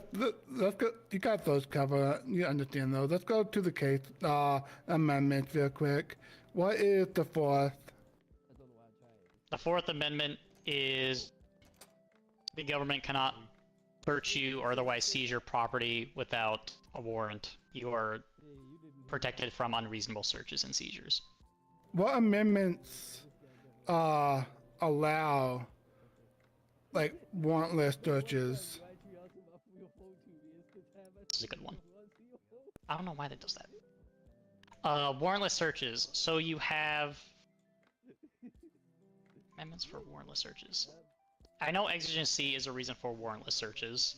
let's go. You got those covered. You understand those. Let's go to the case amendments real quick. What is the fourth? The Fourth Amendment is the government cannot search you or otherwise seize your property without a warrant. You are protected from unreasonable searches and seizures. What amendments allow warrantless searches? This is a good one. I don't know why that does that. Warrantless searches. So you have amendments for warrantless searches. I know exigency is a reason for warrantless searches.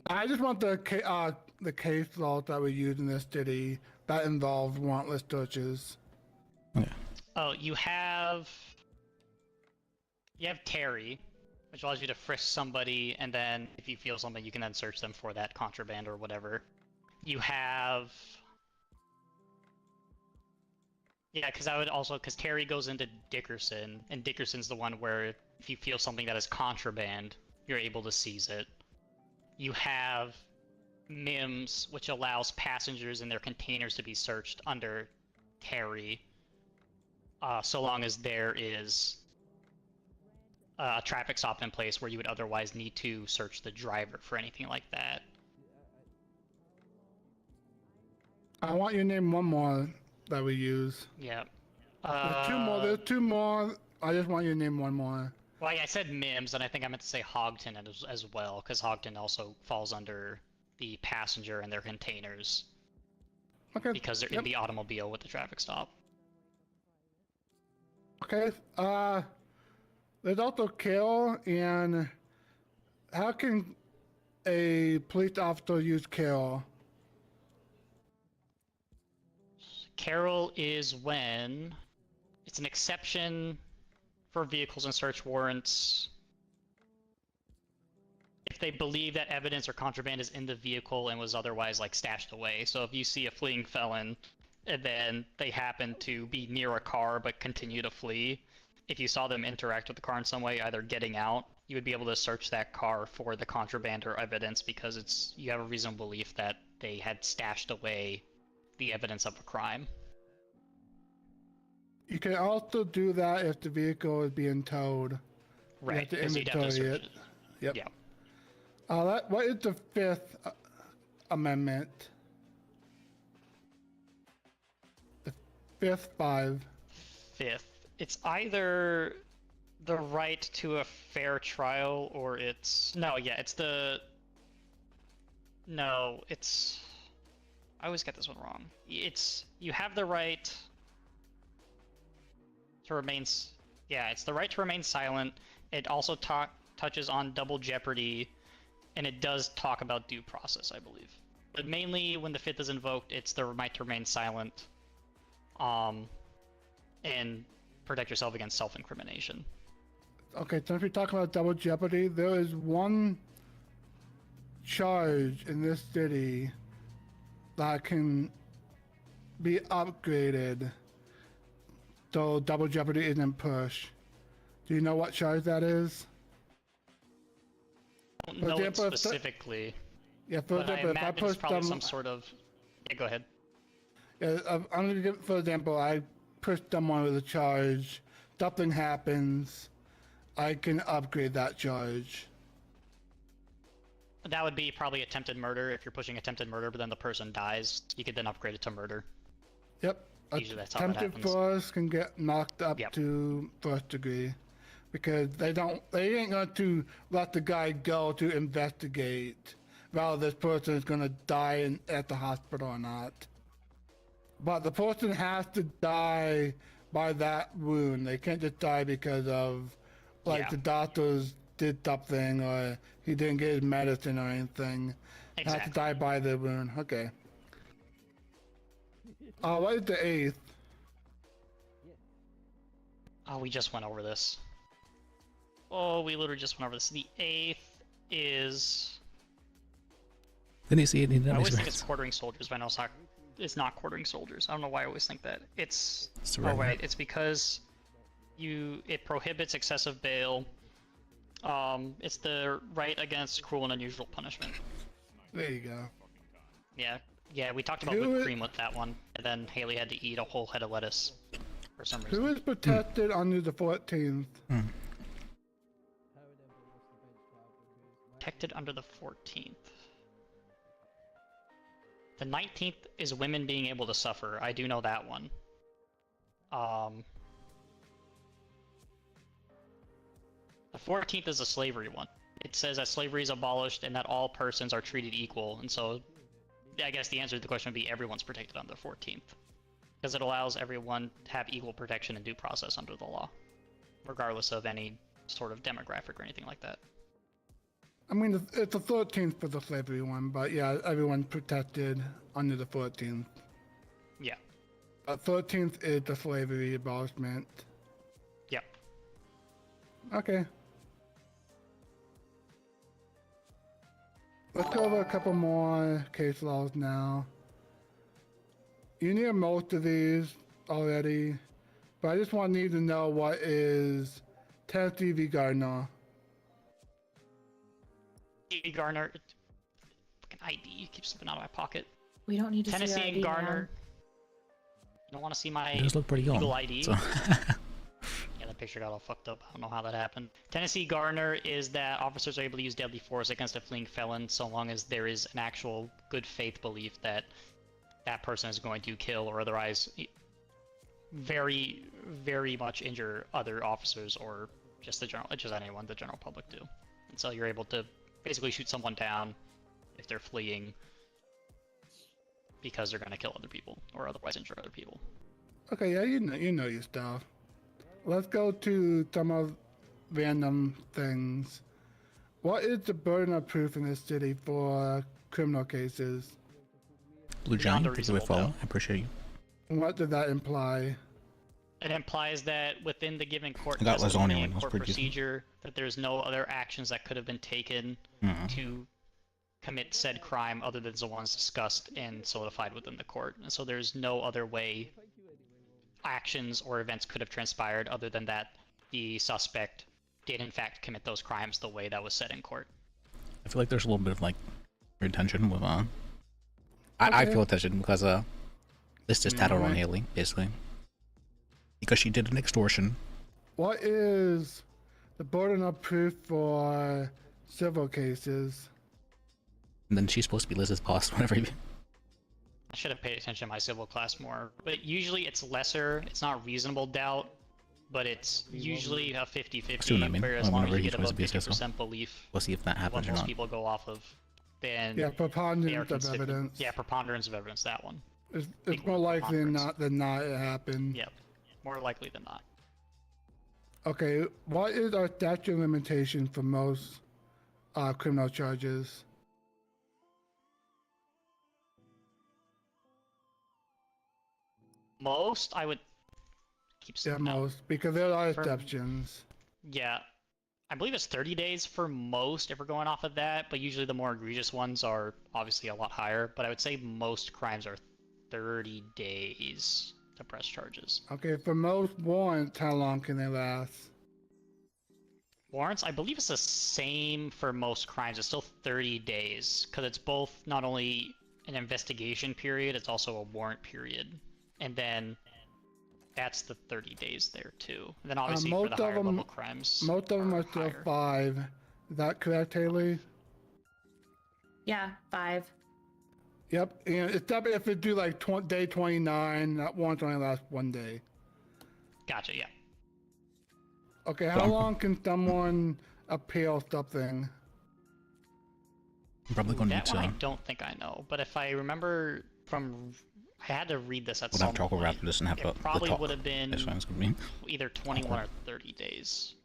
I just want the case law that we use in this city that involves warrantless searches. Yeah. Oh, you have Terry, which allows you to frisk somebody, and then if you feel something, you can then search them for that contraband or whatever. You have... Yeah, because Terry goes into Dickerson, and Dickerson's the one where if you feel something that is contraband, you're able to seize it. You have MIMS, which allows passengers and their containers to be searched under Terry, so long as there is a traffic stop in place where you would otherwise need to search the driver for anything like that. I want you to name one more that we use. Yeah. There's two more. I just want you to name one more. Well, yeah, I said MIMS, and I think I meant to say Hogton as well, because Hogton also falls under the passenger and their containers. Okay. Because they're in the automobile with the traffic stop. Okay. There's also Carol, and how can a police officer use Carol? Carol is when it's an exception for vehicles and search warrants if they believe that evidence or contraband is in the vehicle and was otherwise like stashed away. So if you see a fleeing felon and then they happen to be near a car but continue to flee, if you saw them interact with the car in some way, either getting out, you would be able to search that car for the contraband or evidence because you have a reasonable belief that they had stashed away the evidence of a crime. You can also do that if the vehicle is being towed. Right, You have because to you'd have to inventory search it. it. Yep. Yeah. What is the Fifth Amendment? The Fifth 5. Fifth. It's either the right to a fair trial or it's... No, yeah, it's the... No, it's... I always get this one wrong. It's... You have the right to remain... Yeah, it's the right to remain silent. It also touches on double jeopardy, and it does talk about due process, I believe. But mainly, when the Fifth is invoked, it's the right to remain silent, and protect yourself against self-incrimination. Okay, so if you're talking about double jeopardy, there is one charge in this city that can be upgraded so double jeopardy isn't pushed. Do you know what charge that is? I don't know it specifically. Yeah, for but example, I imagine it's probably some sort of... Yeah, go ahead. Yeah, I'm gonna give, for example, I push someone with a charge, something happens, I can upgrade that charge. That would be probably attempted murder. If you're pushing attempted murder, but then the person dies, you could then upgrade it to murder. Yep. Usually that's how that Attempted happens. force can get knocked up to first degree, because they ain't going to let the guy go to investigate whether this person is going to die at the hospital or not. But the person has to die by that wound. They can't just die because of, the doctors did something or he didn't get his medicine or anything. Exactly. Has to die by the wound. Okay. What is the 8th? Oh, we just went over this. Oh, we literally just went over this. The 8th is... Then you see it in the I always think it's quartering soldiers, but I know it's not quartering soldiers. I don't know why I always think that. It's oh right, it's because it prohibits excessive bail. It's the right against cruel and unusual punishment. There you go. Yeah, we talked about whipped cream with that one, and then Haley had to eat a whole head of lettuce for some reason. Who is protected under the 14th? Protected under the 14th. The 19th is women being able to suffer. I do know that one. The 14th is a slavery one. It says that slavery is abolished and that all persons are treated equal. And so, I guess the answer to the question would be everyone's protected under the 14th. Because it allows everyone to have equal protection and due process under the law. Regardless of any sort of demographic or anything like that. I mean, it's the 13th for the slavery one, but yeah, everyone's protected under the 14th. Yeah. 13th is the slavery abolishment. Yep. Okay. Let's go over a couple more case laws now. You knew most of these already, but I just want you to know what is Tennessee v. Gardner. Garner, fucking ID keeps slipping out of my pocket. We don't need to Tennessee see your ID and Garner. now. You don't want to see my It does look pretty legal young, ID? so. Yeah, that picture got all fucked up. I don't know how that happened. Tennessee Garner is that officers are able to use deadly force against a fleeing felon so long as there is an actual good faith belief that that person is going to kill or otherwise very, very much injure other officers or just anyone the general public do. And so you're able to basically shoot someone down if they're fleeing because they're going to kill other people or otherwise injure other people. Okay, yeah, you know your stuff. Let's go to some of random things. What is the burden of proof in this city for criminal cases? Blue Giant, thank you for follow. I appreciate you. What does that imply? It implies that within the given court I got testimony lasagna and when court it was procedure, that there's no other actions that could have been taken to commit said crime other than the ones discussed and solidified within the court. And so there's no other way actions or events could have transpired other than that the suspect did in fact commit those crimes the way that was said in court. I feel like there's a little bit of like retention with I feel attention because this just tattled on Haley, basically. Because she did an extortion. What is the burden of proof for civil cases? And then she's supposed to be Liz's boss whenever you... I should have paid attention to my civil class more, but usually it's lesser, it's not reasonable doubt, but it's usually a 50-50, where as long as you get above 50% belief, we'll see if that happens what or most not. people go off of, then Yeah, preponderance of evidence. Yeah, preponderance of evidence, that one. It's more likely than not it happened. Yep, more likely than not. Okay, what is our statute of limitation for most criminal charges? Most, I would keep saying most, because there are exceptions. Yeah, I believe it's 30 days for most if we're going off of that, but usually the more egregious ones are obviously a lot higher, but I would say most crimes are 30 days to press charges. Okay, for most warrants, how long can they last? Warrants, I believe it's the same for most crimes. It's still 30 days, because it's both not only an investigation period, it's also a warrant period. And then that's the 30 days there too. And then obviously for the higher level crimes. Most of them are still 5. Is that correct, Haley? Yeah, 5. Yep, and it's up if it do like day 29, that warrant only lasts 1 day. Gotcha, yeah. Okay, how long can someone appeal something? I'm probably going to need that one I don't think I know, but if I remember from... I had to read this at some chocolate point. wrap this and have it probably would have been this one's gonna be either 21 or 30 days,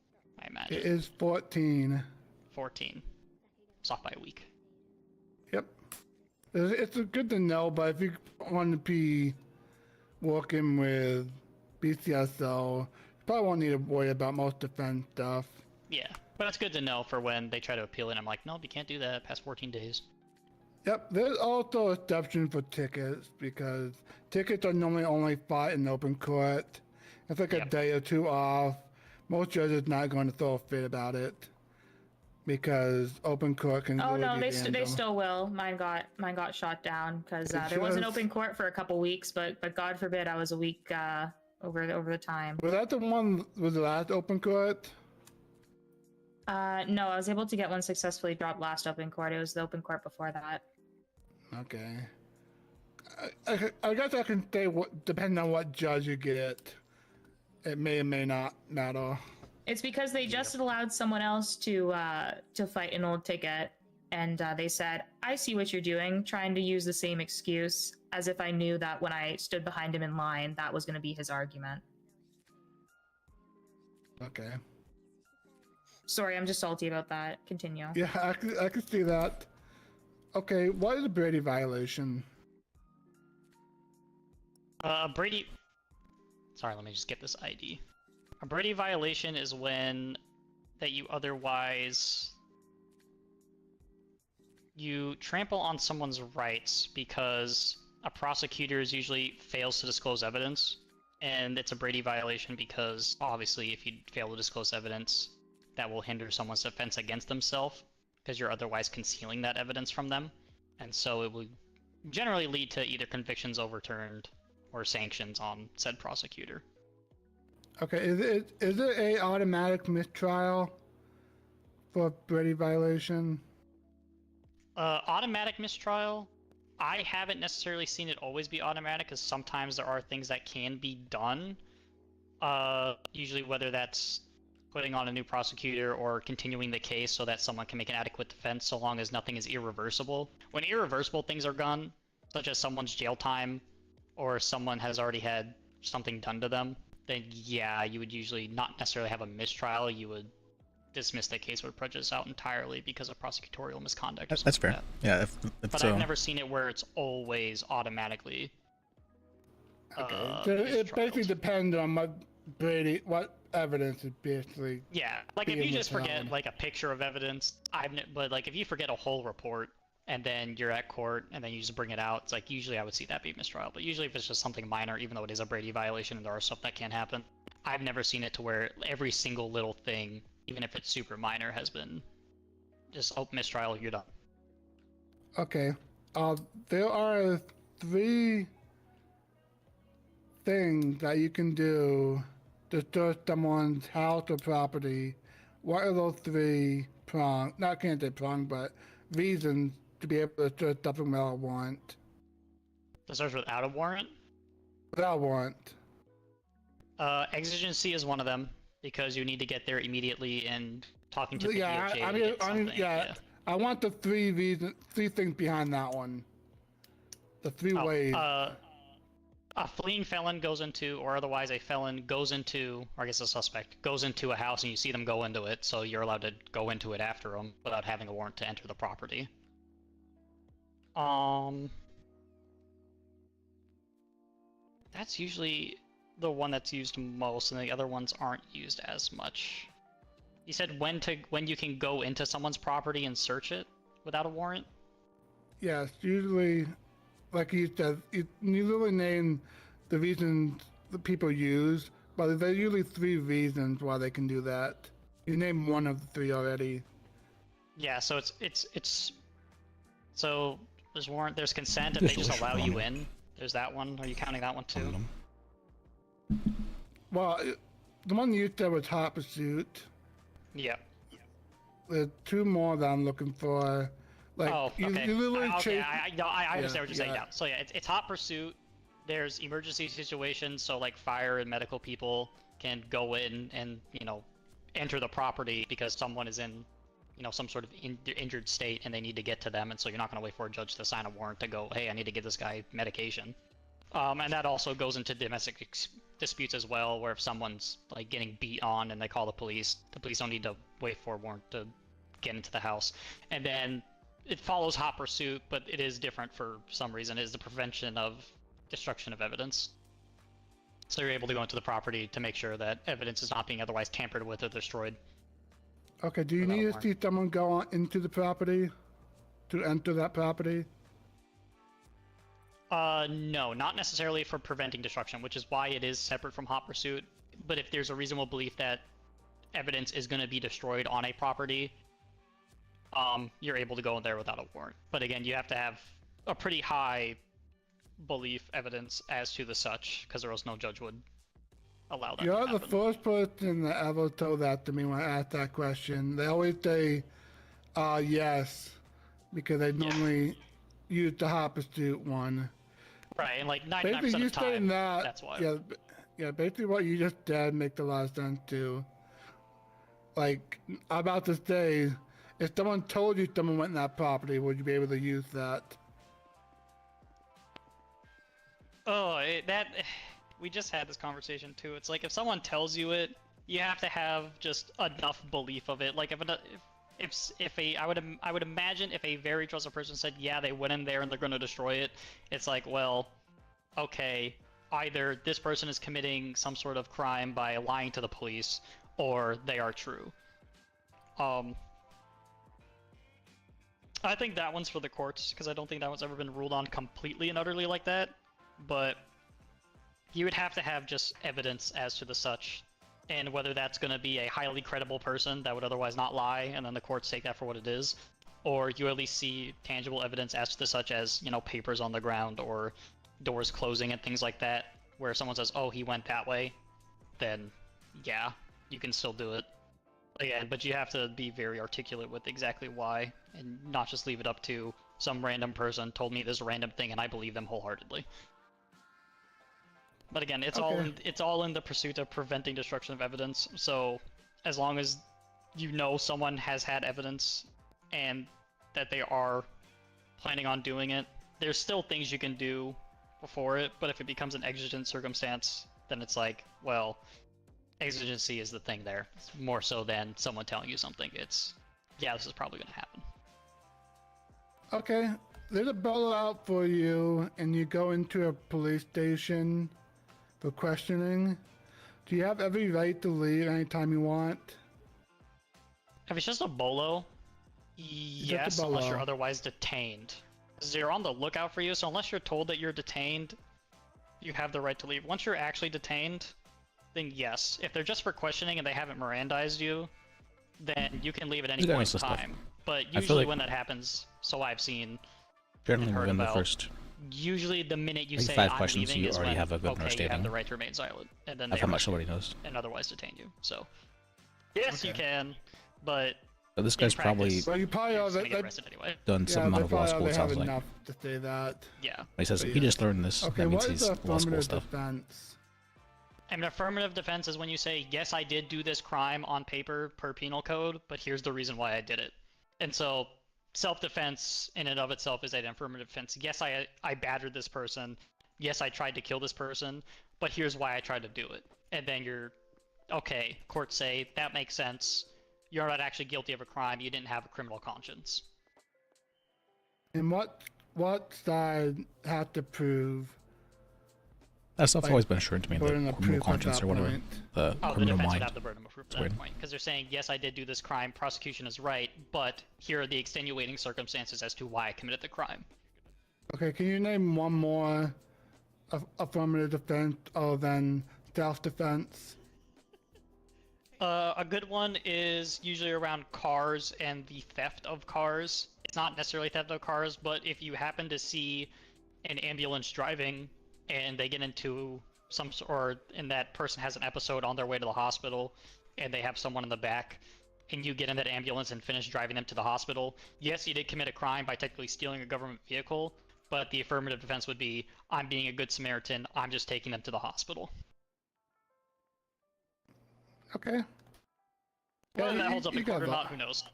I imagine. It is 14. 14. It's off by a week. Yep. It's good to know, but if you want to be working with BCSO, you probably won't need to worry about most defense stuff. Yeah, but it's good to know for when they try to appeal it. I'm like, nope, you can't do that past 14 days. Yep, there's also an exception for tickets, because tickets are normally only fought in open court. It's like a day or two off. Most judges not going to throw a fit about it, because open court can. Oh really no, be they still will. Mine got shot down because there was an open court for a couple weeks, but God forbid I was a week over the time. Was that the one with the last open court? No, I was able to get one successfully dropped last open court. It was the open court before that. Okay. I guess I can say depending on what judge you get, it may or may not matter. It's because they just allowed someone else to fight an old ticket, and they said, "I see what you're doing," trying to use the same excuse as if I knew that when I stood behind him in line, that was going to be his argument. Okay. Sorry, I'm just salty about that. Continue. Yeah, I could see that. Okay, what is a Brady violation? Brady... Sorry, let me just get this ID. A Brady violation is when that you otherwise... You trample on someone's rights because a prosecutor usually fails to disclose evidence, and it's a Brady violation because, obviously, if you fail to disclose evidence, that will hinder someone's defense against themselves, because you're otherwise concealing that evidence from them, and so it will generally lead to either convictions overturned or sanctions on said prosecutor. Okay, is it a automatic mistrial for Brady violation? Automatic mistrial, I haven't necessarily seen it always be automatic, because sometimes there are things that can be done. Usually whether that's putting on a new prosecutor or continuing the case so that someone can make an adequate defense, so long as nothing is irreversible. When irreversible things are done, such as someone's jail time, or someone has already had something done to them, then yeah, you would usually not necessarily have a mistrial. You would dismiss the case with prejudice out entirely because of prosecutorial misconduct. Or That's something fair. like Yeah, that. But I've never seen it where it's always automatically. Okay. So it basically depends on what evidence is basically. Yeah, like if being you just forget withheld. like a picture of evidence, but like if you forget a whole report and then you're at court and then you just bring it out, it's like usually I would see that be mistrial. But usually if it's just something minor, even though it is a Brady violation and there are stuff that can happen, I've never seen it to where every single little thing, even if it's super minor, has been just mistrial, you're done. Okay. There are 3 things that you can do to search someone's house or property. What are those 3 can't say prong, but reasons to be able to search something without a warrant? To search without a warrant? Without a warrant. Exigency is one of them because you need to get there immediately and talking to the Yeah, DOJ I to mean, get something. yeah. I want the 3 things behind that one. The 3 ways. A fleeing felon goes into, or otherwise a felon goes into, or I guess a suspect goes into a house and you see them go into it, so you're allowed to go into it after them without having a warrant to enter the property. That's usually the one that's used most, and the other ones aren't used as much. You said when you can go into someone's property and search it without a warrant? Yes, usually, like you said, you literally name the reasons that people use, but there's usually 3 reasons why they can do that. You name one of the 3 already. Yeah, so it's so there's warrant, there's consent if they just allow you in. There's that one. Are you counting that one too? Well, the one you said was hot pursuit. Yeah. There's 2 more that I'm looking for. Like, oh, okay. you literally Okay, chase... I understand what you're saying now. So yeah, it's hot pursuit. There's emergency situations, so like fire and medical people can go in and, you know, enter the property because someone is in, you know, some sort of injured state and they need to get to them, and so you're not going to wait for a judge to sign a warrant to go, hey, I need to give this guy medication. And that also goes into domestic disputes as well, where if someone's like getting beat on and they call the police don't need to wait for a warrant to get into the house. And then it follows hot pursuit, but it is different for some reason. It is the prevention of destruction of evidence. So you're able to go into the property to make sure that evidence is not being otherwise tampered with or destroyed. Okay, do you need to see someone go into the property to enter that property? No, not necessarily for preventing destruction, which is why it is separate from hot pursuit. But if there's a reasonable belief that evidence is going to be destroyed on a property, you're able to go in there without a warrant. But again, you have to have a pretty high belief evidence as to the such, because or else no judge would allow that. You're the first person that ever told that to me when I asked that question. They always say, yes, because they normally use the hot pursuit one. Right, and like 99% basically, of you the time, saying that, that's why. Yeah, basically what you just said makes a lot of sense too. Like, I'm about to say, if someone told you someone went in that property, would you be able to use that? Oh, we just had this conversation too. It's like if someone tells you it, you have to have just enough belief of it. Like I would imagine if a very trusted person said, yeah, they went in there and they're going to destroy it, it's like, well, okay, either this person is committing some sort of crime by lying to the police, or they are true. I think that one's for the courts, because I don't think that one's ever been ruled on completely and utterly like that. But you would have to have just evidence as to the such, and whether that's going to be a highly credible person that would otherwise not lie, and then the courts take that for what it is, or you at least see tangible evidence as to the such as, you know, papers on the ground or doors closing and things like that, where someone says, oh, he went that way, then yeah, you can still do it. Again, but you have to be very articulate with exactly why, and not just leave it up to some random person told me this random thing and I believe them wholeheartedly. But again, it's all in the pursuit of preventing destruction of evidence. So as long as you know someone has had evidence and that they are planning on doing it, there's still things you can do before it, but if it becomes an exigent circumstance, then it's like, well, exigency is the thing there. It's more so than someone telling you something. It's, yeah, this is probably going to happen. Okay, there's a bell out for you, and you go into a police station for questioning. Do you have every right to leave anytime you want? If it's just a bolo, yes, bolo. unless you're otherwise detained. 'Cause they're on the lookout for you, so unless you're told that you're detained, you have the right to leave. Once you're actually detained, then yes. If they're just for questioning and they haven't Mirandized you, then you can leave at any point in time. But usually when that happens, so I've seen Generally and heard within the about, first usually the minute you like say 5 I'm questions, leaving you is already when, have a good okay, you have understanding the right to remain silent, and then of they how much arrest somebody you knows. and otherwise detain you. So yes, you can, but So this guy's probably Well, you probably you're just already gonna get arrested anyway. done some amount of law school, it have sounds like. enough to say that. Yeah. He says But he just learned this. Okay, that means what is he's law school affirmative stuff. defense? An affirmative defense is when you say, yes, I did do this crime on paper per penal code, but here's the reason why I did it. And so self-defense in and of itself is an affirmative defense. Yes, I battered this person. Yes, I tried to kill this person, but here's why I tried to do it. And then you're, okay, courts say, that makes sense. You're not actually guilty of a crime. You didn't have a criminal conscience. And what side have to prove? That stuff's like, always been assured to me, the burden of criminal proof at conscience that or whatever. point? The Oh, the criminal defense mind. would have the burden of proof It's at weird. that point, because they're saying, yes, I did do this crime, prosecution is right, but here are the extenuating circumstances as to why I committed the crime. Okay, can you name one more affirmative defense other than self-defense? A good one is usually around cars and the theft of cars. It's not necessarily theft of cars, but if you happen to see an ambulance driving and they get into and that person has an episode on their way to the hospital and they have someone in the back and you get in that ambulance and finish driving them to the hospital, yes, you did commit a crime by technically stealing a government vehicle, but the affirmative defense would be, I'm being a good Samaritan, I'm just taking them to the hospital. Okay. Whether Yeah, that holds up you in court or got not, that. who knows?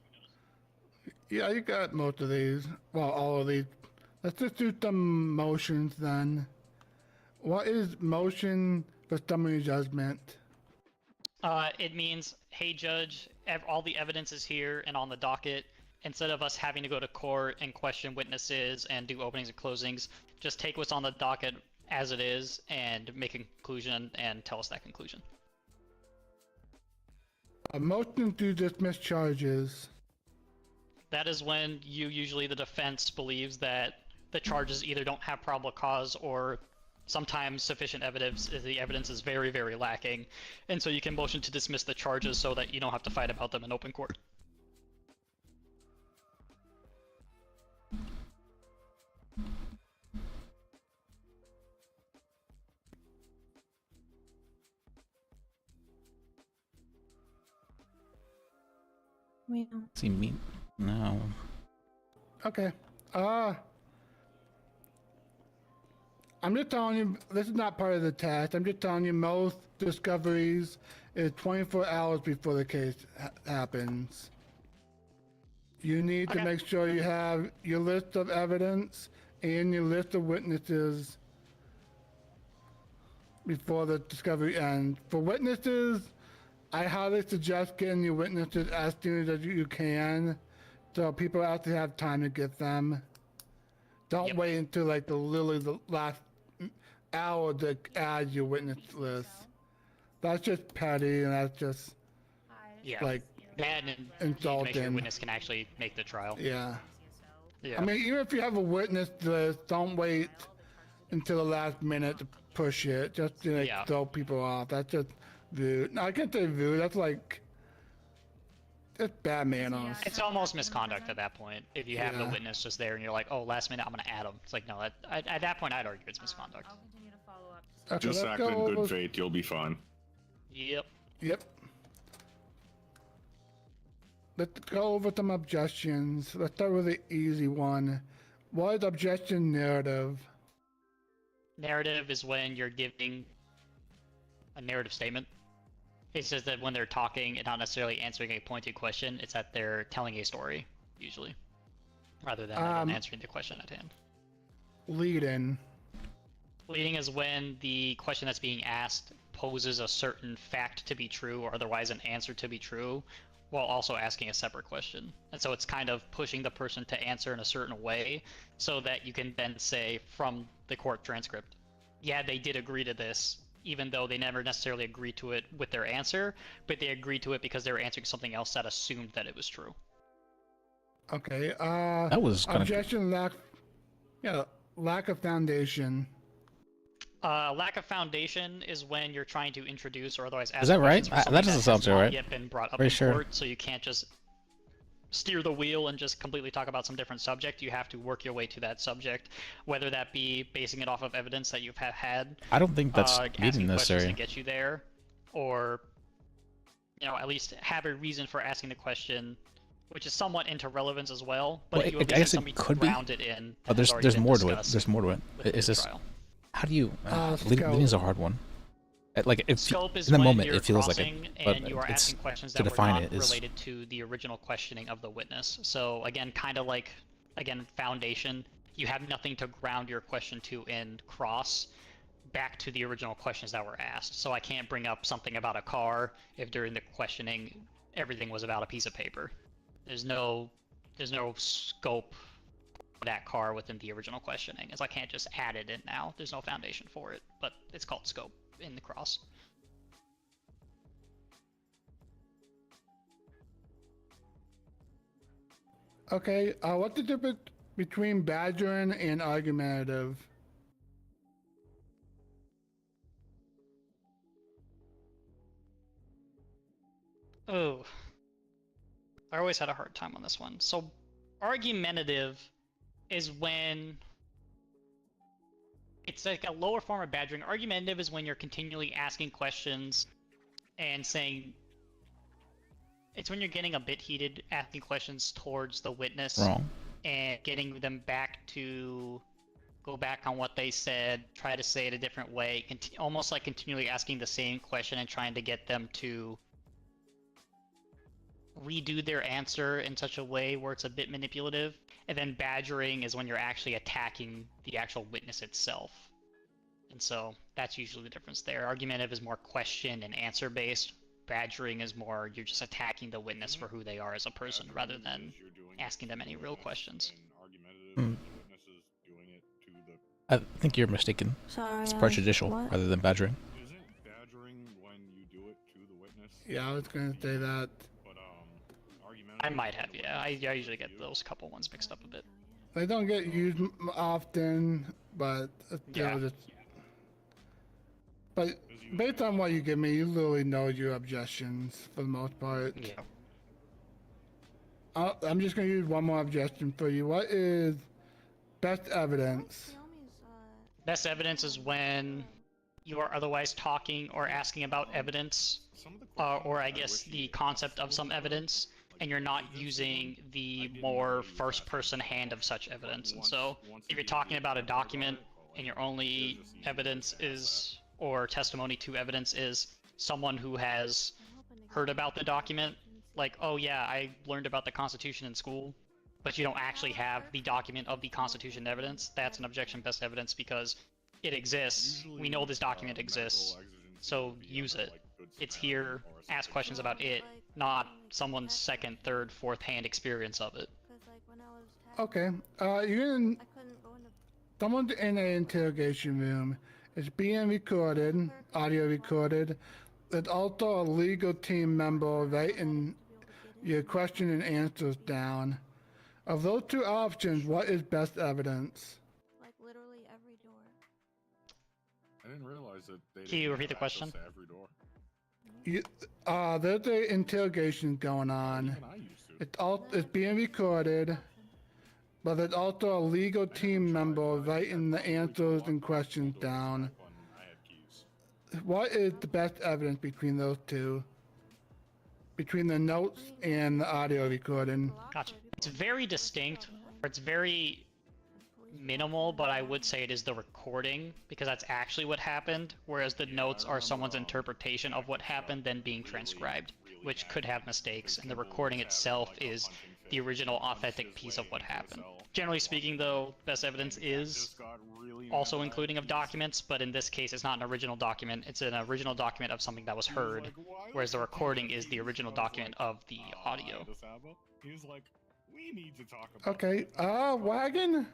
Yeah, you got most of these. Well, all of these. Let's just do some motions then. What is motion for summary judgment? It means, hey judge, all the evidence is here and on the docket. Instead of us having to go to court and question witnesses and do openings and closings, just take what's on the docket as it is and make a conclusion and tell us that conclusion. A motion to dismiss charges. That is when usually the defense believes that the charges either don't have probable cause or sometimes sufficient evidence, the evidence is very, very lacking. And so you can motion to dismiss the charges so that you don't have to fight about them in open court. See me? No. Okay. I'm just telling you, this is not part of the test. I'm just telling you most discoveries is 24 hours before the case happens. You need to make sure you have your list of evidence and your list of witnesses before the discovery ends. For witnesses, I highly suggest getting your witnesses as soon as you can, so people actually have time to get them. Don't wait until like the last hour to add your witness list. That's just petty, and that's just like bad and insulting. make sure your witness can actually make the trial. Yeah. Yeah. I mean, even if you have a witness list, don't wait until the last minute to push it, just to throw people off. That's just rude. No, I can't say rude. That's like, it's bad manners. It's almost misconduct at that point. If you have the witness just there and you're like, oh, last minute I'm going to add them. It's like, no, at that point I'd argue it's misconduct. Okay, Just let's act go in over- good faith, you'll be fine. Yep. Yep. Let's go over some objections. Let's start with the easy one. What is objection narrative? Narrative is when you're giving a narrative statement. It says that when they're talking and not necessarily answering a pointed question, it's that they're telling a story, usually, rather than answering the question at hand. lead-in? Leading is when the question that's being asked poses a certain fact to be true or otherwise an answer to be true, while also asking a separate question. And so it's kind of pushing the person to answer in a certain way so that you can then say from the court transcript, yeah, they did agree to this, even though they never necessarily agreed to it with their answer, but they agreed to it because they were answering something else that assumed that it was true. Okay, That was kind of... objection, lack of foundation. Lack of foundation is when you're trying to introduce or otherwise ask Is that right? questions for That something doesn't sound has so not right. yet been brought up Very in sure. court, so you can't just steer the wheel and just completely talk about some different subject. You have to work your way to that subject, whether that be basing it off of evidence that you've had. I don't think that's asking even questions necessary. to get you there, or at least have a reason for asking the question, which is somewhat into relevance as well. But Well, if you I at least guess have it something could to be. ground it in, Oh, that has already there's been more to it. discussed There's more to it. within It's the just trial. how do you? Scope. Leading's a hard one. Like if Scope is in the when moment you're it feels like crossing it, but and you are it's asking questions to that were define not it is related to the original questioning of the witness. So again, kind of like foundation. You have nothing to ground your question to in cross back to the original questions that were asked. So I can't bring up something about a car if during the questioning everything was about a piece of paper. There's no scope for that car within the original questioning, as I can't just add it in now. There's no foundation for it, but it's called scope in the cross. Okay, what's the difference between badgering and argumentative? Oh, I always had a hard time on this one. So, argumentative is when it's like a lower form of badgering. Argumentative is when you're continually asking questions and saying, it's when you're getting a bit heated, asking questions towards the witness wrong. And getting them back to go back on what they said, try to say it a different way, almost like continually asking the same question and trying to get them to redo their answer in such a way where it's a bit manipulative. And then badgering is when you're actually attacking the actual witness itself. And so that's usually the difference there. Argumentative is more question and answer based. Badgering is more you're just attacking the witness for who they are as a person rather than asking them any real questions. I think you're mistaken. Sorry, it's prejudicial what? rather than badgering. Isn't badgering when you do it to the witness? Yeah, I was gonna say that. But I might have, yeah. I usually get those couple ones mixed up a bit. They don't get used often, but Yeah. But based on what you give me, you literally know your objections for the most part. Yeah. I'm just gonna use one more objection for you. What is best evidence? Best evidence is when you are otherwise talking or asking about evidence, or I guess the concept of some evidence, and you're not using the more first-person hand of such evidence. And so, if you're talking about a document and your only evidence is, or testimony to evidence is, someone who has heard about the document, like, oh yeah, I learned about the Constitution in school, but you don't actually have the document of the Constitution evidence, that's an objection best evidence because it exists. We know this document exists, so use it. It's here, ask questions about it, not someone's second, third, fourth hand experience of it. Okay, someone's in an interrogation room. It's being recorded, audio recorded. There's also a legal team member writing your question and answers down. Of those two options, what is best evidence? Like literally every door. I didn't realize that they Can you repeat the question? to every door. There's an interrogation going on. It's being recorded, but there's also a legal team member writing the answers and questions down. What is the best evidence between those two? Between the notes and the audio recording? Gotcha. It's very distinct, or it's very minimal, but I would say it is the recording, because that's actually what happened, whereas the notes are someone's interpretation of what happened then being transcribed, which could have mistakes, and the recording itself is the original authentic piece of what happened. Generally speaking, though, best evidence is also including of documents, but in this case, it's not an original document. It's an original document of something that was heard, whereas the recording is the original document of the audio. He was like, we need to talk about. Okay. Wagon.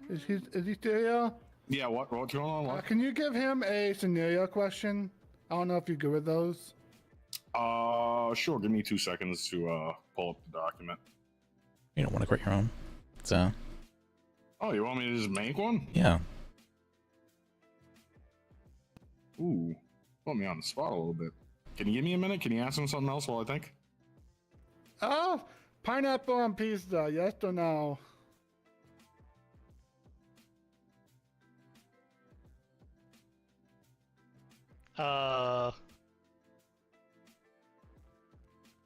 Is he still here? Yeah. What's going on? What? Can you give him a scenario question? I don't know if you're good with those. Sure. Give me 2 seconds to pull up the document. You don't want to create your own. It's Oh, you want me to just make one? Yeah. Ooh, put me on the spot a little bit. Can you give me a minute? Can you ask him something else while I think? Oh, pineapple on pizza. Yes or no?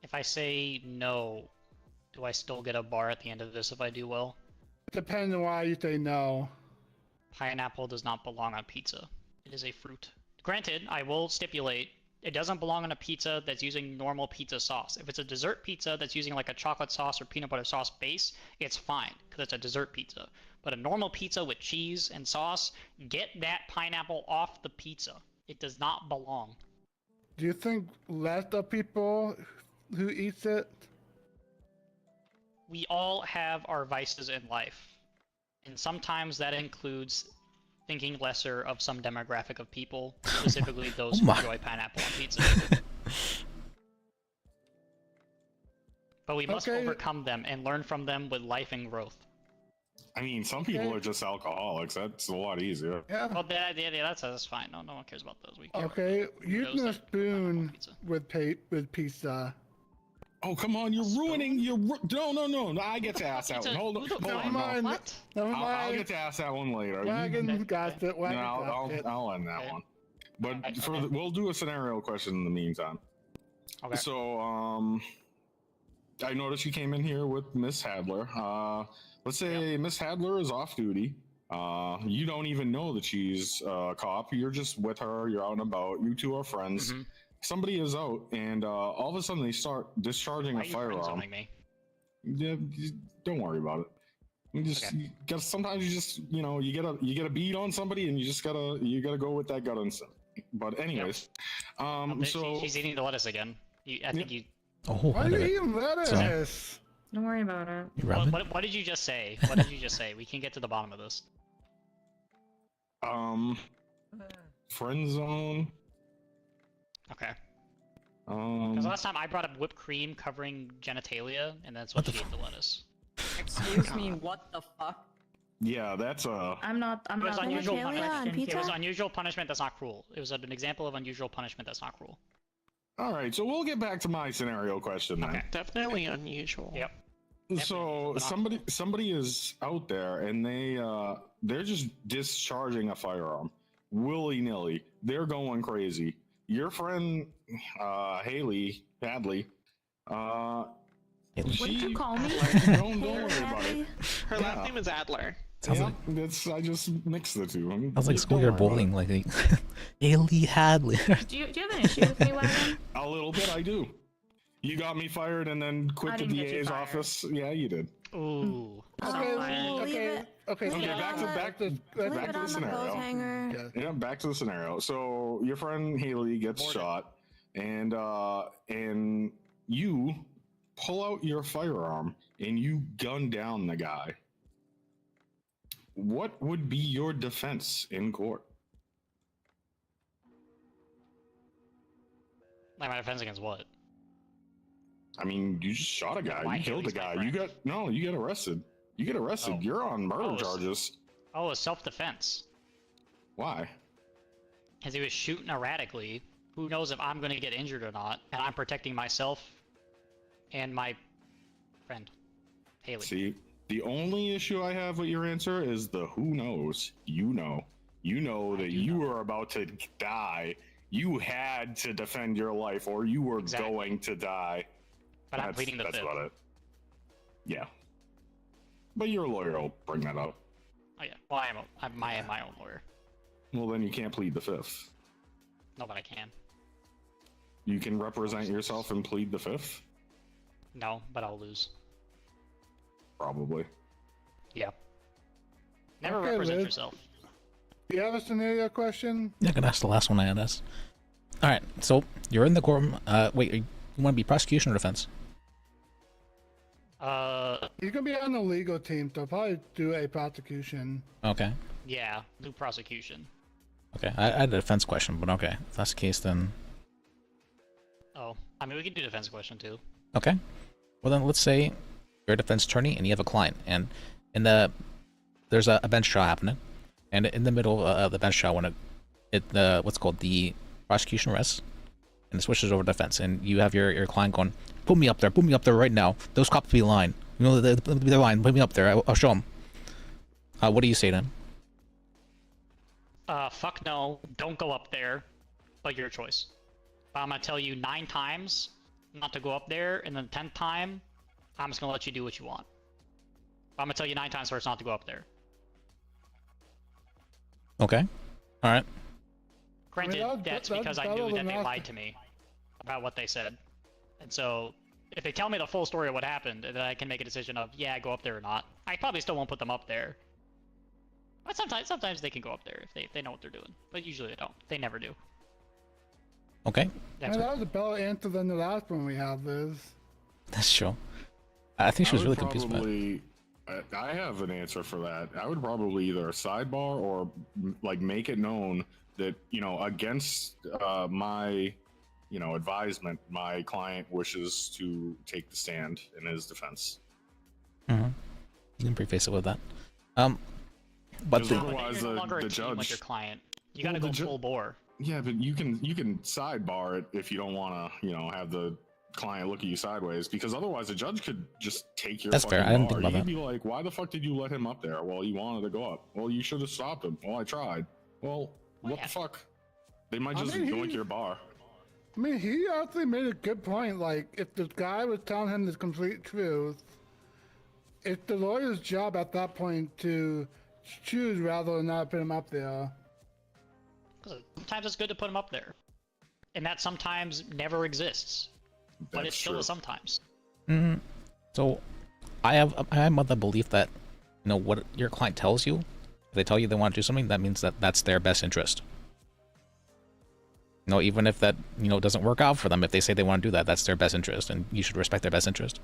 If I say no, do I still get a bar at the end of this if I do well? Depends on why you say no. Pineapple does not belong on pizza. It is a fruit. Granted, I will stipulate, it doesn't belong on a pizza that's using normal pizza sauce. If it's a dessert pizza that's using like a chocolate sauce or peanut butter sauce base, it's fine, because it's a dessert pizza. But a normal pizza with cheese and sauce, get that pineapple off the pizza. It does not belong. Do you think less of people who eats it? We all have our vices in life. And sometimes that includes thinking lesser of some demographic of people, specifically those who enjoy pineapple on pizza. But we must overcome them and learn from them with life and growth. I mean, some people are just alcoholics. That's a lot easier. Yeah. Well, that's fine. No one cares about those. We care Okay, about using a spoon with pizza. Oh, come on, you're ruining your... No, I get to ask that one. Hold on. Never mind. I'll get to ask that one later. Wagon got it. I'll end that one. But we'll do a scenario question in the meantime. Okay. So, I noticed you came in here with Miss Hadler. Let's say Miss Hadler is off duty. You don't even know that she's a cop. You're just with her. You're out and about. You two are friends. Mm-hmm. Somebody is out, and all of a sudden they start discharging a firearm. Me? Yeah, don't worry about it. You gotta, sometimes you just, you get a bead on somebody, and you gotta go with that gut instinct. But anyways, she's eating the lettuce again. I think you. Oh, why are you eating lettuce? Don't worry about it. What did you just say? What did you just say? We can get to the bottom of this. Friend zone. Okay. Because last time I brought up whipped cream covering genitalia, and that's what she ate the lettuce. Excuse me, what the fuck? Yeah, that's a... I'm not It was unusual punishment. pizza? It was unusual punishment that's not cruel. It was an example of unusual punishment that's not cruel. Alright, so we'll get back to my scenario question then. Okay. Definitely unusual. Yep. So somebody is out there, and they're just discharging a firearm willy-nilly. They're going crazy. Your friend Haley Hadley, What did you call me? Don't worry about it. Her last name is Adler. I just mixed the two. I was like schoolyard bowling, like Haley Hadley. Do you have an issue with me, Wagon? A little bit, I do. You got me fired and then quit the DA's office. Yeah, you did. Ooh. Okay. Back to the scenario. Yeah, back to the scenario. So your friend Haley gets shot, and you pull out your firearm and you gun down the guy. What would be your defense in court? Like my defense against what? I mean, you just shot a guy. You killed a guy. You get arrested. You get arrested. You're on murder charges. Oh, it's self-defense. Why? Because he was shooting erratically. Who knows if I'm going to get injured or not? And I'm protecting myself and my friend, Haley. See, the only issue I have with your answer is the who knows. You know that you were about to die. You had to defend your life, or you were going to die. But I'm pleading the fifth. That's about it. Yeah. But your lawyer will bring that up. Oh yeah. Well, I am my own lawyer. Well, then you can't plead the fifth. No, but I can. You can represent yourself and plead the fifth? No, but I'll lose. probably. Yeah. Never Okay, represent Liz. yourself. Do you have a scenario question? Yeah, I can ask the last one I had asked. All right, so you're in the courtroom. Wait, you want to be prosecution or defense? He's gonna be on the legal team, so I'll probably do a prosecution. Okay. Yeah, do prosecution. Okay, I had a defense question, but okay, if that's the case, then Oh, I mean, we can do defense question too. okay. Well, then let's say you're a defense attorney and you have a client, and there's a bench trial happening, and in the middle of the bench trial, when what's called the prosecution rests, and it switches over to defense, and you have your client going, put me up there right now. Those cops be lying. You know, they're lying. Put me up there. I'll show them. What do you say to him? Fuck no, don't go up there, but your choice. I'm gonna tell you 9 times not to go up there, and then 10th time, I'm just gonna let you do what you want. I'm gonna tell you 9 times first not to go up there. Okay. All right. Granted, that's because I knew that they enough. lied to me about what they said. And so, if they tell me the full story of what happened, then I can make a decision of, yeah, go up there or not. I probably still won't put them up there. But sometimes they can go up there if they know what they're doing. But usually they don't. They never do. Okay. That's that was a better answer than the last one we had, Liz. That's true. I think she was really confused by it. Probably, I have an answer for that. I would probably either sidebar or like make it known that, you know, against my, you know, advisement, my client wishes to take the stand in his defense. Mm-hmm. You can preface it with that. But otherwise, you're no longer the a team judge with your client. You gotta go full bore. Yeah, but you can sidebar it if you don't want to, you know, have the client look at you sideways, because otherwise the judge could just take your That's fucking fair. I didn't bar. think about He could that. be like, why the fuck did you let him up there? Well, he wanted to go up. Well, you should have stopped him. Well, I tried. Well, what the fuck? They might just yoink your bar. I mean, he actually made a good point. Like, if the guy was telling him the complete truth, it's the lawyer's job at that point to choose rather than not put him up there. Sometimes it's good to put them up there. And that sometimes never exists. But it's still a sometimes. Mm-hmm. So, I am of the belief that, you know, what your client tells you, if they tell you they want to do something, that means that that's their best interest. You know, even if that, you know, doesn't work out for them, if they say they want to do that, that's their best interest, and you should respect their best interest.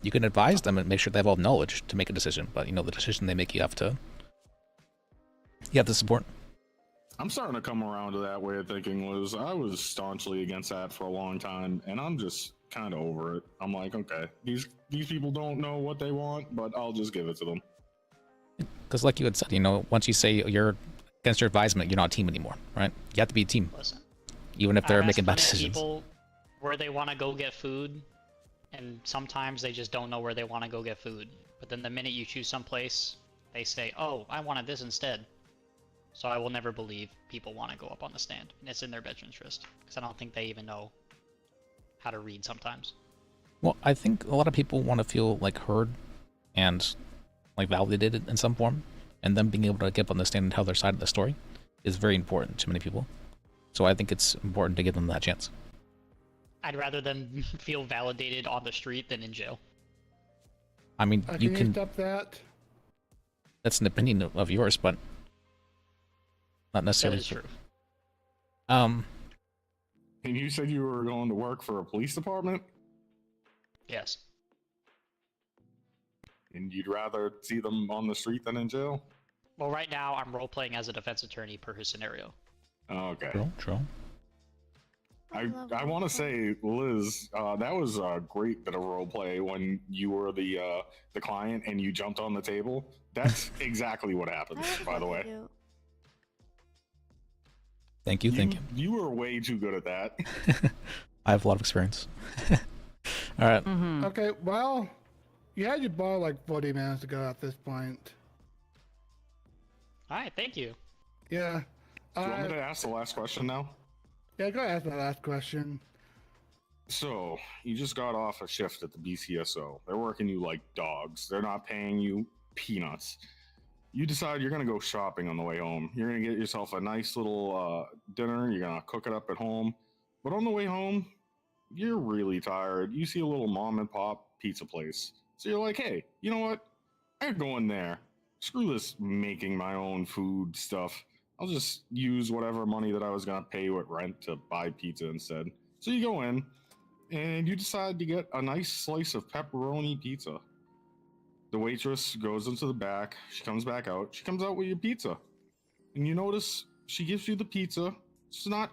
You can advise them and make sure they have all the knowledge to make a decision, but, you know, the decision they make, you have to support. I'm starting to come around to that way of thinking, Liz. I was staunchly against that for a long time, and I'm just kind of over it. I'm like, okay, these people don't know what they want, but I'll just give it to them. Because like you had said, you know, once you say you're against your advisement, you're not a team anymore, right? You have to be a team. Listen, even if they're I've making bad asked plenty of decisions. People where they want to go get food, and sometimes they just don't know where they want to go get food. But then the minute you choose someplace, they say, oh, I wanted this instead. So I will never believe people want to go up on the stand, and it's in their best interest, because I don't think they even know how to read sometimes. Well, I think a lot of people want to feel like heard and like validated in some form, and them being able to get up on the stand and tell their side of the story is very important to many people. So I think it's important to give them that chance. I'd rather them feel validated on the street than in jail. I mean, you can. Stop that. That's an opinion of yours, but not necessarily That is true. And you said you were going to work for a police department? Yes. And you'd rather see them on the street than in jail? Well, right now I'm role-playing as a defense attorney per his scenario. Okay. True. I want to say, Liz, that was a great bit of roleplay when you were the client and you jumped on the table. That's exactly what happened, by the way. Thank you. You were way too good at that. I have a lot of experience. All right. Okay, well, you had your bar like 40 minutes ago at this point. All right, thank you. Yeah. Do you want me to ask the last question now? Yeah, go ahead, ask my last question. So, you just got off a shift at the BCSO. They're working you like dogs. They're not paying you peanuts. You decide you're going to go shopping on the way home. You're going to get yourself a nice little dinner. You're going to cook it up at home. But on the way home, you're really tired. You see a little mom and pop pizza place. So you're like, hey, you know what? I'm going there. Screw this making my own food stuff. I'll just use whatever money that I was going to pay with rent to buy pizza instead. So you go in and you decide to get a nice slice of pepperoni pizza. The waitress goes into the back. She comes back out. She comes out with your pizza. And you notice she gives you the pizza. It's not,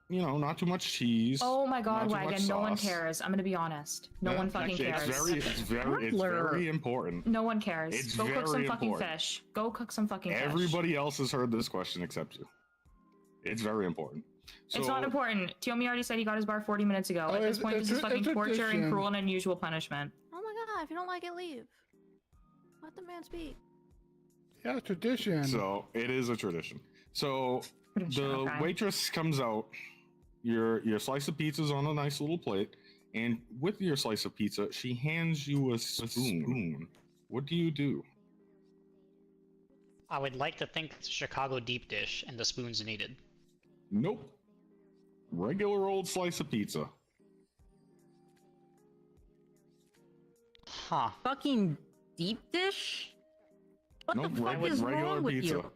you know, not too much cheese. Oh my god, not too much Wagon, no one sauce. cares. I'm gonna be honest. No one fucking cares. It's very important. No one cares. It's Go cook some very fucking important. fish. Go cook some fucking fish. Everybody else has heard this question except you. It's very important. It's not important. Tiomi already said he got his bar 40 minutes ago. Oh, At this point, it's this is fucking torture and tradition. cruel and unusual punishment. Oh my god, if you don't like it, leave. Let the man speak. Yeah, tradition. So it is a tradition. So the okay. waitress comes out. Your slice of pizza's on a nice little plate, and with your slice of pizza, she hands you a spoon. What do you do? I would like to think it's a Chicago deep dish and the spoon's needed. Nope. Regular old slice of pizza. Huh. Fucking deep dish? What Nope. the fuck is regular wrong with pizza. you?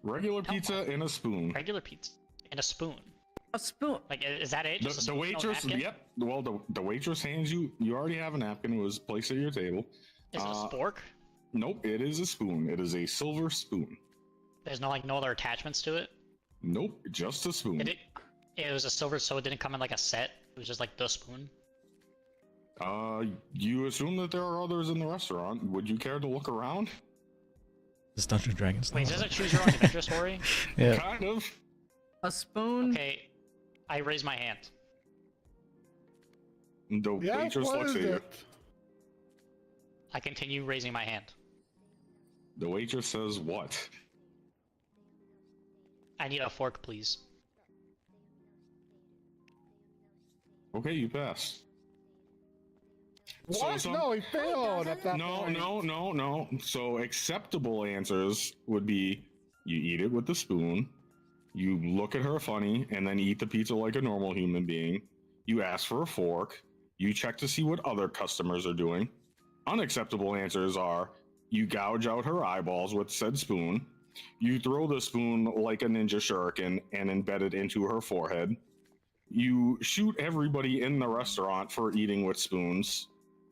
Regular pizza in a spoon. Regular pizza and a spoon. A spoon. Like, is that it? Just a The spoon, no waitress, napkin? yep. Well, the waitress hands you. You already have a napkin. It was placed at your table. Is it a spork? Nope. It is a spoon. It is a silver spoon. There's no no other attachments to it. Nope. Just a spoon. It was a silver, so it didn't come in like a set. It was just like the spoon. You assume that there are others in the restaurant. Would you care to look around? This Dungeons and Dragons. Wait, is this a choose your own adventure story? Yeah. Kind of. A spoon? Okay, I raise my hand. The waitress what looks is at you. it? I continue raising my hand. The waitress says, "What?" I need a fork, please. Okay, you pass. What? No, he failed at that No, point. no. So acceptable answers would be you eat it with the spoon, you look at her funny, and then eat the pizza like a normal human being. You ask for a fork. You check to see what other customers are doing. Unacceptable answers are you gouge out her eyeballs with said spoon. You throw the spoon like a ninja shuriken and embed it into her forehead. You shoot everybody in the restaurant for eating with spoons.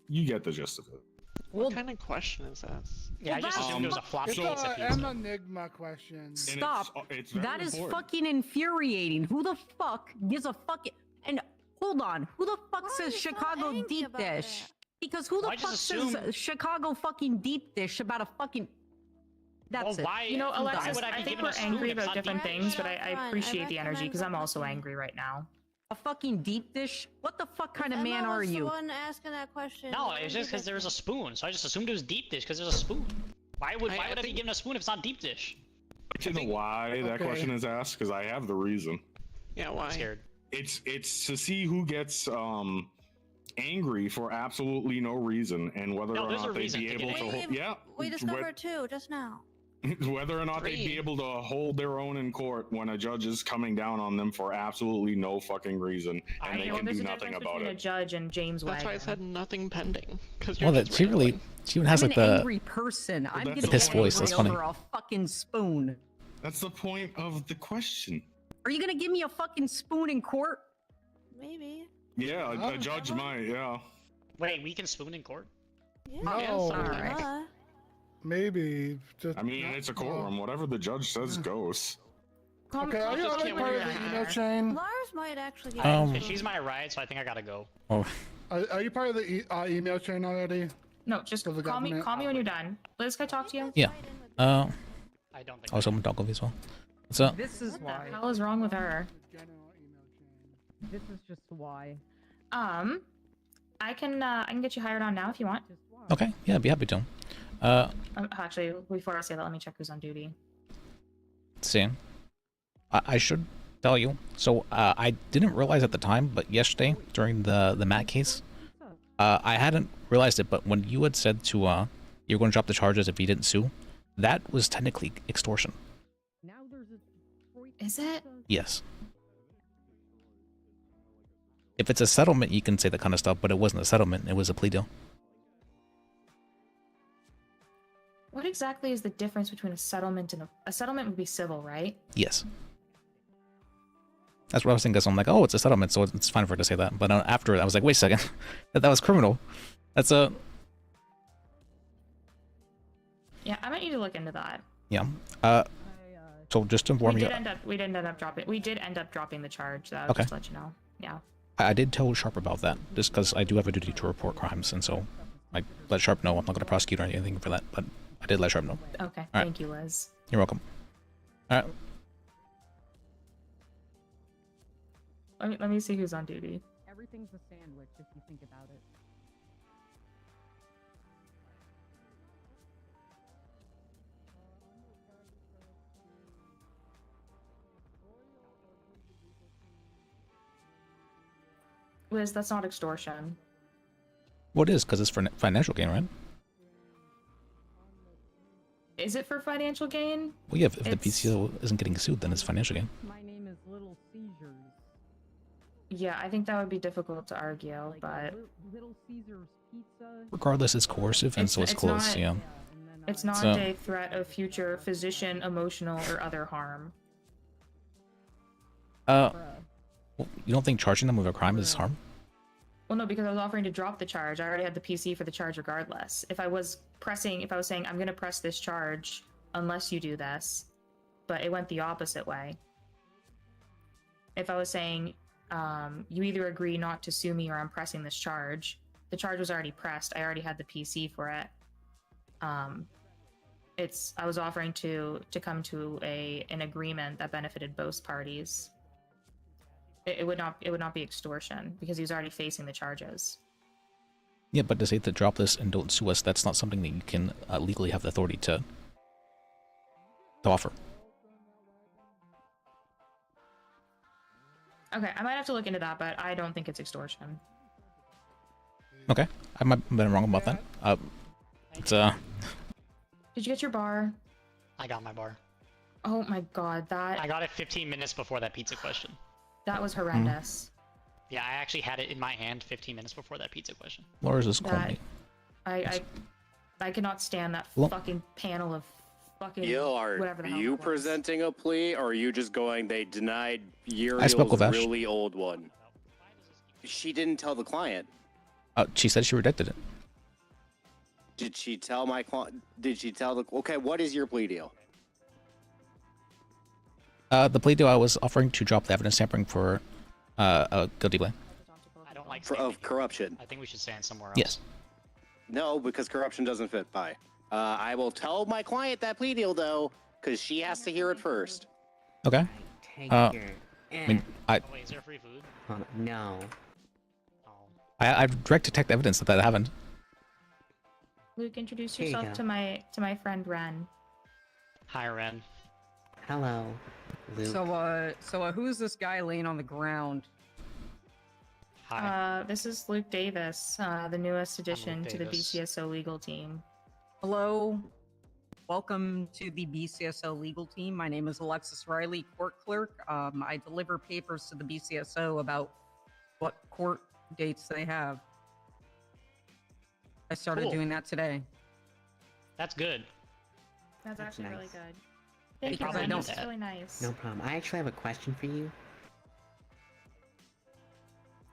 You get the gist of it. What kind of question is that? Yeah, I just assumed it was a floppy It's pizza an pizza. enigma question. Stop. It's very That is important. fucking infuriating. Who the fuck gives a fucking... And hold on. Who the fuck says Chicago deep dish? Because who the Why just fuck assume- says Chicago fucking deep dish about a fucking... That's it. why? You know, why Alexis, would I I be think given a we're spoon angry if it's about not different deep things, dish? but I appreciate the energy because I'm also angry right now. A fucking deep dish? What the fuck kind of Emma man are was the you? one asking that question. No, Let it was him just do because there was that. a spoon, so I just assumed it was deep dish because there's a spoon. Why would I be given a spoon if it's not deep dish? Do you know why that Okay. question is asked? Because I have the reason. Yeah, why? I'm scared. It's to see who gets angry for absolutely no reason and whether No, or there's a not they'd reason be to able get to angry. hold, yeah We discovered two just now. whether or not they'd be able to hold their own in court when a judge is coming down on them for absolutely no fucking reason and they know can there's do a nothing difference about between a it. judge and James That's why I Wagner. said nothing pending. Because Well, that she really, she even has I'm like an the angry person. I'm that's getting the piss angry voice, that's funny. over a fucking spoon. That's the point of the question. Are you gonna give me a fucking spoon in court? Maybe. Yeah, a judge might, yeah. Wait, we can spoon in court? No. Alright. Maybe. Just I mean, it's a courtroom. Whatever the judge says goes. Okay, are you already part of the email chain? Lars might actually get Okay, she's my ride, so I think I gotta go. Oh, Are you part of the email chain already? No, just Of the call me government? when you're done. Liz, can I talk to you? yeah. I don't think I was hoping to talk with you as well. What's up? This is What why. the hell is wrong with her? This is just why. I can get you hired on now if you want. Okay, yeah, I'd be happy to. Actually, before I say that, let me check who's on duty. See, I should tell you. So I didn't realize at the time, but yesterday during the Matt case, I hadn't realized it. But when you had said to you're going to drop the charges if he didn't sue, that was technically extortion. Is it? Yes. If it's a settlement, you can say that kind of stuff, but it wasn't a settlement, it was a plea deal. What exactly is the difference between a settlement and a settlement would be civil, right? Yes. That's what I was thinking, so I'm like, oh, it's a settlement, so it's fine for her to say that. But after it, I was like, wait a second, that was criminal. That's a... Yeah, I might need to look into that. Yeah. So just to inform you... We did end up dropping the charge, though, Okay. just to let you know. Yeah. I did tell Sharp about that, just because I do have a duty to report crimes, and so I let Sharp know. I'm not going to prosecute or anything for that, but I did let Sharp know. Okay, All right. thank you, Liz. You're welcome. Alright. Let me see who's on duty. Everything's a sandwich if you think about it. Liz, that's not extortion. Well, it is, because it's for financial gain, right? Is it for financial gain? Well, yeah, if the PCO isn't getting sued, then it's financial gain. My name is Little Seizures. Yeah, I think that would be difficult to argue, but... Little Caesars Pizza. Regardless, it's coercive, and so it's close, not, yeah. It's not So- a threat of future physician, emotional, or other harm. Well, you don't think charging them with a crime is harm? Well, no, because I was offering to drop the charge. I already had the PC for the charge regardless. If I was saying, I'm going to press this charge unless you do this, but it went the opposite way. If I was saying, you either agree not to sue me or I'm pressing this charge, the charge was already pressed. I already had the PC for it. I was offering to come to an agreement that benefited both parties. It would not be extortion because he was already facing the charges. Yeah, but to say to drop this and don't sue us, that's not something that you can legally have the authority to offer. Okay, I might have to look into that, but I don't think it's extortion. Okay, I might have been wrong about that. It's Did you get your bar? I got my bar. Oh my god, I got it 15 minutes before that pizza question. that was horrendous. Yeah, I actually had it in my hand 15 minutes before that pizza question. Laura's is calling I cannot stand that Well- fucking panel of fucking Yo, are whatever the hell you it was. presenting a plea, or are you just going, they denied I spoke with Uriel's Ash. really old one? She didn't tell the client. She said she rejected it. Did she tell my client? Did she tell the... Okay, what is your plea deal? The plea deal, I was offering to drop the evidence tampering for a guilty plea. I don't like Of corruption. I think we should stand somewhere else. Yes. No, because corruption doesn't fit by. I will tell my client that plea deal, though, because she has to hear it first. Okay. Take I your... mean, Oh, wait, is there free food? No. I've direct detect evidence that happened. Luke, introduce Here you yourself go. to my friend Ren. Hi, Ren. Hello, Luke. So who's this guy laying on the ground? This is Luke Davis, the newest addition to the Davis. BCSO legal team. Hello. Welcome to the BCSO legal team. My name is Alexis Riley, court clerk. I deliver papers to the BCSO about what court dates they have. I started Cool. doing that today. That's good. That's actually really nice. good. Thank you, Because I Ren. don't- That's really nice. No problem. I actually have a question for you.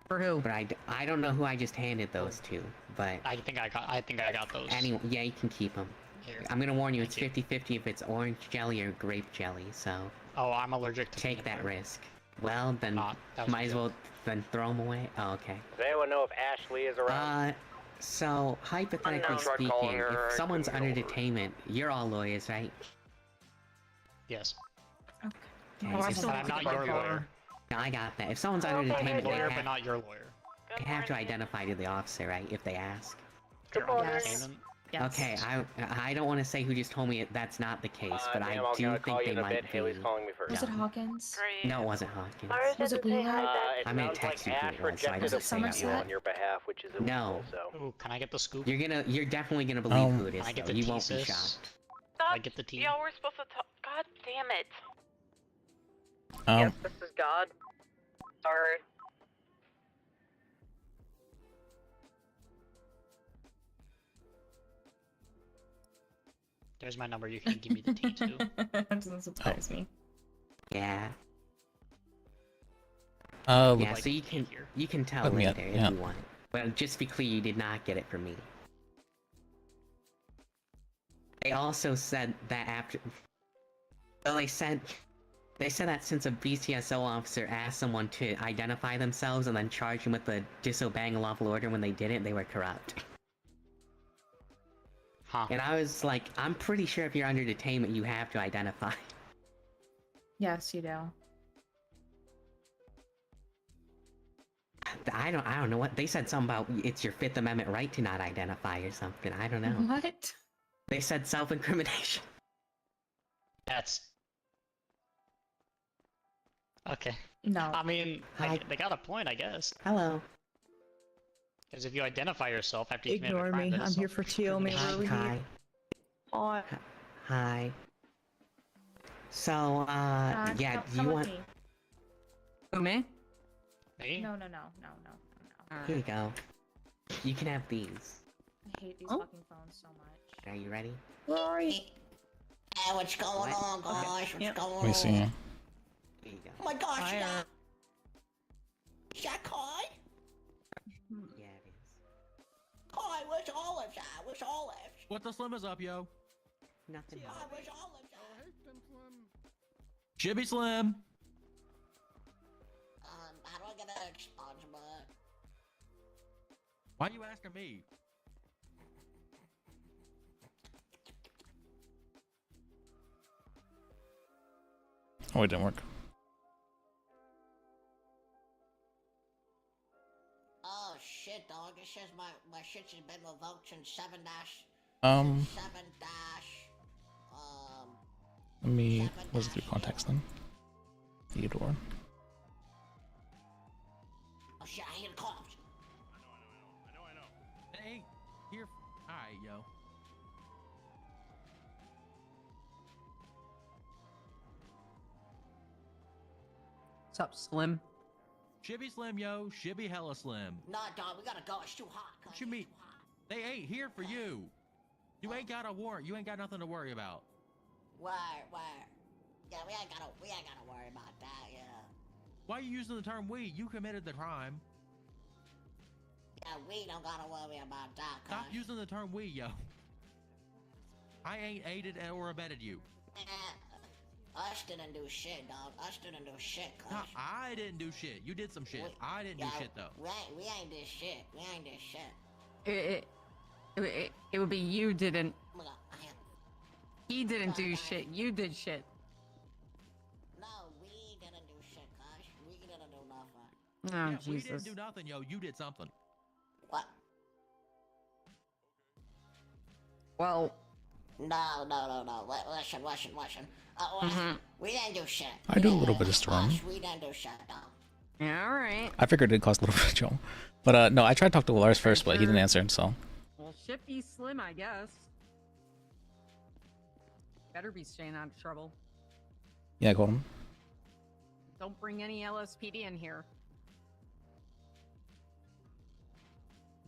For who? But I don't know who I just handed those to, but... I think I got those. Anyway, yeah, you can keep them. Here. I'm gonna warn you, it's 50-50 if it's orange jelly or grape jelly, so... Oh, I'm allergic to Take peanut that butter. risk. Well, then that was might as well then throw them away. Oh, okay. Does anyone know if Ashley is around? So, hypothetically Unknown. Tried speaking, calling her, if I someone's couldn't under get over detainment, you're all lawyers, right? Yes. Okay, Oh, so- but I'm not your lawyer. No, I got that. If someone's under I'm detainment, your they lawyer, have, but not your lawyer. they have to identify to the officer, right? If they ask. Good morning. Yes. Okay, I don't want to say who just told me that's not the case, but I Damn, I'll do gotta think call you they in a might bit. be. Haley's calling me first. Was it Hawkins? No, it wasn't Hawkins. Was it Blue Light? I'm gonna text you who it was, so I rejected don't a say plea deal that. on your behalf, which is No. illegal, so... Ooh, can I get the scoop? You're definitely gonna believe who it Can is, I get though. the You won't be thesis? shocked. Can I get the tea? Y'all were supposed to talk. God damn it. Um, This is God. Sorry. There's my number. You can give me the tea too. That doesn't surprise me. Yeah. Yeah, Yeah, so you can tell Let me later up, if yeah. you want. Well, just be clear, you did not get it from me. They also said that after. Well, they said that since a BCSO officer asked someone to identify themselves and then charge them with the disobeying a lawful order when they didn't, they were corrupt. Huh. And I was like, I'm pretty sure if you're under detainment, you have to identify. Yes, you do. I don't know what they said. Something about it's your Fifth Amendment right to not identify or something. I don't know. What? They said self-incrimination. That's okay. No. I mean, Hi. they got a point, I guess. Hello. Because if you identify yourself after you commit a Ignore crime, me. that is I'm here for Teal. May Hi. we Hi. Hi. Hi. So, yeah, do come you with want? me. Who, me? Me? No. Here you go. You can have these. I hate these fucking phones so much. Are you ready? Rory. Hey, what's going on, guys? What's going Let me see. on? Here you go. Oh my gosh, Fire. is that Kai? Yeah, it is. Kai, where's Olive at? Where's Olive? What the Slim is up, yo? Nothing. Kai, where's Olive at? Shibby Slim. How do I get an expungement? Why you asking me? Oh, it didn't work. Oh shit, dog. It says my shit's been revoked since 7 dash. Let me. Was it through contacts then? Theodore. Oh shit, I hear the cops. I know. Hey, here. Alright, yo. What's up, Slim? Shibby Slim, yo. Shibby hella Slim. Nah, dog, we gotta go. It's too hot. What you mean? They ain't here for you. You ain't got a warrant. You ain't got nothing to worry about. Where? Yeah, we ain't gotta worry about that, yeah. Why are you using the term we? You committed the crime. Yeah, we don't gotta worry about that, Stop using the term we, yo. I ain't aided or abetted you. Us didn't do shit, dog. Us didn't do shit, cuz. No, I didn't do shit. You did some shit. I didn't do shit, though. We ain't did shit. We ain't did shit. It would be you didn't. Oh my god, He didn't do shit. You did shit. No, we didn't do shit, cuz. We didn't do nothing. Oh, Yeah, we Jesus. didn't do nothing, yo. You did something. What? Well. No. Listen. We didn't do shit. I do a little bit of storm. We didn't do shit, dog. Yeah, alright. I figured it'd cost a little bit of trouble. But no, I tried to talk to Lars first, but he didn't answer, so. Well, shit be Slim, I guess. Better be staying out of trouble. Yeah, I called him. Don't bring any LSPD in here.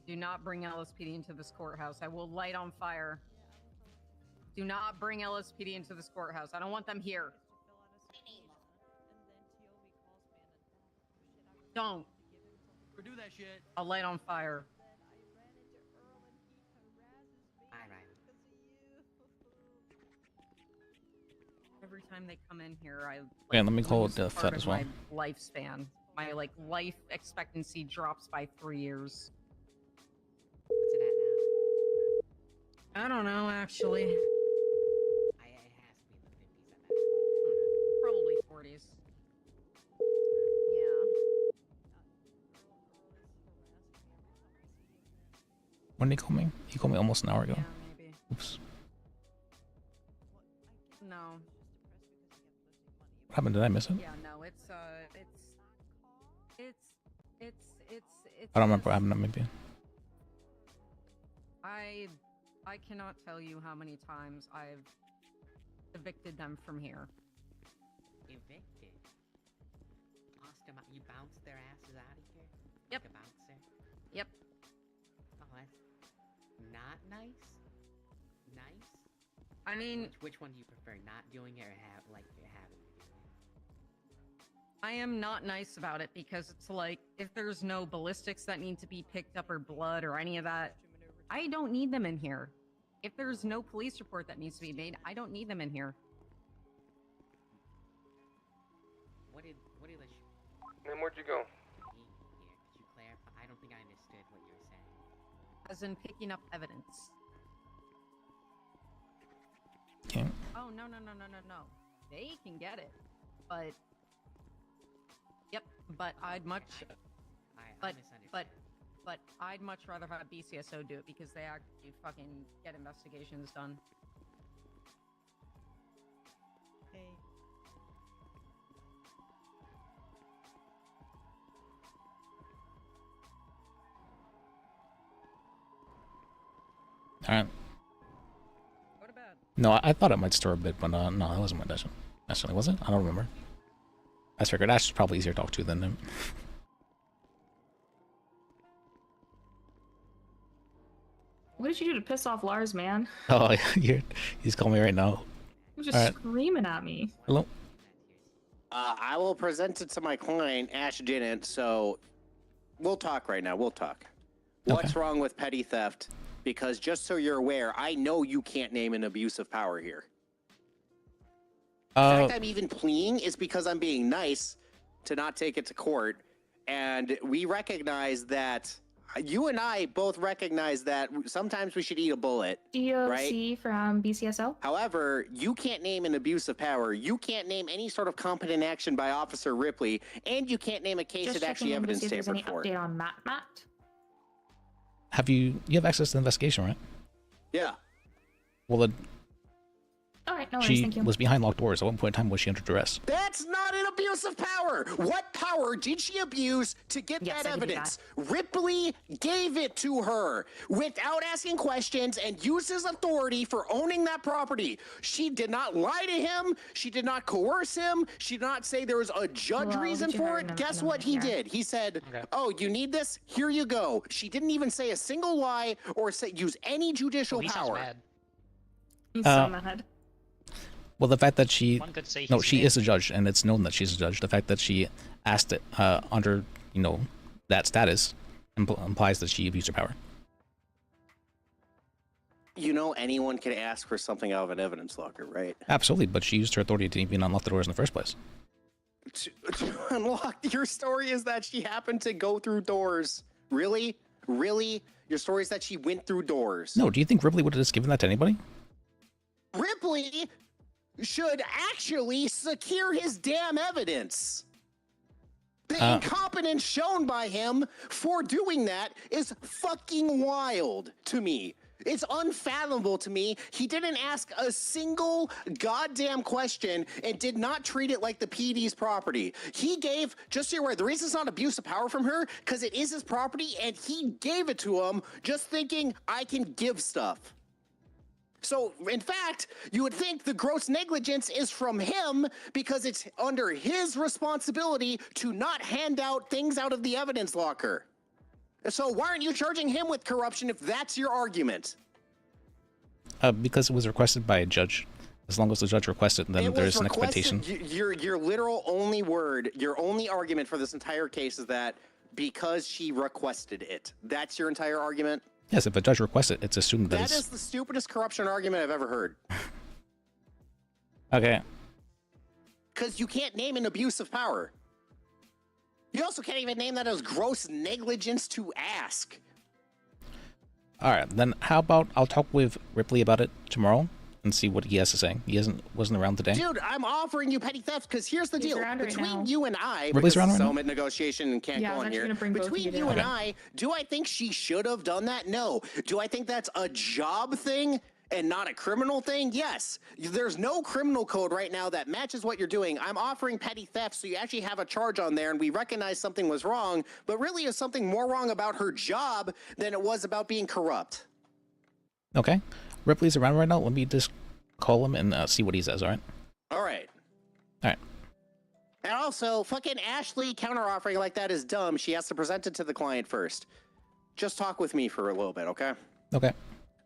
Do not bring LSPD into this courthouse. I will light on fire. Do not bring LSPD into this courthouse. I don't want them here. Don't. Or do that shit. I'll light on fire. Every time they come in here, I Yeah, let me call lose the part Fed of as well. My lifespan. My life expectancy drops by 3 years. What's it at now? I don't know, actually. It has to be in the 50s at that point. Probably 40s. Yeah. When did he call me? He called me almost an hour ago. Yeah, maybe. Oops. No. What happened? Did I miss it? Yeah, no, it's I don't remember what happened. Maybe. I cannot tell you how many times I've evicted them from here. Evicted? Lost them out. You bounced their asses out of here? Yep. Like a bouncer? Yep. Oh, that's not nice. Nice? I mean, which one do you prefer, not doing it or have like you have it? I am not nice about it because it's like, if there's no ballistics that need to be picked up or blood or any of that, I don't need them in here. If there's no police report that needs to be made, I don't need them in here. What did the Then where'd you go? here? Could you clarify? I don't think I understood what you were saying. As in picking up evidence. Okay. Oh, no. They can get it. But... Yep, but I'd much... But I'd much rather have BCSO do it because they actually fucking get investigations done. Hey. Alright. No, I thought it might stir a bit, but no, that wasn't my intention. Actually, was it? I don't remember. I figured Ash is probably easier to talk to than him. What did you do to piss off Lars, man? Oh, he's calling me right now. He was just Alright. screaming at me. Hello? I will present it to my client. Ash didn't, so we'll talk right now. We'll talk. What's wrong with petty theft? Because just so you're aware, I know you can't name an abuse of power here. The fact I'm even pleading is because I'm being nice to not take it to court, and we recognize that you and I both recognize that sometimes we should eat a bullet. DOC right? from BCSO. However, you can't name an abuse of power. You can't name any sort of competent action by Officer Ripley, and you can't name a case Just that actually checking in to evidence see if there's tampered any for it. update on Matt. You have access to the investigation, right? Yeah. Well, All right, no worries, she thank you. was behind locked doors. At one point in time, was she under duress? That's not an abuse of power. What power did she abuse to get that evidence? Ripley gave it to her without asking questions and used his authority for owning that property. She did not lie to him. She did not coerce him. She did not say there was a judge reason for it. Guess what he did? He said, oh, you need this? Here you go. She didn't even say a single lie or use any judicial power. He's so mad. Well, the fact that she... One could say No, he's she mad. is a judge, and it's known that she's a judge. The fact that she asked it under, that status implies that she abused her power. Anyone can ask for something out of an evidence locker, right? Absolutely, but she used her authority to even unlock the doors in the first place. To unlock your story is that she happened to go through doors. Really? Really? Your story is that she went through doors. No, do you think Ripley would have just given that to anybody? Ripley should actually secure his damn evidence. The incompetence shown by him for doing that is fucking wild to me. It's unfathomable to me. He didn't ask a single goddamn question and did not treat it like the PD's property. He gave, just so you're aware, the reason it's not abuse of power from her, because it is his property and he gave it to him just thinking, I can give stuff. So, in fact, you would think the gross negligence is from him because it's under his responsibility to not hand out things out of the evidence locker. So why aren't you charging him with corruption if that's your argument? Because it was requested by a judge. As long as the judge requested, then there's an expectation. Your literal only word, your only argument for this entire case is that because she requested it. That's your entire argument? Yes, if a judge requests it, it's assumed that That is the stupidest corruption argument I've ever heard. Okay. Because you can't name an abuse of power. You also can't even name that as gross negligence to ask. Alright, then how about I'll talk with Ripley about it tomorrow and see what he has to say. He wasn't around today. Dude, I'm offering you petty theft because here's the deal. Between you and I, Ripley's because around right now? settlement negotiation can't Yeah, I go was on actually here. gonna bring both of Between you you down. and Okay. I, do I think she should have done that? No. Do I think that's a job thing and not a criminal thing? Yes. There's no criminal code right now that matches what you're doing. I'm offering petty theft, so you actually have a charge on there, and we recognize something was wrong, but really is something more wrong about her job than it was about being corrupt. Okay. Ripley's around right now. Let me just call him and see what he says, alright? Alright. Alright. And also, fucking Ashley counter-offering like that is dumb. She has to present it to the client first. Just talk with me for a little bit, okay? Okay.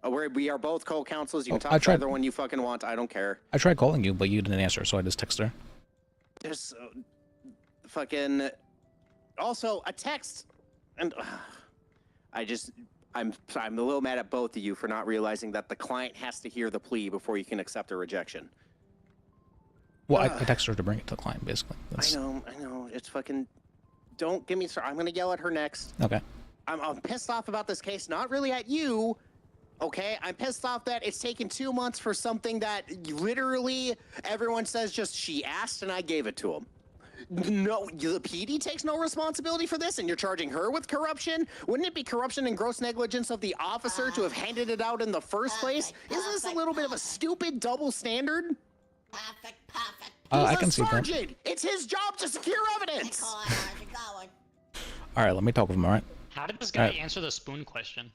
We are both co-counsels. You can Oh, talk I to tried- either one you fucking want. I don't care. I tried calling you, but you didn't answer, so I just texted her. There's fucking also a text, and I'm a little mad at both of you for not realizing that the client has to hear the plea before you can accept a rejection. Well, I texted her to bring it to the client, basically. I know. It's fucking. Don't get me started. I'm gonna yell at her next. Okay. I'm pissed off about this case. Not really at you. Okay, I'm pissed off that it's taken 2 months for something that literally everyone says just she asked and I gave it to him. No, the PD takes no responsibility for this, and you're charging her with corruption? Wouldn't it be corruption and gross negligence of the officer to have handed it out in the first place? Isn't this a little bit of a stupid double standard? I He's can a see that. sergeant. It's his job to secure evidence. All right, let me talk with him. All right. How did this guy Alright. answer the spoon question?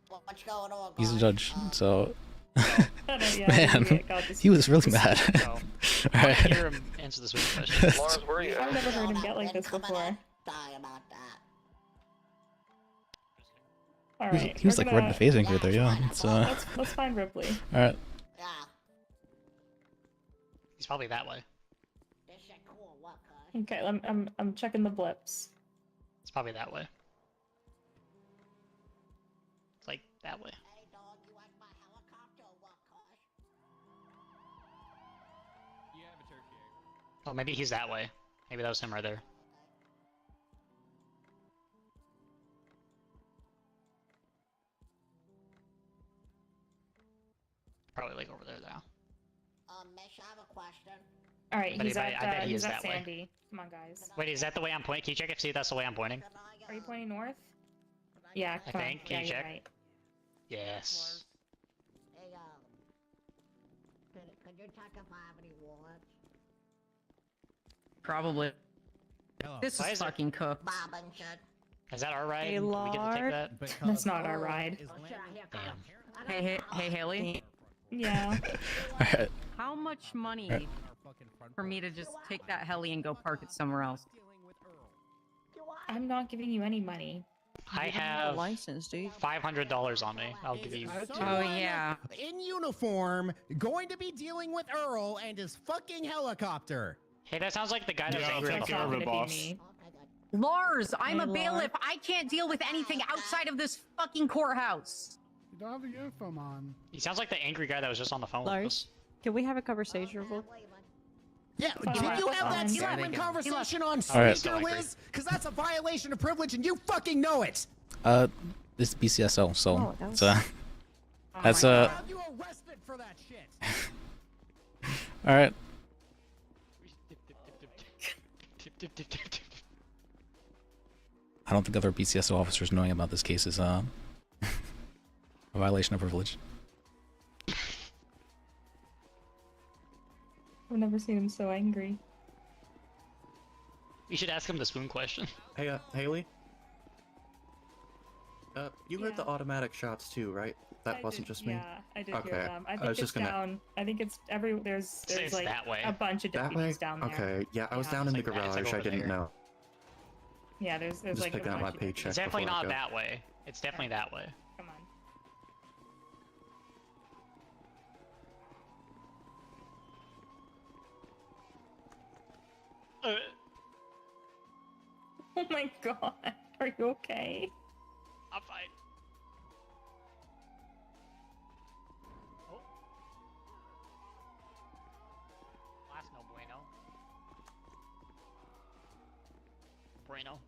What's going on? He's a judge, so. Yeah, Man, he was really mad. No. All I right. hear him answer the spoon question. Lars, where are you I've at? never heard him get like this before. All right. He was we're like red in the gonna- face angry there, yeah. It's Let's find Ripley. All right. He's probably that way. Okay, I'm checking the blips. It's probably that way. It's like that way. Oh, maybe he's that way. Maybe that was him right there. Probably like over there now. Mesh, I have a question. All right, But he's I at bet he he's is at that way. Sandy. Come on, guys. Wait, is that the way I'm pointing? Can you check if see that's the way I'm pointing? Are you pointing north? Yeah, I come on. think. Can Yeah, you you're check? right. Yes. Hey, could you check if I have any warrants? Probably. This Why is is it- fucking cooked. Bob and shit. Is that our ride? Hey, Do we get to take Lard. that? That's not our ride. Damn. Hey, Haley. Yeah. All right. How much money Right. for me to just take that heli and go park it somewhere else? I'm not giving you any money. I have license, dude. $500 on me. I'll give you. Oh yeah. In uniform, going to be dealing with Earl and his fucking helicopter. Hey, that sounds like the guy that was Yeah, I'll angry on take the care of phone. it, boss. Lars, I'm Hey, a Lars. bailiff. I can't deal with anything outside of this fucking courthouse. You don't have a uniform on. He sounds like the angry guy that was just on the phone with Lars, us. can we have a conversation real Yeah, Fine. did you have that Fine. silent conversation on All right. speaker, Liz? Because that's a violation of privilege and you fucking know it. This is BCSO, so Oh, that it's was- that's Have you arrested for that shit? all right. I don't think other BCSO officers knowing about this case is a violation of privilege. I've never seen him so angry. We should ask him the spoon question. Hey, Haley? You heard Yeah. the automatic shots too, right? That wasn't just me? Yeah, I did Okay. hear them. I I think was it's just gonna- down. I think it's there's It's like that way. a bunch of That way? deputies down there. Okay, yeah, I was Yeah. down in the It's like that, it's garage, like I over didn't there. know. Yeah, there's Just like a picking up bunch my of paycheck. It's definitely before I not go. that way. It's definitely that way. Come on. Oh my god. Are you okay? I'm fine. Oh. That's no bueno. Bueno.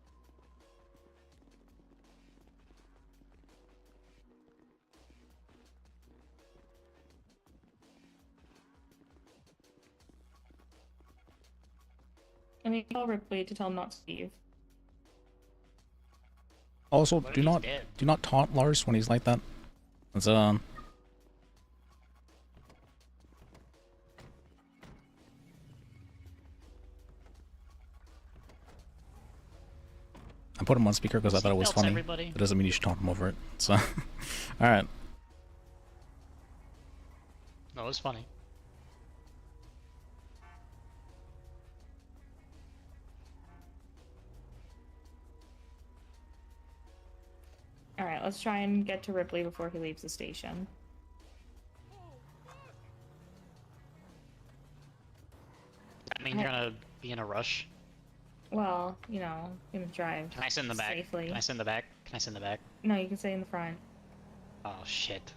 I mean, call Ripley to tell him not to leave. Also, What if do he's not dead? do not taunt Lars when he's like that. It's I put him on speaker because I thought it was Seatbelts, funny. everybody. It doesn't mean you should taunt him over it. So, all right. No, it was funny. All right, let's try and get to Ripley before he leaves the station. I mean, you're gonna be in a rush. Well, you know, gonna drive. Can I sit in the back? Safely. Can I sit in the back? Can I sit in the back? No, you can stay in the front. Oh shit.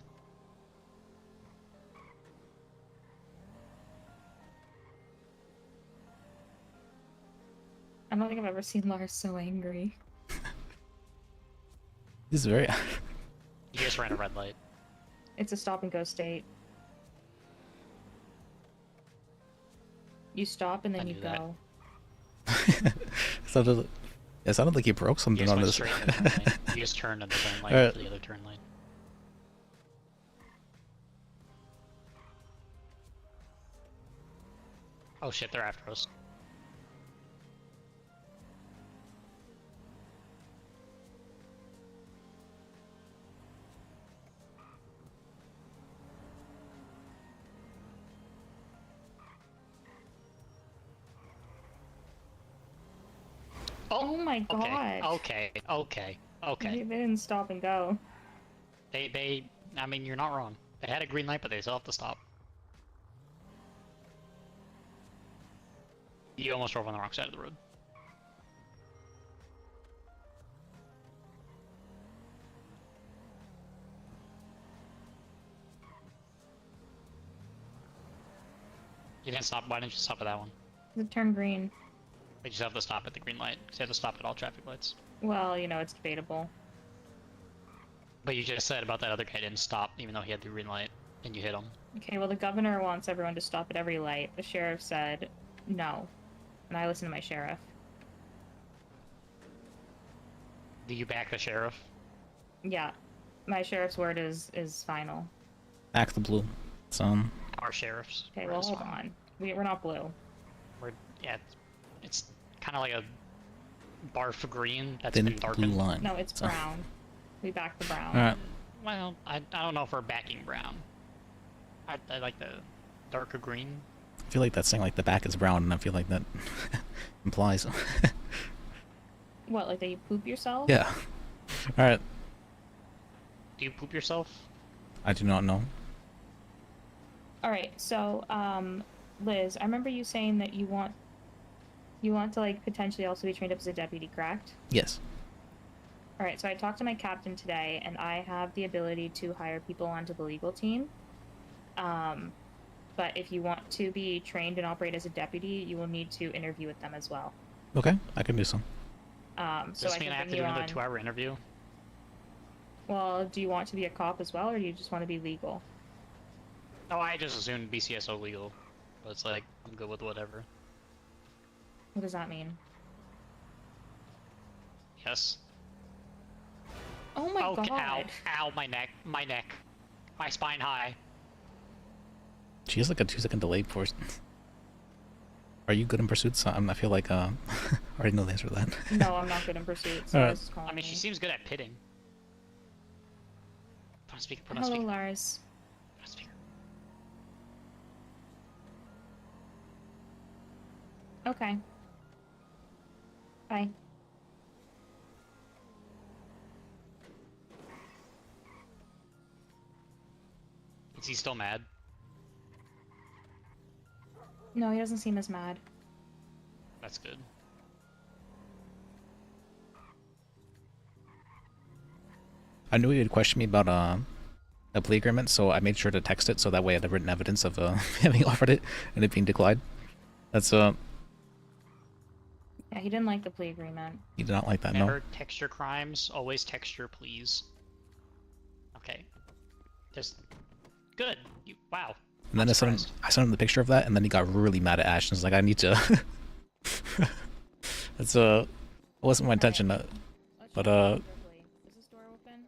I don't think I've ever seen Lars so angry. This is very. You just ran a red light. It's a stop and go state. You stop and then you go. Sounded, it sounded like he broke something You on just this. went straight in the turn lane. You just turned in the turn lane Alright. to the other turn lane. Oh shit, they're after us. Oh my god. Okay. They didn't stop and go. I mean, you're not wrong. They had a green light, but they still have to stop. You almost drove on the wrong side of the road. You didn't stop. Why didn't you stop at that one? It turned green. You just have to stop at the green light. You have to stop at all traffic lights. Well, you know, it's debatable. But you just said about that other guy didn't stop, even though he had the green light, and you hit him. Okay, well, the governor wants everyone to stop at every light. The sheriff said no. And I listened to my sheriff. Do you back the sheriff? Yeah. My sheriff's word is final. Back the blue. It's Our sheriffs. Okay, well, hold on. We're not blue. Yeah, it's kind of like a barf green that's Thin been darkened. blue line. No, it's brown. We back the brown. Alright. Well, I don't know if we're backing brown. I like the darker green. I feel like that's saying like the back is brown, and I feel like that implies. What, like that you poop yourself? Yeah. Alright. Do you poop yourself? I do not know. Alright, so, Liz, I remember you saying that you want to, like, potentially also be trained up as a deputy, correct? Yes. Alright, so I talked to my captain today, and I have the ability to hire people onto the legal team. But if you want to be trained and operate as a deputy, you will need to interview with them as well. Okay, I can do some. So Does this I mean can I have bring to you do another on. 2-hour interview? Well, do you want to be a cop as well, or do you just want to be legal? No, I just assumed BCSO legal. But it's like, I'm good with whatever. What does that mean? Yes. Oh my god. Ow, my neck, my spine high. She has like a 2-second delay before. Are you good in pursuits? I feel like I already know the answer to that. No, I'm not good in pursuit, so Alright. I was just calling I mean, she you. seems good at pitting. Put on speaker, put on Hello, speaker. Lars. Put on speaker. Okay. Bye. Is he still mad? No, he doesn't seem as mad. That's good. I knew he would question me about a plea agreement, so I made sure to text it so that way I had written evidence of having offered it and it being declined. That's Yeah, he didn't like the plea agreement. he did not like that. Never No. text your crimes, always text your pleas. Okay. Just good. Wow. And then I sent him the picture of that, and then he got really mad at Ash and was like, "I need to." That's it wasn't my intention, but Is this door open?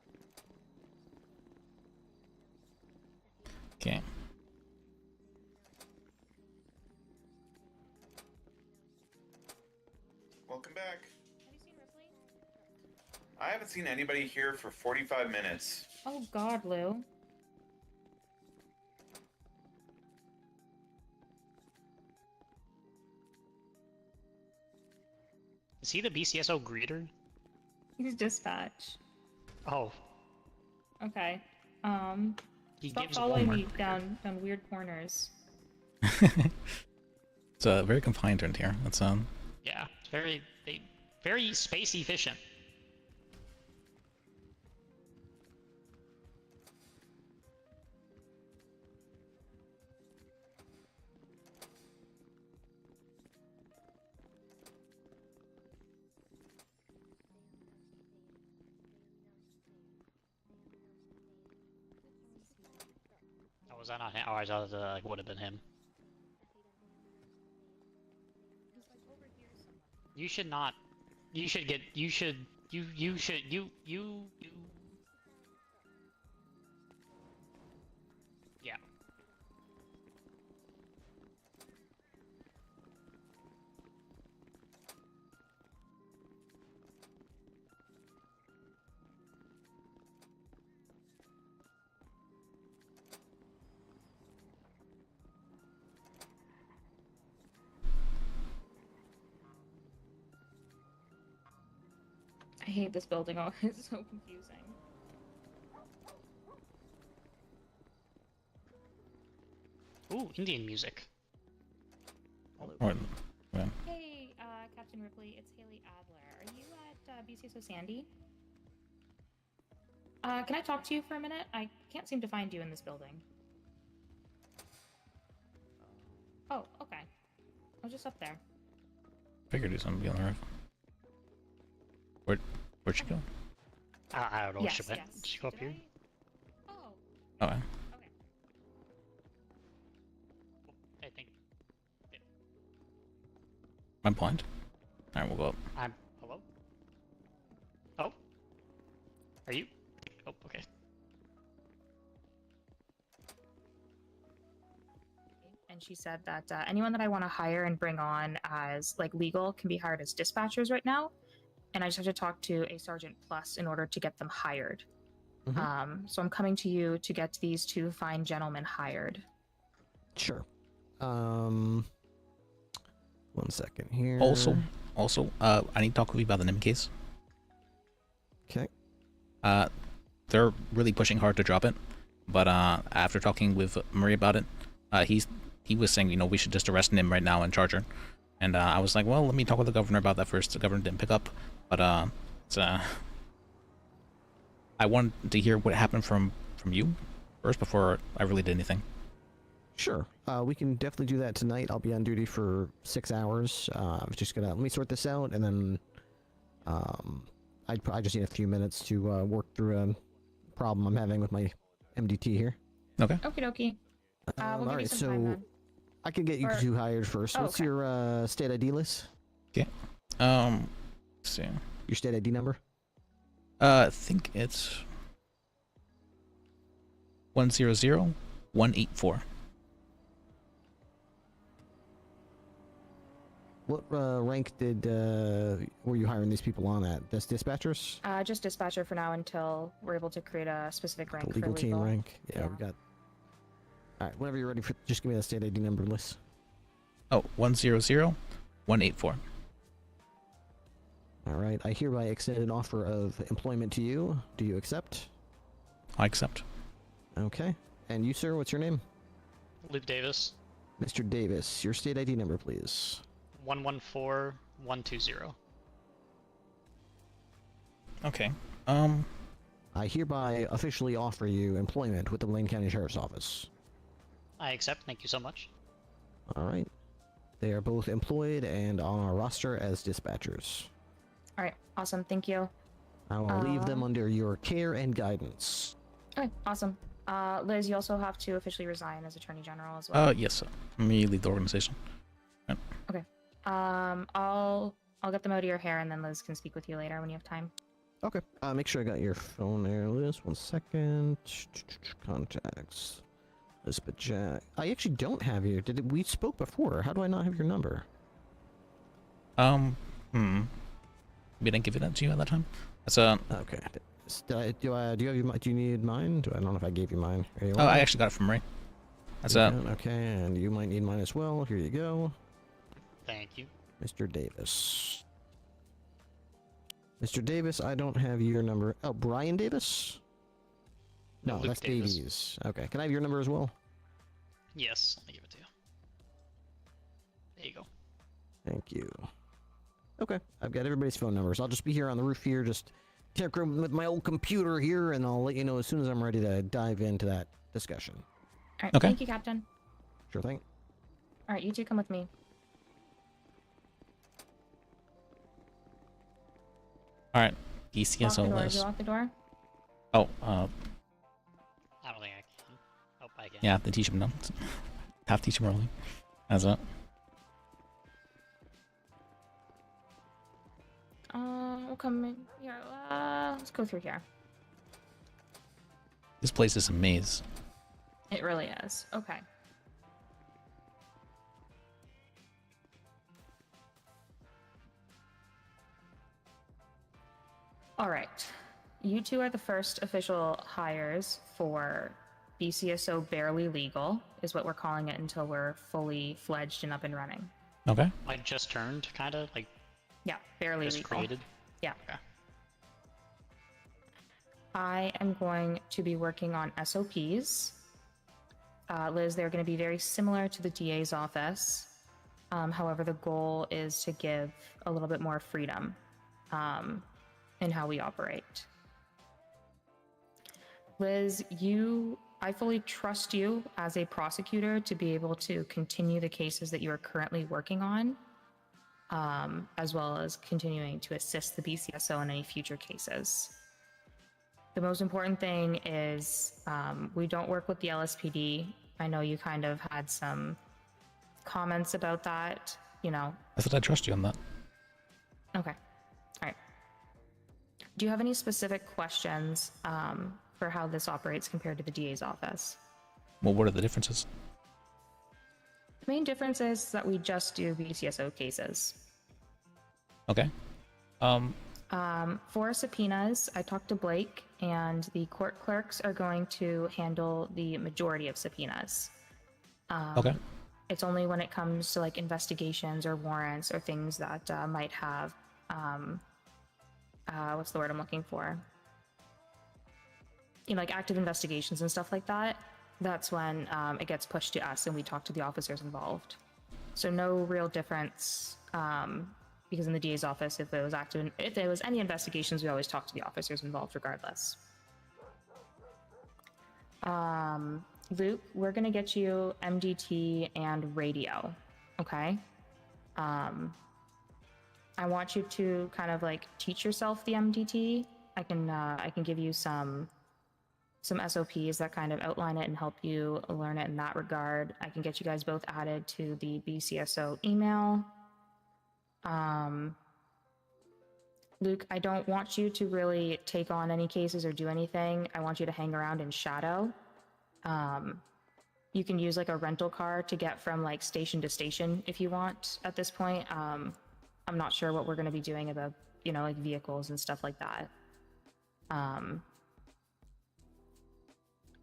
okay. Welcome back. I haven't seen anybody here for 45 minutes. Oh god, Lou. Is he the BCSO greeter? He's dispatch. Oh. Okay. He Stop gives following me homework. down weird corners. It's very confined in here. That's Yeah, it's very space efficient. Oh, was that not him? Oh, I thought it would have been him. You should not. You should get. You should. You should. You. Yeah. I hate this building. Oh, it's so confusing. Ooh, Indian music. Right. Yeah. Hey, Captain Ripley, it's Haley Adler. Are you at BCSO Sandy? Can I talk to you for a minute? I can't seem to find you in this building. Oh, okay. I was just up there. Figured he's gonna be on the roof. Where'd she go? I don't know. Yes, She went. yes. Did she go up here? Oh, Oh. okay. I think. I'm blind. Alright, we'll go up. Hello? Oh? Are you? Oh, okay. And she said that anyone that I want to hire and bring on as like legal can be hired as dispatchers right now, and I just have to talk to a sergeant plus in order to get them hired. So I'm coming to you to get these two fine gentlemen hired. Sure. 1 second here. Also, I need to talk with you about the NIM case. Okay. They're really pushing hard to drop it, but after talking with Murray about it, he was saying, you know, we should just arrest Nim right now and charge her. And I was like, well, let me talk with the governor about that first. The governor didn't pick up, but I wanted to hear what happened from you first before I really did anything. Sure. We can definitely do that tonight. I'll be on duty for 6 hours. I was just gonna let me sort this out, and then I just need a few minutes to work through a problem I'm having with my MDT here. Okay. Okie dokie. We'll all give you right, some so time then. I can get you two hired first. Oh, What's okay. your state ID list? Okay. Let's see. Your state ID number? I think it's 100184. What rank were you hiring these people on at? Just dispatchers? Just dispatcher for now until we're able to create a specific rank The legal for team legal. rank? Yeah, we got. All right, whenever you're ready for, just give me the state ID number list. Oh, 100184. All right, I hereby extend an offer of employment to you. Do you accept? I accept. Okay. And you, sir, what's your name? Luke Davis. Mr. Davis, your state ID number, please. 114120. Okay. I hereby officially offer you employment with the Blaine County Sheriff's Office. I accept. Thank you so much. All right. They are both employed and on our roster as dispatchers. All right, awesome. Thank you. I will leave them under your care and guidance. Okay, awesome. Liz, you also have to officially resign as Attorney General as well. Yes, sir. Let me leave the organization. Yep. Okay. I'll get them out of your hair, and then Liz can speak with you later when you have time. Okay. Make sure I got your phone there, Liz. 1 second. Contacts. Lis Bajek. I actually don't have you. We spoke before. How do I not have your number? We didn't give it to you at that time. That's Okay. Do you need mine? I don't know if I gave you mine. Here you Oh, are. I actually got it from Ray. That's Okay, and you might need mine as well. Here you go. Thank you. Mr. Davis. Mr. Davis, I don't have your number. Oh, Brian Davis? No, Luke that's Davis. Davies. Okay, can I have your number as well? Yes, I give it to you. There you go. Thank you. Okay, I've got everybody's phone numbers. I'll just be here on the roof here, just tinkering with my old computer here, and I'll let you know as soon as I'm ready to dive into that discussion. All right. Okay. Thank you, Captain. Sure thing. All right, you two come with me. All right. Lock the DCSO door. list. You lock the door? Oh, I don't think I can. Oh, I can. yeah, they teach him no. Have to teach him early. As a We'll come in here. Let's go through here. this place is a maze. It really is. Okay. All right. You two are the first official hires for BCSO Barely Legal, is what we're calling it until we're fully fledged and up and running. Okay. Like just turned, kind of like Yeah, barely just legal. created. Yeah. Okay. I am going to be working on SOPs. Liz, they're going to be very similar to the DA's office. However, the goal is to give a little bit more freedom in how we operate. Liz, I fully trust you as a prosecutor to be able to continue the cases that you are currently working on, as well as continuing to assist the BCSO in any future cases. The most important thing is we don't work with the LSPD. I know you kind of had some comments about that, you know. I thought I trust you on that. Okay. All right. Do you have any specific questions for how this operates compared to the DA's office? Well, what are the differences? The main difference is that we just do BCSO cases. Okay. For subpoenas, I talked to Blake, and the court clerks are going to handle the majority of subpoenas. Okay. It's only when it comes to like investigations or warrants or things that might have, what's the word I'm looking for? You know, like active investigations and stuff like that. That's when it gets pushed to us and we talk to the officers involved. So no real difference. Because in the DA's office, if there was any investigations, we always talk to the officers involved regardless. Luke, we're gonna get you MDT and radio, okay? I want you to kind of like teach yourself the MDT. I can give you some SOPs that kind of outline it and help you learn it in that regard. I can get you guys both added to the BCSO email. Luke, I don't want you to really take on any cases or do anything. I want you to hang around in shadow. You can use like a rental car to get from like station to station if you want at this point. I'm not sure what we're going to be doing about, you know, like vehicles and stuff like that. I'm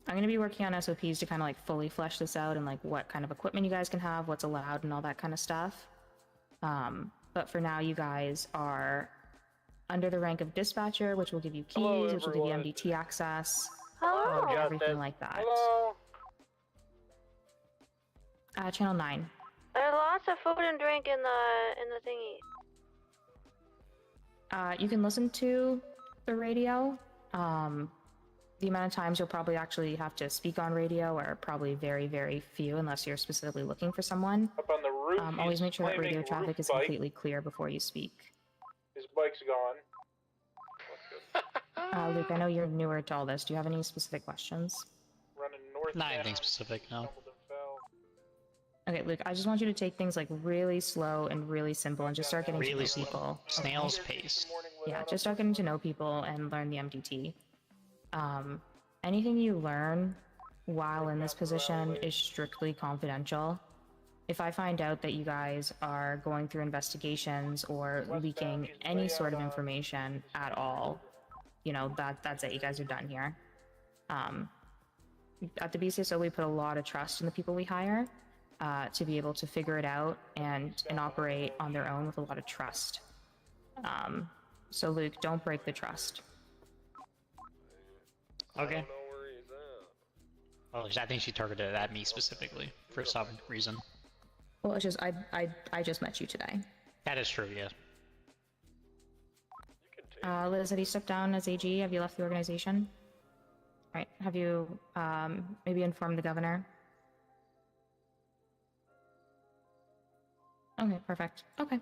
going to be working on SOPs to kind of like fully flesh this out and like what kind of equipment you guys can have, what's allowed and all that kind of stuff. But for now, you guys are under the rank of dispatcher, which will give you keys, which will give you MDT access, everything like that. Hello. Channel 9. There's lots of food and drink in the thingy. You can listen to the radio. The amount of times you'll probably actually have to speak on radio are probably very, very few unless you're specifically looking for someone. Up on the roof. Always make sure that radio claiming traffic roof is bike. completely clear before you speak. His bike's gone. Luke, I know you're newer to all this. Do you have any specific questions? Running north. Not anything specific, no. Okay, Luke, I just want you to take things like really slow and really simple and just start getting to know Really slow. people. Snail's pace. Yeah, just start getting to know people and learn the MDT. Anything you learn while in this position is strictly confidential. If I find out that you guys are going through investigations or leaking any sort of information at all, you know, that's it. You guys are done here. At the BCSO, we put a lot of trust in the people we hire to be able to figure it out and operate on their own with a lot of trust. So Luke, don't break the trust. Okay. Oh, I think she targeted it at me specifically for some reason. Well, it's just I just met you today. That is true, yeah. Liz, have you stepped down as AG? Have you left the organization? Right. Have you maybe informed the governor? Okay, perfect. Okay.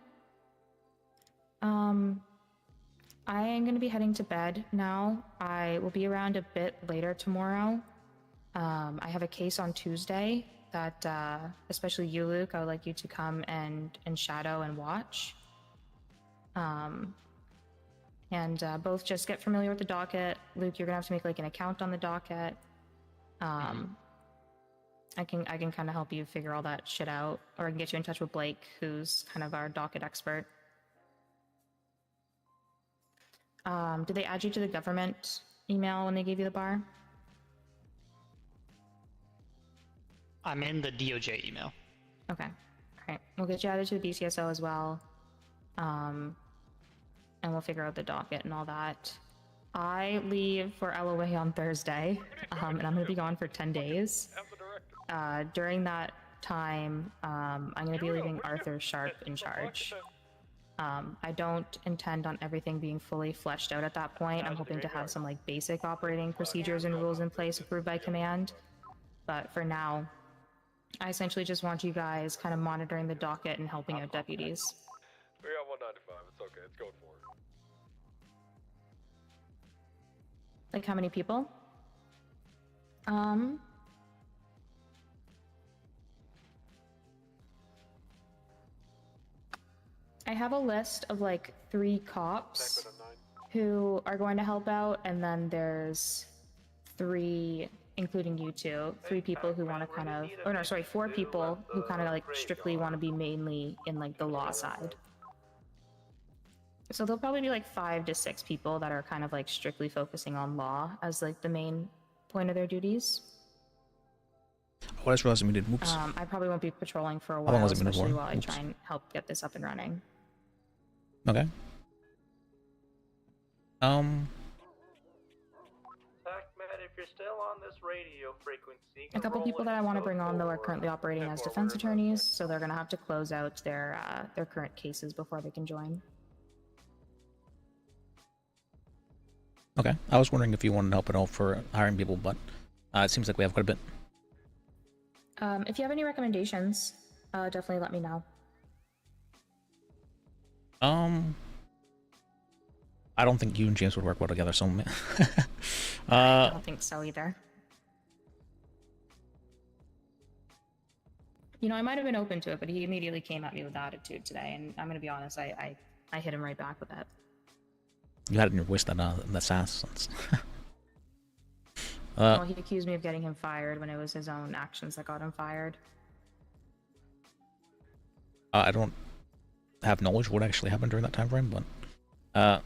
I am going to be heading to bed now. I will be around a bit later tomorrow. I have a case on Tuesday that, especially you, Luke, I would like you to come and shadow and watch. Both just get familiar with the docket. Luke, you're gonna have to make like an account on the docket. I can kind of help you figure all that shit out, or I can get you in touch with Blake, who's kind of our docket expert. Did they add you to the government email when they gave you the bar? I'm in the DOJ email. Okay. Alright. We'll get you added to the BCSO as well. And we'll figure out the docket and all that. I leave for LOA on Thursday, and I'm going to be gone for 10 days. During that time, I'm going to be leaving Arthur Sharp in charge. I don't intend on everything being fully fleshed out at that point. I'm hoping to have some like basic operating procedures and rules in place approved by command. But for now, I essentially just want you guys kind of monitoring the docket and helping out deputies. We got 195. It's okay. It's going forward. Like how many people? I have a list of like 3 cops who are going to help out, and then there's 3, including you two, 3 people who want to kind of, or no, sorry, 4 people who kind of like strictly want to be mainly in like the law side. So there'll probably be like 5 to 6 people that are kind of like strictly focusing on law as like the main point of their duties. Oh, I just realized we did. Oops. I probably won't be patrolling for a How long while, has it been especially for? while I Oops. try and help get this up and running. Okay. If you're still on this radio frequency, A couple people that I want to bring on though are currently operating as defense attorneys, so they're gonna have to close out their current cases before they can join. Okay. I was wondering if you wanted help at all for hiring people, but it seems like we have quite a bit. If you have any recommendations, definitely let me know. I don't think you and James would work well together, so I don't think so either. You know, I might have been open to it, but he immediately came at me with attitude today, and I'm gonna be honest, I hit him right back with that. you had it in your wish that that's ass. Well, he accused me of getting him fired when it was his own actions that got him fired. I don't have knowledge of what actually happened during that time frame, but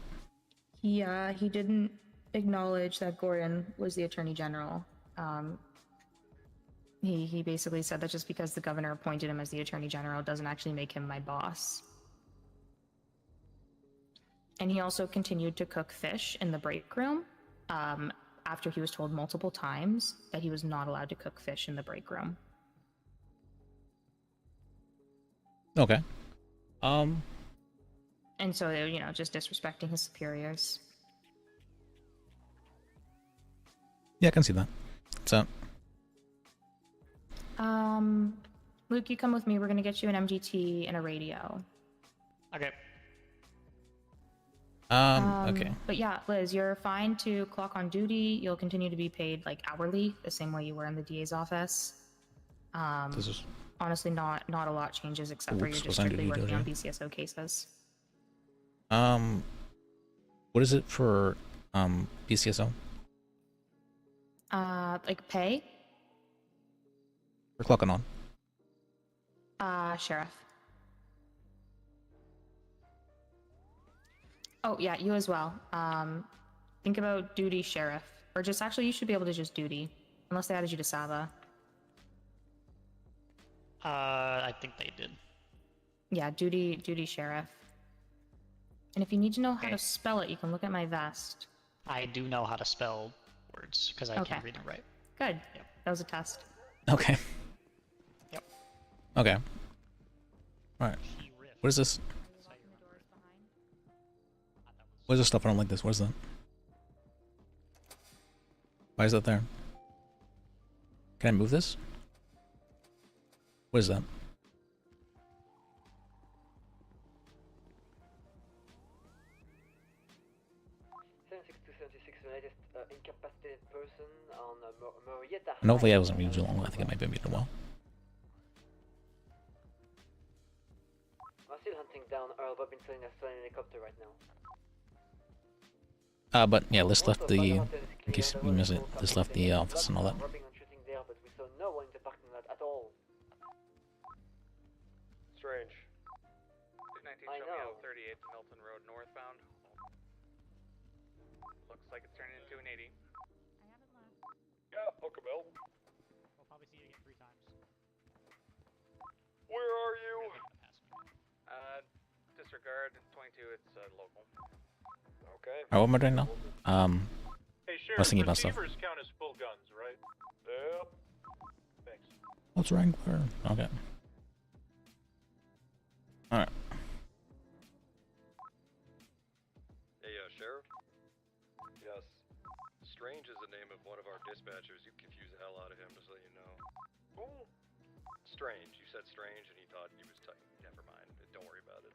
He didn't acknowledge that Gordon was the Attorney General. He basically said that just because the governor appointed him as the Attorney General doesn't actually make him my boss. And he also continued to cook fish in the break room, after he was told multiple times that he was not allowed to cook fish in the break room. okay. And so, you know, just disrespecting his superiors. Yeah, I can see that. So, Luke, you come with me. We're gonna get you an MGT and a radio. Okay. Okay. But yeah, Liz, you're fine to clock on duty. You'll continue to be paid like hourly, the same way you were in the DA's office. This is... Honestly, not a lot changes except for you're Oops, just was I strictly duty working on diligent? BCSO cases. What is it for BCSO? Like pay? We're clocking on. Sheriff. Oh yeah, you as well. Think about duty sheriff, or just actually you should be able to just duty, unless they added you to Saba. I think they did. Yeah, duty sheriff. And if you need to know how Okay. to spell it, you can look at my vest. I do know how to spell words because I Okay. can't read and write. Good. That was a test. Okay. Yep. Okay. Alright. What is this? What is this stuff? I don't like this. What is that? Why is that there? Can I move this? What is that? And hopefully I wasn't muted too long. I think I might be muted well. I'm still hunting down Earl Robinson in a stolen helicopter right now. But yeah, Lis left the, in case you miss it, Lis left the office and all that. Strange. 219, show me out 38 Milton Road northbound. Looks like it's turning into an 80. Yeah, hook 'em out. We'll probably see it again 3 times. Where are you? Disregard 22. It's local. Okay. Alright, what am I doing now? Hey, I was thinking about stuff. receivers count as full guns, right? Yep. Thanks. What's Wrangler? Okay. Alright. Hey, Sheriff? Yes. Strange is the name of one of our dispatchers. You confused the hell out of him, just so you know. Who? Strange. You said Strange and he thought he was never mind. Don't worry about it.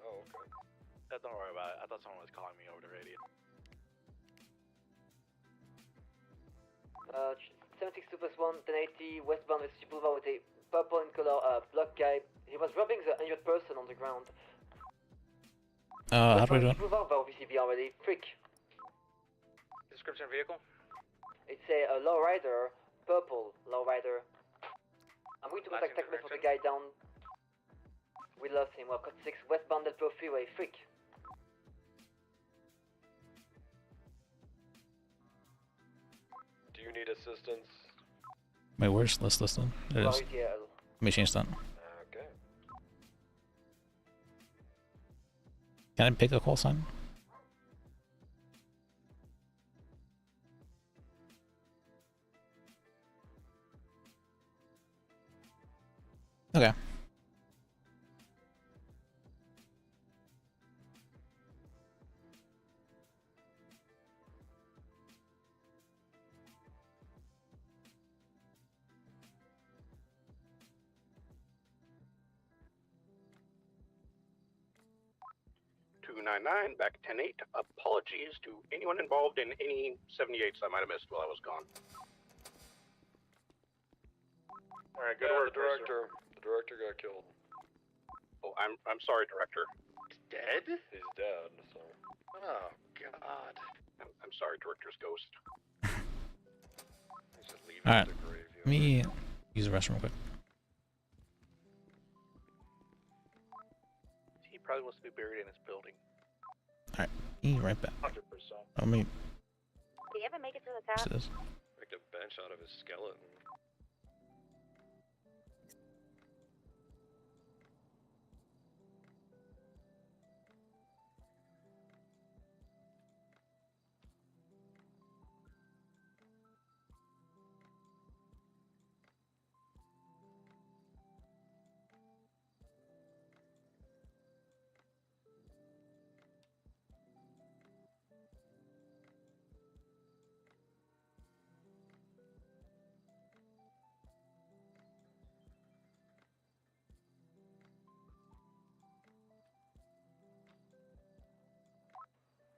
Oh, okay. Don't worry about it. I thought someone was calling me over the radio. 76 plus 1, 1080, westbound with Boulevard with a purple in color block guy. He was robbing the injured person on the ground. How do I do it? Boulevard va OVCB already. Freak. Description of vehicle? It's a lowrider, purple lowrider. I'm going to contact Tactics for the guy down. We lost him. We've got 6 westbound Del Pro Freeway. Freak. Do you need assistance? Wait, where's Lis listed? It is. Let me change that. Okay. Can I pick a call sign? Okay. Back 10-8. Apologies to anyone involved in any 78s I might have missed while I was gone. Alright, good Yeah, work, the director. The director got killed. Oh, I'm sorry, Director. Dead? He's dead, so. Oh, God. I'm sorry, Director's ghost. He's just leaving Alright. the grave. Let me use the restroom real quick. He probably wants to be buried in his building. Alright, be right back. 100%. Let me. Did you ever make it to the What's top? this? Picked a bench out of his skeleton.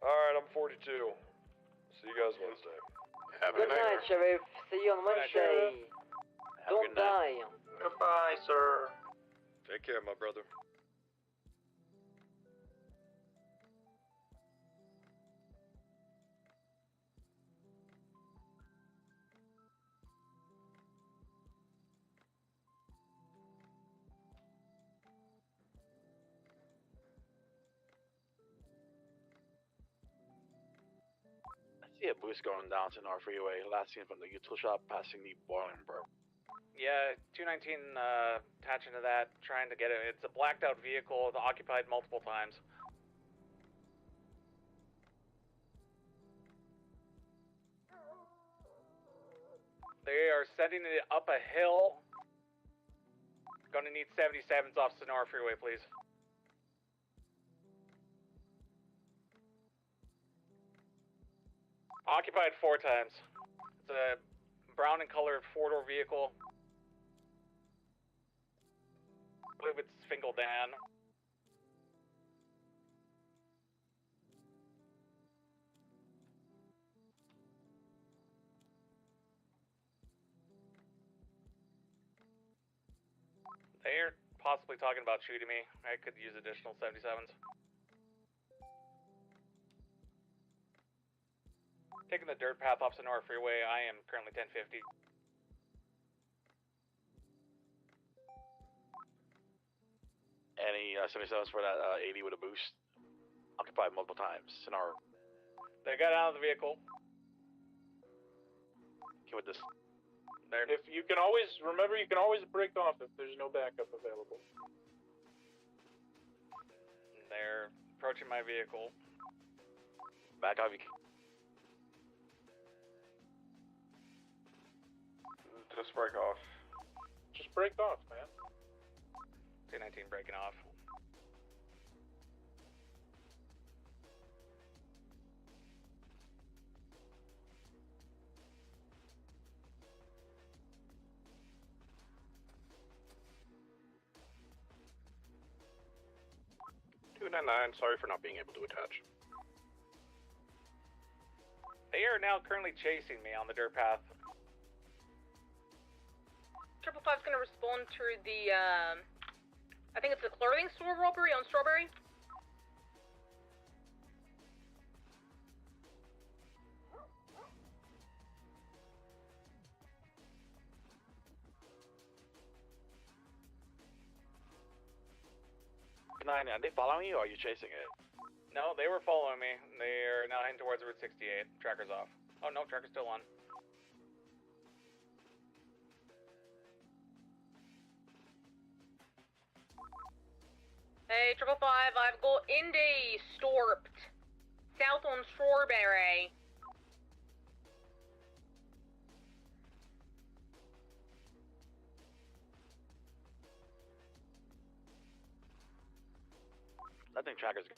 Alright, I'm 42. See you guys Wednesday. Good night, Sheriff. See you on Wednesday. Don't die. Goodbye, sir. Take care, my brother. I see a boost going down to North Freeway. Last seen from the util shop passing the Bolingbroke. Yeah, 219 attaching to that, trying to get it. It's a blacked out vehicle, it's occupied multiple times. They are sending it up a hill. Gonna need 77s off Sonora Freeway, please. Occupied 4 times. It's a brown and colored 4-door vehicle. I believe it's Finkeldan. They're possibly talking about shooting me. I could use additional 77s. Taking the dirt path off Sonora Freeway, I am currently 1050. Any 77s for that 80 with a boost? Occupied multiple times. Sonora. They got out of the vehicle. Came with this. If you can always remember, you can always break off if there's no backup available. They're approaching my vehicle. Back off. Just break off. Just break off, man. 219 breaking off. Sorry for not being able to attach. They are now currently chasing me on the dirt path. 555's gonna respond to the, I think it's a clothing store robbery on Strawberry. Are they following you or are you chasing it? No, they were following me. They are now heading towards Route 68. Tracker's off. Oh no, tracker's still on. Hey, 555, I've got Indy storped. South on Strawberry. I think tracker's good.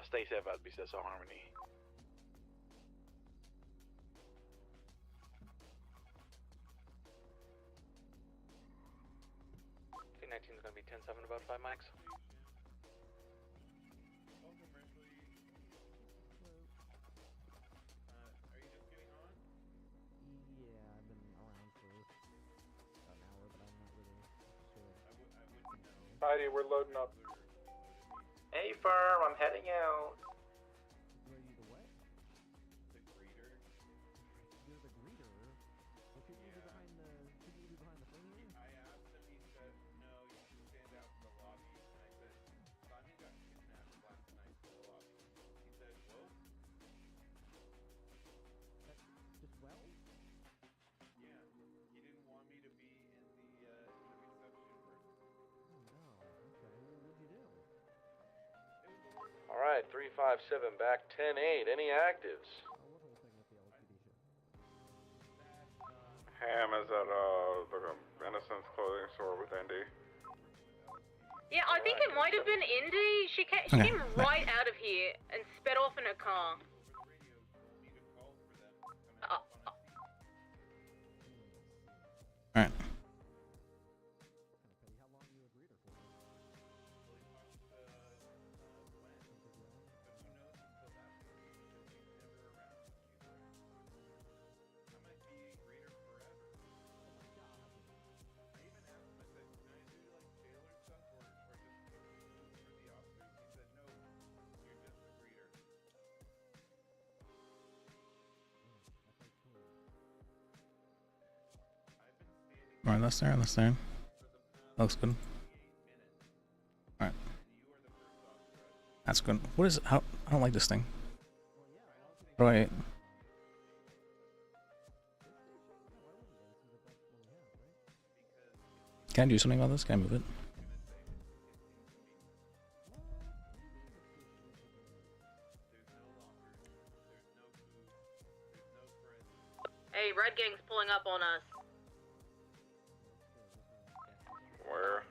Stay safe at BCSO Harmony. T19 is going to be 10-7 about 5 mics. Heidi, we're loading up. Hey, firm, I'm heading out. Alright, 357 back 10-8. Any actives? Ham is at the Innocence clothing store with Indy. Yeah, I think it might have been Indy. She came right out of here and sped off in her car. Alright. Alright, that's there, that's there. Looks good. Alright. That's good. What is it? How, I don't like this thing. How do I... Can I do something about this? Can I move it? Hey, Red Gang's pulling up on us. Where?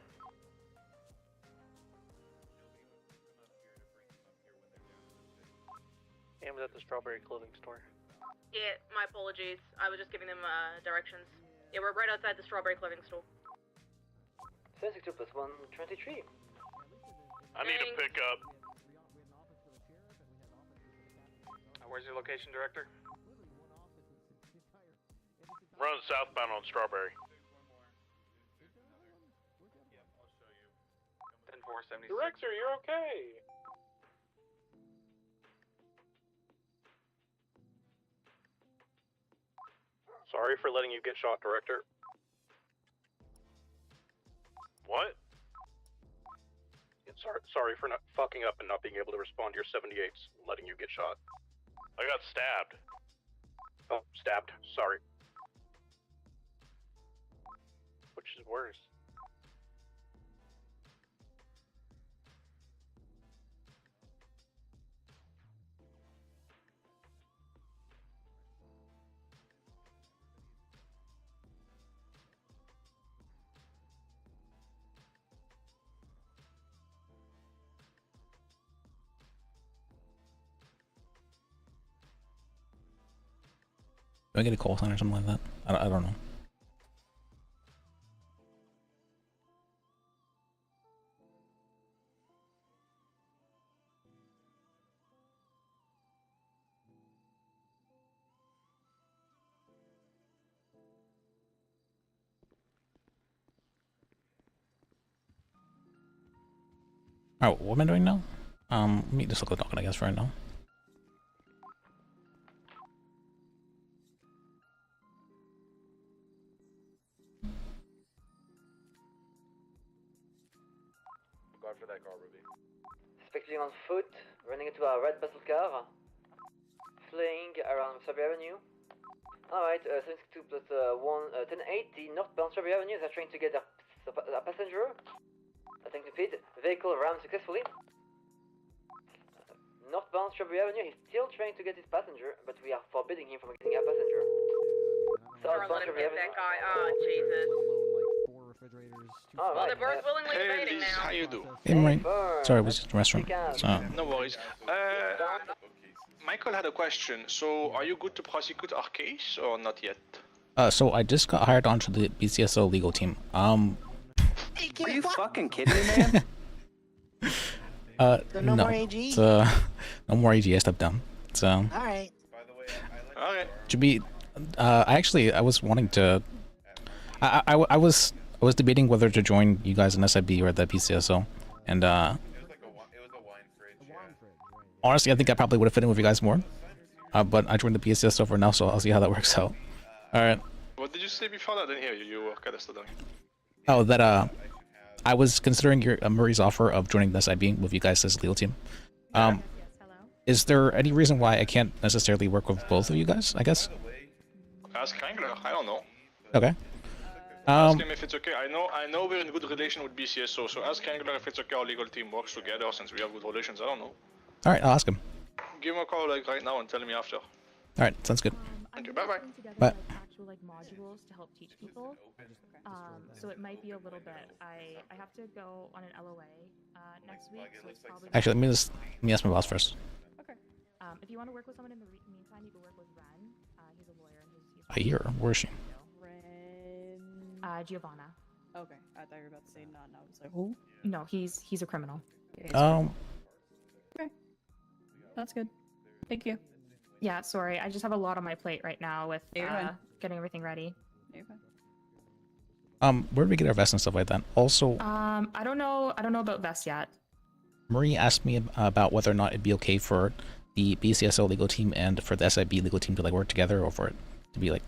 Aim was at the strawberry clothing store. Yeah, my apologies. I was just giving them directions. Yeah, we're right outside the strawberry clothing store. 762 plus 1, 23. I need to pick up. Where's your location, Director? Run southbound on Strawberry. 10-4-76. Director, you're okay. Sorry for letting you get shot, Director. What? Sorry for not fucking up and not being able to respond to your 78s, letting you get shot. I got stabbed. Oh, stabbed. Sorry. Which is worse? Do I get a call sign or something like that? I don't know. Alright, what am I doing now? Let me just look at the docket, I guess, for right now. Glad for that car, Ruby. Suspecting on foot, running into a red muscle car. Fleeing around Strawberry Avenue. Alright, 72 plus 1080 northbound Strawberry Avenue. They're trying to get a passenger. Attempting to feed. Vehicle rammed successfully. Northbound Strawberry Avenue, he's still trying to get his passenger, but we are forbidding him from getting a passenger. Let him get that guy. Oh, Jesus. Well, they're both willingly evading now. How you do? Hey, Maureen. Sorry, it was just a restaurant. So, No worries. Michael had a question. So, are you good to prosecute our case or not yet? so I just got hired onto the BCSO legal team. Are you fucking kidding me, man? So no more AG? So, no more AG. I stepped down. So, Alright. Okay. to be, I was wanting to. I was debating whether to join you guys in SIB or the PCSO, and honestly, I think I probably would have fit in with you guys more. But I joined the PCSO for now, so I'll see how that works out. All right. What did you say before that? I didn't hear you. You were kind of stuttering. Oh, that I was considering your Murray's offer of joining the SIB with you guys as a legal team. Is there any reason why I can't necessarily work with both of you guys? I guess. Ask Kangler. I don't know. Okay. Ask him if it's okay. I know we're in good relation with BCSO, so ask Kangler if it's okay our legal team works together since we have good relations. I don't know. All right, I'll ask him. Give him a call like right now and tell me after. All right, sounds good. Thank you. Bye bye. Bye. Actual modules to help teach people. So it might be a little bit. I have to go on an LOA next week, so it's probably. Actually, let me ask my boss first. Okay. If you want to work with someone in the meantime, you can work with Ren. He's a lawyer. I hear her. Where is she? Giovanna. Okay, I thought you were about to say not. I was like, who? No, he's a criminal. Okay, that's good. Thank you. Yeah, sorry. I just have a lot on my plate right now with getting everything ready. Where do we get our vests and stuff like that? Also, I don't know about vests yet. Marie asked me about whether or not it'd be okay for the BCSO legal team and for the SIB legal team to like work together, or for it to be like.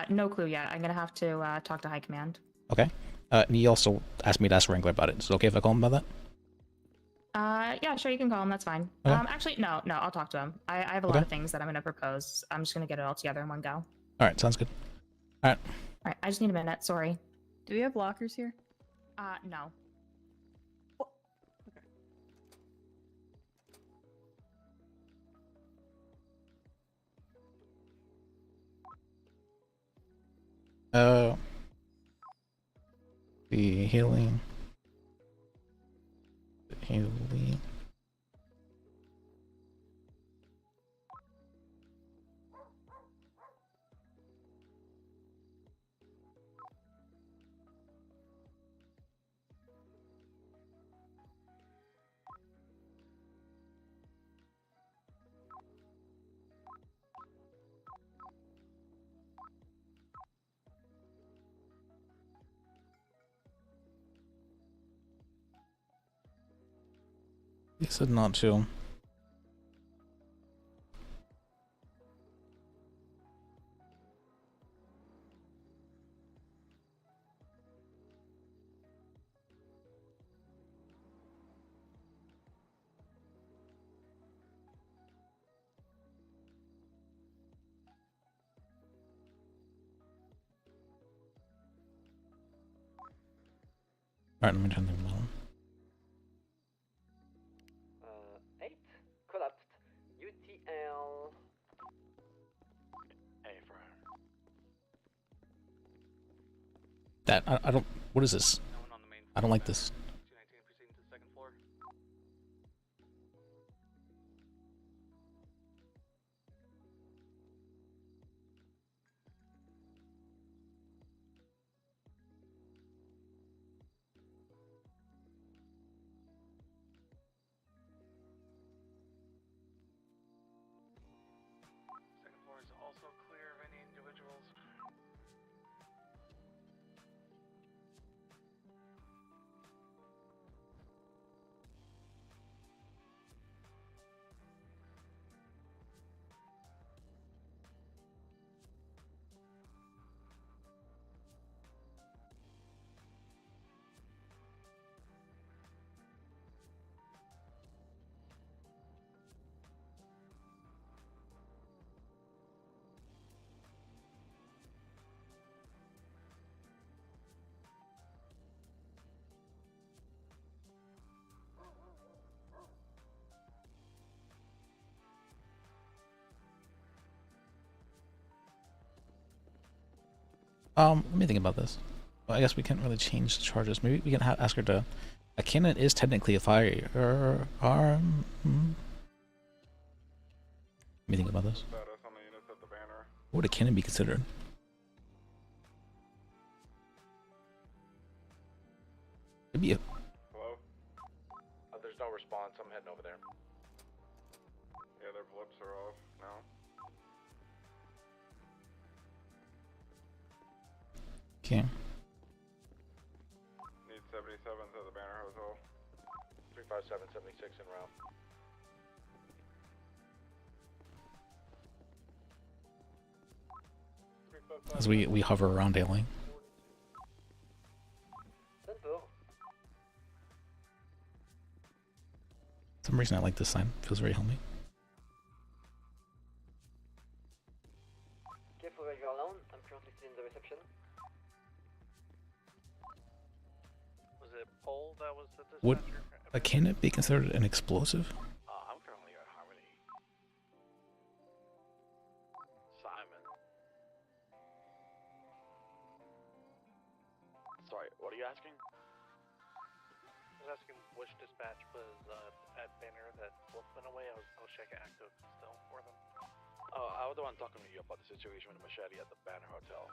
No clue yet. I'm gonna have to talk to High Command. Okay. And he also asked me to ask Wrangler about it. Is it okay if I call him about that? Yeah, sure, you can call him. That's fine. Okay. Actually, no, I'll talk to him. I have a lot of things that I'm gonna propose. I'm just gonna get it all together in one go. All right, sounds good. All right. All right, I just need a minute. Sorry. Do we have lockers here? No. The Haley. Haley. He said not to. Alright, let me turn the on. 8 collapsed. UTL. Hey, Brian. That I don't. What is this? I don't like this. 219 proceeding to the second floor. Second floor is also clear of any individuals. Let me think about this. Well, I guess we can't really change the charges. Maybe we can ask her to. A cannon is technically a firearm. Let me think about this. What would a cannon be considered? Maybe a. Hello? There's no response. I'm heading over there. Yeah, their blips are off now. Okay. Need 77 to the Banner Hotel. 35776 en route. As we hover around daily. For some reason I like this sign. Feels very homey. Careful where you're alone. I'm currently still in the reception. Was it Pole that was the Would dispatcher? a cannon be considered an explosive? I'm currently at Harmony. Simon. Sorry, what are you asking? I was asking which dispatch was at Banner that went away. I was checking active still for them. Oh, I was the one talking to you about the situation with the machete at the Banner Hotel.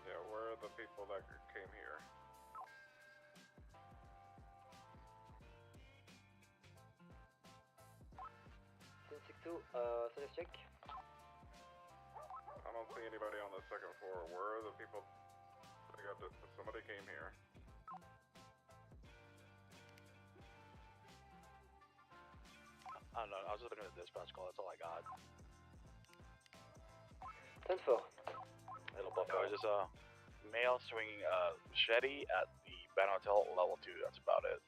Yeah, where are the people that came here? Service check. I don't see anybody on the second floor. Where are the people that got this? Somebody came here. I don't know, I was just looking at the dispatch call, that's all I got. 10-4. Little Buffalo. There's just a male swinging a machete at the Banner Hotel level 2, that's about it.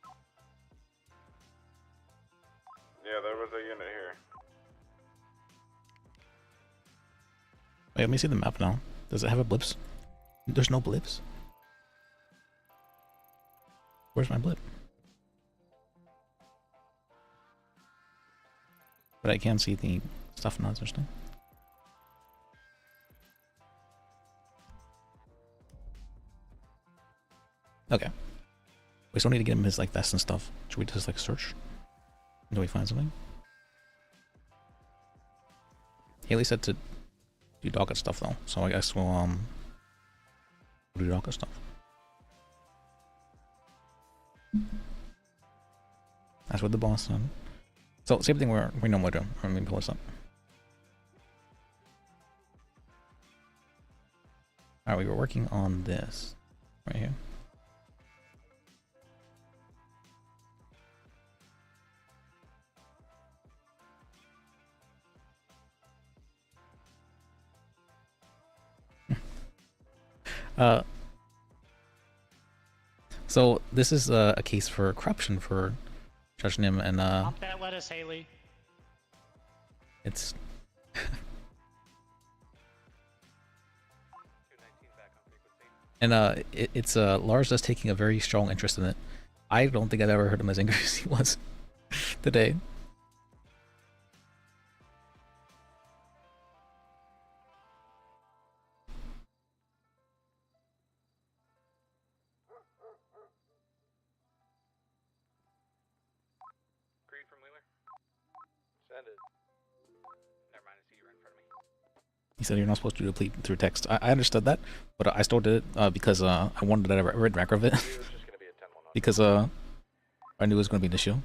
Yeah, there was a unit here. Wait, let me see the map now. Does it have a blips? There's no blips. Where's my blip? But I can see the stuff not interesting. We still need to get him his like vest and stuff. Should we just like search until we find something? Haley said to do docket stuff though, so I guess we'll do docket stuff. That's what the boss said. So same thing we normally do. Let me pull this up. Alright, we were working on this right here. So this is a case for corruption for Judge Nim, and Pump that lettuce, Haley. it's and it's Lars is taking a very strong interest in it. I don't think I've ever heard him as angry as he was today. Agreed from Wheeler? Send it. Never mind, I see you right in front of me. He said you're not supposed to deplete through text. I understood that, but I still did it because I wanted a red record of it. Because I knew it was going to be an issue.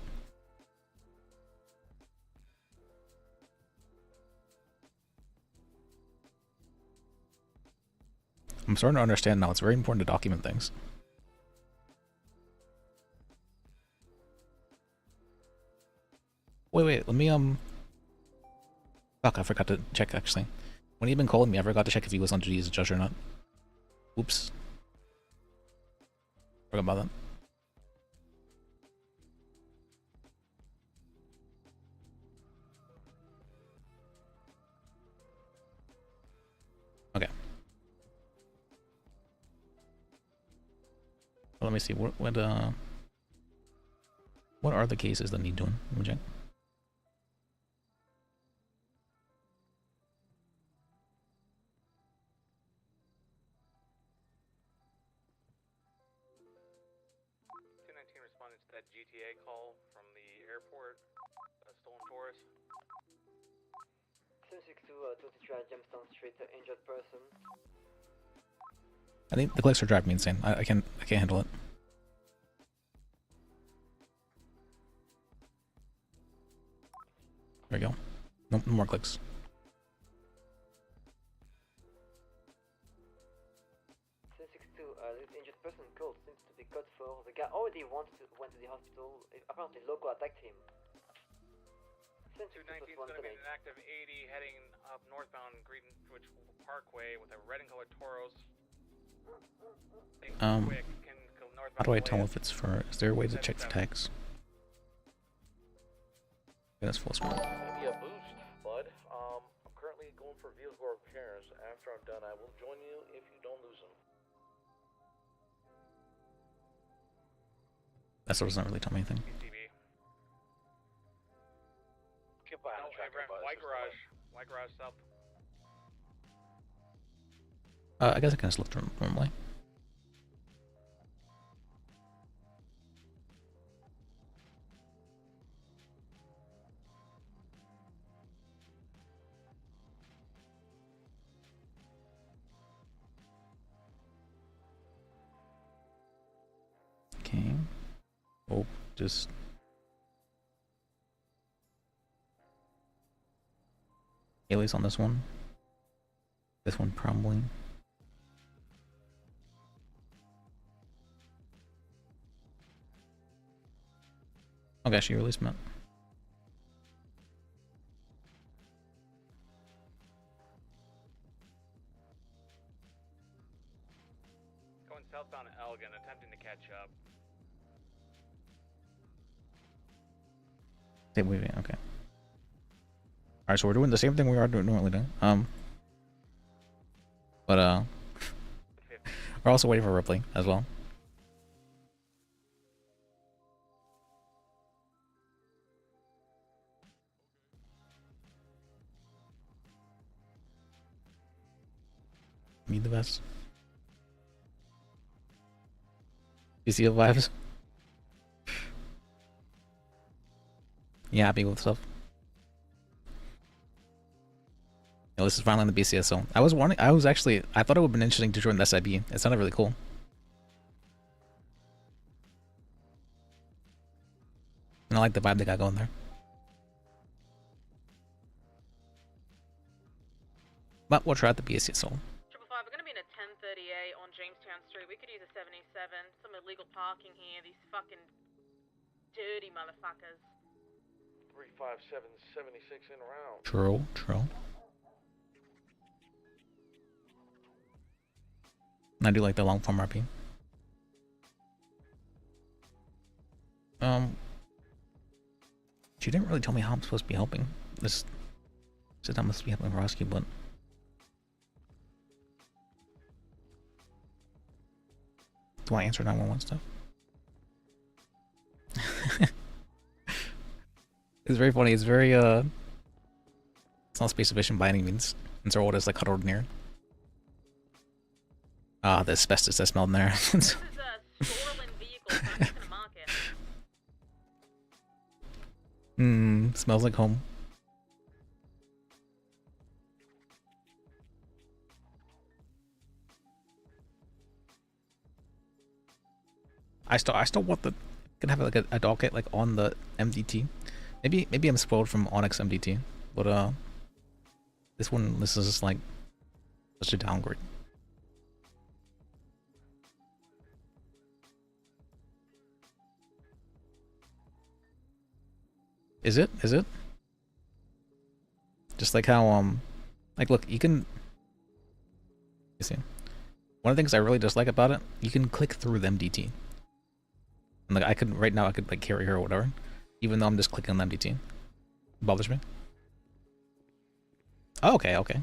I'm starting to understand now. It's very important to document things. Wait, let me fuck, I forgot to check actually. When he'd been calling me, I forgot to check if he was on duty as a judge or not. Oops. Forgot about that. Okay. Well, let me see. What are the cases that need doing? Let me check. Responded to that GTA call from the airport, stolen Taurus. 762 23 Gemstone Street, injured person. I think the clicks are driving me insane. I can't handle it. There we go. No more clicks. This injured person called seems to be cut for. The guy already went to the hospital. Apparently, local attacked him. 219 is going to be an active 80 heading up northbound Greenwich Parkway with a red and colored Taurus. How do I tell if it's for? Is there a way to check for tags? Yeah, that's full screen. Maybe a boost, bud. I'm currently going for vehicle repairs. After I'm done, I will join you if you don't lose them. That still doesn't really tell me anything. Get by on track, White garage south. I guess I can just look through normally. Okay. Oh, just Haley's on this one. This one probably. Okay, she released Matt. Going southbound Elgin, attempting to catch up. Same movie, okay. Alright, so we're doing the same thing we are normally doing. But we're also waiting for Ripley as well. Need the best. You see the vibes? You happy with stuff? Yo, this is finally in the BCSO. I was wondering. I thought it would have been interesting to join the SIB. It sounded really cool. And I like the vibe they got going there. But we'll try out the BCSO. 555, we're gonna be in a 1038 on Jamestown Street. We could use a 77. Some illegal parking here. These fucking dirty motherfuckers. 357 76 in round. True, true. And I do like the long form RP. She didn't really tell me how I'm supposed to be helping. This said I'm supposed to be helping Roski, but do I answer 911 stuff? It's very funny. It's very it's not space efficient by any means. And so what is like huddled near. Ah, the asbestos that smelled in there. This is a stolen vehicle. So I'm just gonna mark it. Smells like home. I still want the gonna have like a docket like on the MDT. Maybe I'm spoiled from Onyx MDT, but this is just like such a downgrade. Is it? Just like how like look, you can. You see, one of the things I really dislike about it, you can click through the MDT. And like I could right now, I could like carry her or whatever, even though I'm just clicking on the MDT. It bothers me. Oh, okay.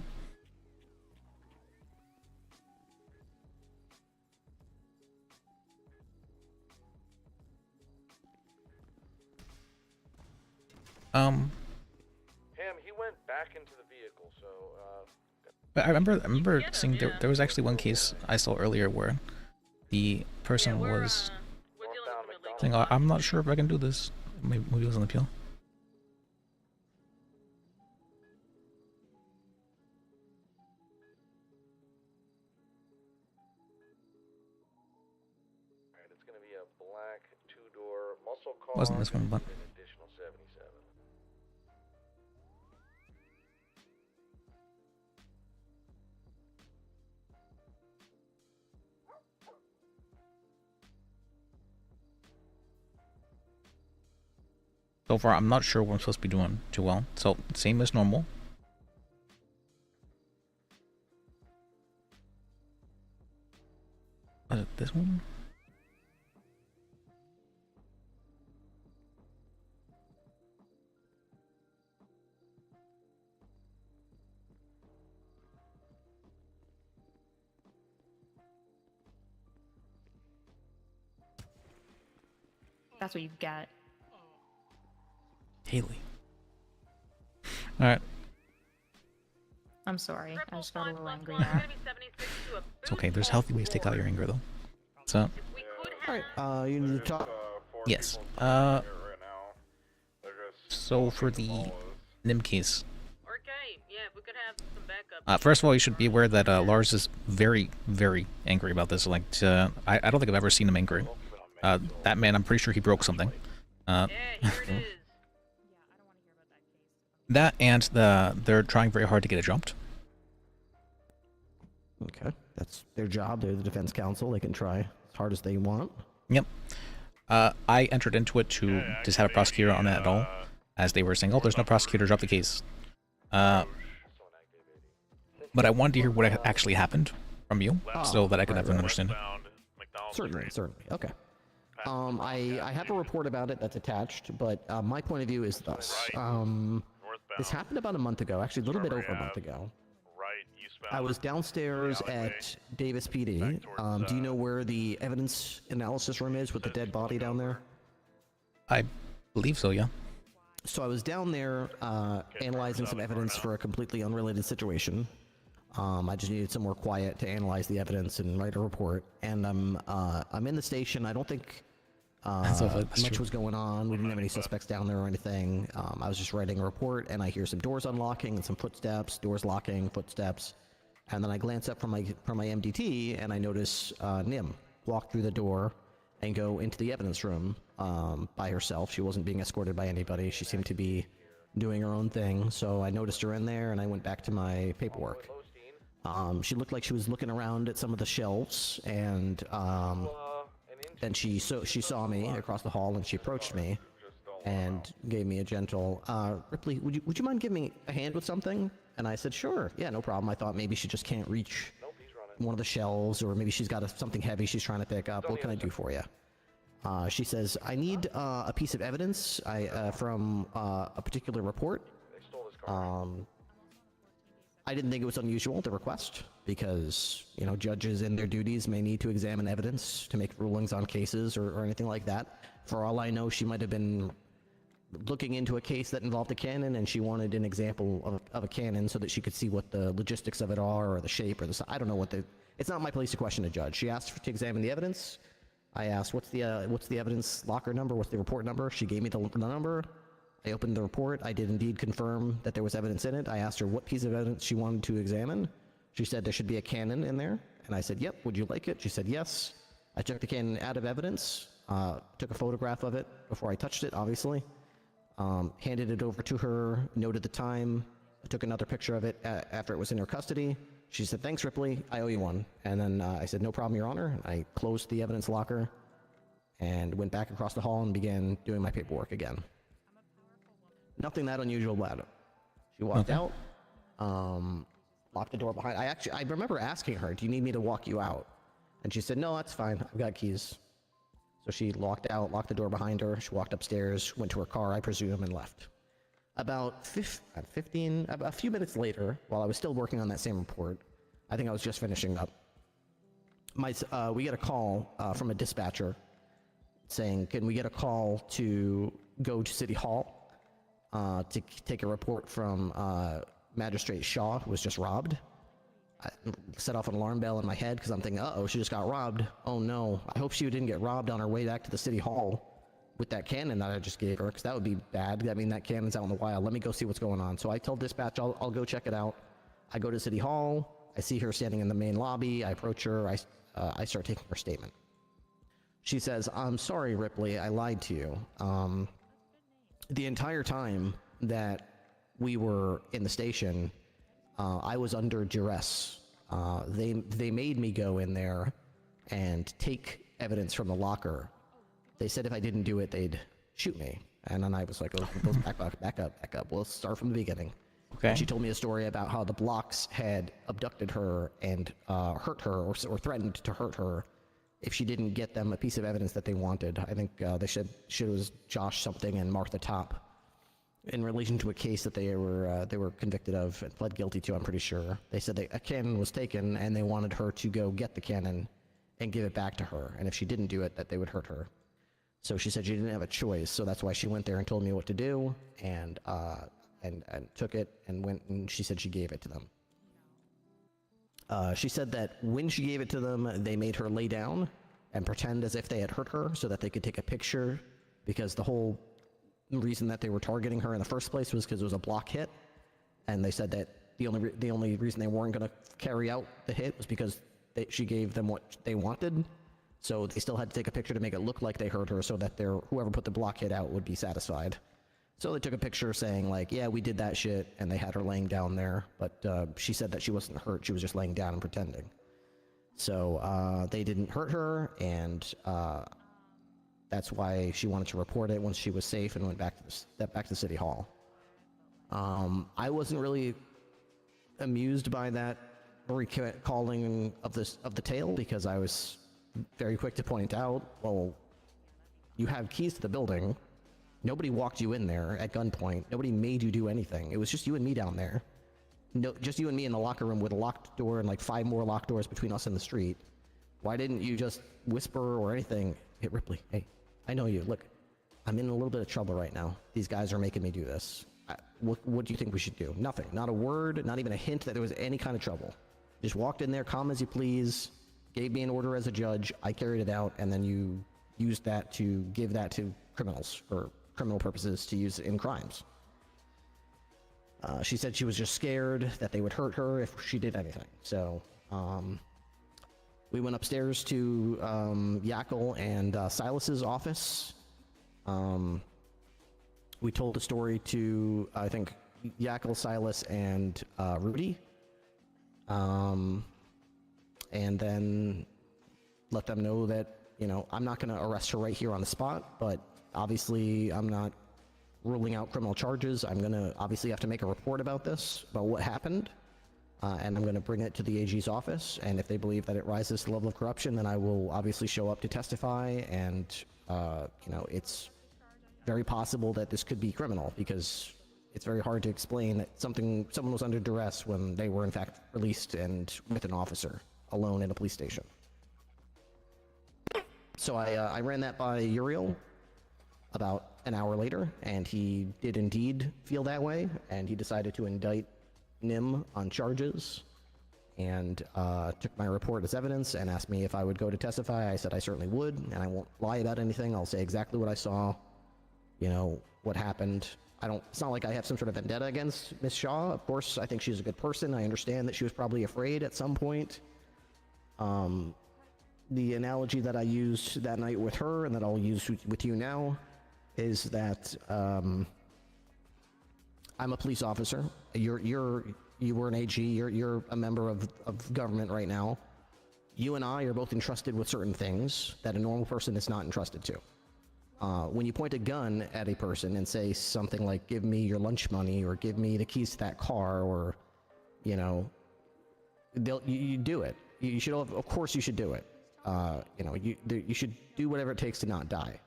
Ham, he went back into the vehicle, so But I remember seeing there was actually one case I saw earlier where the person was saying, oh, I'm not sure if I can do this. Maybe it was an appeal. Alright, it's gonna be a black two-door muscle car. Wasn't this one, but an additional 77. so far I'm not sure what I'm supposed to be doing too well. So same as normal. Was it this one? That's what you've got. Haley. Alright. I'm sorry. I just got a little angry now. It's okay. There's healthy ways to take out your anger, though. So. Alright, you need to talk. Yes. So for the NIM case. First of all, you should be aware that Lars is very, very angry about this. Like, I don't think I've ever seen him angry. That man, I'm pretty sure he broke something. That and they're trying very hard to get it jumped. Okay, that's their job. They're the defense counsel. They can try as hard as they want. Yep. I entered into it to just have a prosecutor on it at all, as they were saying, oh, there's no prosecutor, drop the case. But I wanted to hear what actually happened from you, so that I could have an understanding. Certainly. Okay. I have a report about it that's attached, but my point of view is thus. This happened about a month ago, actually a little bit over a month ago. I was downstairs at Davis PD. Do you know where the evidence analysis room is with the dead body down there? I believe so, yeah. So I was down there analyzing some evidence for a completely unrelated situation. I just needed some more quiet to analyze the evidence and write a report. And I'm in the station. I don't think Much was going on. We didn't have any suspects down there or anything. I was just writing a report, and I hear some doors unlocking and some footsteps, doors locking, footsteps. And then I glance up from my MDT, and I notice Nim walk through the door and go into the evidence room by herself. She wasn't being escorted by anybody. She seemed to be doing her own thing. So I noticed her in there, and I went back to my paperwork. She looked like she was looking around at some of the shelves, and then she saw me across the hall, and she approached me and gave me a gentle, Ripley, would you mind giving me a hand with something? And I said, sure, yeah, no problem. I thought maybe she just can't reach one of the shelves, or maybe she's got something heavy she's trying to pick up. What can I do for you? She says, I need a piece of evidence from a particular report. I didn't think it was unusual to request, because, you know, judges in their duties may need to examine evidence to make rulings on cases or anything like that. For all I know, she might have been looking into a case that involved a cannon, and she wanted an example of a cannon so that she could see what the logistics of it are, or the shape, or I don't know what it's not my place to question a judge. She asked to examine the evidence. I asked, what's the evidence locker number? What's the report number? She gave me the number. I opened the report. I did indeed confirm that there was evidence in it. I asked her what piece of evidence she wanted to examine. She said there should be a cannon in there. And I said, yep, would you like it? She said, yes. I took the cannon out of evidence, took a photograph of it before I touched it, obviously. Handed it over to her, noted the time. I took another picture of it after it was in her custody. She said, thanks, Ripley, I owe you one. And then I said, no problem, Your Honor. I closed the evidence locker and went back across the hall and began doing my paperwork again. Nothing that unusual about it. She walked out, locked the door behind. I remember asking her, do you need me to walk you out? And she said, no, that's fine, I've got keys. So she locked out, locked the door behind her. She walked upstairs, went to her car, I presume, and left. About a few minutes later, while I was still working on that same report, I think I was just finishing up, we get a call from a dispatcher saying, can we get a call to go to City Hall to take a report from Magistrate Shaw, who was just robbed. I set off an alarm bell in my head because I'm thinking, uh-oh, she just got robbed. Oh no, I hope she didn't get robbed on her way back to the City Hall with that cannon that I just gave her, because that would be bad. I mean, that cannon's out in the wild. Let me go see what's going on. So I told dispatch, I'll go check it out. I go to City Hall. I see her standing in the main lobby. I approach her. I start taking her statement. She says, I'm sorry, Ripley, I lied to you. The entire time that we were in the station, I was under duress. They made me go in there and take evidence from the locker. They said if I didn't do it, they'd shoot me. And then I was like, oh, back up. We'll start from the beginning. Okay. And she told me a story about how the Blocks had abducted her and hurt her, or threatened to hurt her if she didn't get them a piece of evidence that they wanted. I think they said it was Josh something and Martha Top, in relation to a case that they were convicted of and pled guilty to, I'm pretty sure. They said a cannon was taken, and they wanted her to go get the cannon and give it back to her. And if she didn't do it, that they would hurt her. So she said she didn't have a choice, so that's why she went there and told me what to do, and took it and went, and she said she gave it to them. She said that when she gave it to them, they made her lay down and pretend as if they had hurt her so that they could take a picture, because the whole reason that they were targeting her in the first place was because it was a block hit, and they said that the only reason they weren't going to carry out the hit was because she gave them what they wanted. So they still had to take a picture to make it look like they hurt her, so that whoever put the block hit out would be satisfied. So they took a picture saying, like, yeah, we did that shit, and they had her laying down there, but she said that she wasn't hurt, she was just laying down and pretending. So they didn't hurt her, and that's why she wanted to report it once she was safe and went back to City Hall. I wasn't really amused by that recalling of the tale, because I was very quick to point out, well, you have keys to the building. Nobody walked you in there at gunpoint. Nobody made you do anything. It was just you and me down there. No, just you and me in the locker room with a locked door and like 5 more locked doors between us and the street. Why didn't you just whisper or anything? Hey, Ripley, hey, I know you. Look, I'm in a little bit of trouble right now. These guys are making me do this. What do you think we should do? Nothing. Not a word, not even a hint that there was any kind of trouble. Just walked in there, calm as you please, gave me an order as a judge, I carried it out, and then you used that to give that to criminals for criminal purposes to use in crimes. She said she was just scared that they would hurt her if she did anything. So we went upstairs to Yakel and Silas's office. We told the story to, I think, Yakel, Silas, and Rudy. And then let them know that, you know, I'm not going to arrest her right here on the spot, but obviously I'm not ruling out criminal charges. I'm going to obviously have to make a report about this, about what happened, and I'm going to bring it to the AG's office, and if they believe that it rises to the level of corruption, then I will obviously show up to testify, and, you know, it's very possible that this could be criminal, because it's very hard to explain that someone was under duress when they were in fact released and with an officer, alone in a police station. So I ran that by Uriel about an hour later, and he did indeed feel that way, and he decided to indict Nim on charges, and took my report as evidence and asked me if I would go to testify. I said I certainly would, and I won't lie about anything. I'll say exactly what I saw, you know, what happened. It's not like I have some sort of vendetta against Miss Shaw. Of course, I think she's a good person. I understand that she was probably afraid at some point. The analogy that I used that night with her and that I'll use with you now is that I'm a police officer. You were an AG. You're a member of government right now. You and I are both entrusted with certain things that a normal person is not entrusted to. When you point a gun at a person and say something like, give me your lunch money, or give me the keys to that car, or, you know, you do it. You should, of course you should do it. You know, you should do whatever it takes to not die.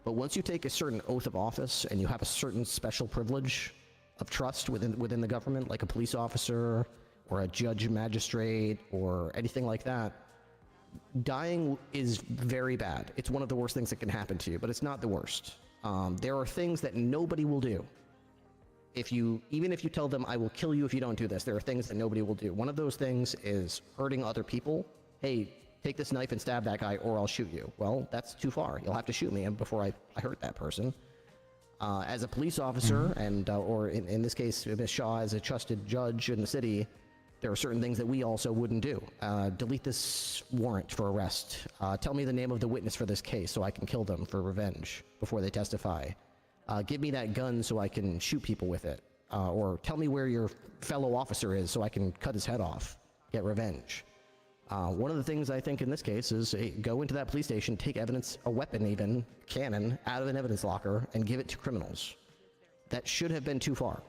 But once you take a certain oath of office and you have a certain special privilege of trust within the government, like a police officer or a judge magistrate or anything like that, dying is very bad. It's one of the worst things that can happen to you, but it's not the worst. There are things that nobody will do. Even if you tell them, I will kill you if you don't do this, there are things that nobody will do. One of those things is hurting other people. Hey, take this knife and stab that guy or I'll shoot you. Well, that's too far. You'll have to shoot me before I hurt that person. As a police officer, and or in this case, Ms. Shaw as a trusted judge in the city, there are certain things that we also wouldn't do. Delete this warrant for arrest. Tell me the name of the witness for this case so I can kill them for revenge before they testify. Give me that gun so I can shoot people with it. Or tell me where your fellow officer is so I can cut his head off, get revenge. One of the things I think in this case is go into that police station, take evidence, a weapon even, cannon, out of an evidence locker, and give it to criminals. That should have been too far.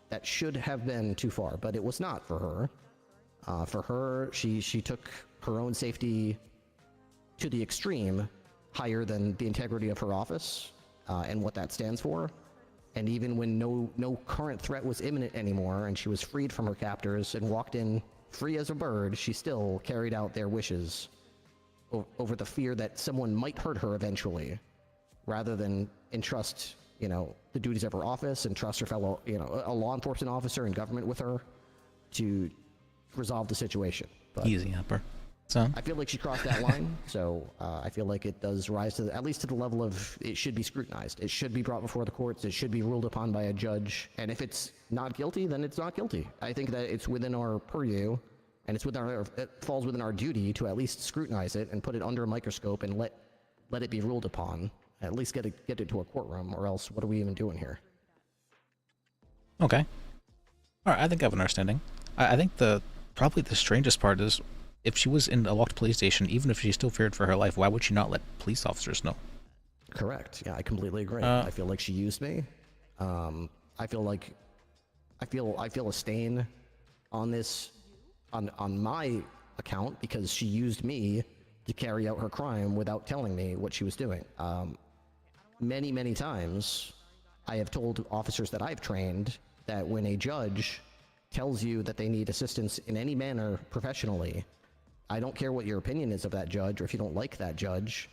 That should have been too far, but it was not for her. For her, she took her own safety to the extreme, higher than the integrity of her office and what that stands for. And even when no current threat was imminent anymore, and she was freed from her captors and walked in free as a bird, she still carried out their wishes over the fear that someone might hurt her eventually, rather than entrust, you know, the duties of her office and trust her fellow, you know, a law enforcement officer in government with her to resolve the situation. But easy, Upper. So I feel like she crossed that line, so I feel like it does rise to at least to the level of it should be scrutinized. It should be brought before the courts. It should be ruled upon by a judge. And if it's not guilty, then it's not guilty. I think that it's within our purview, and it falls within our duty to at least scrutinize it and put it under a microscope and let it be ruled upon. At least get it to a courtroom, or else what are we even doing here? Okay. All right, I think I have an understanding. I think probably the strangest part is, if she was in a locked police station, even if she still feared for her life, why would she not let police officers know? Correct. Yeah, I completely agree. I feel like she used me. I feel a stain on this, on my account, because she used me to carry out her crime without telling me what she was doing. Many, many times, I have told officers that I've trained that when a judge tells you that they need assistance in any manner professionally, I don't care what your opinion is of that judge, or if you don't like that judge,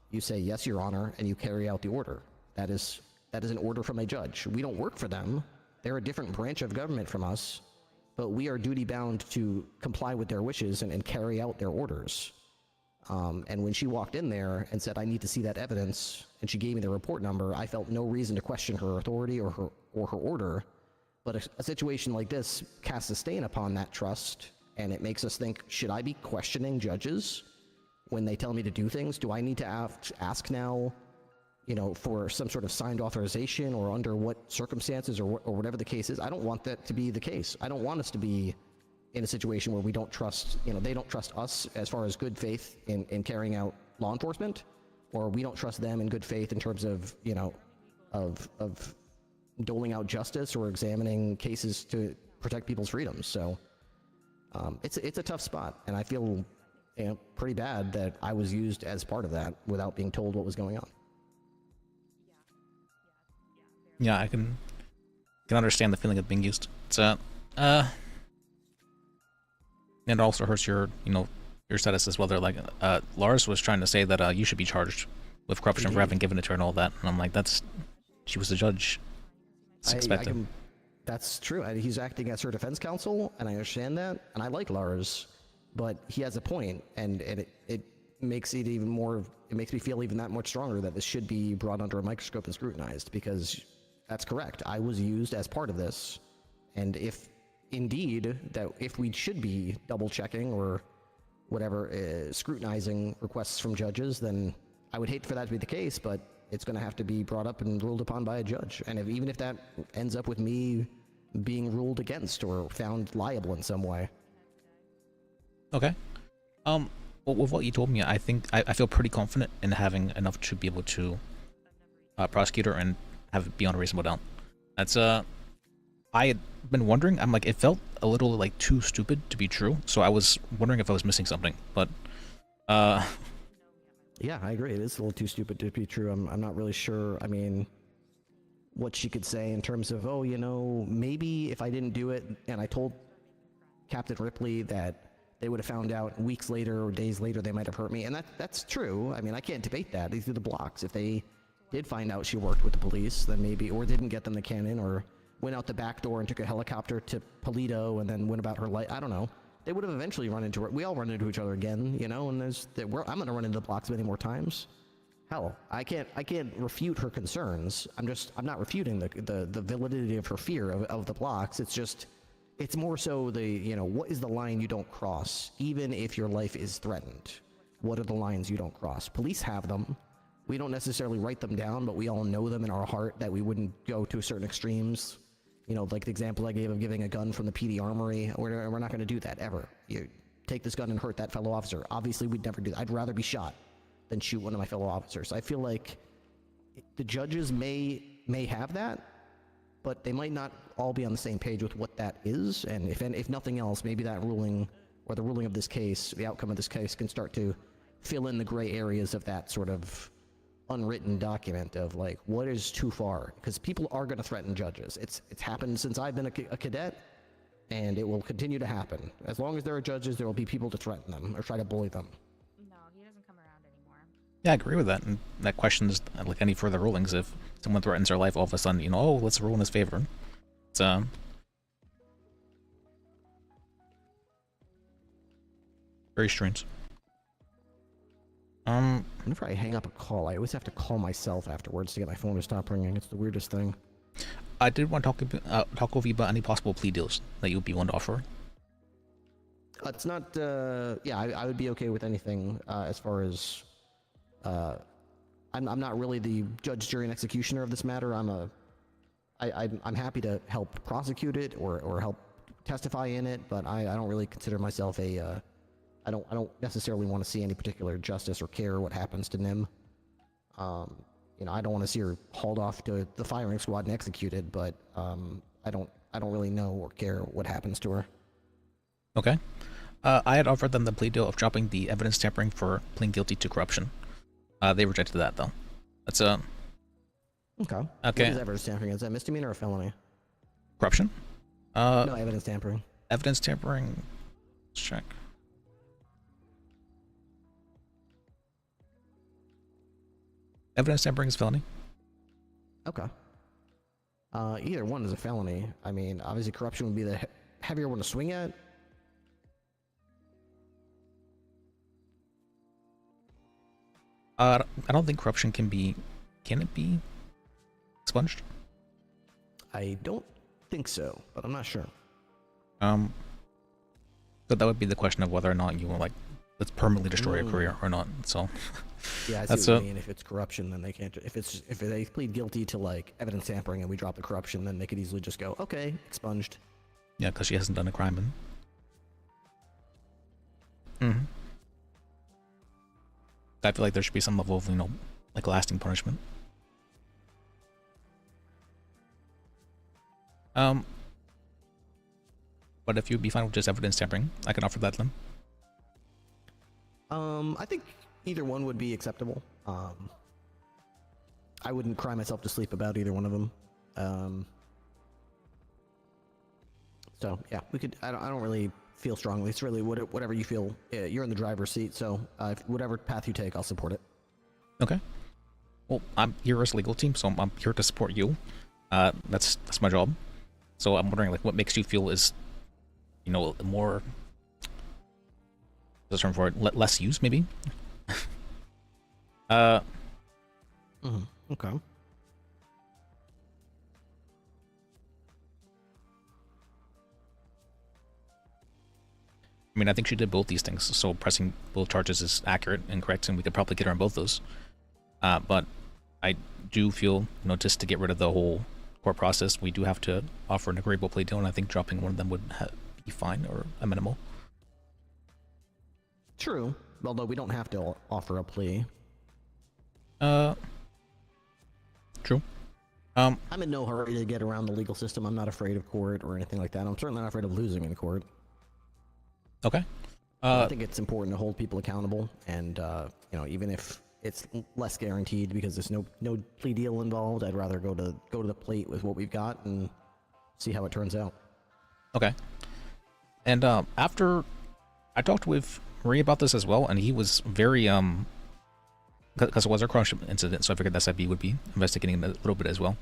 you say, yes, Your Honor, and you carry out the order. That is an order from a judge. We don't work for them. They're a different branch of government from us, but we are duty-bound to comply with their wishes and carry out their orders. And when she walked in there and said, "I need to see that evidence," and she gave me the report number, I felt no reason to question her authority or her order. But a situation like this casts a stain upon that trust, and it makes us think: should I be questioning judges when they tell me to do things? Do I need to ask now, for some sort of signed authorization, or under what circumstances, or whatever the case is? I don't want that to be the case. I don't want us to be in a situation where we don't trust, they don't trust us as far as good faith in carrying out law enforcement, or we don't trust them in good faith in terms of, of doling out justice or examining cases to protect people's freedoms. So it's a tough spot, and I feel pretty bad that I was used as part of that without being told what was going on. Yeah, I can understand the feeling of being used. It's and it also hurts your, your status as well. They're like, Lars was trying to say that you should be charged with corruption for having given it to her and all that. And I'm like, she was the judge. It's expected. That's true. He's acting as her defense counsel, and I understand that. And I like Lars, but he has a point, and it makes it even more. It makes me feel even that much stronger that this should be brought under a microscope and scrutinized, because that's correct. I was used as part of this, and if indeed that if we should be double checking or whatever, scrutinizing requests from judges, then I would hate for that to be the case, but it's going to have to be brought up and ruled upon by a judge. And even if that ends up with me being ruled against or found liable in some way. Okay. Well, with what you told me, I think I feel pretty confident in having enough to be able to prosecute her and have it beyond a reasonable doubt. That's I had been wondering. I'm like, it felt a little like too stupid to be true, so I was wondering if I was missing something. But yeah, I agree. It is a little too stupid to be true. I'm not really sure. I mean, what she could say in terms of, oh, maybe if I didn't do it and I told Captain Ripley that they would have found out weeks later or days later, they might have hurt me. And that's true. I mean, I can't debate that. These are the blocks. If they did find out she worked with the police, then maybe, or didn't get them to Cannon, or went out the back door and took a helicopter to Polito and then went about her life. I don't know. They would have eventually run into her. We all run into each other again, and I'm going to run into the blocks many more times. Hell, I can't refute her concerns. I'm not refuting the validity of her fear of the blocks. It's more so what is the line you don't cross, even if your life is threatened? What are the lines you don't cross? Police have them. We don't necessarily write them down, but we all know them in our heart that we wouldn't go to certain extremes. Like the example I gave of giving a gun from the PD armory. We're not going to do that, ever. You take this gun and hurt that fellow officer. Obviously, we'd never do that. I'd rather be shot than shoot one of my fellow officers. I feel like the judges may have that, but they might not all be on the same page with what that is. And if nothing else, maybe that ruling, or the ruling of this case, the outcome of this case, can start to fill in the gray areas of that sort of unwritten document of like, what is too far? Because people are going to threaten judges. It's happened since I've been a cadet, and it will continue to happen. As long as there are judges, there will be people to threaten them or try to bully them. No, he doesn't come around anymore. yeah, I agree with that. And that questions like any further rulings. If someone threatens their life, all of a sudden, oh, let's rule in his favor. It's very strange. Whenever I hang up a call, I always have to call myself afterwards to get my phone to stop ringing. It's the weirdest thing. I did want to talk with you about any possible plea deals that you would be willing to offer. It's not. Yeah, I would be okay with anything as far as. I'm not really the judge, jury, and executioner of this matter. I'm happy to help prosecute it or help testify in it, but I don't really consider myself a. I don't necessarily want to see any particular justice or care what happens to Nim. I don't want to see her hauled off to the firing squad and executed, but I don't really know or care what happens to her. Okay. I had offered them the plea deal of dropping the evidence tampering for pleading guilty to corruption. They rejected that though. That's Okay. Okay. What is evidence tampering? Is that misdemeanor or felony? Corruption? No, evidence tampering. Evidence tampering. Let's check. Evidence tampering is felony. Okay. Either one is a felony. I mean, obviously corruption would be the heavier one to swing at. I don't think corruption can be. Can it be expunged? I don't think so, but I'm not sure. So that would be the question of whether or not you will like let's permanently destroy a career or not. So yeah, I see what you mean. If it's corruption, then they can't. If they plead guilty to like evidence tampering and we drop the corruption, then they could easily just go, okay, expunged. Yeah, because she hasn't done a crime. Mm-hmm. I feel like there should be some level of, like lasting punishment. But if you'd be fine with just evidence tampering, I can offer that to them. I think either one would be acceptable. I wouldn't cry myself to sleep about either one of them. So yeah, we could. I don't really feel strongly. It's really whatever you feel. You're in the driver's seat, so whatever path you take, I'll support it. Okay. Well, I'm here as legal team, so I'm here to support you. That's my job. So I'm wondering, like, what makes you feel is, more. What's the term for it? Less use, maybe. Okay. I mean, I think she did both these things, so pressing both charges is accurate and correct, and we could probably get her on both those. But I do feel, just to get rid of the whole court process, we do have to offer an agreeable plea deal, and I think dropping one of them would be fine or a minimal. True, although we don't have to offer a plea. True. I'm in no hurry to get around the legal system. I'm not afraid of court or anything like that. I'm certainly not afraid of losing in court. Okay. I think it's important to hold people accountable, and even if it's less guaranteed because there's no plea deal involved, I'd rather go to the plate with what we've got and see how it turns out. Okay. And after I talked with Marie about this as well, and he was very because it was a crush incident, so I figured SIB would be investigating a little bit as well.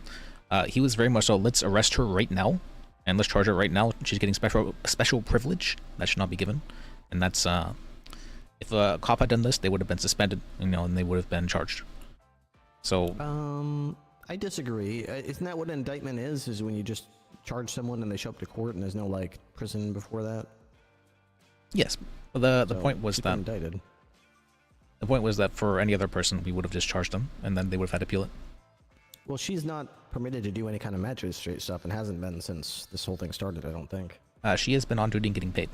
He was very much so, let's arrest her right now, and let's charge her right now. She's getting special privilege that should not be given, and that's if a cop had done this, they would have been suspended, and they would have been charged. So I disagree. Isn't that what an indictment is? Is when you just charge someone and they show up to court and there's no like prison before that? Yes. Well, the point was that indicted. The point was that for any other person, we would have just charged them, and then they would have had to appeal it. Well, she's not permitted to do any kind of magistrate stuff, and hasn't been since this whole thing started, I don't think. She has been on duty and getting paid.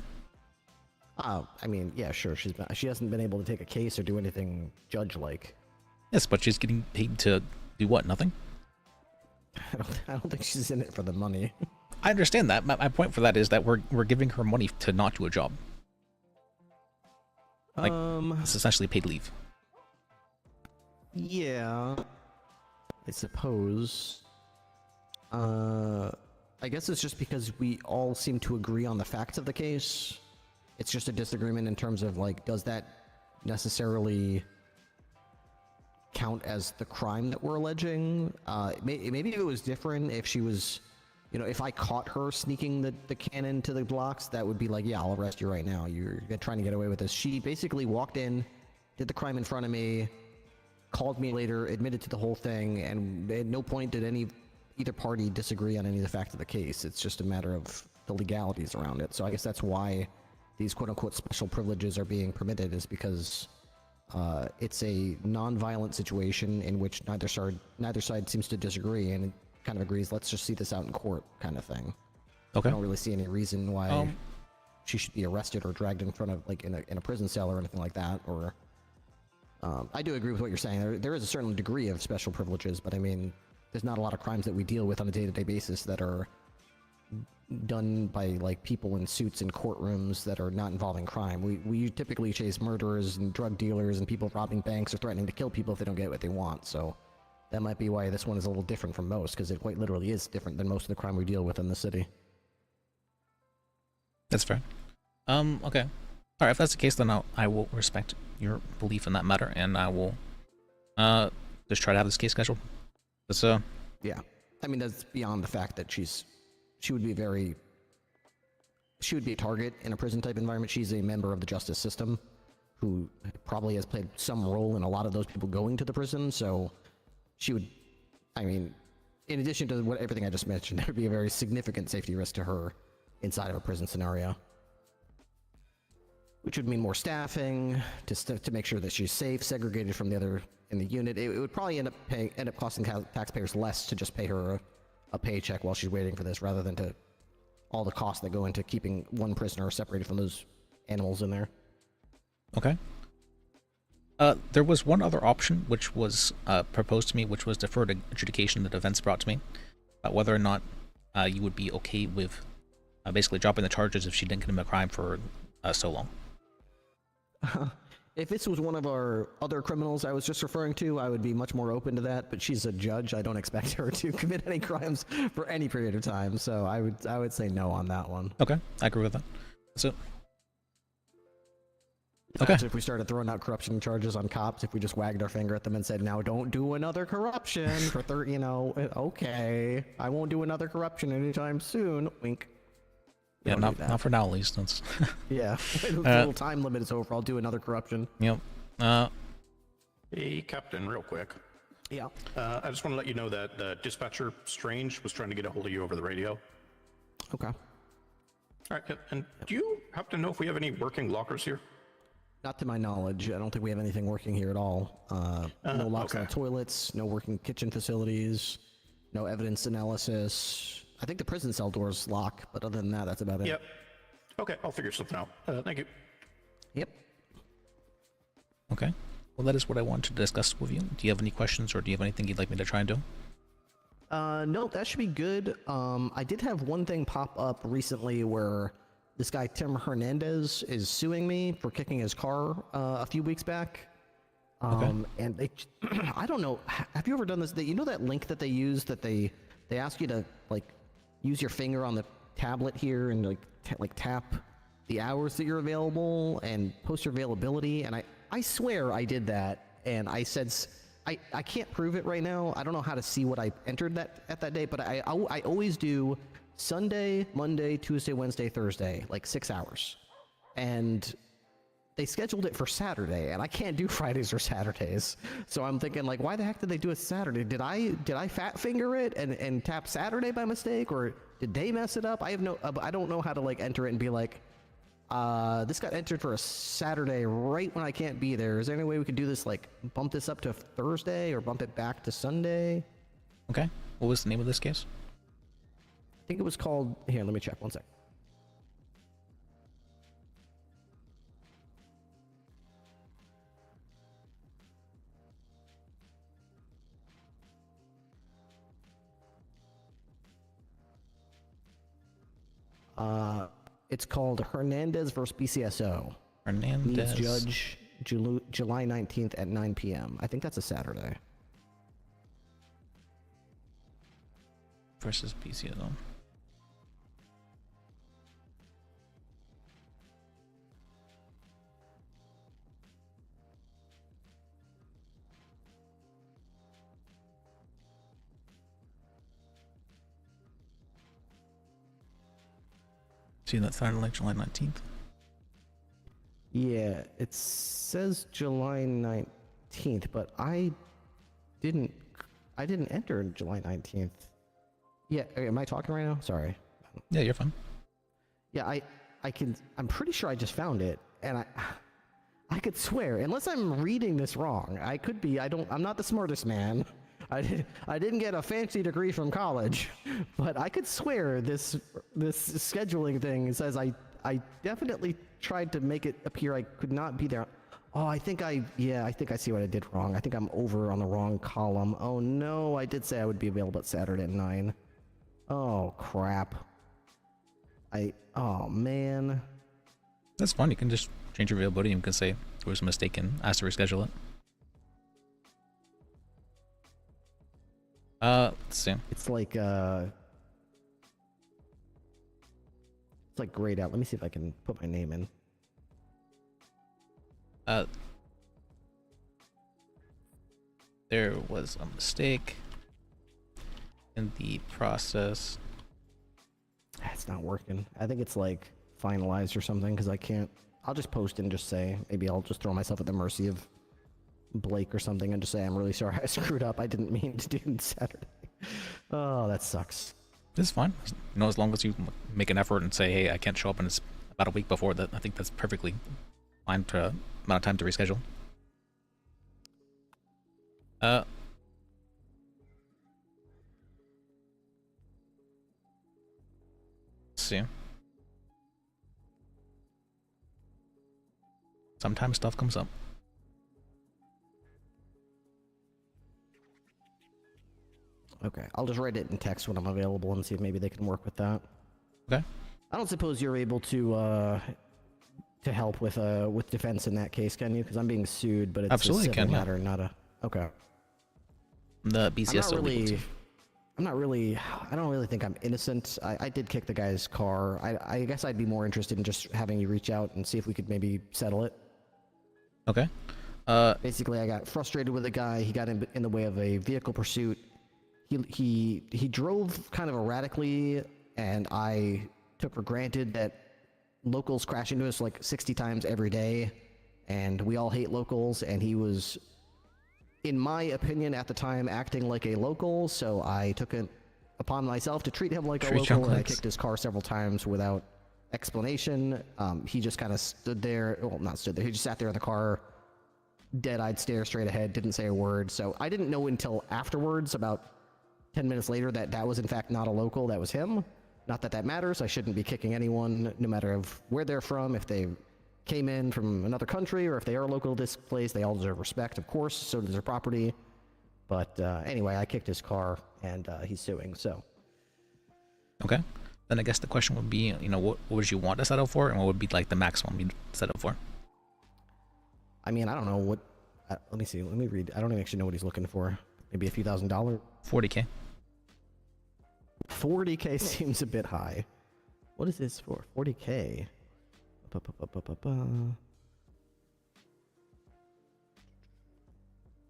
I mean, yeah, sure. She hasn't been able to take a case or do anything judge-like. Yes, but she's getting paid to do what? Nothing? I don't think she's in it for the money. I understand that. My point for that is that we're giving her money to not do a job. Like, it's essentially paid leave. Yeah, I suppose. I guess it's just because we all seem to agree on the facts of the case. It's just a disagreement in terms of, like, does that necessarily count as the crime that we're alleging? Maybe if it was different, if she was, if I caught her sneaking the cannon to the blocks, that would be like, yeah, I'll arrest you right now. You're trying to get away with this. She basically walked in, did the crime in front of me, called me later, admitted to the whole thing, and at no point did either party disagree on any of the facts of the case. It's just a matter of the legalities around it. So I guess that's why these quote-unquote special privileges are being permitted, is because it's a non-violent situation in which neither side seems to disagree, and it kind of agrees, let's just see this out in court kind of thing. Okay. I don't really see any reason why she should be arrested or dragged in front of, like, in a prison cell or anything like that. Or I do agree with what you're saying. There is a certain degree of special privileges, but I mean, there's not a lot of crimes that we deal with on a day-to-day basis that are done by, like, people in suits in courtrooms that are not involving crime. We typically chase murderers and drug dealers and people robbing banks or threatening to kill people if they don't get what they want. So that might be why this one is a little different from most, because it quite literally is different than most of the crime we deal with in the city. That's fair. Okay. All right, if that's the case, then I will respect your belief in that matter, and I will just try to have this case scheduled. That's yeah. I mean, that's beyond the fact that she would be a target in a prison type environment. She's a member of the justice system who probably has played some role in a lot of those people going to the prison. So she would, I mean, in addition to everything I just mentioned, there would be a very significant safety risk to her inside of a prison scenario, which would mean more staffing to make sure that she's safe, segregated from the other in the unit. It would probably end up costing taxpayers less to just pay her a paycheck while she's waiting for this, rather than to all the costs that go into keeping one prisoner separated from those animals in there. Okay. There was one other option which was proposed to me, which was deferred adjudication that events brought to me, whether or not you would be okay with basically dropping the charges if she didn't commit a crime for so long. If this was one of our other criminals I was just referring to, I would be much more open to that, but she's a judge. I don't expect her to commit any crimes for any period of time, so I would say no on that one. Okay, I agree with that. That's it. Okay. If we started throwing out corruption charges on cops, if we just wagged our finger at them and said, now don't do another corruption for 30, okay, I won't do another corruption anytime soon, wink. Yeah, not for now at least. That's yeah, the little time limit is over, I'll do another corruption. Yep. Hey, Captain, real quick. Yeah. I just want to let you know that dispatcher Strange was trying to get a hold of you over the radio. Okay. All right, and do you happen to know if we have any working lockers here? Not to my knowledge. I don't think we have anything working here at all. No locks on the toilets, no working kitchen facilities, no evidence analysis. I think the prison cell doors lock, but other than that, that's about it. Yep. Okay, I'll figure something out. Thank you. Yep. Okay. Well, that is what I wanted to discuss with you. Do you have any questions, or do you have anything you'd like me to try and do? No, that should be good. I did have one thing pop up recently where this guy, Tim Hernandez, is suing me for kicking his car a few weeks back. And they, I don't know, have you ever done this? You know that link that they use that they ask you to, like, use your finger on the tablet here and, like, tap the hours that you're available and post your availability? And I swear I did that, and I said, I can't prove it right now. I don't know how to see what I entered at that day, but I always do Sunday, Monday, Tuesday, Wednesday, Thursday, like 6 hours. And they scheduled it for Saturday, and I can't do Fridays or Saturdays. So I'm thinking, like, why the heck did they do it Saturday? Did I fat finger it and tap Saturday by mistake, or did they mess it up? I don't know how to, like, enter it and be like, this got entered for a Saturday right when I can't be there. Is there any way we could do this, like, bump this up to Thursday or bump it back to Sunday? Okay. What was the name of this case? I think it was called, here, let me check, one sec. It's called Hernandez versus BCSO. Hernandez. Needs judge July 19th at 9 p.m. I think that's a Saturday. Versus BCSO. See that Saturday, July 19th? Yeah, it says July 19th, but I didn't enter July 19th. Yeah, am I talking right now? Sorry. Yeah, you're fine. Yeah, I'm pretty sure I just found it, and I could swear, unless I'm reading this wrong, I could be, I'm not the smartest man. I didn't get a fancy degree from college, but I could swear this scheduling thing says I definitely tried to make it appear I could not be there. Oh, I think I see what I did wrong. I think I'm over on the wrong column. Oh no, I did say I would be available at Saturday at 9. Oh crap. Oh man. That's fine. You can just change your availability. You can say there was a mistake and ask to reschedule it. Let's see. It's like grayed out. Let me see if I can put my name in. There was a mistake in the process. It's not working. I think it's like finalized or something because I can't I'll just post and just say, maybe I'll just throw myself at the mercy of Blake or something and just say, I'm really sorry I screwed up. I didn't mean to do it Saturday. Oh, that sucks. This is fine. You know, as long as you make an effort and say, hey, I can't show up and it's about a week before that, I think that's perfectly fine to amount of time to reschedule. Let's see. Sometimes stuff comes up. Okay, I'll just write it in text when I'm available and see if maybe they can work with that. Okay. I don't suppose you're able to help with defense in that case, can you? Because I'm being sued, but it's Absolutely a civil can, yeah. matter, not a... Okay. The BCSO legal team. I don't really think I'm innocent. I did kick the guy's car. I guess I'd be more interested in just having you reach out and see if we could maybe settle it. Okay. Basically, I got frustrated with the guy. He got in the way of a vehicle pursuit. He drove kind of erratically, and I took for granted that locals crash into us like 60 times every day, and we all hate locals, and he was, in my opinion at the time, acting like a local, so I took it upon myself to treat him like a local, and I kicked his car several times without explanation. He just kind of stood there, well, not stood there, he just sat there in the car, dead-eyed stare straight ahead, didn't say a word, so I didn't know until afterwards, about 10 minutes later, that was in fact not a local, that was him. Not that that matters, I shouldn't be kicking anyone, no matter of where they're from, if they came in from another country, or if they are local to this place, they all deserve respect, of course, so does their property. But anyway, I kicked his car, and he's suing, so. Okay. Then I guess the question would be, you know, what would you want to settle for, and what would be like the maximum you'd settle for? I mean, I don't know what, let me see, let me read, I don't even actually know what he's looking for. Maybe a few $1,000s? 40K. 40K seems a bit high. What is this for? 40K.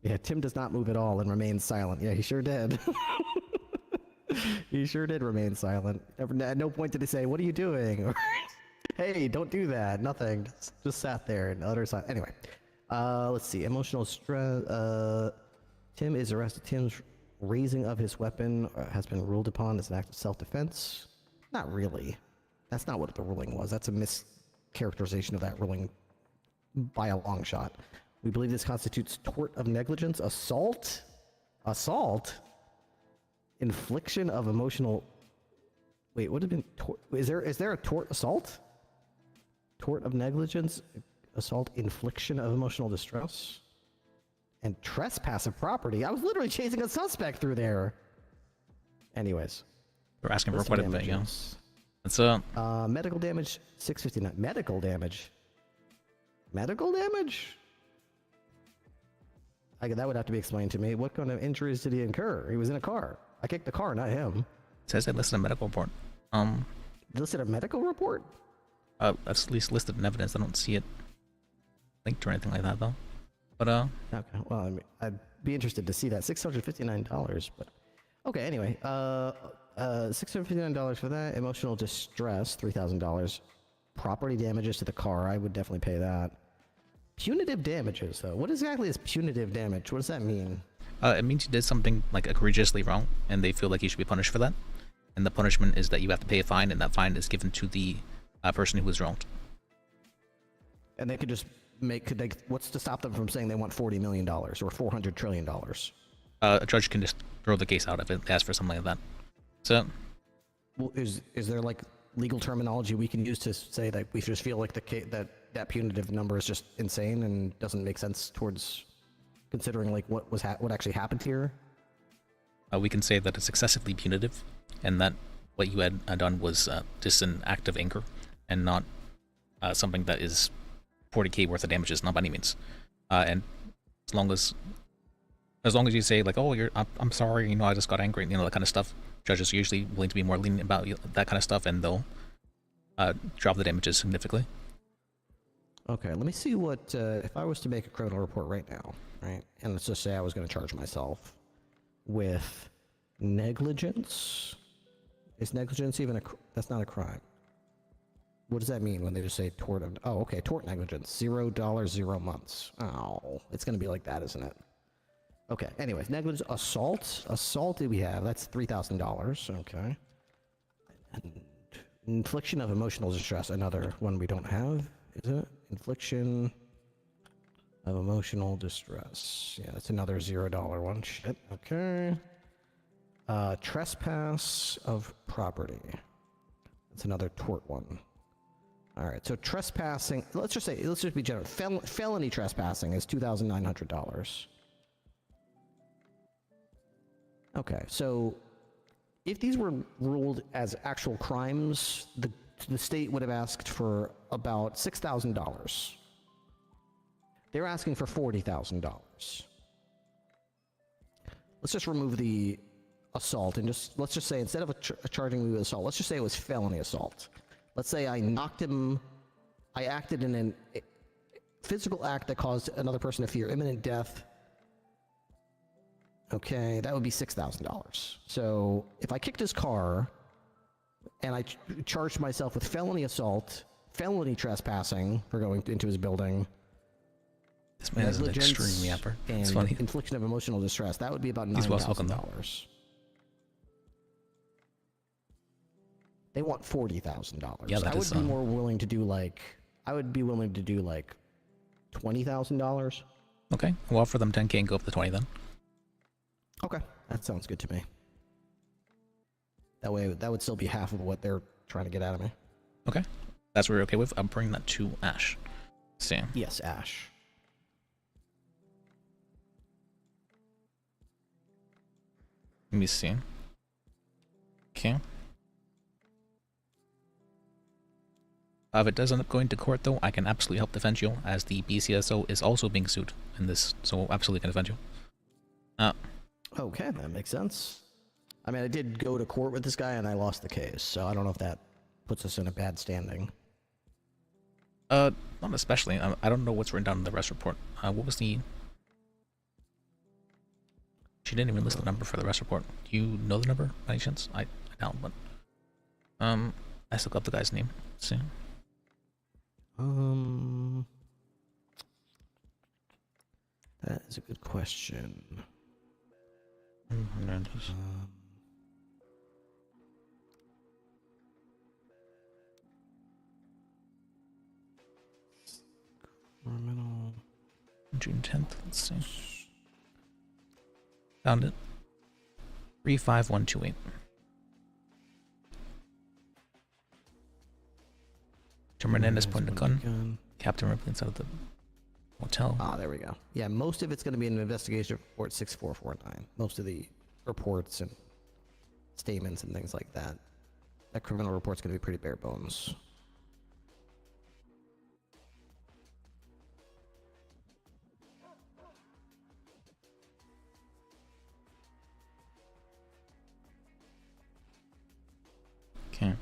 Yeah, Tim does not move at all and remains silent. Yeah, he sure did. He sure did remain silent. At no point did he say, "What are you doing?" Or, "Hey, don't do that." Nothing. Just sat there in utter silence. Anyway, let's see. Emotional stress. Tim is arrested. Tim's raising of his weapon has been ruled upon as an act of self-defense. Not really. That's not what the ruling was. That's a mischaracterization of that ruling by a long shot. We believe this constitutes tort of negligence, assault, infliction of emotional. Wait, what have been? Is there a tort assault? Tort of negligence, assault, infliction of emotional distress, and trespass of property. I was literally chasing a suspect through there. Anyways, we're asking for quite a bit, yeah. It's medical damage 659. Medical damage. That would have to be explained to me. What kind of injuries did he incur? He was in a car. I kicked the car, not him. It says they listed a medical report. Listed a medical report? That's at least listed in evidence. I don't see it linked or anything like that though. But okay. Well, I mean, I'd be interested to see that. $659, but okay. Anyway, $659 for that. Emotional distress, $3,000. Property damages to the car. I would definitely pay that. Punitive damages, though. What exactly is punitive damage? What does that mean? It means you did something like egregiously wrong, and they feel like you should be punished for that. And the punishment is that you have to pay a fine, and that fine is given to the person who was wronged. And they could just what's to stop them from saying they want $40 million or $400 trillion? A judge can just throw the case out if it asks for something like that. So, well, is there like legal terminology we can use to say that we just feel like that punitive number is just insane and doesn't make sense towards considering like what actually happened here? We can say that it's excessively punitive, and that what you had done was just an act of anger, and not something that is 40K worth of damages, not by any means. And as long as you say like, oh, I'm sorry, you know, I just got angry, you know, that kind of stuff, judges are usually willing to be more lenient about that kind of stuff, and they'll drop the damages significantly. Okay, let me see what if I was to make a criminal report right now, right? And let's just say I was going to charge myself with negligence. Is negligence even that's not a crime? What does that mean when they just say tort? Oh, okay, tort negligence, $0, 0 months. Oh, it's gonna be like that, isn't it? Okay. Anyways, negligence, assault. Assault. Do we have? That's $3,000. Okay. And infliction of emotional distress. Another one we don't have. Is it infliction of emotional distress? Yeah, that's another $0 one. Shit. Okay. Trespass of property. That's another tort one. All right, so trespassing, let's just be general. Felony trespassing is $2,900. Okay, so if these were ruled as actual crimes, the state would have asked for about $6,000. They're asking for $40,000. Let's just remove the assault and let's just say instead of charging me with assault, let's just say it was felony assault. Let's say I knocked him, I acted in a physical act that caused another person to fear imminent death. Okay, that would be $6,000. So if I kicked his car and I charged myself with felony assault, felony trespassing for going into his building, this man is an extreme yapper. It's and funny. infliction of emotional distress, that would be about He's well spoken, $9,000. They want $40,000. Yeah, I would be more willing to do like, I would be willing to do like $20,000. Okay, we'll offer them 10K and go up to 20 then. Okay, that sounds good to me. That way, that would still be half of what they're trying to get out of me. Okay, that's what you're okay with. I'm bringing that to Ash. Sam. Yes, Ash. Let me see. Okay. If it does end up going to court, though, I can absolutely help defend you, as the BCSO is also being sued in this, so absolutely can defend you. Okay, that makes sense. I mean, I did go to court with this guy, and I lost the case, so I don't know if that puts us in a bad standing. Not especially. I don't know what's written down in the arrest report. What was the... She didn't even list the number for the arrest report. Do you know the number, by any chance? I don't, but... I still got the guy's name. Let's see. That is a good question. Criminal. June 10th, let's see. Found it. 35128. Tim Hernandez pointed a gun. Captain Ripley inside of the hotel. Ah, there we go. Yeah, most of it's going to be an investigation report 6449. Most of the reports and statements and things like that. That criminal report's going to be pretty bare bones. Okay.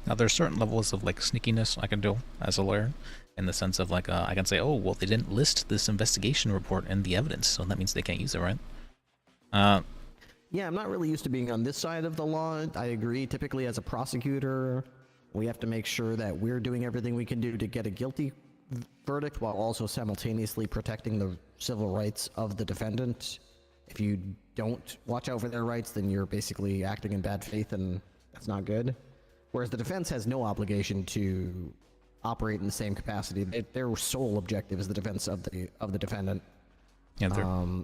Now there's certain levels of like sneakiness I can do as a lawyer, in the sense of like I can say, oh well, they didn't list this investigation report in the evidence, so that means they can't use it, right? Yeah, I'm not really used to being on this side of the law. I agree. Typically, as a prosecutor, we have to make sure that we're doing everything we can do to get a guilty verdict while also simultaneously protecting the civil rights of the defendant. If you don't watch out for their rights, then you're basically acting in bad faith, and that's not good. Whereas the defense has no obligation to operate in the same capacity. Their sole objective is the defense of the defendant. Yeah,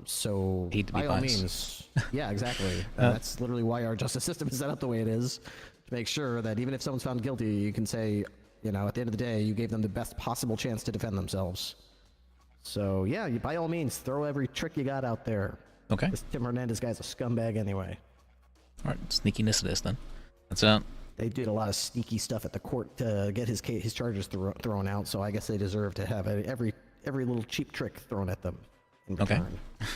so by all means, yeah, exactly. That's literally why our justice system is set up the way it is, to make sure that even if someone's found guilty, you can say, you know, at the end of the day, you gave them the best possible chance to defend themselves. So yeah, by all means, throw every trick you got out there. Okay. This Tim Hernandez guy's a scumbag anyway. All right, sneakiness it is then. That's They did a lot of sneaky stuff at the court to get his charges thrown out, so I guess they deserve to have every little cheap trick thrown at them in return. Okay.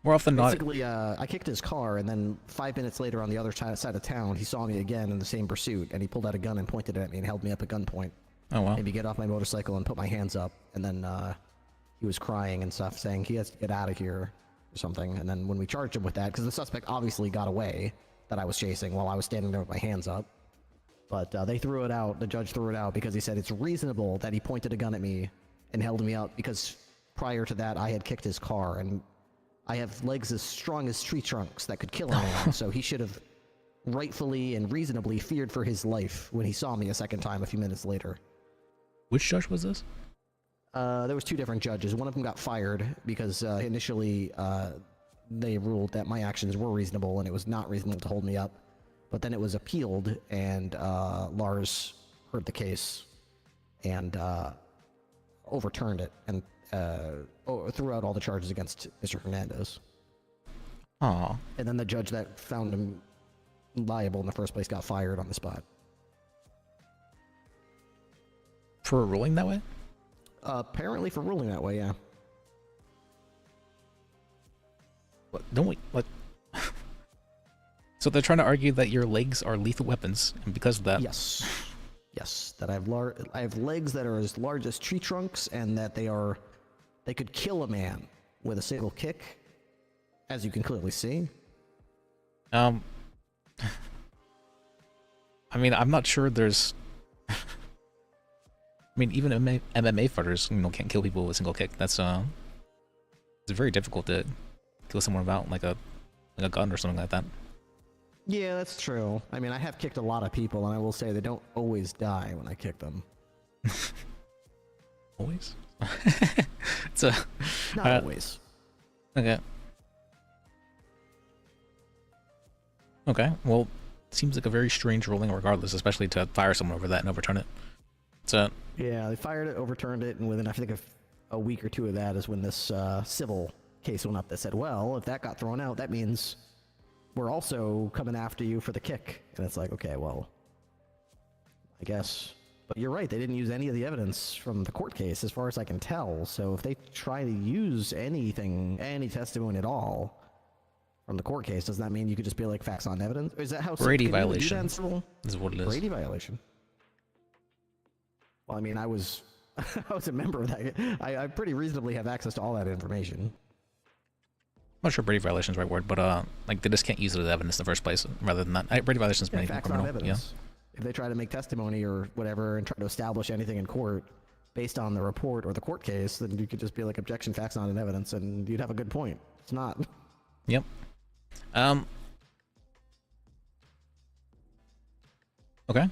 More often than not. Basically, I kicked his car, and then 5 minutes later on the other side of town, he saw me again in the same pursuit, and he pulled out a gun and pointed it at me and held me up at gunpoint. Oh, wow. Made me get off my motorcycle and put my hands up, and then he was crying and stuff, saying he has to get out of here or something. And then when we charged him with that, because the suspect obviously got away that I was chasing while I was standing there with my hands up, but they threw it out. The judge threw it out because he said it's reasonable that he pointed a gun at me and held me up because prior to that I had kicked his car, and I have legs as strong as tree trunks that could kill a man, so he should have rightfully and reasonably feared for his life when he saw me a second time a few minutes later. Which judge was this? There was two different judges. One of them got fired because initially they ruled that my actions were reasonable and it was not reasonable to hold me up. But then it was appealed, and Lars heard the case and overturned it and threw out all the charges against Mr. Hernandez. Aw. And then the judge that found him liable in the first place got fired on the spot. For ruling that way? Apparently for ruling that way, yeah. What? Don't we... What? So they're trying to argue that your legs are lethal weapons, and because of that... Yes. Yes, that I have legs that are as large as tree trunks, and that they could kill a man with a single kick, as you can clearly see. I mean, I'm not sure there's... I mean, even MMA fighters, can't kill people with a single kick. That's it's very difficult to kill someone without like a gun or something like that. Yeah, that's true. I mean, I have kicked a lot of people, and I will say they don't always die when I kick them. Always? Not always. Okay. Okay, well, seems like a very strange ruling regardless, especially to fire someone over that and overturn it. So... Yeah, they fired it, overturned it, and within, I think, a week or two of that is when this civil case went up that said, well, if that got thrown out, that means we're also coming after you for the kick. And it's like, okay, well, I guess. But you're right, they didn't use any of the evidence from the court case, as far as I can tell. So if they try to use anything, any testimony at all from the court case, does that mean you could just be like facts on evidence? Or is that how Brady violation is what it is. Brady violation. Well, I mean, I was a member of that. I pretty reasonably have access to all that information. I'm not sure Brady violation is the right word, but like they just can't use it as evidence in the first place. Rather than that, Brady violation is anything facts criminal. on evidence. Yeah. If they try to make testimony or whatever and try to establish anything in court based on the report or the court case, then you could just be like objection, facts not in evidence, and you'd have a good point. It's not. Yep. Okay.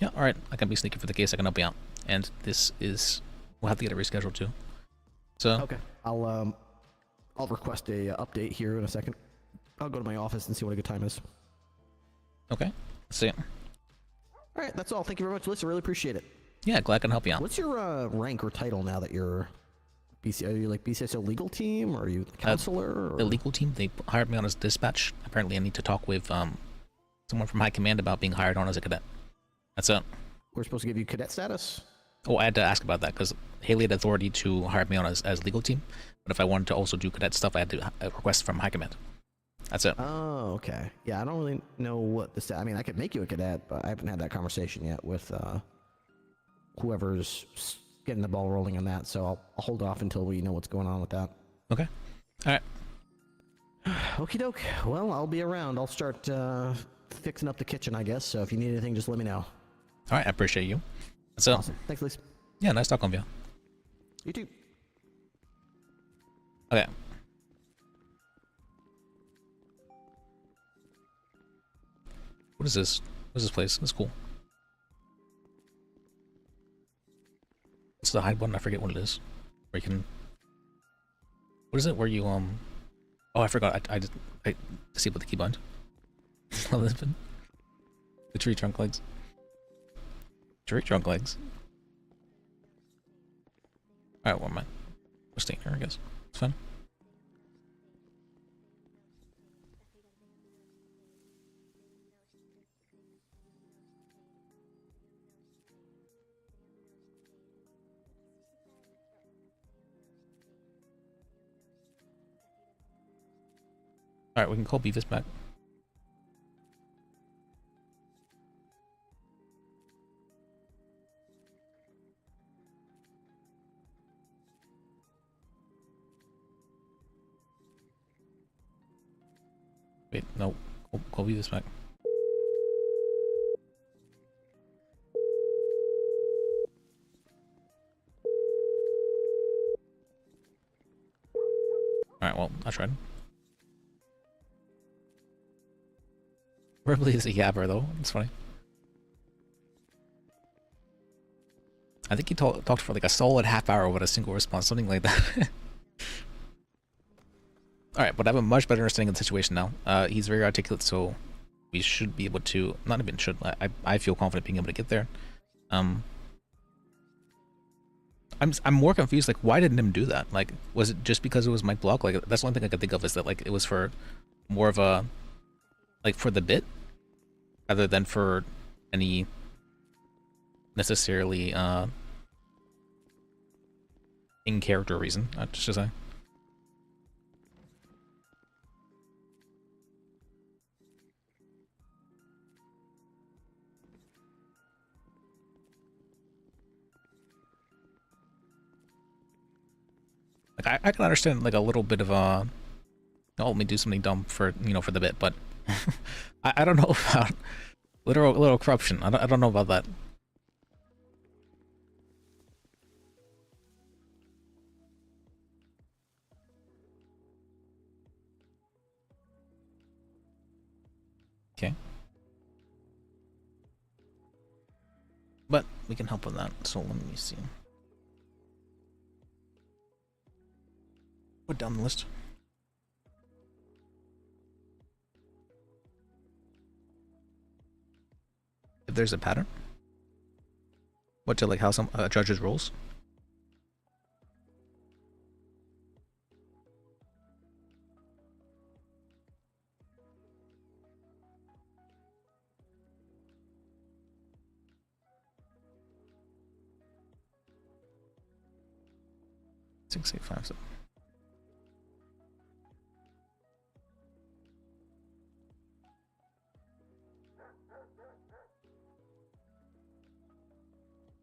Yeah, alright. I can be sneaky for the case, I can help you out. And this is... We'll have to get it rescheduled too. So... Okay. I'll request a update here in a second. I'll go to my office and see what a good time is. Okay. Let's see it. Alright, that's all. Thank you very much, Liz. I really appreciate it. Yeah, glad I can help you out. What's your rank or title now that you're... Are you like BCSO legal team, or are you counselor? The legal team, they hired me on as dispatch. Apparently I need to talk with someone from high command about being hired on as a cadet. That's it. We're supposed to give you cadet status? Oh, I had to ask about that because Haley had authority to hire me on as legal team, but if I wanted to also do cadet stuff, I had to request from high command. That's it. Oh, okay. Yeah, I don't really know what the I mean, I could make you a cadet, but I haven't had that conversation yet with whoever's getting the ball rolling on that, so I'll hold off until we know what's going on with that. Okay. All right. Okie doke. Well, I'll be around. I'll start fixing up the kitchen, I guess, so if you need anything, just let me know. All right, I appreciate you. So, awesome. Thanks, Liz. Yeah, nice talking with you. You too. Okay. What is this? What is this place? It's cool. What's the hide button? I forget what it is. Where you can... What is it? Where you, Oh, I forgot. I disabled the keybind. The tree trunk legs. Tree trunk legs. Alright, what am I? We're staying here, I guess. It's fine. Alright, we can call Beavis back. Wait, no. Colby this back. Alright, well, I tried. Ripley is a yabber, though. It's funny. I think he talked for like a solid half hour with a single response, something like that. Alright, but I have a much better understanding of the situation now. He's very articulate, so we should be able to... Not even should. I feel confident being able to get there. I'm more confused, like, why did Nim do that? Like, was it just because it was Mike Block? Like, that's one thing I could think of, is that, like, it was for more of a... Like, for the bit? Rather than for any... necessarily, in-character reason, just to say. Like, I can understand, like, a little bit of, oh, let me do something dumb for, you know, for the bit, but I don't know about literal corruption. I don't know about that. Okay. But we can help with that, so let me see. Put down the list. If there's a pattern. What, to like how some judges rules? Six, eight, five, seven.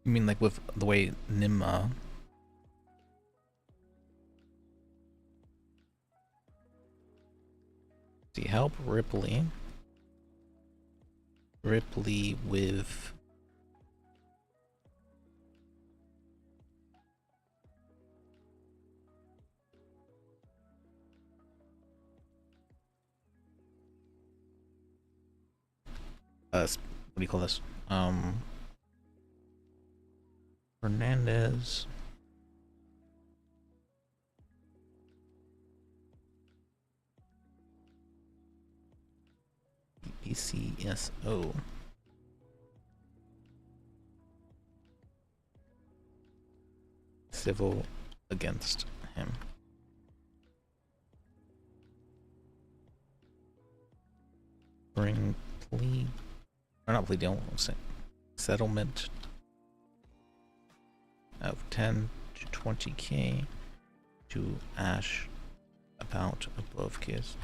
You mean like with the way Nim see, help Ripley with what do you call this? Fernandez. BCSO. Civil against him. Bring plea, or not plea deal, settlement of 10 to 20K to Ash about above case.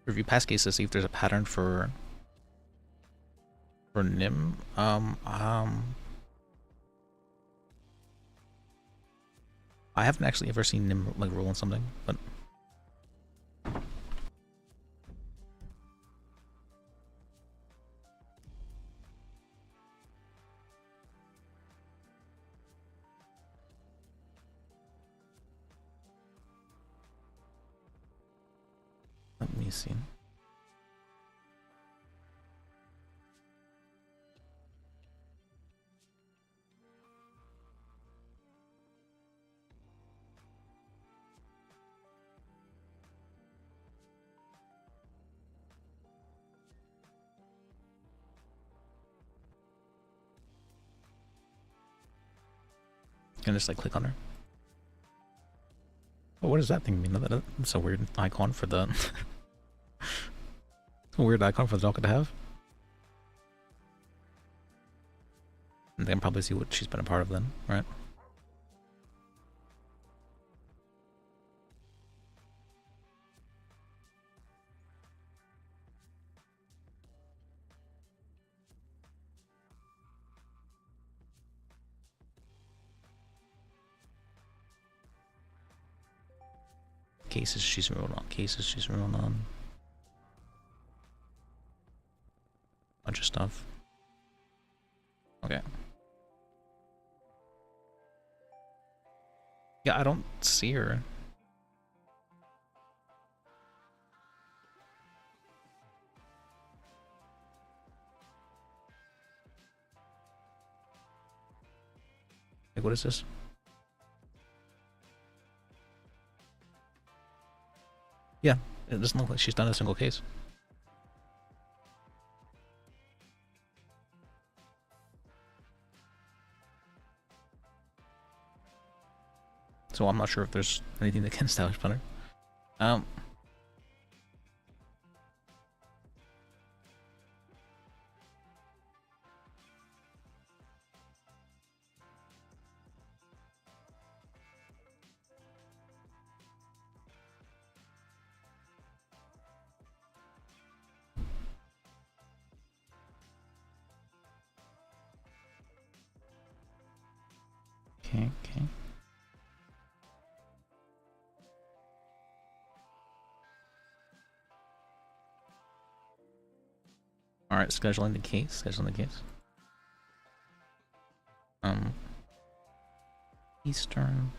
Review past cases, see if there's a pattern for Nim. I haven't actually ever seen Nim like roll on something, but let me see. Can I just like click on her? Oh, what does that thing mean? That's a weird icon for the it's a weird icon for the docket to have. And they can probably see what she's been a part of then, right? Cases she's rolled on. Cases she's rolled on. Bunch of stuff. Okay. Yeah, I don't see her. Like, what is this? Yeah, it doesn't look like she's done a single case. So I'm not sure if there's anything that can establish punter. Okay, okay. Alright, scheduling the case. Eastern.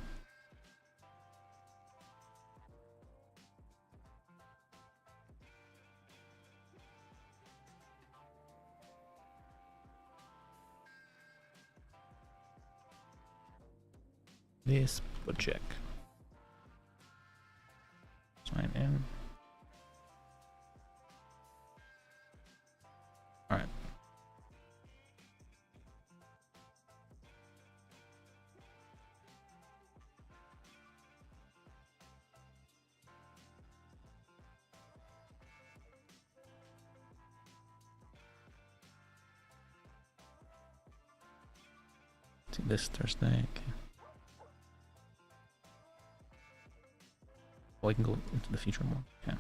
Lis Bajek. Sign in. Alright. See this Thursday. Okay. Oh, I can go into the future more. Okay.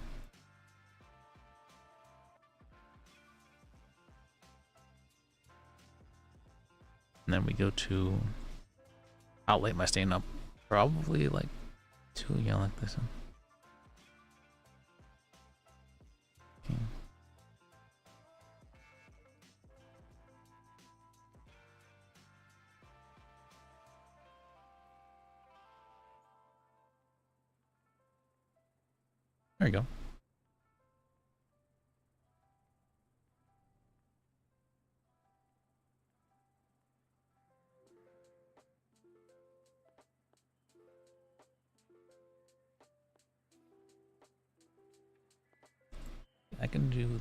And then we go to how late am I staying up? Probably like 2, yeah, like this. Okay. There you go. I can do.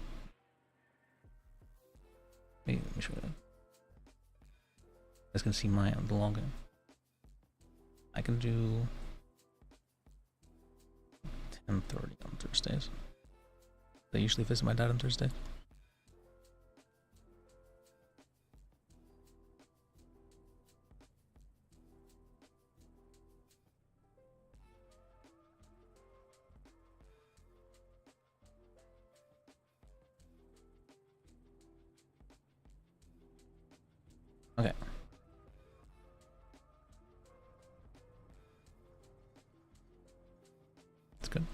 Wait, let me show you. You guys can see my the login. I can do 10:30 on Thursdays. They usually visit my dad on Thursday. Okay. That's good.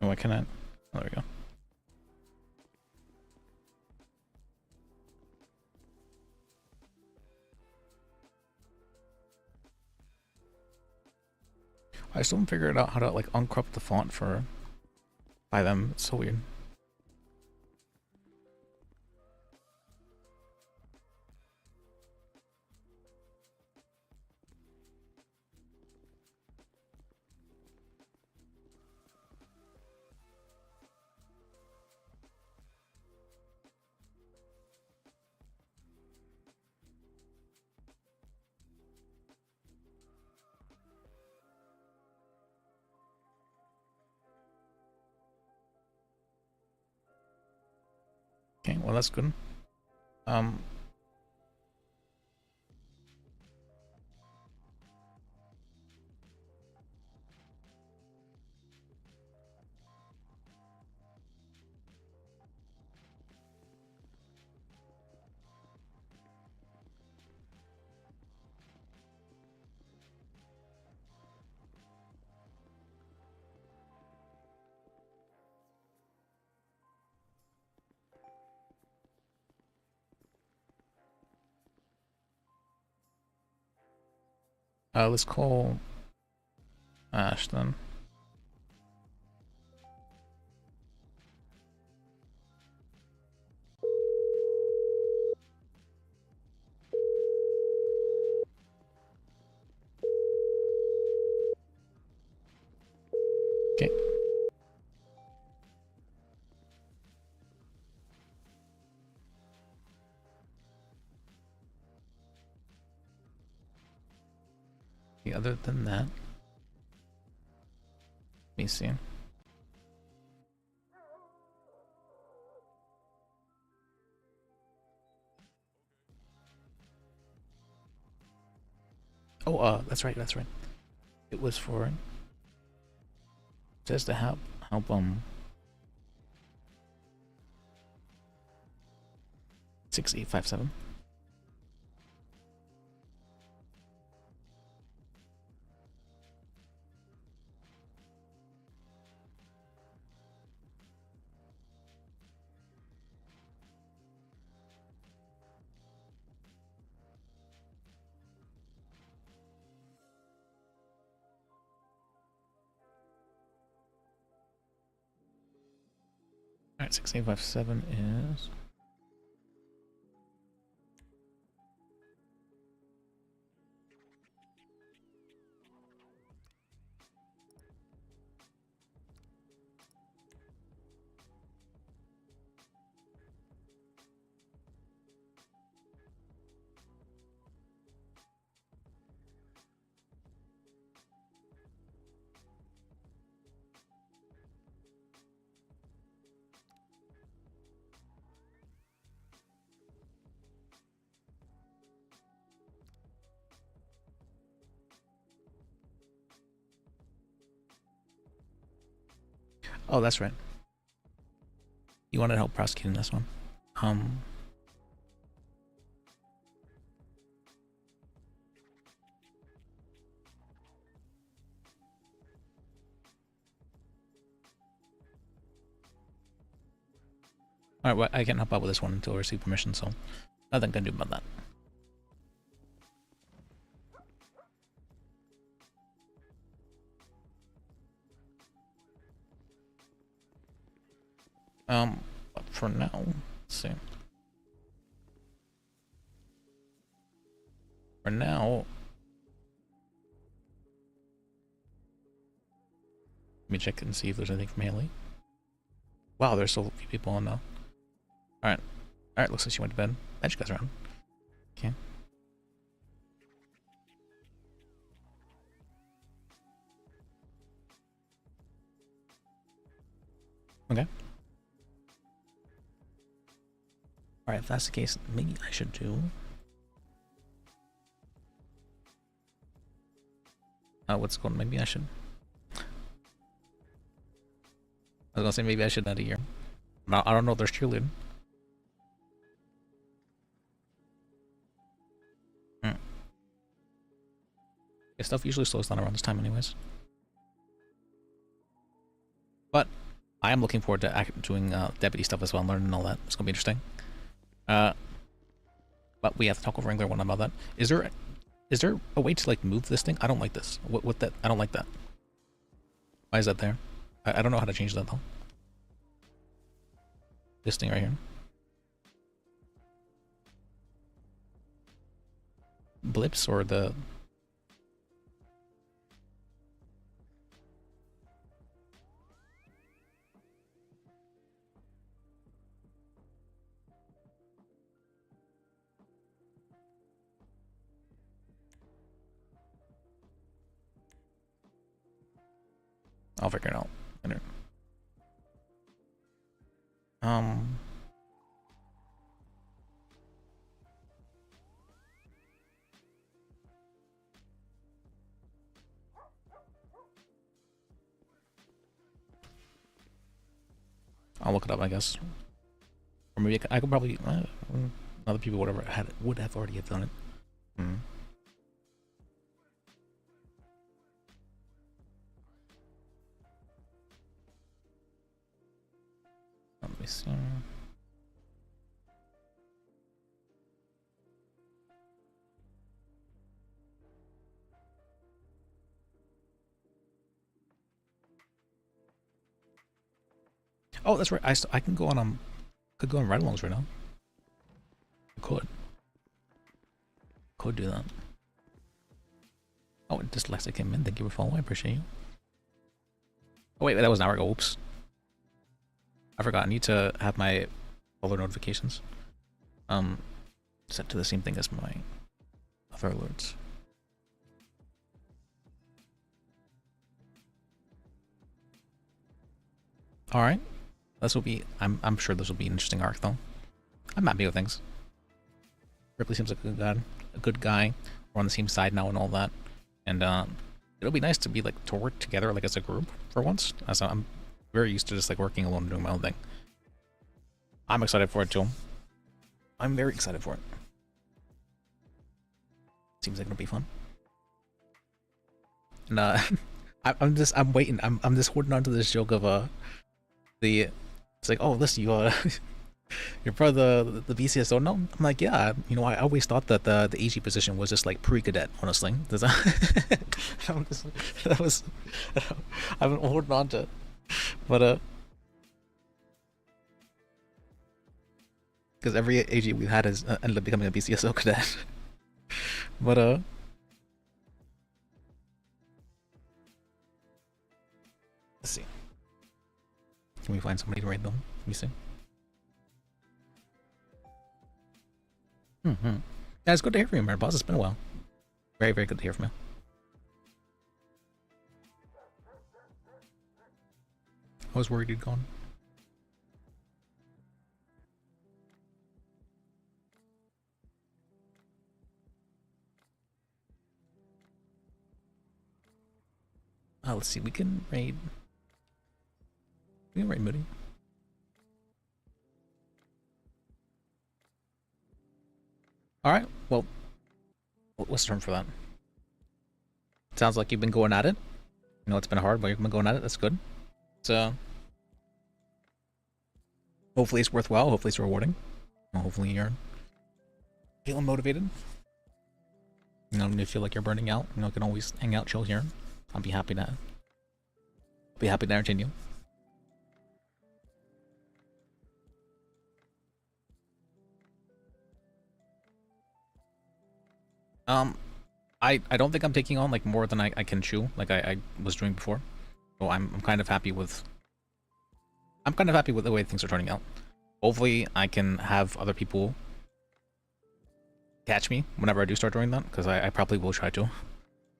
Oh, I cannot. Oh, there we go. I still haven't figured out how to like uncrop the font for by them. It's so weird. well, that's good. Let's call Ash then. Okay. Other than that, let me see. Oh, that's right, that's right. It was for, it says to help 6857. Alright, 6857 is... Oh, that's right. You wanted help prosecuting this one. Alright, well, I can't help out with this one until I receive permission, so nothing can do about that. But for now, let's see. For now, let me check and see if there's anything from Haley. Wow, there's still a few people on now. Alright. Alright, looks like she went to bed. And she goes around. Okay. Okay. Alright, if that's the case, maybe I should do... what's it called? Maybe I should... I was gonna say maybe I should add a year. I don't know if there's cheerleading. Yeah, stuff usually slows down around this time anyways. But I am looking forward to doing deputy stuff as well and learning all that. It's gonna be interesting. But we have to talk over Wrangler one about that. Is there a way to like move this thing? I don't like this. What that? I don't like that. Why is that there? I don't know how to change that though. This thing right here. Blips or the... I'll figure it out later. I'll look it up, I guess. Or maybe I could probably other people would have already have done it. Let me see. Oh, that's right. I can go on could go on ride-alongs right now. Could do that. Oh, dyslexic came in. Thank you for following. I appreciate you. Oh wait, that was an hour ago. Oops. I forgot. I need to have my other notifications set to the same thing as my other alerts. All right. This will be. I'm sure this will be an interesting arc, though. I'm happy with things. Ripley seems like a good guy. We're on the same side now and all that, and it'll be nice to be like to work together like as a group for once. As I'm very used to just like working alone and doing my own thing. I'm excited for it too. I'm very excited for it. Seems like it'll be fun. And I'm waiting. I'm just holding on to this joke of it's like, oh listen, you're part of the BCSO now? I'm like, yeah, you know, I always thought that the AG position was just like pre-cadet, honestly. I've been holding on to it. But because every AG we've had has ended up becoming a BCSO cadet. But let's see. Can we find somebody to raid them? Let me see. Yeah, it's good to hear from you, man. Boss, it's been a while. Very, very good to hear from you. I was worried you'd gone. Let's see. We can raid Moody. Alright, well, what's the term for that? Sounds like you've been going at it. You know, it's been hard, but you've been going at it. That's good. So, hopefully it's worthwhile. Hopefully it's rewarding. Well, hopefully you're feeling motivated. You know, when you feel like you're burning out, you know, you can always hang out, chill here. I'll be happy to entertain you. I don't think I'm taking on like more than I can chew, like I was doing before. So I'm kind of happy with the way things are turning out. Hopefully I can have other people catch me whenever I do start doing that, because I probably will try to.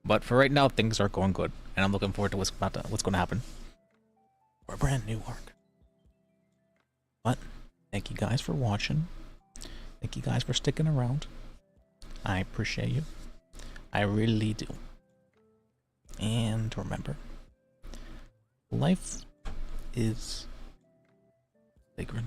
But for right now, things are going good, and I'm looking forward to what's going to happen for a brand new arc. But thank you guys for watching. Thank you guys for sticking around. I appreciate you. I really do. And remember, life is sacred.